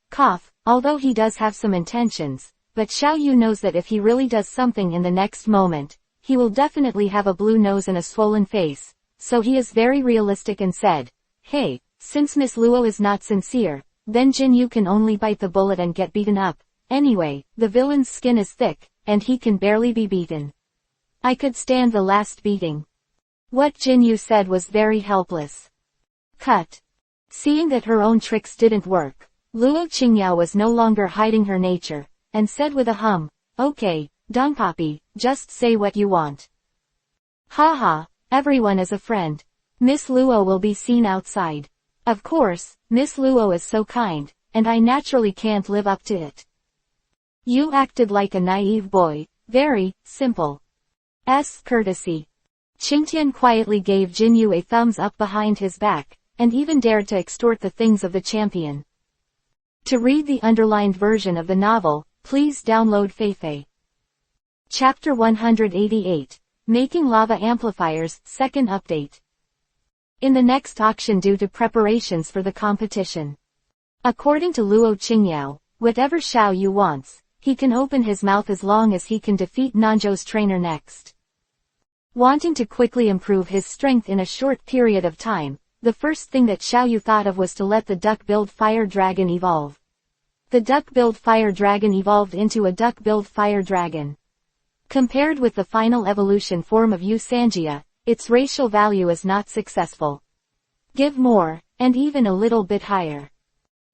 although he does have some intentions, but Xiao Yu knows that if he really does something in the next moment, he will definitely have a blue nose and a swollen face, so he is very realistic and said, "Hey, since Miss Luo is not sincere, then Jin Yu can only bite the bullet and get beaten up. Anyway, the villain's skin is thick, and he can barely be beaten. I could stand the last beating." What Jin Yu said was very helpless. Cut. Seeing that her own tricks didn't work, Luo Qingyao was no longer hiding her nature, and said with a hum, "Okay, Dongpapi, just say what you want." "Ha, everyone is a friend. Miss Luo will be seen outside. Of course, Miss Luo is so kind, and I naturally can't live up to it." You acted like a naive boy, very simple. Courtesy. Qingtian quietly gave Jin Yu a thumbs up behind his back, and even dared to extort the things of the champion. To read the underlined version of the novel, please download Feifei. Chapter 188, Making Lava Amplifiers, Second Update. In the next auction due to preparations for the competition. According to Luo Qingyao, whatever Xiao Yu wants, he can open his mouth as long as he can defeat Nanzhou's trainer next. Wanting to quickly improve his strength in a short period of time, the first thing that Xiao Yu thought of was to let the duck-billed fire dragon evolve. The duck-billed fire dragon evolved into a duck-billed fire dragon. Compared with the final evolution form of Yu Sanjia, its racial value is not successful. Give more, and even a little bit higher.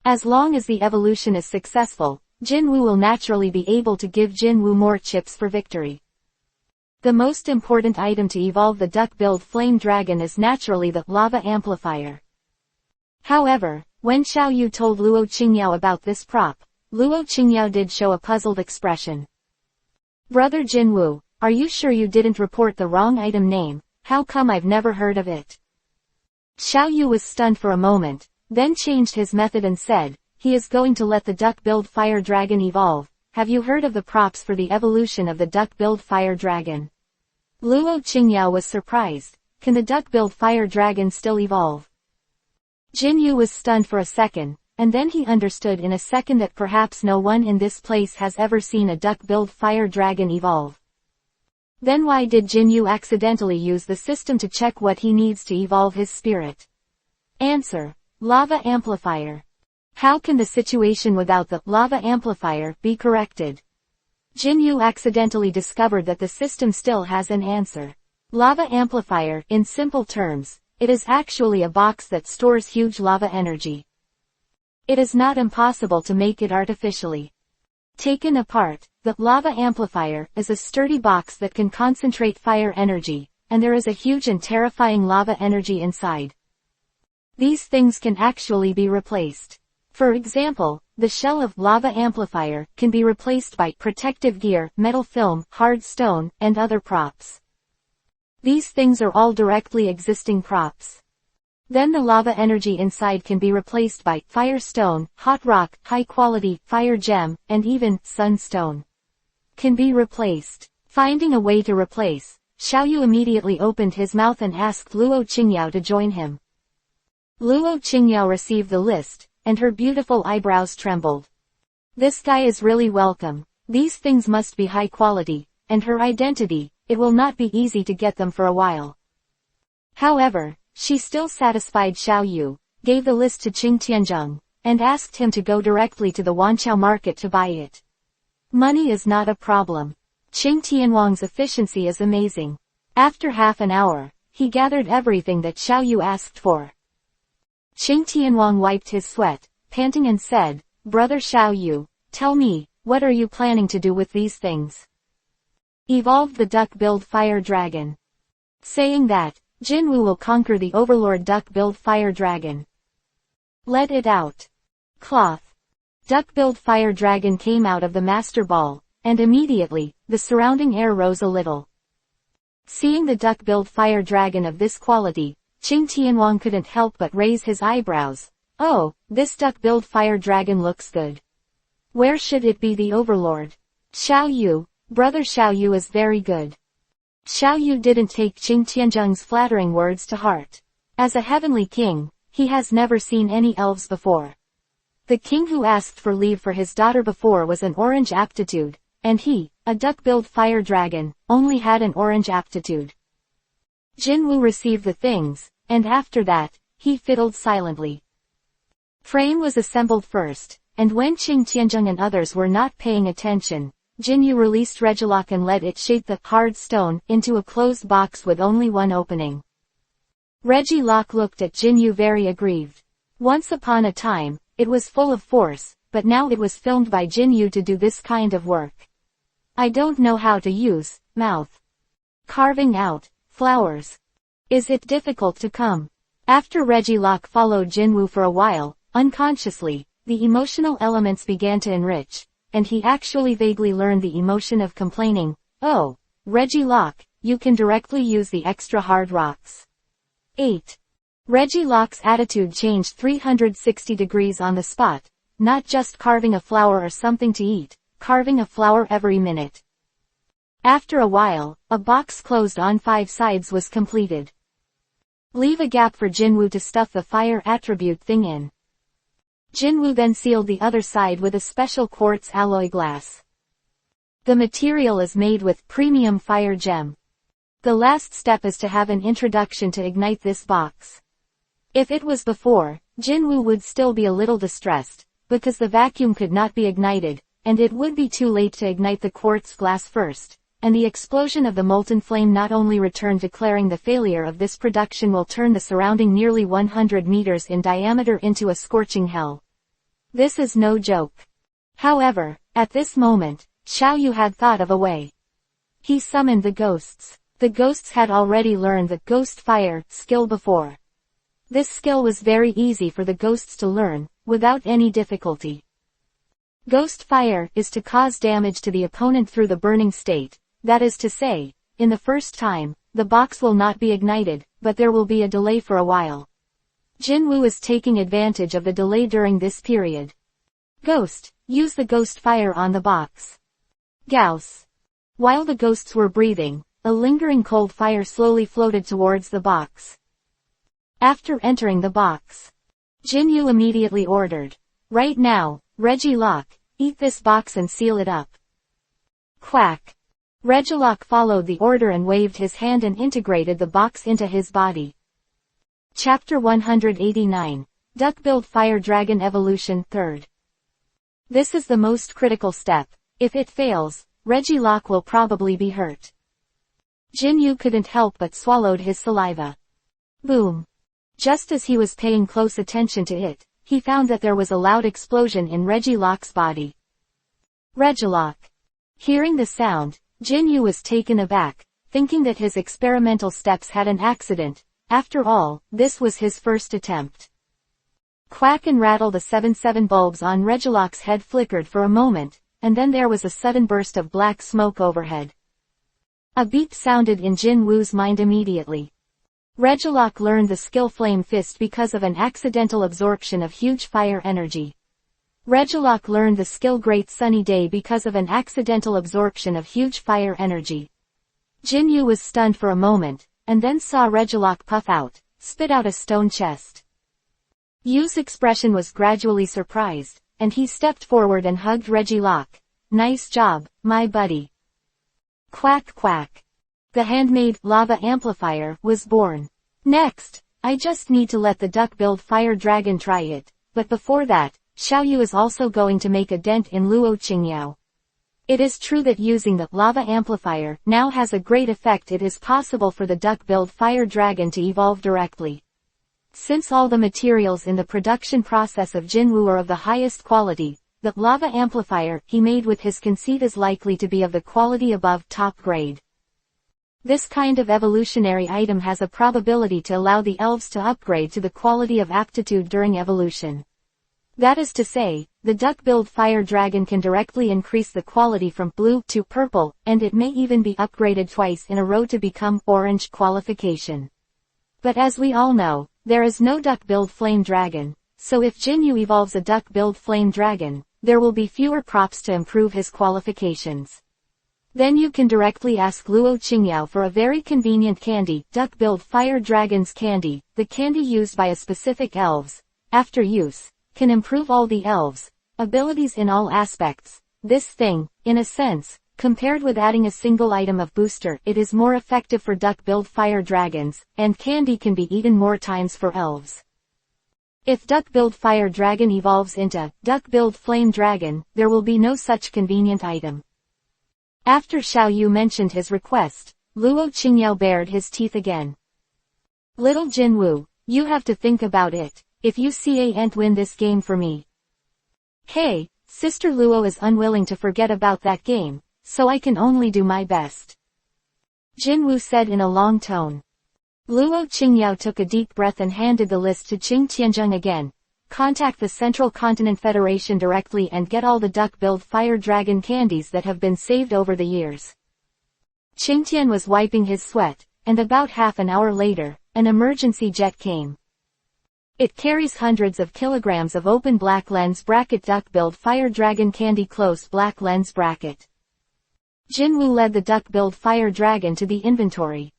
As long as the evolution is successful, Jin Wu will naturally be able to give Jin Wu more chips for victory. The most important item to evolve the duck-billed flame dragon is naturally the lava amplifier. However, when Xiao Yu told Luo Qingyao about this prop, Luo Qingyao did show a puzzled expression. "Brother Jin Wu, are you sure you didn't report the wrong item name? How come I've never heard of it?" Xiao Yu was stunned for a moment, then changed his method and said, "He is going to let the duck-billed fire dragon evolve. Have you heard of the props for the evolution of the duck-billed fire dragon?" Luo Qingyao was surprised. Can the duck-billed fire dragon still evolve? Jin Yu was stunned for a second, and then he understood in a second that perhaps no one in this place has ever seen a duck-billed fire dragon evolve. Then why did Jin Yu accidentally use the system to check what he needs to evolve his spirit? Answer: lava amplifier. How can the situation without the lava amplifier be corrected? Jin Yu accidentally discovered that the system still has an answer. Lava amplifier, in simple terms, it is actually a box that stores huge lava energy. It is not impossible to make it artificially. Taken apart, the lava amplifier is a sturdy box that can concentrate fire energy, and there is a huge and terrifying lava energy inside. These things can actually be replaced. For example, the shell of lava amplifier can be replaced by protective gear, metal film, hard stone, and other props. These things are all directly existing props. Then the lava energy inside can be replaced by firestone, hot rock, high-quality fire gem, and even sunstone. Can be replaced. Finding a way to replace, Xiao Yu immediately opened his mouth and asked Luo Qingyao to join him. Luo Qingyao received the list, and her beautiful eyebrows trembled. This guy is really welcome. These things must be high quality, and her identity, it will not be easy to get them for a while. However, she still satisfied Xiao Yu, gave the list to Qing Tianzheng, and asked him to go directly to the Wanqiao market to buy it. Money is not a problem. Qing Tianwang's efficiency is amazing. After half an hour, he gathered everything that Xiao Yu asked for. Qing Tianwang wiped his sweat, panting and said, "Brother Xiao Yu, tell me, what are you planning to do with these things?" Evolved the duck-billed fire dragon. Saying that, Jinwoo will conquer the overlord duck-billed fire dragon. Let it out. Cloth. Duck-billed fire dragon came out of the master ball, and immediately, the surrounding air rose a little. Seeing the duck-billed fire dragon of this quality, Qing Tianhuang couldn't help but raise his eyebrows. Oh, this duck-billed fire dragon looks good. Where should it be the overlord? Xiao Yu, brother Xiao Yu is very good. Xiao Yu didn't take Qing Tianzheng's flattering words to heart. As a heavenly king, he has never seen any elves before. The king who asked for leave for his daughter before was an orange aptitude, and he, a duck-billed fire dragon, only had an orange aptitude. Jinwoo received the things, and after that, he fiddled silently. Frame was assembled first, and when Qing Tianzheng and others were not paying attention, Jinwoo released Regilock and let it shape the hard stone into a closed box with only one opening. Regilock looked at Jinwoo very aggrieved. Once upon a time, it was full of force, but now it was filmed by Jinwoo to do this kind of work. I don't know how to use mouth. Carving out flowers. Is it difficult to come? After Regilock followed Jinwoo for a while, unconsciously, the emotional elements began to enrich, and he actually vaguely learned the emotion of complaining. Oh, Regilock, you can directly use the extra hard rocks. 8. Regilock's attitude changed 360 degrees on the spot, not just carving a flower or something to eat, carving a flower every minute. After a while, a box closed on 5 sides was completed. Leave a gap for Jinwoo to stuff the fire attribute thing in. Jinwoo then sealed the other side with a special quartz alloy glass. The material is made with premium fire gem. The last step is to have an introduction to ignite this box. If it was before, Jinwoo would still be a little distressed, because the vacuum could not be ignited, and it would be too late to ignite the quartz glass first, and the explosion of the molten flame not only returned declaring the failure of this production will turn the surrounding nearly 100 meters in diameter into a scorching hell. This is no joke. However, at this moment, Xiao Yu had thought of a way. He summoned the ghosts. The ghosts had already learned the ghost fire skill before. This skill was very easy for the ghosts to learn, without any difficulty. Ghost fire is to cause damage to the opponent through the burning state, that is to say, in the first time, the box will not be ignited, but there will be a delay for a while. Jinwoo is taking advantage of the delay during this period. Ghost, use the ghost fire on the box. Gauss. While the ghosts were breathing, a lingering cold fire slowly floated towards the box. After entering the box, Jinwoo immediately ordered, "Right now, Regilock, eat this box and seal it up." Quack. Regilock followed the order and waved his hand and integrated the box into his body. Chapter 189, Duck-billed Fire Dragon Evolution 3rd. This is the most critical step. If it fails, Regilock will probably be hurt. Jinwoo couldn't help but swallowed his saliva. Boom. Just as he was paying close attention to it, he found that there was a loud explosion in Regilock's body. Regilock. Hearing the sound, Jinwoo was taken aback, thinking that his experimental steps had an accident. After all, this was his first attempt. Quack and rattle the 7 bulbs on Regilock's head flickered for a moment, and then there was a sudden burst of black smoke overhead. A beep sounded in Jinwoo's mind immediately. Regilock learned the skill Flame Fist because of an accidental absorption of huge fire energy. Regilock learned the skill Great Sunny Day because of an accidental absorption of huge fire energy. Jinwoo was stunned for a moment, and then saw Regilock puff out, spit out a stone chest. Yu's expression was gradually surprised, and he stepped forward and hugged Regilock. "Nice job, my buddy." Quack quack. The handmade lava amplifier was born. Next, I just need to let the duck-billed fire dragon try it, but before that, Xiao Yu is also going to make a dent in Luo Qingyao. It is true that using the lava amplifier now has a great effect. It is possible for the duck-billed fire dragon to evolve directly. Since all the materials in the production process of Jinwoo are of the highest quality, the lava amplifier he made with his conceit is likely to be of the quality above top grade. This kind of evolutionary item has a probability to allow the elves to upgrade to the quality of aptitude during evolution. That is to say, the duck-billed fire dragon can directly increase the quality from blue to purple, and it may even be upgraded twice in a row to become orange qualification. But as we all know, there is no duck-billed flame dragon, so if Jinyu evolves a duck-billed flame dragon, there will be fewer props to improve his qualifications. Then you can directly ask Luo Qingyao for a very convenient candy, duck-billed fire dragon's candy, the candy used by a specific elves, after use, can improve all the elves' abilities in all aspects. This thing, in a sense, compared with adding a single item of booster, it is more effective for duck-billed fire dragons, and candy can be eaten more times for elves. If duck-billed fire dragon evolves into duck-billed flame dragon, there will be no such convenient item. After Xiao Yu mentioned his request, Luo Qingyao bared his teeth again. Little Jinwu, you have to think about it, if you can't win this game for me. Hey, Sister Luo is unwilling to forget about that game, so I can only do my best. Jinwu said in a long tone. Luo Qingyao took a deep breath and handed the list to Qing Tianzheng again. Contact the Central Continent Federation directly and get all the duck-billed fire dragon candies that have been saved over the years. Qing Tian was wiping his sweat, and about half an hour later, an emergency jet came. It carries hundreds of kilograms of open black lens bracket duck-billed fire dragon candy close black lens bracket. Jinwu led the duck-billed fire dragon to the inventory.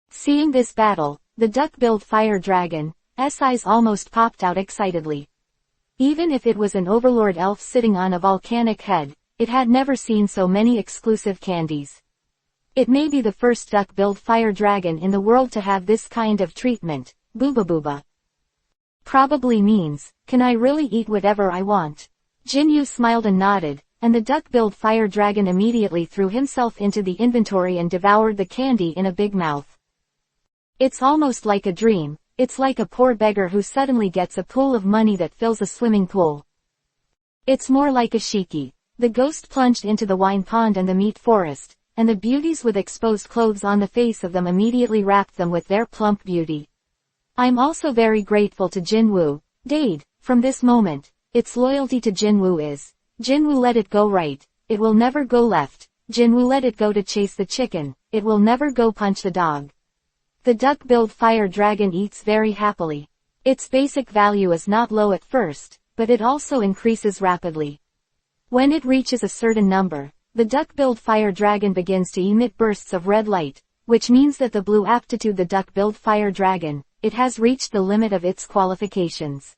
Seeing this battle, the duck-billed fire dragon's eyes almost popped out excitedly. Even if it was an overlord elf sitting on a volcanic head, it had never seen so many exclusive candies. It may be the first duck-billed fire dragon in the world to have this kind of treatment. Booba booba. Probably means, can I really eat whatever I want? Jinyu smiled and nodded, and the duck-billed fire dragon immediately threw himself into the inventory and devoured the candy in a big mouth. It's almost like a dream. It's like a poor beggar who suddenly gets a pool of money that fills a swimming pool. It's more like a shiki. The ghost plunged into the wine pond and the meat forest, and the beauties with exposed clothes on the face of them immediately wrapped them with their plump beauty. I'm also very grateful to Jinwu. Dade, from this moment, its loyalty to Jinwu is, Jinwu let it go right, it will never go left. Jinwu let it go to chase the chicken, it will never go punch the dog. The duck-billed fire dragon eats very happily. Its basic value is not low at first, but it also increases rapidly. When it reaches a certain number, the duck-billed fire dragon begins to emit bursts of red light, which means that the blue aptitude the duck-billed fire dragon, it has reached the limit of its qualifications.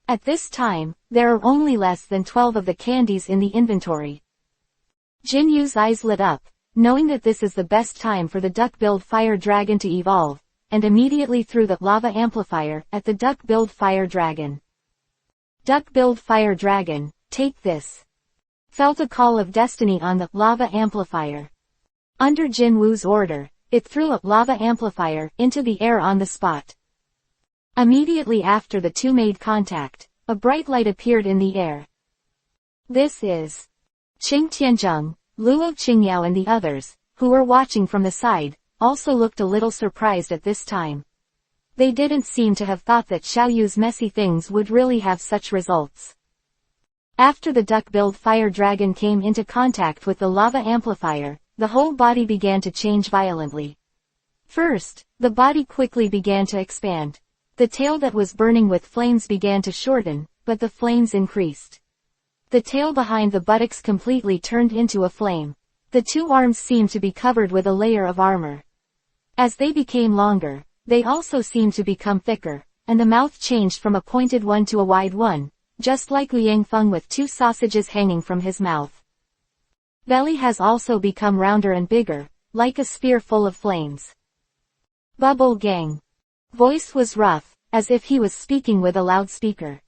At this time, there are only less than 12 of the candies in the inventory. Jinyu's eyes lit up, knowing that this is the best time for the duck-billed fire dragon to evolve, and immediately threw the lava amplifier at the duck-billed fire dragon. Duck-billed fire dragon, take this. Felt a call of destiny on the lava amplifier. Under Jinwu's order, it threw a lava amplifier into the air on the spot. Immediately after the two made contact, a bright light appeared in the air. This is Qing Tianzheng, Luo Qingyao and the others, who were watching from the side, also looked a little surprised at this time. They didn't seem to have thought that Xiao Yu's messy things would really have such results. After the duck-billed fire dragon came into contact with the lava amplifier, the whole body began to change violently. First, the body quickly began to expand. The tail that was burning with flames began to shorten, but the flames increased. The tail behind the buttocks completely turned into a flame. The two arms seemed to be covered with a layer of armor. As they became longer, they also seemed to become thicker, and the mouth changed from a pointed one to a wide one, just like Liang Feng with two sausages hanging from his mouth. Belly has also become rounder and bigger, like a sphere full of flames. Bubble gang. Voice was rough, as if he was speaking with a loudspeaker.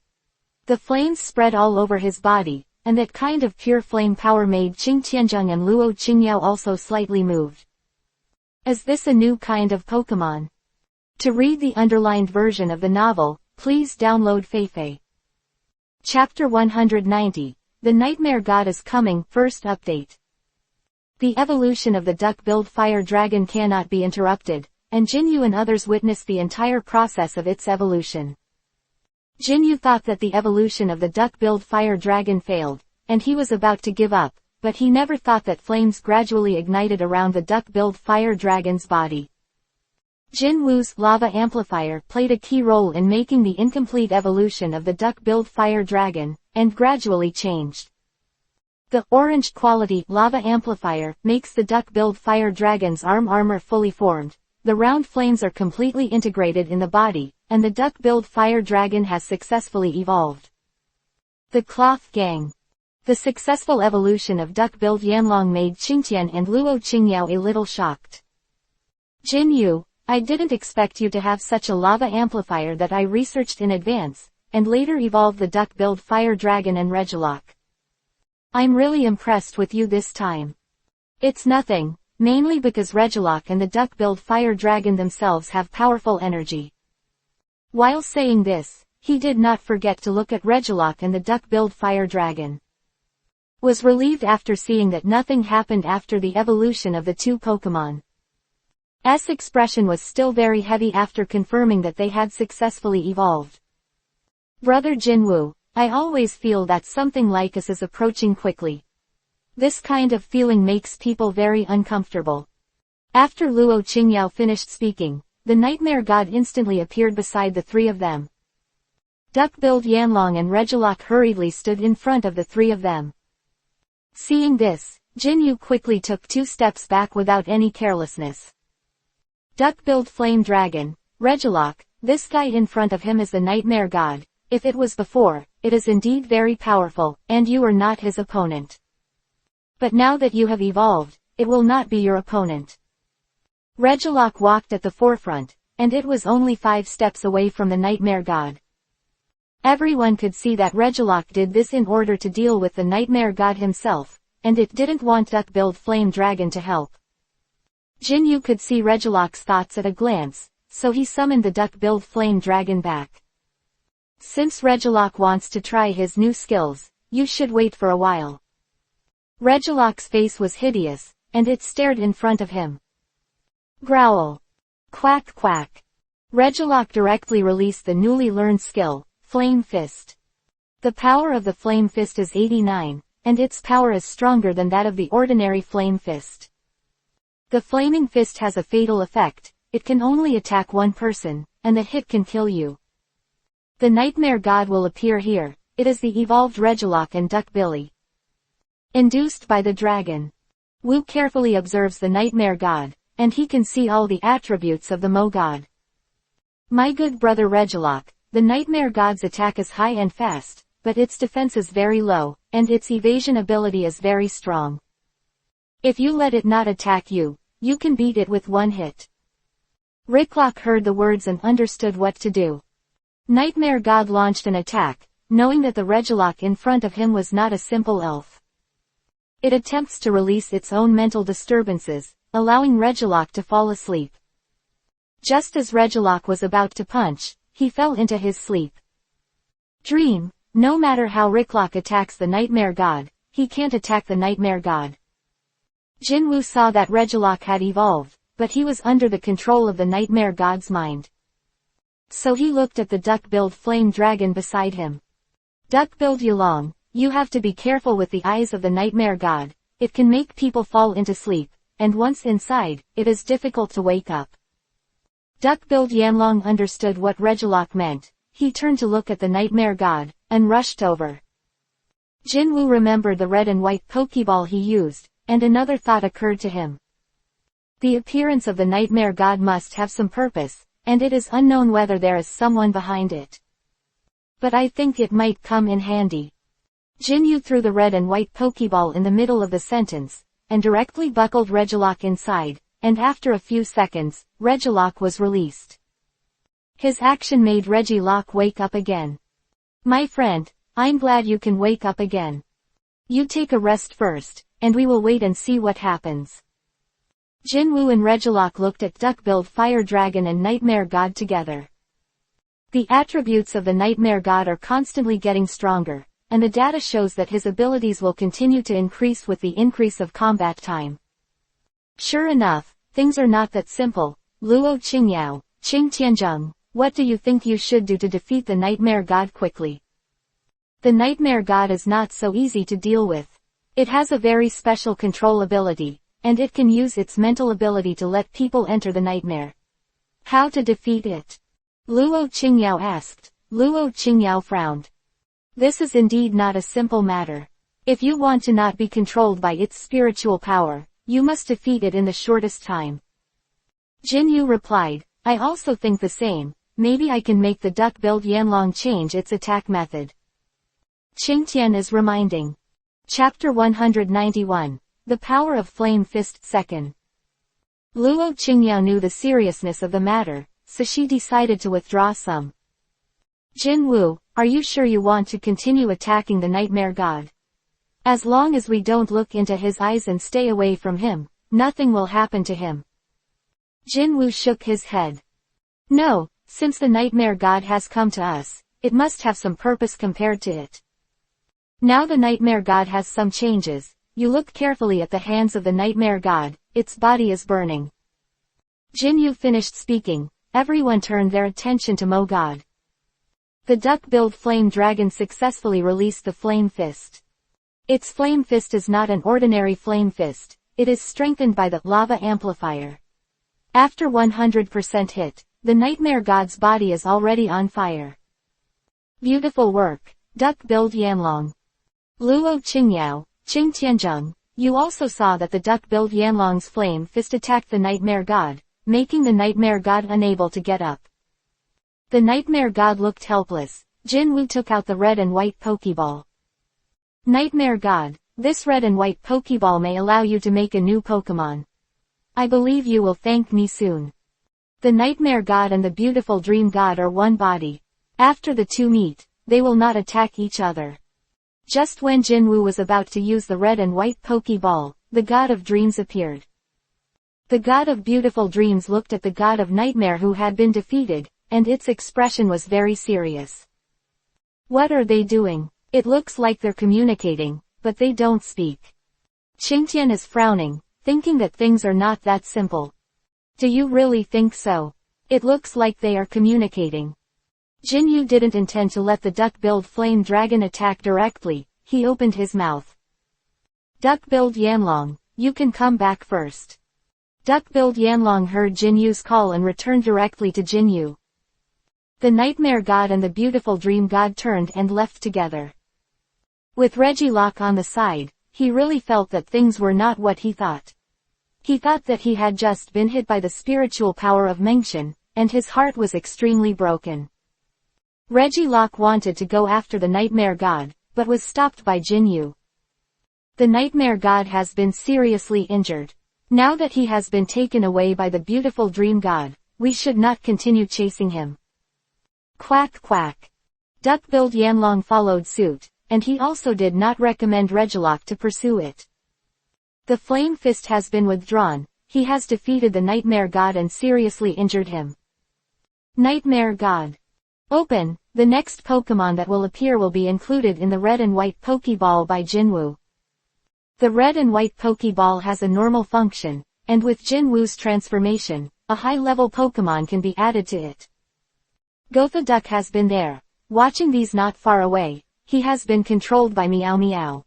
The flames spread all over his body, and that kind of pure flame power made Qing Tianzheng and Luo Qingyao also slightly moved. Is this a new kind of Pokemon? To read the underlined version of the novel, please download Feifei. Chapter 190. The Nightmare God is Coming, First Update. The evolution of the duck-billed fire dragon cannot be interrupted, and Jinyu and others witnessed the entire process of its evolution. Jinyu thought that the evolution of the duck-billed fire dragon failed, and he was about to give up, but he never thought that flames gradually ignited around the duck-billed fire dragon's body. Jinwu's lava amplifier played a key role in making the incomplete evolution of the duck-billed fire dragon, and gradually changed. The orange quality lava amplifier makes the duck-billed fire dragon's armor fully formed. The round flames are completely integrated in the body, and the duck-billed fire dragon has successfully evolved. The Cloth Gang. The successful evolution of duck-billed Yanlong made Qingtian and Luo Qingyao a little shocked. Jinyu, I didn't expect you to have such a lava amplifier that I researched in advance, and later evolved the duck-billed fire dragon and Regilock. I'm really impressed with you this time. It's nothing, mainly because Regilock and the duck-billed fire dragon themselves have powerful energy. While saying this, he did not forget to look at Regilock and the duck-billed fire dragon. Was relieved after seeing that nothing happened after the evolution of the two Pokémon. S expression was still very heavy after confirming that they had successfully evolved. Brother Jinwu, I always feel that something like us is approaching quickly. This kind of feeling makes people very uncomfortable. After Luo Qingyao finished speaking, the Nightmare God instantly appeared beside the three of them. Duck-billed Yanlong and Regilock hurriedly stood in front of the three of them. Seeing this, Jinyu quickly took 2 steps back without any carelessness. Duck-billed Flame Dragon, Regilock, this guy in front of him is the Nightmare God. If it was before, it is indeed very powerful, and you are not his opponent. But now that you have evolved, it will not be your opponent. Regilock walked at the forefront, and it was only 5 steps away from the Nightmare God. Everyone could see that Regilock did this in order to deal with the Nightmare God himself, and it didn't want duck-billed Flame Dragon to help. Jinyu could see Regilock's thoughts at a glance, so he summoned the duck-billed Flame Dragon back. Since Regilock wants to try his new skills, you should wait for a while. Regilock's face was hideous, and it stared in front of him. Growl. Quack quack. Regilock directly released the newly learned skill, Flame Fist. The power of the Flame Fist is 89, and its power is stronger than that of the ordinary Flame Fist. The Flaming Fist has a fatal effect, it can only attack one person, and the hit can kill you. The Nightmare God will appear here, it is the evolved Regilock and Duck-Billy. Induced by the dragon. Wu carefully observes the Nightmare God, and he can see all the attributes of the Mo God. My good brother Regilock, the Nightmare God's attack is high and fast, but its defense is very low, and its evasion ability is very strong. If you let it not attack you, you can beat it with one hit. Ricklock heard the words and understood what to do. Nightmare God launched an attack, knowing that the Regilock in front of him was not a simple elf. It attempts to release its own mental disturbances, allowing Regilock to fall asleep. Just as Regilock was about to punch, he fell into his sleep. Dream, no matter how Ricklock attacks the Nightmare God, he can't attack the Nightmare God. Jinwu saw that Regilock had evolved, but he was under the control of the Nightmare God's mind. So he looked at the duck-billed Flame Dragon beside him. Duck-billed Yulong, you have to be careful with the eyes of the Nightmare God, it can make people fall into sleep, and once inside, it is difficult to wake up. Duck-billed Yanlong understood what Regilock meant, he turned to look at the Nightmare God, and rushed over. Jinwu remembered the red and white Pokeball he used, and another thought occurred to him. The appearance of the Nightmare God must have some purpose, and it is unknown whether there is someone behind it. But I think it might come in handy. Jinyu threw the red and white Pokeball in the middle of the sentence, and directly buckled Regilock inside, and after a few seconds, Regilock was released. His action made Regilock wake up again. My friend, I'm glad you can wake up again. You take a rest first, and we will wait and see what happens. Jinwu and Regilock looked at Duck-billed Fire Dragon and Nightmare God together. The attributes of the Nightmare God are constantly getting stronger, and the data shows that his abilities will continue to increase with the increase of combat time. Sure enough, things are not that simple. Luo Qingyao, Qing Tianzheng, what do you think you should do to defeat the Nightmare God quickly? The Nightmare God is not so easy to deal with. It has a very special control ability, and it can use its mental ability to let people enter the nightmare. How to defeat it? Luo Qingyao asked. Luo Qingyao frowned. This is indeed not a simple matter. If you want to not be controlled by its spiritual power, you must defeat it in the shortest time. Jinyu replied, I also think the same. Maybe I can make the duck-billed Yanlong change its attack method. Qingtian is reminding. Chapter 191. The Power of Flame Fist 2nd. Luo Qingyao knew the seriousness of the matter, so she decided to withdraw some. Jin Wu, are you sure you want to continue attacking the Nightmare God? As long as we don't look into his eyes and stay away from him, nothing will happen to him. Jin Wu shook his head. No, since the Nightmare God has come to us, it must have some purpose compared to it. Now the Nightmare God has some changes. You look carefully at the hands of the Nightmare God, its body is burning. Jinyu finished speaking, everyone turned their attention to Mo God. The duck-billed flame dragon successfully released the flame fist. Its flame fist is not an ordinary flame fist, it is strengthened by the lava amplifier. After 100% hit, the Nightmare God's body is already on fire. Beautiful work, duck-billed Yanlong. Luo Qingyao, Qing Tianzheng, you also saw that the duck-billed Yanlong's flame fist attacked the Nightmare God, making the Nightmare God unable to get up. The Nightmare God looked helpless. Jin Wu took out the red and white Pokeball. Nightmare God, this red and white Pokeball may allow you to make a new Pokemon. I believe you will thank me soon. The Nightmare God and the beautiful Dream God are one body. After the two meet, they will not attack each other. Just when Jin Wu was about to use the red and white Pokeball, the God of Dreams appeared. The God of Beautiful Dreams looked at the God of Nightmare who had been defeated, and its expression was very serious. What are they doing? It looks like they're communicating, but they don't speak. Qingtian is frowning, thinking that things are not that simple. Do you really think so? It looks like they are communicating. Jinyu didn't intend to let the duck-billed flame dragon attack directly, he opened his mouth. Duck-billed Yanlong, you can come back first. Duck-billed Yanlong heard Jinyu's call and returned directly to Jinyu. The Nightmare God and the Beautiful Dream God turned and left together. With Regilock on the side, he really felt that things were not what he thought. He thought that he had just been hit by the spiritual power of Mengxian, and his heart was extremely broken. Regilock wanted to go after the Nightmare God, but was stopped by Jinyu. The Nightmare God has been seriously injured. Now that he has been taken away by the Beautiful Dream God, we should not continue chasing him. Quack quack. Duck-billed Yanlong followed suit, and he also did not recommend Regilock to pursue it. The flame fist has been withdrawn, he has defeated the Nightmare God and seriously injured him. Nightmare God. Open, the next Pokemon that will appear will be included in the red and white Pokeball by Jinwu. The red and white Pokeball has a normal function, and with Jinwu's transformation, a high-level Pokemon can be added to it. Gotha Duck has been there, watching these not far away. He has been controlled by Meow Meow.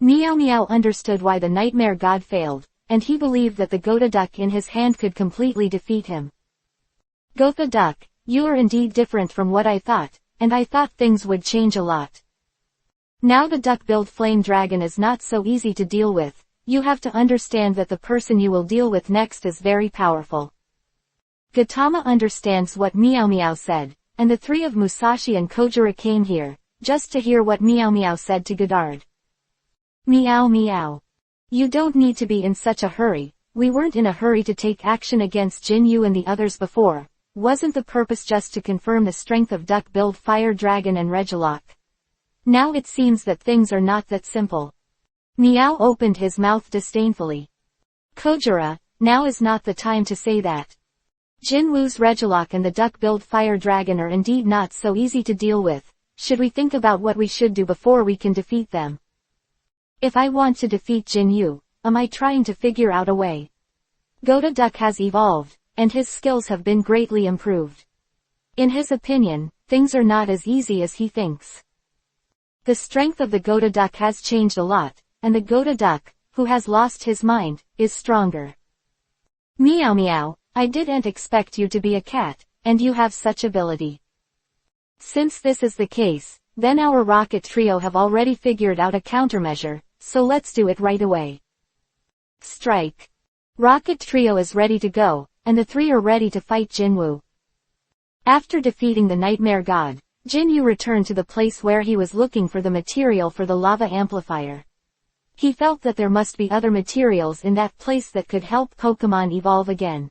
Meow Meow understood why the Nightmare God failed, and he believed that the Gotha Duck in his hand could completely defeat him. Gotha Duck, you are indeed different from what I thought, and I thought things would change a lot. Now the duck-billed flame dragon is not so easy to deal with. You have to understand that the person you will deal with next is very powerful. Gautama understands what Meow Meow said, and the three of Musashi and Kojira came here, just to hear what Meow Meow said to Godard. Meow Meow. You don't need to be in such a hurry, we weren't in a hurry to take action against Jinyu and the others before. Wasn't the purpose just to confirm the strength of duck-billed fire dragon and Regilock? Now it seems that things are not that simple. Meow opened his mouth disdainfully. Kojira, now is not the time to say that. Jinwu's Regilock and the duck-billed fire dragon are indeed not so easy to deal with. Should we think about what we should do before we can defeat them? If I want to defeat Jinyu, am I trying to figure out a way. Gotoduck has evolved, and his skills have been greatly improved. In his opinion, things are not as easy as he thinks. The strength of the Gotoduck has changed a lot, and the Gotoduck, who has lost his mind, is stronger. Meow meow, I didn't expect you to be a cat, and you have such ability. Since this is the case, then our rocket trio have already figured out a countermeasure, so let's do it right away. Strike. Rocket trio is ready to go, and the three are ready to fight Jinwoo. After defeating the Nightmare God, Jinwoo returned to the place where he was looking for the material for the lava amplifier. He felt that there must be other materials in that place that could help Pokemon evolve again.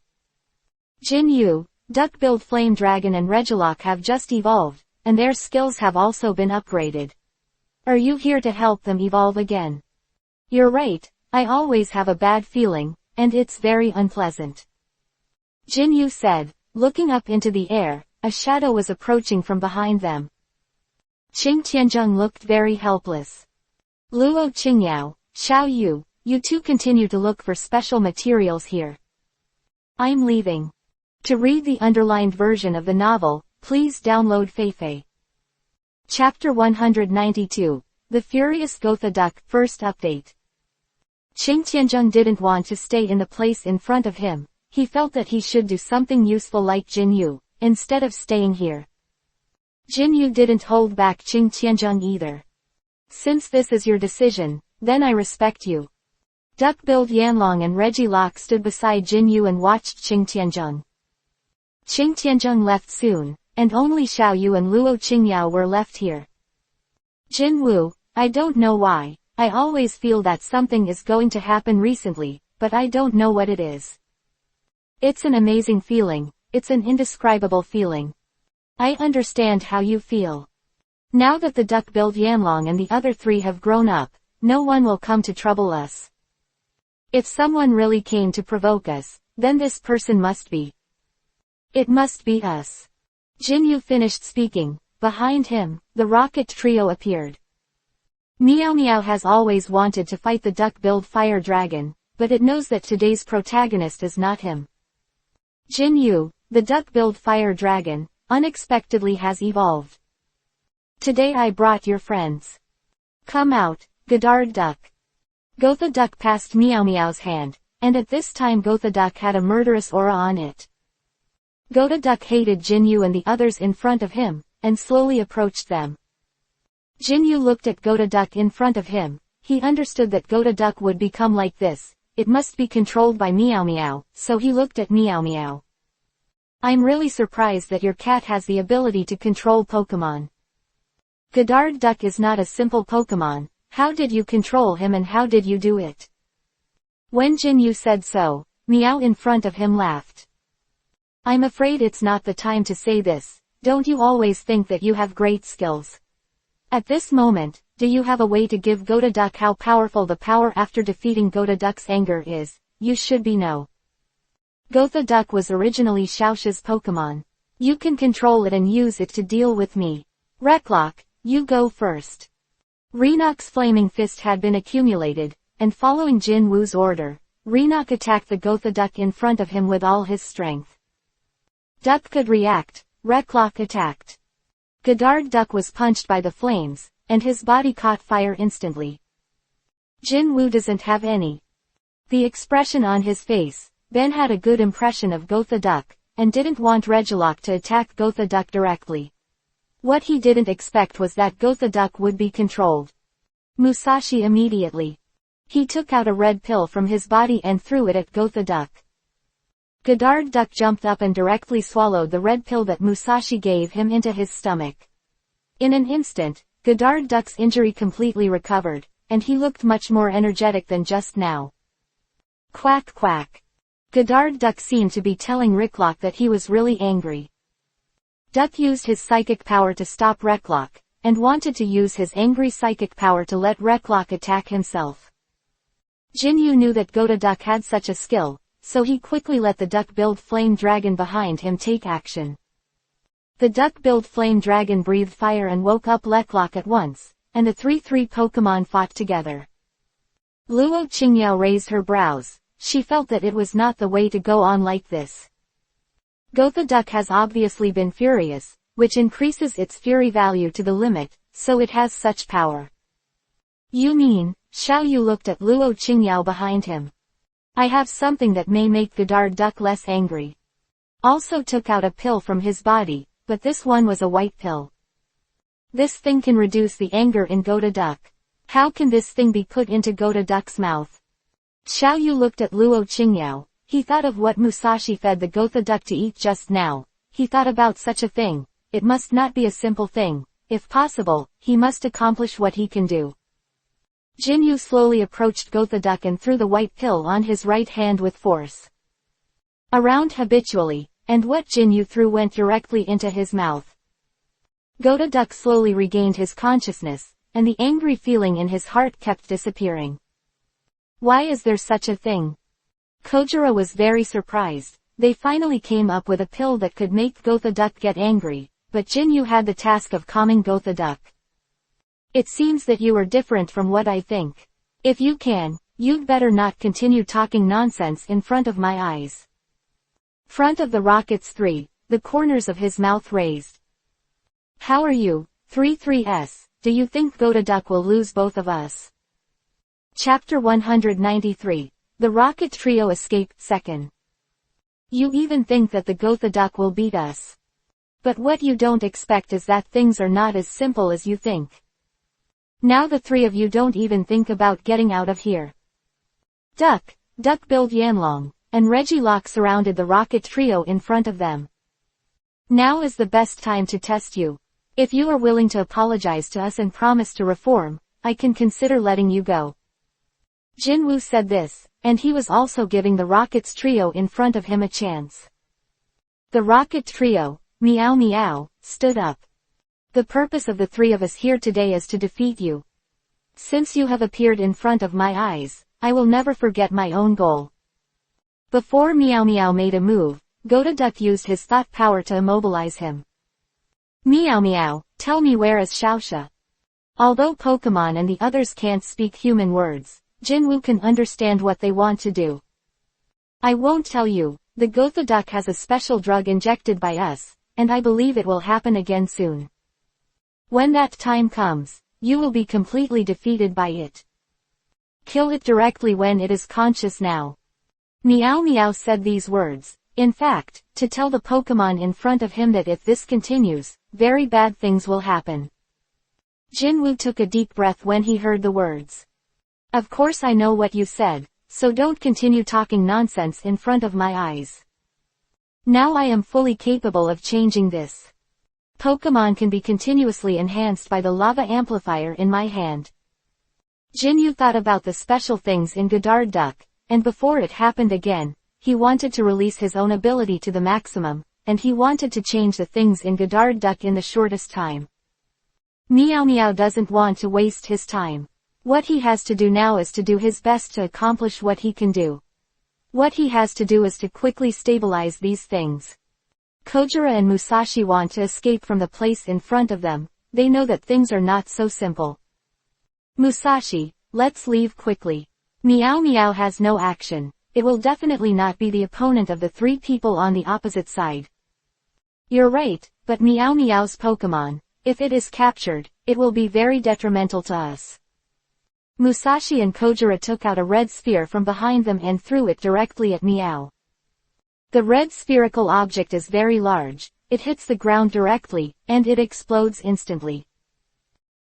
Jinwoo, Duck-billed Flame Dragon and Regilock have just evolved, and their skills have also been upgraded. Are you here to help them evolve again? You're right, I always have a bad feeling, and it's very unpleasant. Jinwoo said, looking up into the air. A shadow was approaching from behind them. Qing Tianzheng looked very helpless. Luo Qingyao, Xiao Yu, you two continue to look for special materials here. I'm leaving. To read the underlined version of the novel, please download Feifei. Chapter 192, The Furious Gotoduck, First Update. Qing Tianzheng didn't want to stay in the place in front of him. He felt that he should do something useful like Jinwoo, instead of staying here. Jinwoo didn't hold back Qing Tianzheng either. Since this is your decision, then I respect you. Duck-billed Yanlong and Regilock stood beside Jinwoo and watched Qing Tianzheng. Qing Tianzheng left soon, and only Xiao Yu and Luo Qingyao were left here. Jinwoo, I don't know why, I always feel that something is going to happen recently, but I don't know what it is. It's an amazing feeling, it's an indescribable feeling. I understand how you feel. Now that the duck-billed Yanlong and the other three have grown up, no one will come to trouble us. If someone really came to provoke us, then this person must be. It must be us. Jinwoo finished speaking. Behind him, the rocket trio appeared. Meow Meow has always wanted to fight the duck-billed fire dragon, but it knows that today's protagonist is not him. Jinwoo, the duck-billed fire dragon, unexpectedly has evolved. Today I brought your friends. Come out, Godard Duck. Gotoduck passed Meow Meow's hand, and at this time Gotoduck had a murderous aura on it. Gotoduck hated Jinwoo and the others in front of him, and slowly approached them. Jinwoo looked at Gotoduck in front of him. He understood that Gotoduck would become like this. It must be controlled by Meow Meow, so he looked at Meow Meow. I'm really surprised that your cat has the ability to control Pokemon. Godard Duck is not a simple Pokemon. How did you control him and how did you do it? When Jinwoo said so, Meow in front of him laughed. I'm afraid it's not the time to say this. Don't you always think that you have great skills? At this moment, do you have a way to give Gotoduck how powerful the power after defeating Gotoduck's anger is? You should be no. Gotoduck was originally Xiaoxia's Pokemon. You can control it and use it to deal with me. Regilock, you go first. Renok's flaming fist had been accumulated, and following Jinwoo's order, Renok attacked the Gotoduck in front of him with all his strength. Duck could react. Regilock attacked. Godard Duck was punched by the flames, and his body caught fire instantly. Jinwoo doesn't have any. The expression on his face, Ben had a good impression of Gotoduck, and didn't want Regilock to attack Gotoduck directly. What he didn't expect was that Gotoduck would be controlled. Musashi immediately. He took out a red pill from his body and threw it at Gotoduck. Godard Duck jumped up and directly swallowed the red pill that Musashi gave him into his stomach. In an instant, Godard Duck's injury completely recovered, and he looked much more energetic than just now. Quack quack. Godard Duck seemed to be telling Regilock that he was really angry. Duck used his psychic power to stop Regilock, and wanted to use his angry psychic power to let Regilock attack himself. Jinwoo knew that Gotoduck had such a skill, so he quickly let the duck-billed flame dragon behind him take action. The duck-billed flame dragon breathed fire and woke up Regilock at once, and the 3-3 Pokemon fought together. Luo Qingyao raised her brows. She felt that it was not the way to go on like this. Gotha duck has obviously been furious, which increases its fury value to the limit, so it has such power. You mean, Xiao Yu looked at Luo Qingyao behind him. I have something that may make Godard duck less angry. Also took out a pill from his body, but this one was a white pill. This thing can reduce the anger in Gotha duck. How can this thing be put into Gotha duck's mouth? Xiao Yu looked at Luo Qingyao. He thought of what Musashi fed the Gotha duck to eat just now. He thought about such a thing. It must not be a simple thing. If possible, he must accomplish what he can do. Jinyu slowly approached Gotha duck and threw the white pill on his right hand with force. Around habitually, and what Jinyu threw went directly into his mouth. Gotha duck slowly regained his consciousness, and the angry feeling in his heart kept disappearing. Why is there such a thing? Kojiro was very surprised. They finally came up with a pill that could make Gotha duck get angry, but Jinyu had the task of calming Gotha duck. It seems that you are different from what I think. If you can, you'd better not continue talking nonsense in front of my eyes. Front of the rockets 3, the corners of his mouth raised. How are you, 3-3s, do you think Gotha duck will lose both of us? Chapter 193. The Rocket Trio Escaped Second. You even think that the Gotha duck will beat us. But what you don't expect is that things are not as simple as you think. Now the three of you don't even think about getting out of here. Duck-billed Yanlong, and Reggie Locke surrounded the rocket trio in front of them. Now is the best time to test you. If you are willing to apologize to us and promise to reform, I can consider letting you go. Jinwu said this, and he was also giving the Rockets trio in front of him a chance. The Rocket trio, Meow Meow, stood up. The purpose of the three of us here today is to defeat you. Since you have appeared in front of my eyes, I will never forget my own goal. Before Meow Meow made a move, Gotha duck used his thought power to immobilize him. Meow Meow, tell me where is Xiaoxia? Although Pokemon and the others can't speak human words, Jinwu can understand what they want to do. I won't tell you. The Gotha duck has a special drug injected by us, and I believe it will happen again soon. When that time comes, you will be completely defeated by it. Kill it directly when it is conscious now. Meow Meow said these words, in fact, to tell the Pokemon in front of him that if this continues, very bad things will happen. Jinwu took a deep breath when he heard the words. Of course I know what you said, so don't continue talking nonsense in front of my eyes. Now I am fully capable of changing this. Pokemon can be continuously enhanced by the lava amplifier in my hand. Jinyu thought about the special things in Godard duck, and before it happened again, he wanted to release his own ability to the maximum, and he wanted to change the things in Godard duck in the shortest time. Meow Meow doesn't want to waste his time. What he has to do now is to do his best to accomplish what he can do. What he has to do is to quickly stabilize these things. Kojiro and Musashi want to escape from the place in front of them. They know that things are not so simple. Musashi, let's leave quickly. Meow Meow has no action. It will definitely not be the opponent of the three people on the opposite side. You're right, but Meow Meow's Pokemon, if it is captured, it will be very detrimental to us. Musashi and Kojiro took out a red sphere from behind them and threw it directly at Meow. The red spherical object is very large, it hits the ground directly, and it explodes instantly.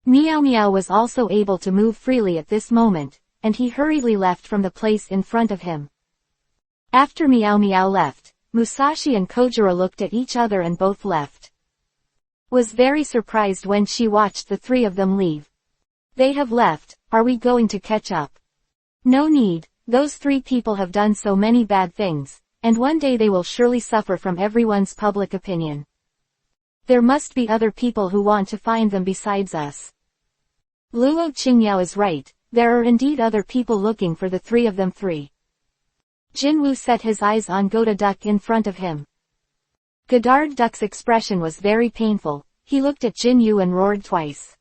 Meow Meow was also able to move freely at this moment, and he hurriedly left from the place in front of him. After Meow Meow left, Musashi and Kojiro looked at each other and both left. Was very surprised when she watched the three of them leave. They have left, are we going to catch up? No need, those three people have done so many bad things, and one day they will surely suffer from everyone's public opinion. There must be other people who want to find them besides us. Luo Qingyao is right, there are indeed other people looking for the three of them. Jinwu set his eyes on Gotha duck in front of him. Godard duck's expression was very painful, he looked at Jinyu and roared twice.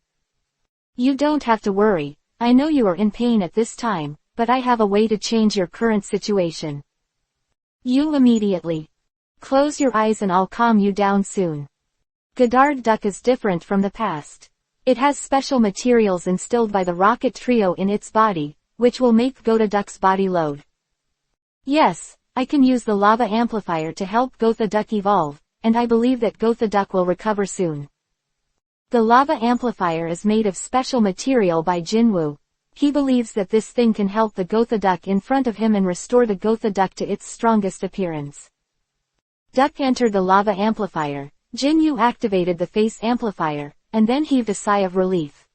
You don't have to worry, I know you are in pain at this time, but I have a way to change your current situation. You immediately. Close your eyes and I'll calm you down soon. Godard Duck is different from the past. It has special materials instilled by the rocket trio in its body, which will make Gotha Duck's body load. Yes, I can use the lava amplifier to help Gotha Duck evolve, and I believe that Gotha Duck will recover soon. The lava amplifier is made of special material by Jinwoo. He believes that this thing can help the Gotha Duck in front of him and restore the Gotha Duck to its strongest appearance. Duck entered the lava amplifier. Jinwoo activated the face amplifier, and then heaved a sigh of relief.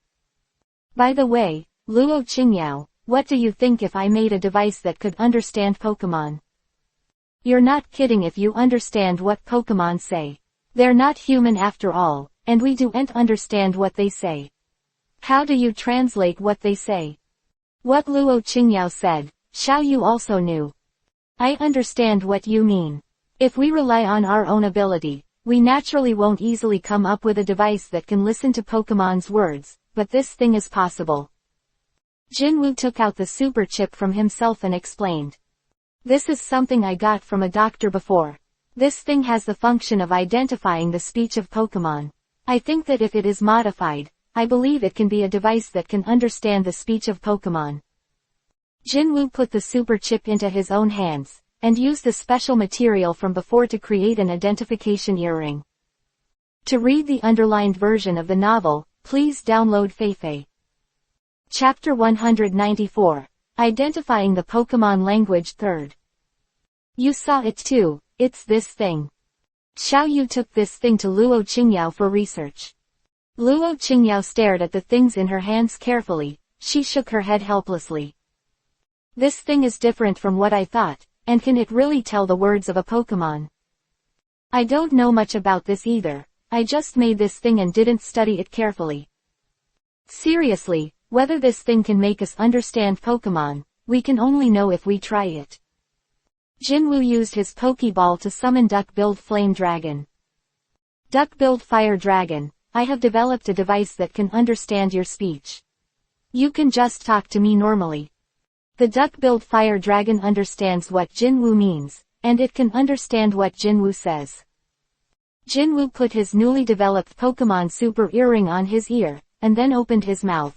By the way, Luo Qingyao, what do you think if I made a device that could understand Pokemon? You're not kidding if you understand what Pokemon say. They're not human after all, and we don't understand what they say. How do you translate what they say? What Luo Qingyao said, Xiaoyu also knew. I understand what you mean. If we rely on our own ability, we naturally won't easily come up with a device that can listen to Pokemon's words, but this thing is possible. Jinwoo took out the super chip from himself and explained. This is something I got from a doctor before. This thing has the function of identifying the speech of Pokemon. I think that if it is modified, I believe it can be a device that can understand the speech of Pokemon. Jinwoo put the super chip into his own hands, and used the special material from before to create an identification earring. To read the underlined version of the novel, please download Feifei. Chapter 194. Identifying the Pokemon Language 3rd. You saw it too, it's this thing. Xiaoyu took this thing to Luo Qingyao for research. Luo Qingyao stared at the things in her hands carefully. She shook her head helplessly. This thing is different from what I thought, and can it really tell the words of a Pokemon? I don't know much about this either. I just made this thing and didn't study it carefully. Seriously, whether this thing can make us understand Pokemon, we can only know if we try it. Jinwoo used his Pokeball to summon Duck-billed Flame Dragon. Duck-billed Fire Dragon, I have developed a device that can understand your speech. You can just talk to me normally. The duck-billed fire dragon understands what Jinwoo means, and it can understand what Jinwoo says. Jinwoo put his newly developed Pokemon Super Earring on his ear, and then opened his mouth.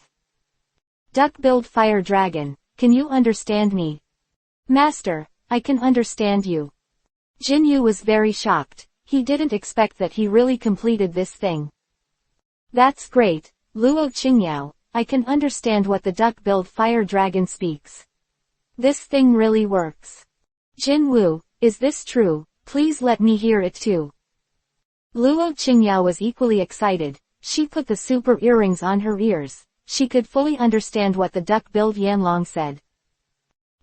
Duck-billed fire dragon, can you understand me? Master, I can understand you. Jinwoo was very shocked. He didn't expect that he really completed this thing. That's great, Luo Qingyao, I can understand what the duck-billed fire dragon speaks. This thing really works. Jinwoo, is this true? Please let me hear it too. Luo Qingyao was equally excited. She put the super earrings on her ears. She could fully understand what the duck-billed Yanlong said.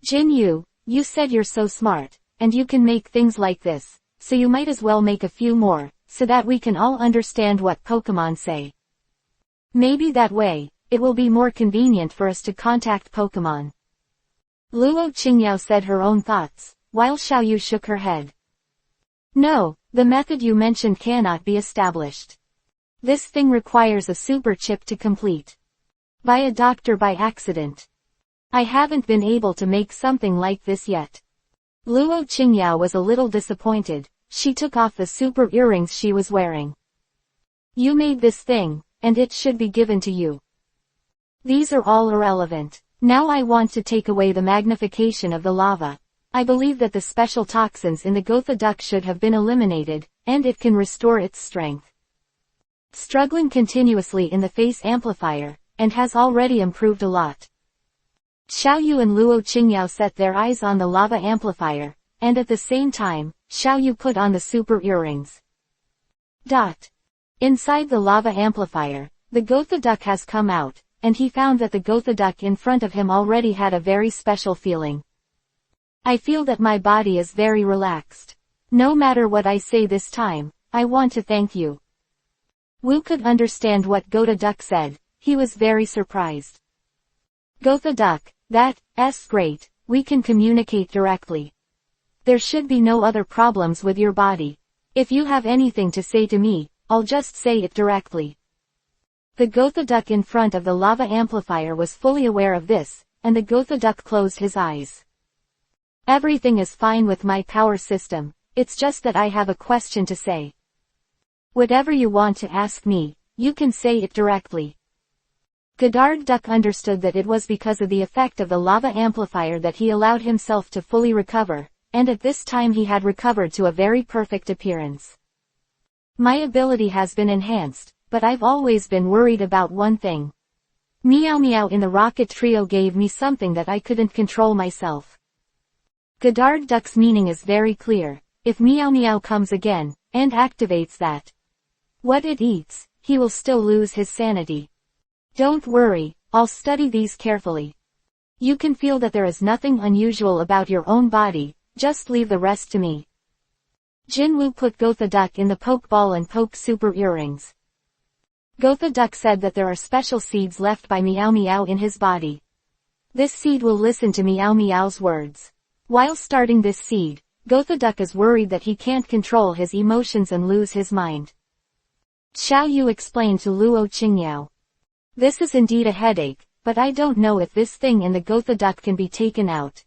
Jinwoo, you said you're so smart, and you can make things like this, so you might as well make a few more, so that we can all understand what Pokemon say. Maybe that way, it will be more convenient for us to contact Pokemon. Luo Qingyao said her own thoughts, while Xiaoyu shook her head. No, the method you mentioned cannot be established. This thing requires a super chip to complete. By a doctor by accident. I haven't been able to make something like this yet. Luo Qingyao was a little disappointed. She took off the super earrings she was wearing. You made this thing, and it should be given to you. These are all irrelevant. Now I want to take away the magnification of the lava. I believe that the special toxins in the Gotha Duck should have been eliminated, and it can restore its strength. Struggling continuously in the face amplifier, and has already improved a lot. Xiaoyu and Luo Qingyao set their eyes on the lava amplifier, and at the same time, Xiaoyu put on the super earrings. Inside the lava amplifier, the Gotha Duck has come out, and he found that the Gotha Duck in front of him already had a very special feeling. I feel that my body is very relaxed. No matter what I say this time, I want to thank you. Wu could understand what Gotha Duck said. He was very surprised. Gotha Duck, that's great, we can communicate directly. There should be no other problems with your body. If you have anything to say to me, I'll just say it directly. The Gotha Duck in front of the lava amplifier was fully aware of this, and the Gotha duck closed his eyes. Everything is fine with my power system, it's just that I have a question to say. Whatever you want to ask me, you can say it directly. Godard Duck understood that it was because of the effect of the lava amplifier that he allowed himself to fully recover, and at this time he had recovered to a very perfect appearance. My ability has been enhanced, but I've always been worried about one thing. Meow Meow in the rocket trio gave me something that I couldn't control myself. Godard Duck's meaning is very clear. If Meow Meow comes again, and activates that, what it eats, he will still lose his sanity. Don't worry, I'll study these carefully. You can feel that there is nothing unusual about your own body, just leave the rest to me. Jinwoo put Gotha Duck in the Pokeball and Poke Super Earrings. Gotha Duck said that there are special seeds left by Meow Meow in his body. This seed will listen to Meow Meow's words. While starting this seed, Gotha Duck is worried that he can't control his emotions and lose his mind. Xiao Yu explained to Luo Qingyao. This is indeed a headache, but I don't know if this thing in the Gotha Duck can be taken out.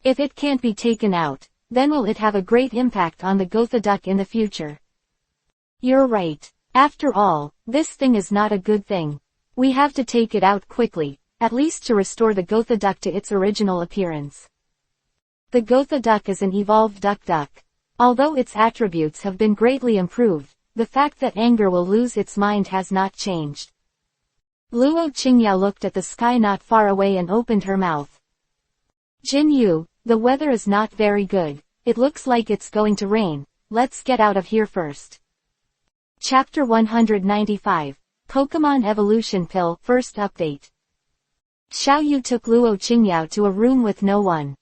If it can't be taken out, then will it have a great impact on the Gotha Duck in the future? You're right. After all, this thing is not a good thing. We have to take it out quickly, at least to restore the Gotha Duck to its original appearance. The Gotha Duck is an evolved duck. Although its attributes have been greatly improved, the fact that anger will lose its mind has not changed. Luo Qingyao looked at the sky not far away and opened her mouth. Jin Yu, the weather is not very good. It looks like it's going to rain. Let's get out of here first. Chapter 195, Pokemon Evolution Pill, First Update. Xiao Yu took Luo Qingyao to a room with no one.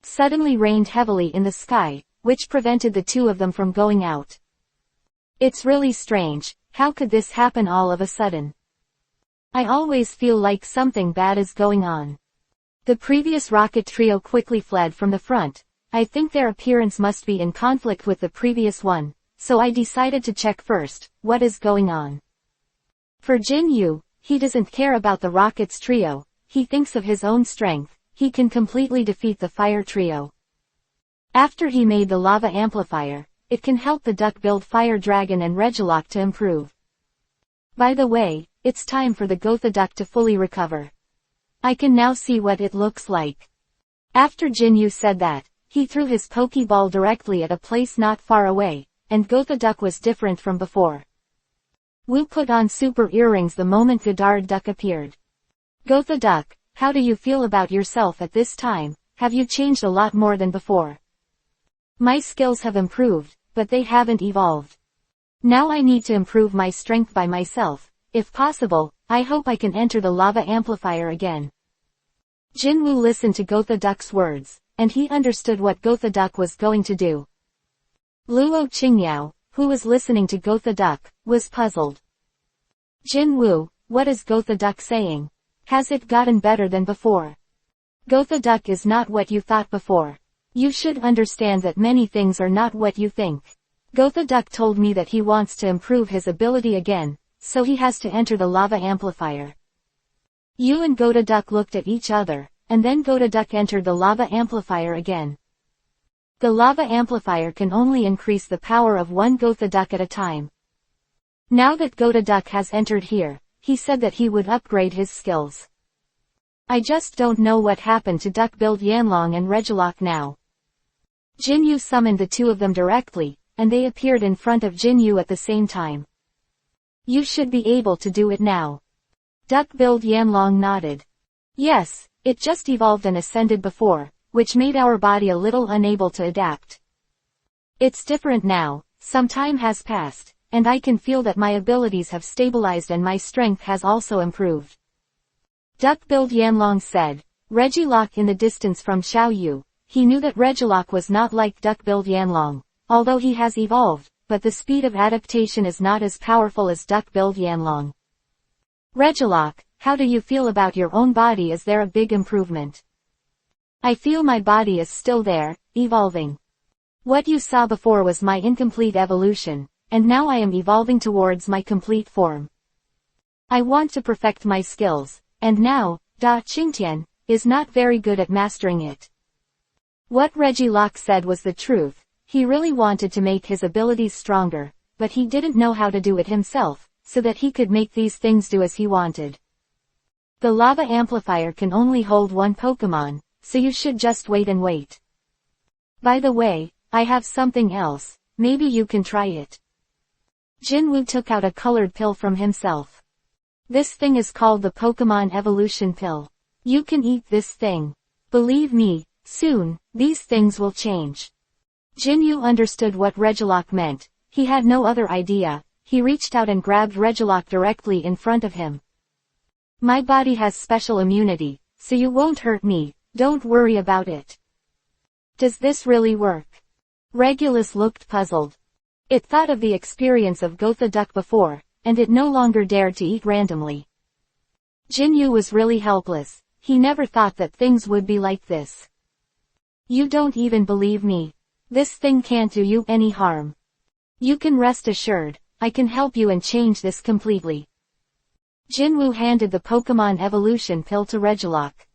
Suddenly rained heavily in the sky, which prevented the two of them from going out. It's really strange, how could this happen all of a sudden? I always feel like something bad is going on. The previous rocket trio quickly fled from the front. I think their appearance must be in conflict with the previous one, so I decided to check first, what is going on. For Jin Yu, he doesn't care about the rockets trio, he thinks of his own strength, he can completely defeat the fire trio. After he made the lava amplifier, it can help the duck build Fire Dragon and Regilock to improve. By the way, it's time for the Gotha Duck to fully recover. I can now see what it looks like. After Jin Yu said that, he threw his Pokeball directly at a place not far away, and Gotha Duck was different from before. Wu put on super earrings the moment Godard Duck appeared. Gotha Duck, how do you feel about yourself at this time? Have you changed a lot more than before? My skills have improved, but they haven't evolved. Now I need to improve my strength by myself. If possible, I hope I can enter the lava amplifier again. Jinwoo listened to Gotha Duck's words, and he understood what Gotha Duck was going to do. Luo Qingyao, who was listening to Gotha Duck, was puzzled. Jinwoo, what is Gotha Duck saying? Has it gotten better than before? Gotha Duck is not what you thought before. You should understand that many things are not what you think. Gotha Duck told me that he wants to improve his ability again, so he has to enter the lava amplifier. Yu and Gotha Duck looked at each other, and then Gotha Duck entered the lava amplifier again. The lava amplifier can only increase the power of one Gotha Duck at a time. Now that Gotha Duck has entered here, he said that he would upgrade his skills. I just don't know what happened to Duck Build Yanlong and Regilock now. Jin Yu summoned the two of them directly, and they appeared in front of Jin Yu at the same time. You should be able to do it now. Duck Build Yanlong nodded. Yes, it just evolved and ascended before, which made our body a little unable to adapt. It's different now, some time has passed, and I can feel that my abilities have stabilized and my strength has also improved. Duck Build Yanlong said. Regilock in the distance from Xiao Yu. He knew that Regilock was not like Duck Build Yanlong, although he has evolved, but the speed of adaptation is not as powerful as Duck Build Yanlong. Regilock, how do you feel about your own body? Is there a big improvement? I feel my body is still there, evolving. What you saw before was my incomplete evolution, and now I am evolving towards my complete form. I want to perfect my skills, and now, Da Qingtian, is not very good at mastering it. What Regilock said was the truth. He really wanted to make his abilities stronger, but he didn't know how to do it himself, so that he could make these things do as he wanted. The lava amplifier can only hold one Pokemon, so you should just wait and wait. By the way, I have something else, maybe you can try it. Jinwoo took out a colored pill from himself. This thing is called the Pokemon Evolution Pill. You can eat this thing. Believe me, soon, these things will change. Jinwoo understood what Regilock meant. He had no other idea. He reached out and grabbed Regilock directly in front of him. My body has special immunity, so you won't hurt me, don't worry about it. Does this really work? Regulus looked puzzled. It thought of the experience of Gotha Duck before, and it no longer dared to eat randomly. Jinwoo was really helpless. He never thought that things would be like this. You don't even believe me. This thing can't do you any harm. You can rest assured, I can help you and change this completely. Jinwoo handed the Pokemon Evolution Pill to Regilock.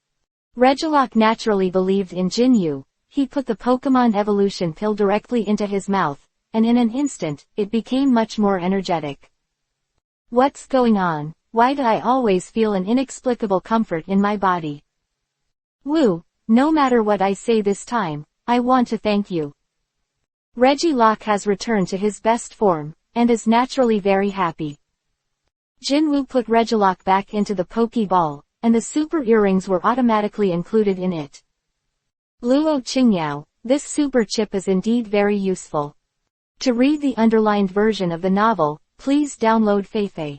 Regilock naturally believed in Jinwoo. He put the Pokemon Evolution Pill directly into his mouth, and in an instant, it became much more energetic. What's going on? Why do I always feel an inexplicable comfort in my body? Woo, no matter what I say this time, I want to thank you. Regilock has returned to his best form, and is naturally very happy. Jinwoo put Regilock back into the Pokeball, and the super earrings were automatically included in it. Luo Qingyao, this super chip is indeed very useful. To read the underlined version of the novel, please download Feifei.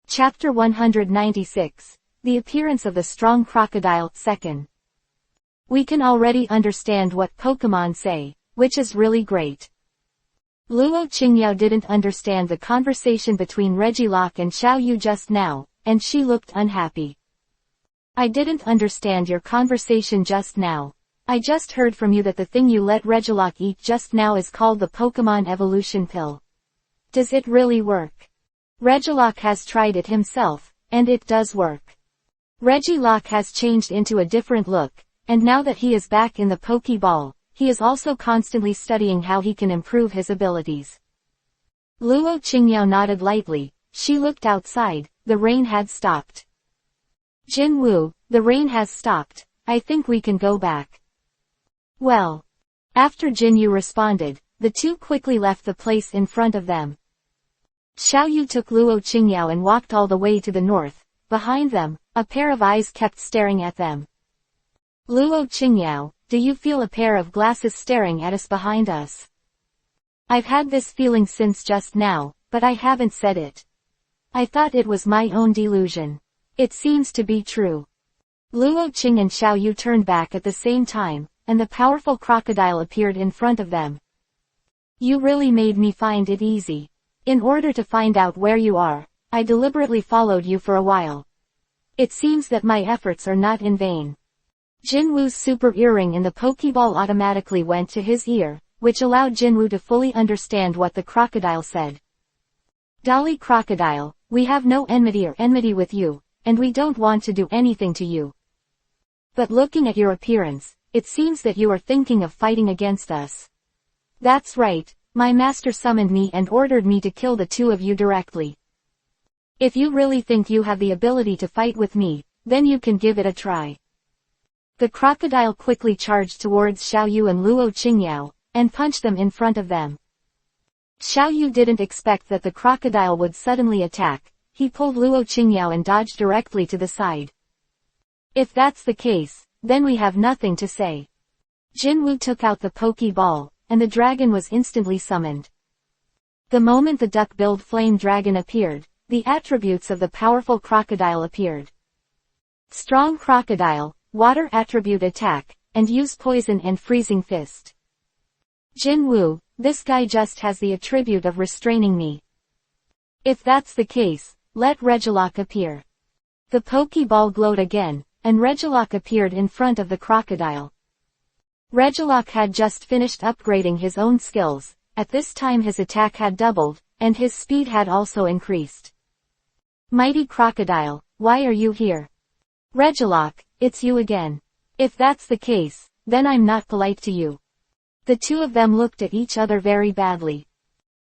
Chapter 196. The Appearance of the Strong Crocodile, 2nd. We can already understand what Pokemon say, which is really great. Luo Qingyao didn't understand the conversation between Regilock and Xiaoyu just now, and she looked unhappy. I didn't understand your conversation just now. I just heard from you that the thing you let Regilock eat just now is called the Pokemon Evolution Pill. Does it really work? Regilock has tried it himself, and it does work. Regilock has changed into a different look, and now that he is back in the Pokeball, he is also constantly studying how he can improve his abilities. Luo Qingyao nodded lightly. She looked outside. The rain had stopped. Jinwoo, the rain has stopped. I think we can go back. Well. After Jinwoo responded, the two quickly left the place in front of them. Xiaoyu took Luo Qingyao and walked all the way to the north. Behind them, a pair of eyes kept staring at them. Luo Qingyao, do you feel a pair of glasses staring at us behind us? I've had this feeling since just now, but I haven't said it. I thought it was my own delusion. It seems to be true. Luo Qing and Xiaoyu turned back at the same time, and the powerful crocodile appeared in front of them. You really made me find it easy. In order to find out where you are, I deliberately followed you for a while. It seems that my efforts are not in vain. Jinwoo's super earring in the Pokeball automatically went to his ear, which allowed Jinwoo to fully understand what the crocodile said. Dolly Crocodile, we have no enmity with you, and we don't want to do anything to you. But looking at your appearance, it seems that you are thinking of fighting against us. That's right, my master summoned me and ordered me to kill the two of you directly. If you really think you have the ability to fight with me, then you can give it a try. The crocodile quickly charged towards Xiaoyu and Luo Qingyao, and punched them in front of them. Xiaoyu didn't expect that the crocodile would suddenly attack. He pulled Luo Qingyao and dodged directly to the side. If that's the case, then we have nothing to say. Jinwoo took out the Pokeball, and the dragon was instantly summoned. The moment the duck-billed flame dragon appeared, the attributes of the powerful crocodile appeared. Strong crocodile, water attribute attack, and use poison and freezing fist. Jinwoo, this guy just has the attribute of restraining me. If that's the case, let Regilock appear. The Pokeball glowed again, and Regilock appeared in front of the crocodile. Regilock had just finished upgrading his own skills. At this time his attack had doubled, and his speed had also increased. Mighty crocodile, why are you here? Regilock, it's you again. If that's the case, then I'm not polite to you. The two of them looked at each other very badly.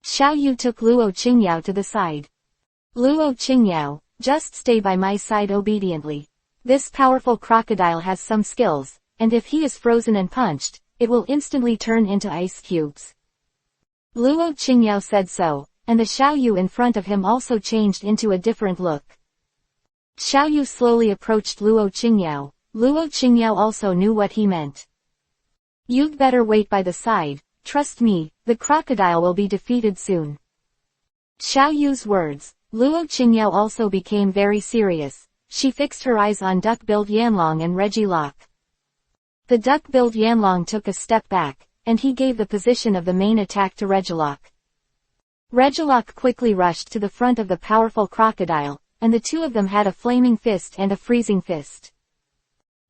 Xiao Yu took Luo Qingyao to the side. Luo Qingyao, just stay by my side obediently. This powerful crocodile has some skills, and if he is frozen and punched, it will instantly turn into ice cubes. Luo Qingyao said so, and the Xiao Yu in front of him also changed into a different look. Xiao Yu slowly approached Luo Qingyao. Luo Qingyao also knew what he meant. You'd better wait by the side, trust me, the crocodile will be defeated soon. Xiao Yu's words, Luo Qingyao also became very serious. She fixed her eyes on duck-billed Yanlong and Regilock. The duck-billed Yanlong took a step back, and he gave the position of the main attack to Regilock. Regilock quickly rushed to the front of the powerful crocodile, and the two of them had a flaming fist and a freezing fist.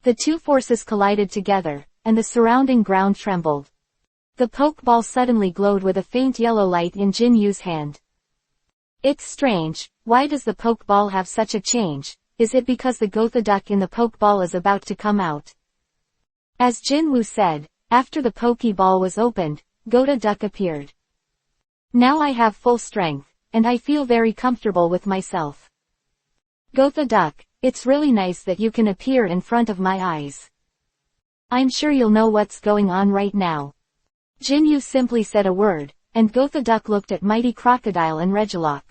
The two forces collided together, and the surrounding ground trembled. The pokeball suddenly glowed with a faint yellow light in Jin Yu's hand. It's strange, why does the pokeball have such a change? Is it because the Gotha duck in the pokeball is about to come out? As Jin Wu said, after the pokeball was opened, Gotha duck appeared. Now I have full strength, and I feel very comfortable with myself. Gotha duck, it's really nice that you can appear in front of my eyes. I'm sure you'll know what's going on right now. Jin Yu simply said a word, and Gotha duck looked at Mighty Crocodile and Regilock.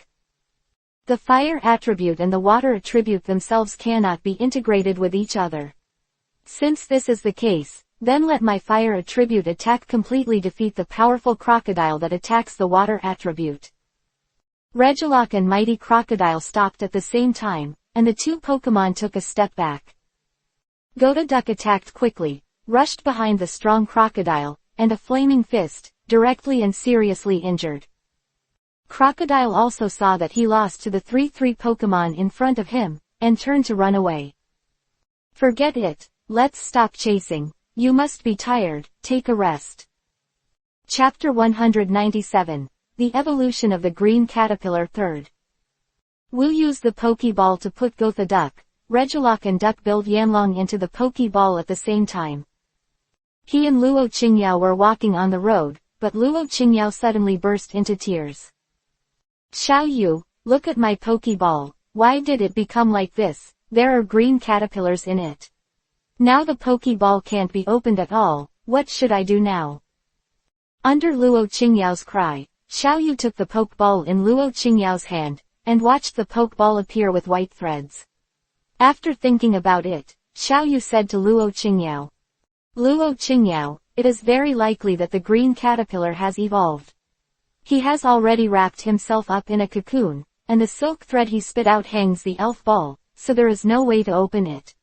The fire attribute and the water attribute themselves cannot be integrated with each other. Since this is the case, then let my fire attribute attack completely defeat the powerful crocodile that attacks the water attribute. Regilock and Mighty Crocodile stopped at the same time, and the two Pokémon took a step back. Gotha duck attacked quickly, rushed behind the strong crocodile, and a flaming fist, directly and seriously injured. Crocodile also saw that he lost to the 3-3 Pokémon in front of him, and turned to run away. Forget it, let's stop chasing, you must be tired, take a rest. Chapter 197, The Evolution of the Green Caterpillar 3rd. We'll use the Pokeball to put Gotha duck, Regilock and duck-billed Yanlong into the Pokeball at the same time. He and Luo Qingyao were walking on the road, but Luo Qingyao suddenly burst into tears. Xiao Yu, look at my Pokeball, why did it become like this? There are green caterpillars in it. Now the Pokeball can't be opened at all, what should I do now? Under Luo Qingyao's cry, Xiao Yu took the Pokeball in Luo Qingyao's hand, and watched the Pokeball appear with white threads. After thinking about it, Xiao Yu said to Luo Qingyao. Luo Qingyao, it is very likely that the green caterpillar has evolved. He has already wrapped himself up in a cocoon, and the silk thread he spit out hangs the elf ball, so there is no way to open it.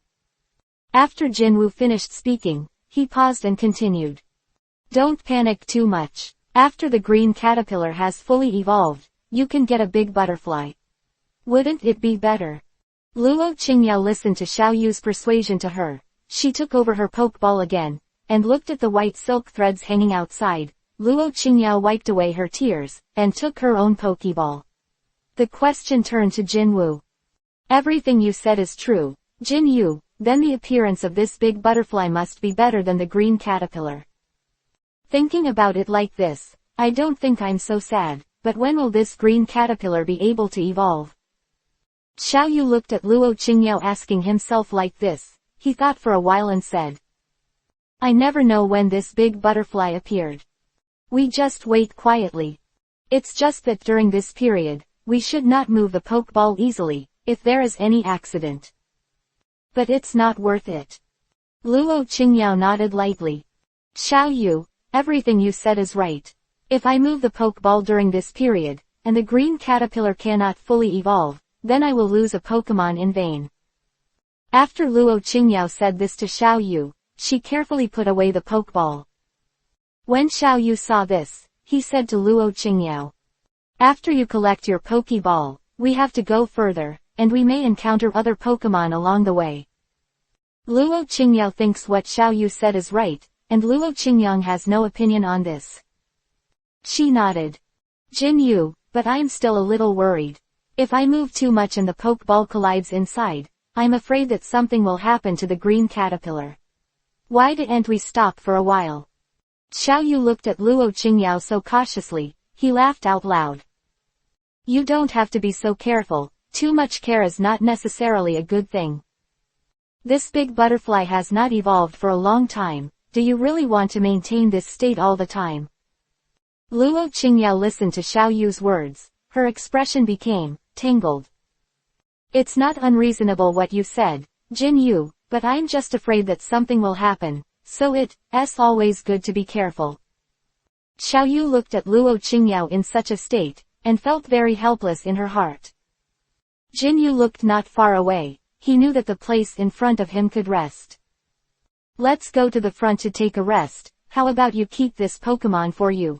After Jin Wu finished speaking, he paused and continued. Don't panic too much. After the green caterpillar has fully evolved, you can get a big butterfly. Wouldn't it be better? Luo Qingyao listened to Xiao Yu's persuasion to her. She took over her Pokeball again, and looked at the white silk threads hanging outside. Luo Qingyao wiped away her tears, and took her own Pokeball. The question turned to Jin Wu. Everything you said is true, Jin Yu, then the appearance of this big butterfly must be better than the green caterpillar. Thinking about it like this, I don't think I'm so sad, but when will this green caterpillar be able to evolve? Xiao Yu looked at Luo Qingyao asking himself like this. He thought for a while and said. I never know when this big butterfly appeared. We just wait quietly. It's just that during this period, we should not move the Pokeball easily, if there is any accident. But it's not worth it. Luo Qingyao nodded lightly. Xiao Yu, everything you said is right. If I move the Pokeball during this period, and the green caterpillar cannot fully evolve, then I will lose a Pokemon in vain. After Luo Qingyao said this to Xiao Yu, she carefully put away the Pokeball. When Xiao Yu saw this, he said to Luo Qingyao. After you collect your Pokeball, we have to go further, and we may encounter other Pokemon along the way. Luo Qingyao thinks what Xiao Yu said is right, and Luo Qingyang has no opinion on this. She nodded. Jin Yu, but I'm still a little worried. If I move too much and the Pokeball collides inside, I'm afraid that something will happen to the green caterpillar. Why didn't we stop for a while? Xiao Yu looked at Luo Qingyao so cautiously, he laughed out loud. You don't have to be so careful, too much care is not necessarily a good thing. This big butterfly has not evolved for a long time, do you really want to maintain this state all the time? Luo Qingyao listened to Xiao Yu's words, her expression became tangled. It's not unreasonable what you said, Jin Yu, but I'm just afraid that something will happen, so it's always good to be careful. Xiao Yu looked at Luo Qingyao in such a state, and felt very helpless in her heart. Jin Yu looked not far away, he knew that the place in front of him could rest. Let's go to the front to take a rest, how about you keep this Pokemon for you?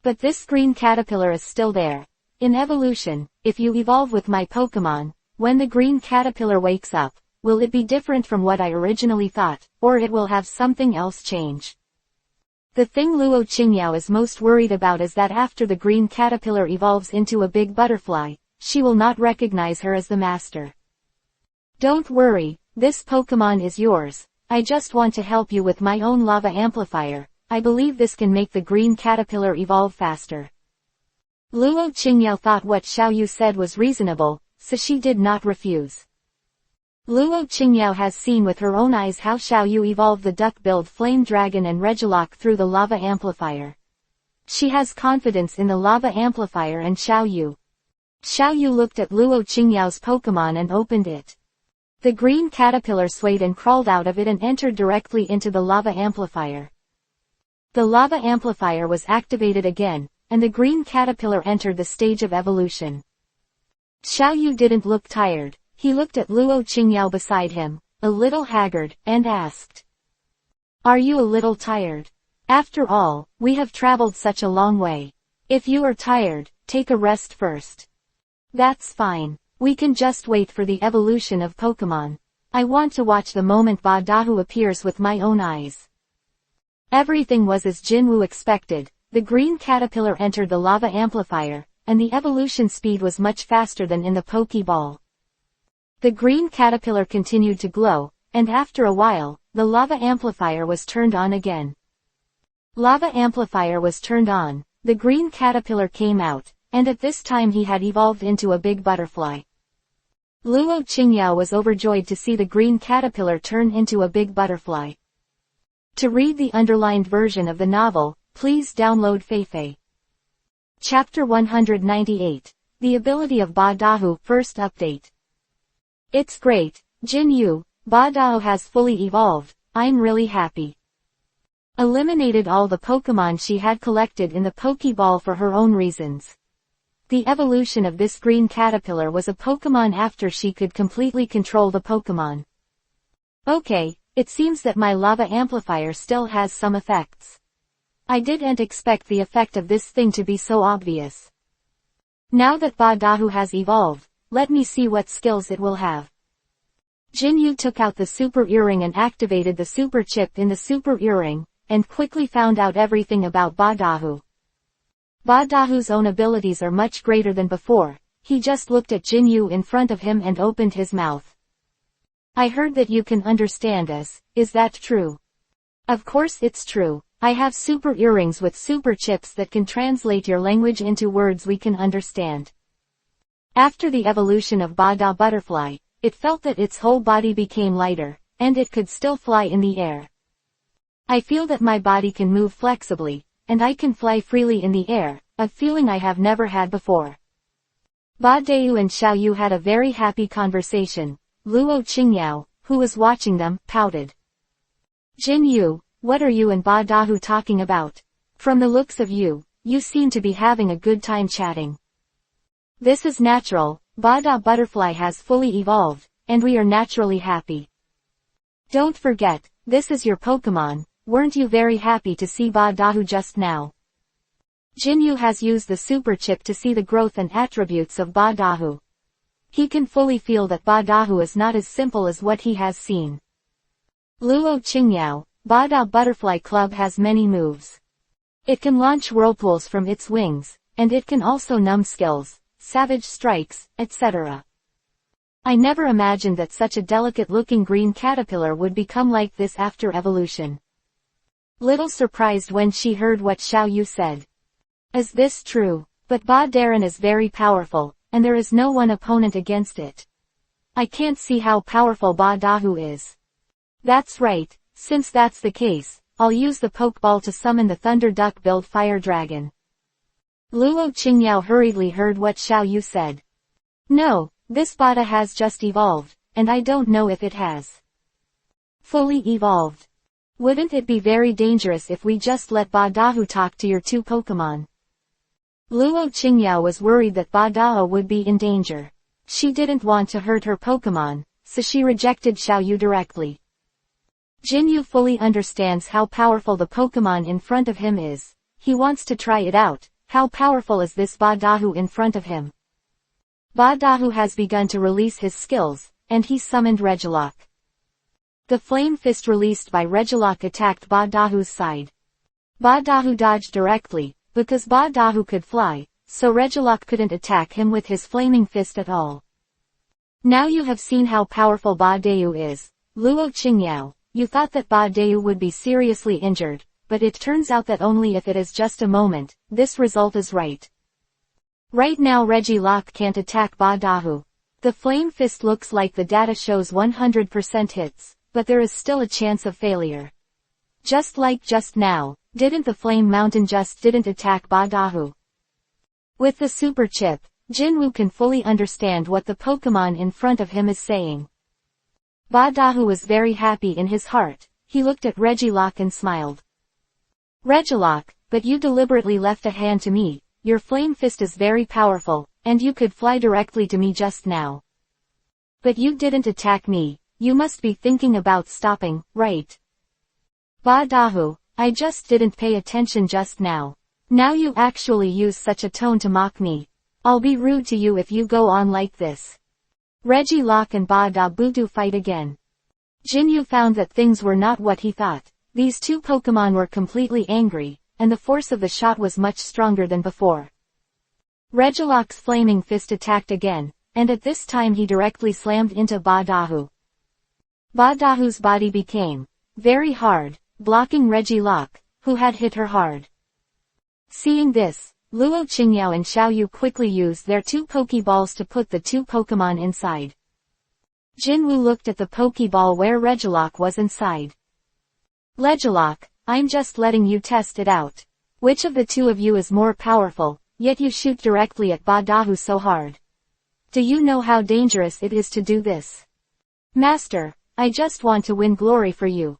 But this green caterpillar is still there. In evolution, if you evolve with my Pokemon, when the green caterpillar wakes up, will it be different from what I originally thought, or it will have something else change? The thing Luo Qingyao is most worried about is that after the green caterpillar evolves into a big butterfly, she will not recognize her as the master. Don't worry, this Pokemon is yours, I just want to help you with my own lava amplifier, I believe this can make the green caterpillar evolve faster. Luo Qingyao thought what Xiao Yu said was reasonable, so she did not refuse. Luo Qingyao has seen with her own eyes how Xiao Yu evolved the duck-billed flame dragon and Regilock through the lava amplifier. She has confidence in the lava amplifier and Xiao Yu. Xiao Yu looked at Luo Qingyao's Pokemon and opened it. The green caterpillar swayed and crawled out of it and entered directly into the lava amplifier. The lava amplifier was activated again, and the green caterpillar entered the stage of evolution. Xiao Yu didn't look tired, he looked at Luo Qingyao beside him, a little haggard, and asked. Are you a little tired? After all, we have traveled such a long way. If you are tired, take a rest first. That's fine, we can just wait for the evolution of Pokemon. I want to watch the moment Ba Dahu appears with my own eyes. Everything was as Jinwoo expected. The green caterpillar entered the lava amplifier, and the evolution speed was much faster than in the Pokeball. The green caterpillar continued to glow, and after a while, the lava amplifier was turned on again. Lava amplifier was turned on, the green caterpillar came out, and at this time he had evolved into a big butterfly. Luo Qingyao was overjoyed to see the green caterpillar turn into a big butterfly. To read the underlined version of the novel, please download Feifei. Chapter 198. The Ability of Ba Dahu First Update. It's great, Jin Yu, Ba Dahu has fully evolved, I'm really happy. Eliminated all the Pokemon she had collected in the Pokeball for her own reasons. The evolution of this green caterpillar was a Pokemon after she could completely control the Pokemon. Okay, it seems that my lava amplifier still has some effects. I didn't expect the effect of this thing to be so obvious. Now that Ba Dahu has evolved, let me see what skills it will have. Jin Yu took out the super earring and activated the super chip in the super earring, and quickly found out everything about Ba Dahu. Ba Dahu's own abilities are much greater than before, he just looked at Jin Yu in front of him and opened his mouth. I heard that you can understand us, is that true? Of course it's true. I have super earrings with super chips that can translate your language into words we can understand. After the evolution of Ba Da Butterfly, it felt that its whole body became lighter, and it could still fly in the air. I feel that my body can move flexibly, and I can fly freely in the air, a feeling I have never had before. Ba Dahu and Xiao Yu had a very happy conversation. Luo Qingyao, who was watching them, pouted. Jin Yu, what are you and Ba Dahu talking about? From the looks of you, you seem to be having a good time chatting. This is natural, Ba Da Butterfly has fully evolved, and we are naturally happy. Don't forget, this is your Pokemon, weren't you very happy to see Ba Dahu just now? Jin Yu has used the super chip to see the growth and attributes of Ba Dahu. He can fully feel that Ba Dahu is not as simple as what he has seen. Luo Qingyao, Ba Da Butterfly Club has many moves. It can launch whirlpools from its wings, and it can also numb skills, savage strikes, etc. I never imagined that such a delicate-looking green caterpillar would become like this after evolution. Little surprised when she heard what Xiao Yu said. Is this true? But Ba Darren is very powerful, and there is no one opponent against it. I can't see how powerful Ba Dahu is. That's right, since that's the case, I'll use the Pokeball to summon the Thunder Duck-billed Fire Dragon. Luo Qingyao hurriedly heard what Xiao Yu said. No, this Bada has just evolved, and I don't know if it has fully evolved. Wouldn't it be very dangerous if we just let Ba Dahu talk to your two Pokemon? Luo Qingyao was worried that Ba Dao would be in danger. She didn't want to hurt her Pokemon, so she rejected Xiao Yu directly. Jin Yu fully understands how powerful the Pokemon in front of him is. He wants to try it out. How powerful is this Ba Dahu in front of him? Ba Dahu has begun to release his skills, and he summoned Regilock. The flame fist released by Regilock attacked Ba Dahu's side. Ba Dahu dodged directly, because Ba Dahu could fly, so Regilock couldn't attack him with his flaming fist at all. Now you have seen how powerful Ba Dahu is, Luo Qingyao. You thought that Ba Dahu would be seriously injured, but it turns out that only if it is just a moment. This result is right. Right now Regilock can't attack Ba Dahu. The flame fist looks like the data shows 100% hits, but there is still a chance of failure. Just like just now, didn't the flame mountain just didn't attack Ba Dahu? With the super chip, Jinwoo can fully understand what the Pokemon in front of him is saying. Ba Dahu was very happy in his heart. He looked at Regilock and smiled. Regilock, but you deliberately left a hand to me. Your flame fist is very powerful, and you could fly directly to me just now. But you didn't attack me. You must be thinking about stopping, right? Ba Dahu, I just didn't pay attention just now. Now you actually use such a tone to mock me. I'll be rude to you if you go on like this. Regilock and Ba Dahu fight again. Jinyu found that things were not what he thought. These two Pokemon were completely angry, and the force of the shot was much stronger than before. Regilock's flaming fist attacked again, and at this time he directly slammed into Ba Dahu. Ba Dahu's body became very hard, blocking Regilock, who had hit her hard. Seeing this, Luo Qingyao and Xiao Yu quickly used their two Pokeballs to put the two Pokemon inside. Jinwoo looked at the Pokeball where Regilock was inside. Regilock, I'm just letting you test it out. Which of the two of you is more powerful, yet you shoot directly at Ba Dahu so hard? Do you know how dangerous it is to do this? Master, I just want to win glory for you.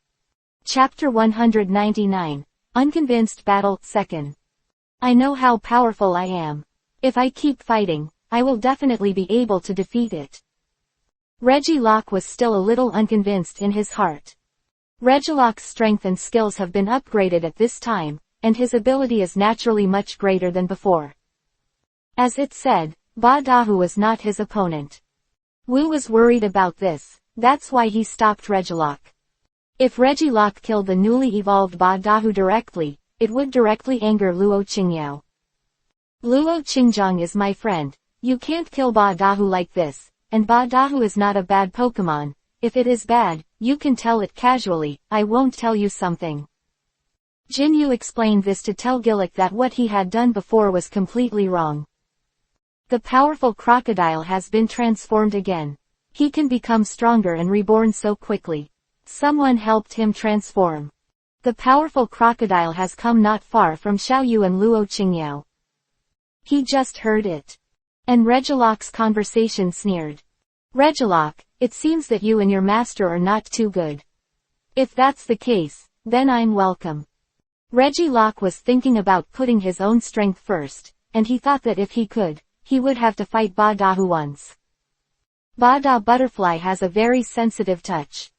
Chapter 199. Unconvinced Battle, 2nd. I know how powerful I am. If I keep fighting, I will definitely be able to defeat it. Regilock was still a little unconvinced in his heart. Regilock's strength and skills have been upgraded at this time, and his ability is naturally much greater than before. As it said, Ba Dahu was not his opponent. Wu was worried about this, that's why he stopped Regilock. If Regilock killed the newly evolved Ba Dahu directly, it would directly anger Luo Qingyao. Luo Qingjang is my friend. You can't kill Ba Dahu like this, and Ba Dahu is not a bad Pokemon. If it is bad, you can tell it casually. I won't tell you something. Jinyu explained this to tell Gillick that what he had done before was completely wrong. The powerful crocodile has been transformed again. He can become stronger and reborn so quickly. Someone helped him transform. The powerful crocodile has come not far from Xiao Yu and Luo Qingyao. He just heard it. And Regilock's conversation sneered. Regilock, it seems that you and your master are not too good. If that's the case, then I'm welcome. Regilock was thinking about putting his own strength first, and he thought that if he could, he would have to fight Ba Dahu once. Ba Da Butterfly has a very sensitive touch.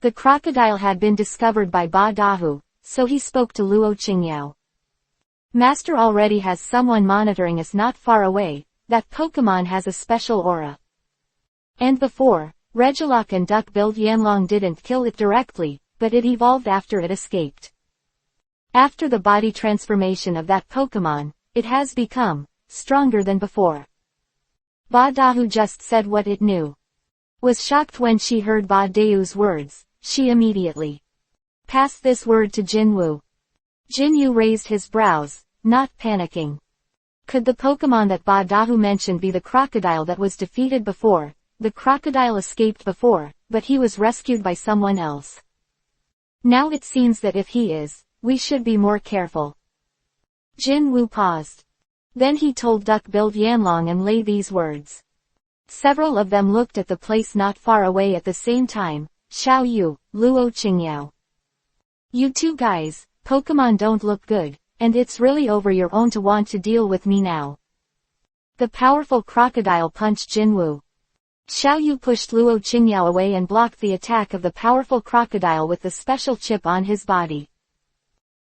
The crocodile had been discovered by Ba Dahu, so he spoke to Luo Qingyao. Master already has someone monitoring us not far away. That Pokemon has a special aura. And before, Regilock and Duck-billed Yanlong didn't kill it directly, but it evolved after it escaped. After the body transformation of that Pokemon, it has become stronger than before. Ba Dahu just said what it knew. was shocked when she heard Ba Dayu's words. She immediately passed this word to Jinwoo. Jinwoo raised his brows, not panicking. Could the Pokemon that Ba Dahu mentioned be the crocodile that was defeated before? The crocodile escaped before, but he was rescued by someone else. Now it seems that if he is, we should be more careful. Jinwoo paused. Then he told Duck-billed Yanlong and Lei these words. Several of them looked at the place not far away at the same time. Xiao Yu, Luo Qingyao. You two guys, Pokemon don't look good, and it's really over your own to want to deal with me now. The powerful crocodile punched Jinwoo. Xiao Yu pushed Luo Qingyao away and blocked the attack of the powerful crocodile with the special chip on his body.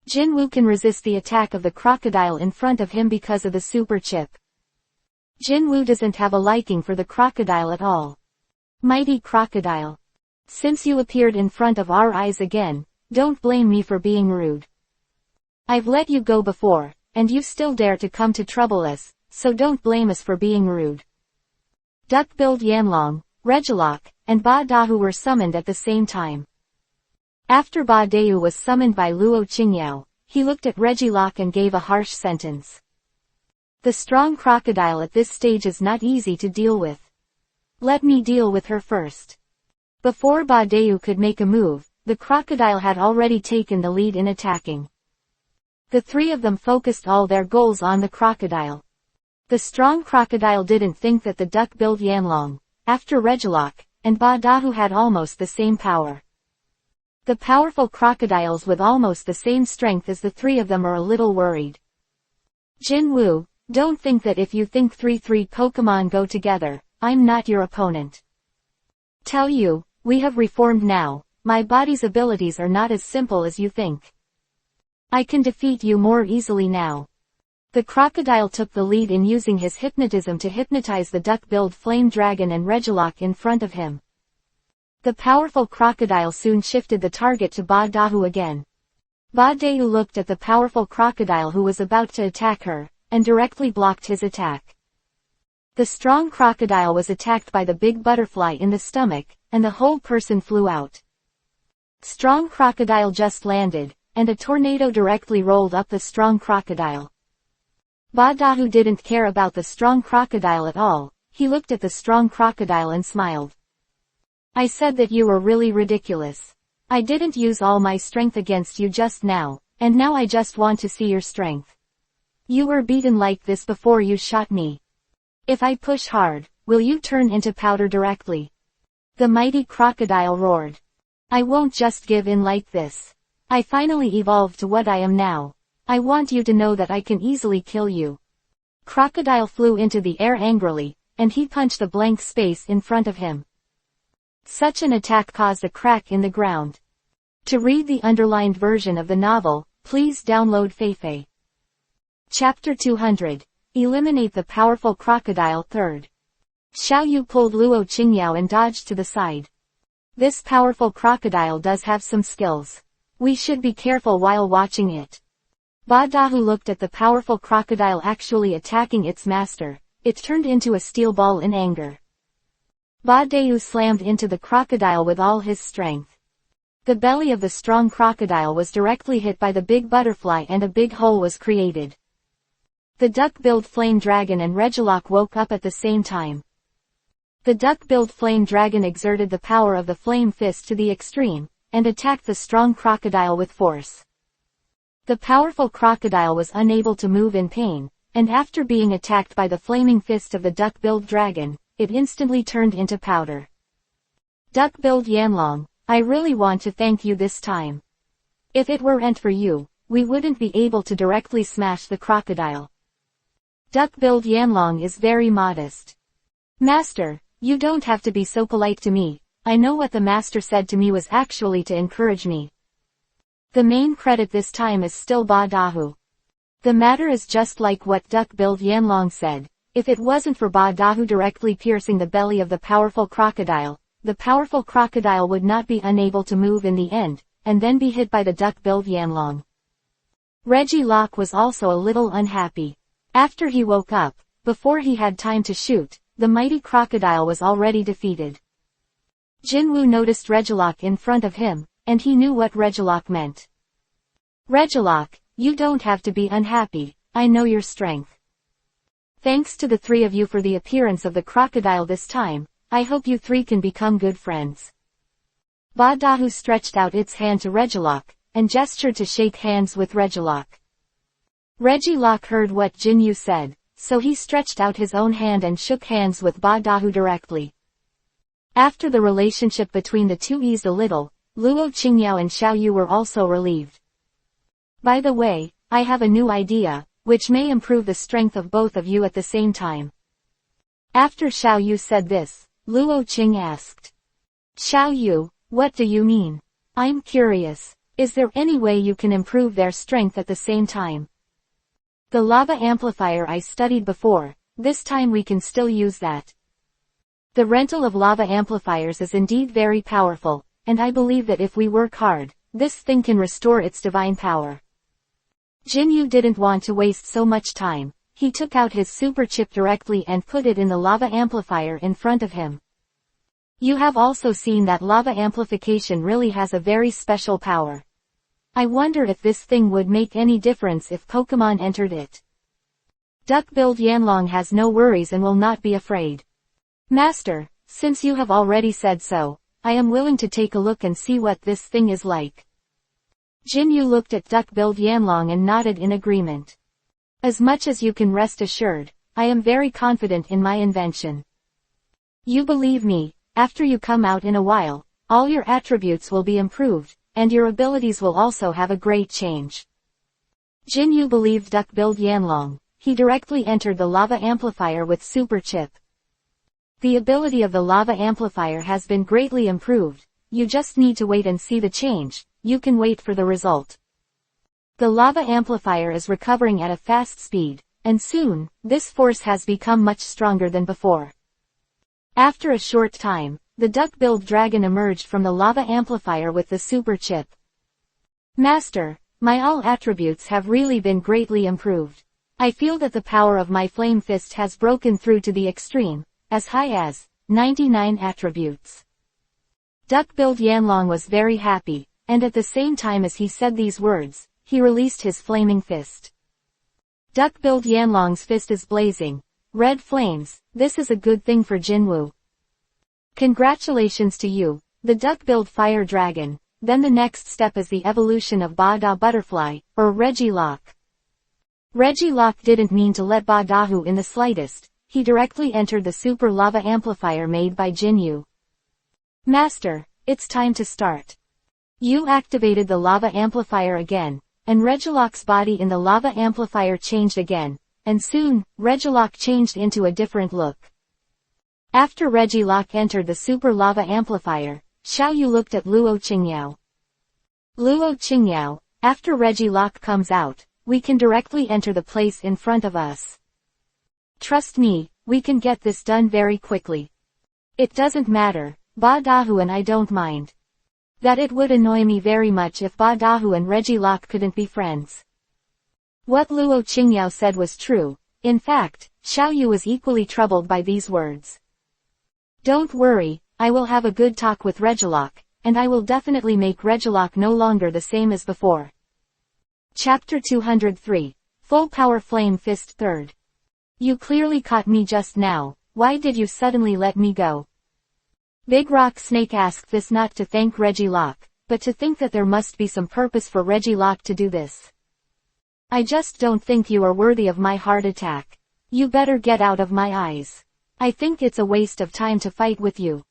Jinwoo can resist the attack of the crocodile in front of him because of the super chip. Jinwoo doesn't have a liking for the crocodile at all. Mighty crocodile. Since you appeared in front of our eyes again, don't blame me for being rude. I've let you go before, and you still dare to come to trouble us, so don't blame us for being rude. Duck-billed Yanlong, Regilock, and Ba Dahu were summoned at the same time. After Ba Dayu was summoned by Luo Qingyao, he looked at Regilock and gave a harsh sentence. The strong crocodile at this stage is not easy to deal with. Let me deal with her first. Before Ba Dayu could make a move, the crocodile had already taken the lead in attacking. The three of them focused all their goals on the crocodile. The strong crocodile didn't think that the duck-billed Yanlong, after Regilock, and Ba Dahu had almost the same power. The powerful crocodiles with almost the same strength as the three of them are a little worried. Jinwoo, don't think that if you think 3 Pokemon go together, I'm not your opponent. Tell you, we have reformed now, my body's abilities are not as simple as you think. I can defeat you more easily now. The crocodile took the lead in using his hypnotism to hypnotize the duck-billed flame dragon and Regilock in front of him. The powerful crocodile soon shifted the target to Ba Dahu again. Ba Dahu looked at the powerful crocodile who was about to attack her, and directly blocked his attack. The strong crocodile was attacked by the big butterfly in the stomach, and the whole person flew out. Strong crocodile just landed, and a tornado directly rolled up the strong crocodile. Ba Dahu didn't care about the strong crocodile at all. He looked at the strong crocodile and smiled. I said that you were really ridiculous. I didn't use all my strength against you just now, and now I just want to see your strength. You were beaten like this before you shot me. If I push hard, will you turn into powder directly? The mighty crocodile roared. I won't just give in like this. I finally evolved to what I am now. I want you to know that I can easily kill you. Crocodile flew into the air angrily, and he punched a blank space in front of him. Such an attack caused a crack in the ground. To read the underlined version of the novel, please download Feifei. Chapter 200. Eliminate the powerful crocodile. 3rd. Xiao Yu pulled Luo Qingyao and dodged to the side. This powerful crocodile does have some skills. We should be careful while watching it. Ba Dahu looked at the powerful crocodile actually attacking its master. It turned into a steel ball in anger. Ba Dahu slammed into the crocodile with all his strength. The belly of the strong crocodile was directly hit by the big butterfly and a big hole was created. The duck-billed flame dragon and Regilock woke up at the same time. The duck-billed flame dragon exerted the power of the flame fist to the extreme, and attacked the strong crocodile with force. The powerful crocodile was unable to move in pain, and after being attacked by the flaming fist of the duck-billed dragon, it instantly turned into powder. Duck-billed Yanlong, I really want to thank you this time. If it weren't for you, we wouldn't be able to directly smash the crocodile. Duck-billed Yanlong is very modest. Master, you don't have to be so polite to me. I know what the master said to me was actually to encourage me. The main credit this time is still Ba Dahu. The matter is just like what Duck-billed Yanlong said. If it wasn't for Ba Dahu directly piercing the belly of the powerful crocodile would not be unable to move in the end, and then be hit by the duck-billed Yanlong. Regilock was also a little unhappy. After he woke up, before he had time to shoot, the mighty crocodile was already defeated. Jinwoo noticed Regilock in front of him, and he knew what Regilock meant. Regilock, you don't have to be unhappy, I know your strength. Thanks to the three of you for the appearance of the crocodile this time, I hope you three can become good friends. Ba Dahu stretched out its hand to Regilock, and gestured to shake hands with Regilock. Regilock heard what Jinwoo said, so he stretched out his own hand and shook hands with Ba Dahu directly. After the relationship between the two eased a little, Luo Qingyao and Xiao Yu were also relieved. By the way, I have a new idea, which may improve the strength of both of you at the same time. After Xiao Yu said this, Luo Qing asked. Xiao Yu, what do you mean? I'm curious. Is there any way you can improve their strength at the same time? The lava amplifier I studied before, this time we can still use that. The rental of lava amplifiers is indeed very powerful, and I believe that if we work hard, this thing can restore its divine power. Jinwoo didn't want to waste so much time. He took out his super chip directly and put it in the lava amplifier in front of him. You have also seen that lava amplification really has a very special power. I wonder if this thing would make any difference if Pokemon entered it. Duck-billed Yanlong has no worries and will not be afraid. Master, since you have already said so, I am willing to take a look and see what this thing is like. Jinwoo looked at Duck-billed Yanlong and nodded in agreement. As much as you can rest assured, I am very confident in my invention. You believe me, after you come out in a while, all your attributes will be improved, and your abilities will also have a great change. Jinwoo believed Duck-billed Yanlong. He directly entered the lava amplifier with super chip. The ability of the lava amplifier has been greatly improved. You just need to wait and see the change. You can wait for the result. The lava amplifier is recovering at a fast speed, and soon, this force has become much stronger than before. After a short time, the duck-billed dragon emerged from the lava amplifier with the super chip. Master, my all attributes have really been greatly improved. I feel that the power of my flame fist has broken through to the extreme, as high as 99 attributes. Duck-billed Yanlong was very happy, and at the same time as he said these words, he released his flaming fist. Duck-billed Yanlong's fist is blazing. Red flames, this is a good thing for Jinwoo. Congratulations to you, the duck-billed fire dragon. Then the next step is the evolution of Ba Da Butterfly, or Regilock. Regilock didn't mean to let Ba Dahu in the slightest. He directly entered the super lava amplifier made by Jinwoo. Master, it's time to start. You activated the lava amplifier again, and Regilock's body in the lava amplifier changed again, and soon, Regilock changed into a different look. After Regilock entered the super lava amplifier, Xiao Yu looked at Luo Qingyao. Luo Qingyao, after Regilock comes out, we can directly enter the place in front of us. Trust me, we can get this done very quickly. It doesn't matter, Ba Dahu and I don't mind. That it would annoy me very much if Ba Dahu and Regilock couldn't be friends. What Luo Qingyao said was true. In fact, Xiao Yu was equally troubled by these words. Don't worry, I will have a good talk with Regilock, and I will definitely make Regilock no longer the same as before. Chapter 203. Full Power Flame Fist 3rd. You clearly caught me just now. Why did you suddenly let me go? Big Rock Snake asked this not to thank Regilock, but to think that there must be some purpose for Regilock to do this. I just don't think you are worthy of my heart attack. You better get out of my eyes. I think it's a waste of time to fight with you.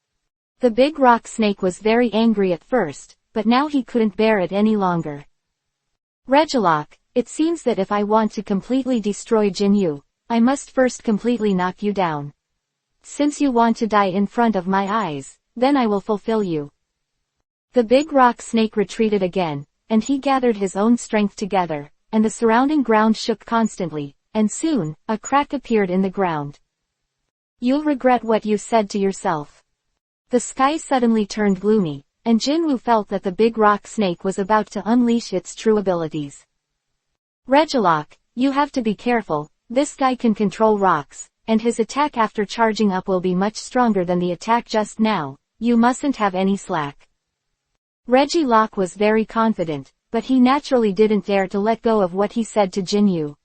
The Big Rock Snake was very angry at first, but now he couldn't bear it any longer. Regilock, it seems that if I want to completely destroy Jinwoo, I must first completely knock you down. Since you want to die in front of my eyes, then I will fulfill you. The Big Rock Snake retreated again, and he gathered his own strength together, and the surrounding ground shook constantly, and soon, a crack appeared in the ground. You'll regret what you said to yourself. The sky suddenly turned gloomy, and Jinwoo felt that the Big Rock Snake was about to unleash its true abilities. Regilock, you have to be careful, this guy can control rocks, and his attack after charging up will be much stronger than the attack just now. you mustn't have any slack. Regielocke was very confident, but he naturally didn't dare to let go of what he said to Jinyu.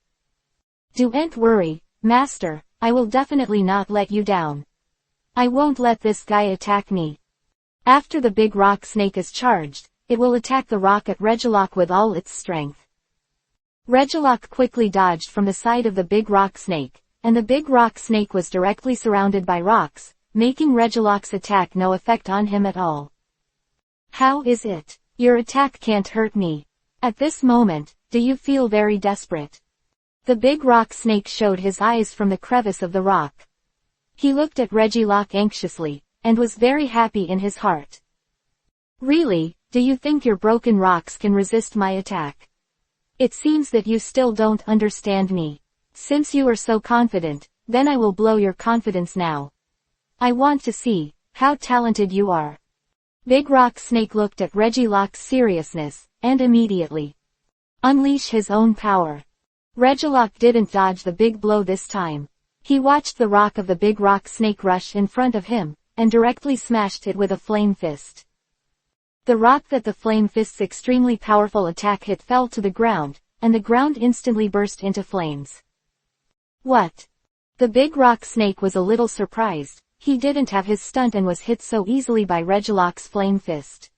Don't worry, Master, I will definitely not let you down. I won't let this guy attack me. After the big rock snake is charged, it will attack the rock at Regielocke with all its strength. Regielocke quickly dodged from the side of the big rock snake, and the big rock snake was directly surrounded by rocks, making Regielocke's attack no effect on him at all. How is it? Your attack can't hurt me. At this moment, do you feel very desperate? The big rock snake showed his eyes from the crevice of the rock. He looked at Regielocke anxiously, and was very happy in his heart. Really, do you think your broken rocks can resist my attack? It seems that you still don't understand me. Since you are so confident, then I will blow your confidence now. I want to see how talented you are. Big Rock Snake looked at Regielocke's seriousness, and immediately unleash his own power. Regielocke didn't dodge the big blow this time. He watched the rock of the big rock snake rush in front of him, and directly smashed it with a flame fist. The rock that the flame fist's extremely powerful attack hit fell to the ground, and the ground instantly burst into flames. What? The big rock snake was a little surprised. He didn't have his stunt and was hit so easily by Regielocke's flame fist.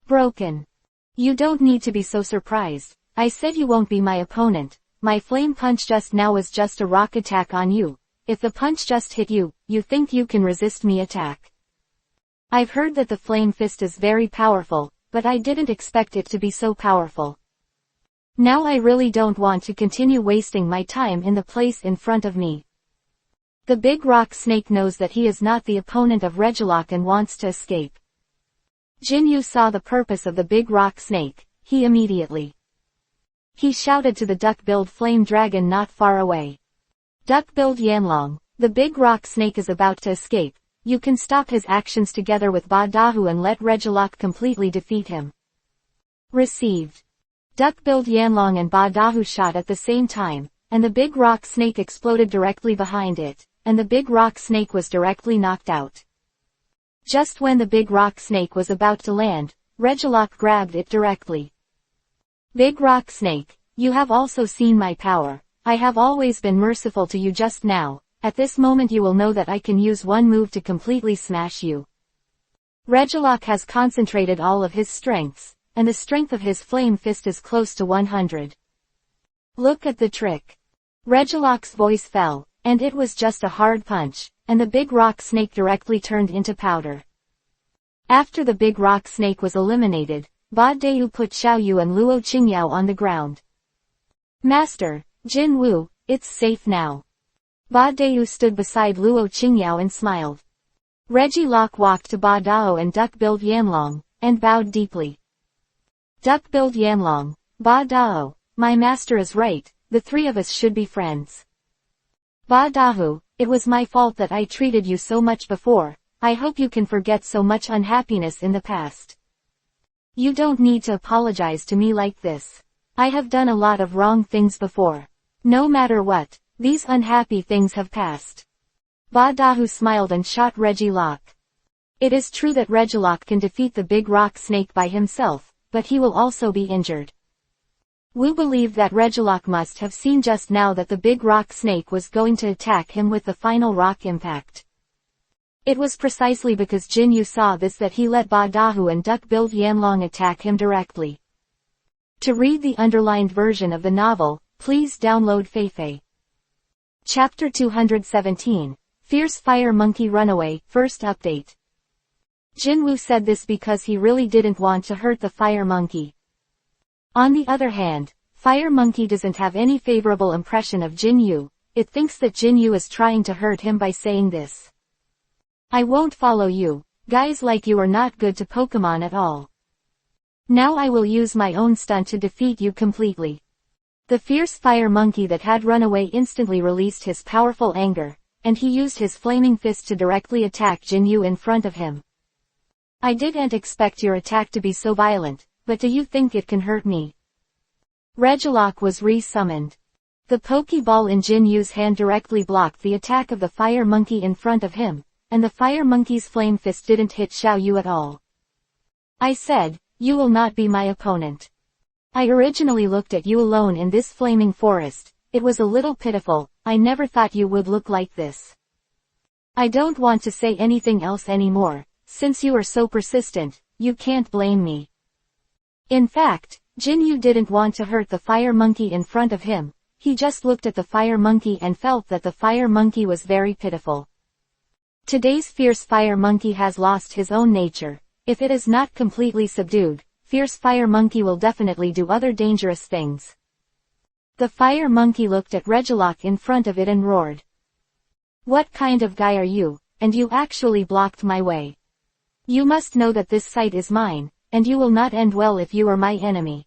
Broken. You don't need to be so surprised. I said you won't be my opponent. My flame punch just now was just a rock attack on you. If the punch just hit you, you think you can resist me attack. I've heard that the flame fist is very powerful, but I didn't expect it to be so powerful. Now I really don't want to continue wasting my time in the place in front of me. The big rock snake knows that he is not the opponent of Regielocke and wants to escape. Jinyu saw the purpose of the big rock snake. He shouted to the duck-billed flame dragon not far away. Duck-billed Yanlong, the big rock snake is about to escape. You can stop his actions together with Ba Dahu and let Regielocke completely defeat him. Received. Duck-billed Yanlong and Ba Dahu shot at the same time, and the big rock snake exploded directly behind it, and the big rock snake was directly knocked out. Just when the big rock snake was about to land, Regielocke grabbed it directly. Big rock snake, you have also seen my power. I have always been merciful to you just now. At this moment you will know that I can use one move to completely smash you. Regielocke has concentrated all of his strengths, and the strength of his flame fist is close to 100. Look at the trick. Regielocke's voice fell, and it was just a hard punch, and the big rock snake directly turned into powder. After the big rock snake was eliminated, Ba Dahu put Xiao Yu and Luo Qingyao on the ground. Master, Jin Wu, it's safe now. Ba Dahu stood beside Luo Qingyao and smiled. Regielocke walked to Ba Dahu and duck-billed Yanlong, and bowed deeply. Duck-billed Yanlong, Ba Dahu, my master is right, the three of us should be friends. Ba Dahu, it was my fault that I treated you so much before. I hope you can forget so much unhappiness in the past. You don't need to apologize to me like this. I have done a lot of wrong things before. No matter what, these unhappy things have passed. Ba Dahu smiled and shot Regielocke. It is true that Regielocke can defeat the big rock snake by himself, but he will also be injured. Wu believed that Regielocke must have seen just now that the big rock snake was going to attack him with the final rock impact. It was precisely because Jinyu saw this that he let Ba Dahu and duck-billed Yanlong attack him directly. To read the underlined version of the novel, please download Feifei. Chapter 217, Fierce Fire Monkey Runaway, First Update. Jinwu said this because he really didn't want to hurt the fire monkey. On the other hand, Fire Monkey doesn't have any favorable impression of Jinyu. It thinks that Jinyu is trying to hurt him by saying this. I won't follow you. Guys like you are not good to Pokemon at all. Now I will use my own stunt to defeat you completely. The fierce fire monkey that had run away instantly released his powerful anger, and he used his flaming fist to directly attack Jinyu in front of him. I didn't expect your attack to be so violent, but do you think it can hurt me? Regielocke was re-summoned. The Pokeball in Jinyu's hand directly blocked the attack of the fire monkey in front of him, and the fire monkey's flame fist didn't hit Xiao Yu at all. I said, "You will not be my opponent." I originally looked at you alone in this flaming forest. It was a little pitiful. I never thought you would look like this. I don't want to say anything else anymore. Since you are so persistent, you can't blame me. In fact, Jinyu didn't want to hurt the fire monkey in front of him. He just looked at the fire monkey and felt that the fire monkey was very pitiful. Today's fierce fire monkey has lost his own nature. If it is not completely subdued, fierce fire monkey will definitely do other dangerous things. The fire monkey looked at Regilock in front of it and roared. "What kind of guy are you, and you actually blocked my way? You must know that this site is mine, and you will not end well if you are my enemy.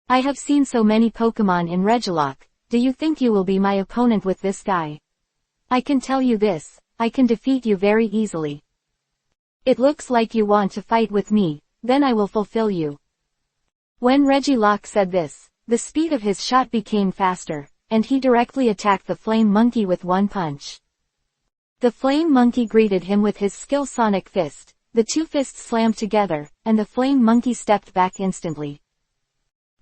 I have seen so many Pokemon in Regilock. Do you think you will be my opponent with this guy? I can tell you this, I can defeat you very easily. It looks like you want to fight with me, then I will fulfill you." When Regilock said this, the speed of his shot became faster, and he directly attacked the flame monkey with one punch. The flame monkey greeted him with his skill Sonic Fist. The two fists slammed together, and the flame monkey stepped back instantly.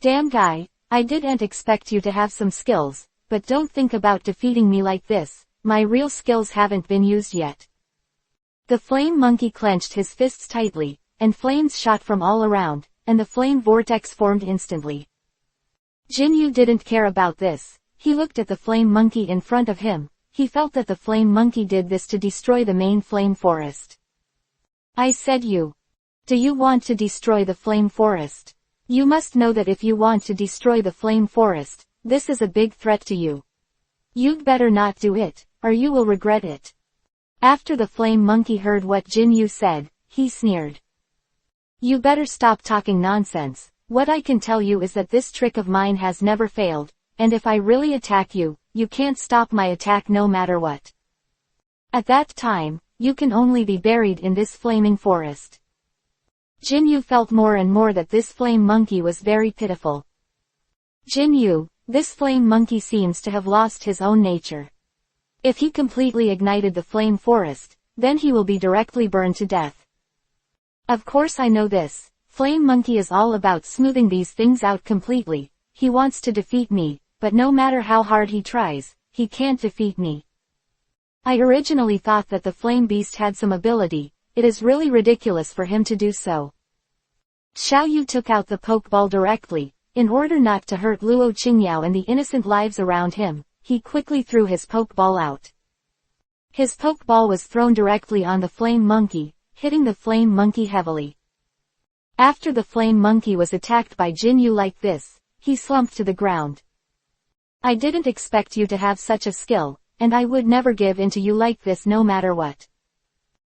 "Damn guy, I didn't expect you to have some skills, but don't think about defeating me like this. My real skills haven't been used yet." The flame monkey clenched his fists tightly, and flames shot from all around, and the flame vortex formed instantly. Jinyu didn't care about this. He looked at the flame monkey in front of him. He felt that the flame monkey did this to destroy the main flame forest. "I said you. Do you want to destroy the flame forest? You must know that if you want to destroy the flame forest, this is a big threat to you. You'd better not do it, or you will regret it." After the flame monkey heard what Jinyu said, he sneered. "You better stop talking nonsense. What I can tell you is that this trick of mine has never failed, and if I really attack you, you can't stop my attack no matter what. At that time, you can only be buried in this flaming forest." Jinyu felt more and more that this flame monkey was very pitiful. "Jinyu, this flame monkey seems to have lost his own nature. If he completely ignited the flame forest, then he will be directly burned to death. Of course I know this. Flame monkey is all about smoothing these things out completely. He wants to defeat me, but no matter how hard he tries, he can't defeat me. I originally thought that the flame beast had some ability. It is really ridiculous for him to do so." Xiao Yu took out the Pokeball directly. In order not to hurt Luo Qingyao and the innocent lives around him, he quickly threw his Pokeball out. His Pokeball was thrown directly on the flame monkey, hitting the flame monkey heavily. After the flame monkey was attacked by Jinyu like this, he slumped to the ground. "I didn't expect you to have such a skill, and I would never give in to you like this no matter what.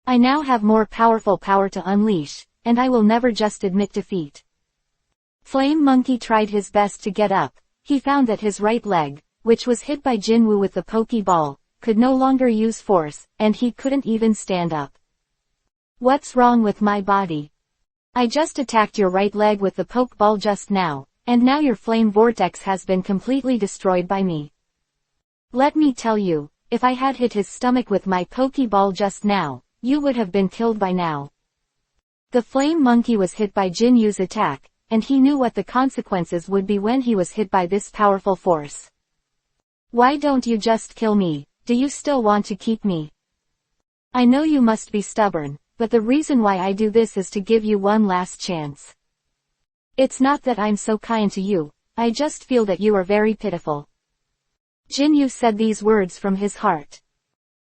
I now have more powerful power to unleash, and I will never just admit defeat." Flame monkey tried his best to get up. He found that his right leg, which was hit by Jinwu with the Pokeball, could no longer use force, and he couldn't even stand up. "What's wrong with my body? I just attacked your right leg with the Pokeball just now, and now your flame vortex has been completely destroyed by me. Let me tell you, if I had hit his stomach with my Pokeball just now, you would have been killed by now." The flame monkey was hit by Jinyu's attack, and he knew what the consequences would be when he was hit by this powerful force. "Why don't you just kill me? Do you still want to keep me? I know you must be stubborn, but the reason why I do this is to give you one last chance. It's not that I'm so kind to you, I just feel that you are very pitiful." Jinyu said these words from his heart.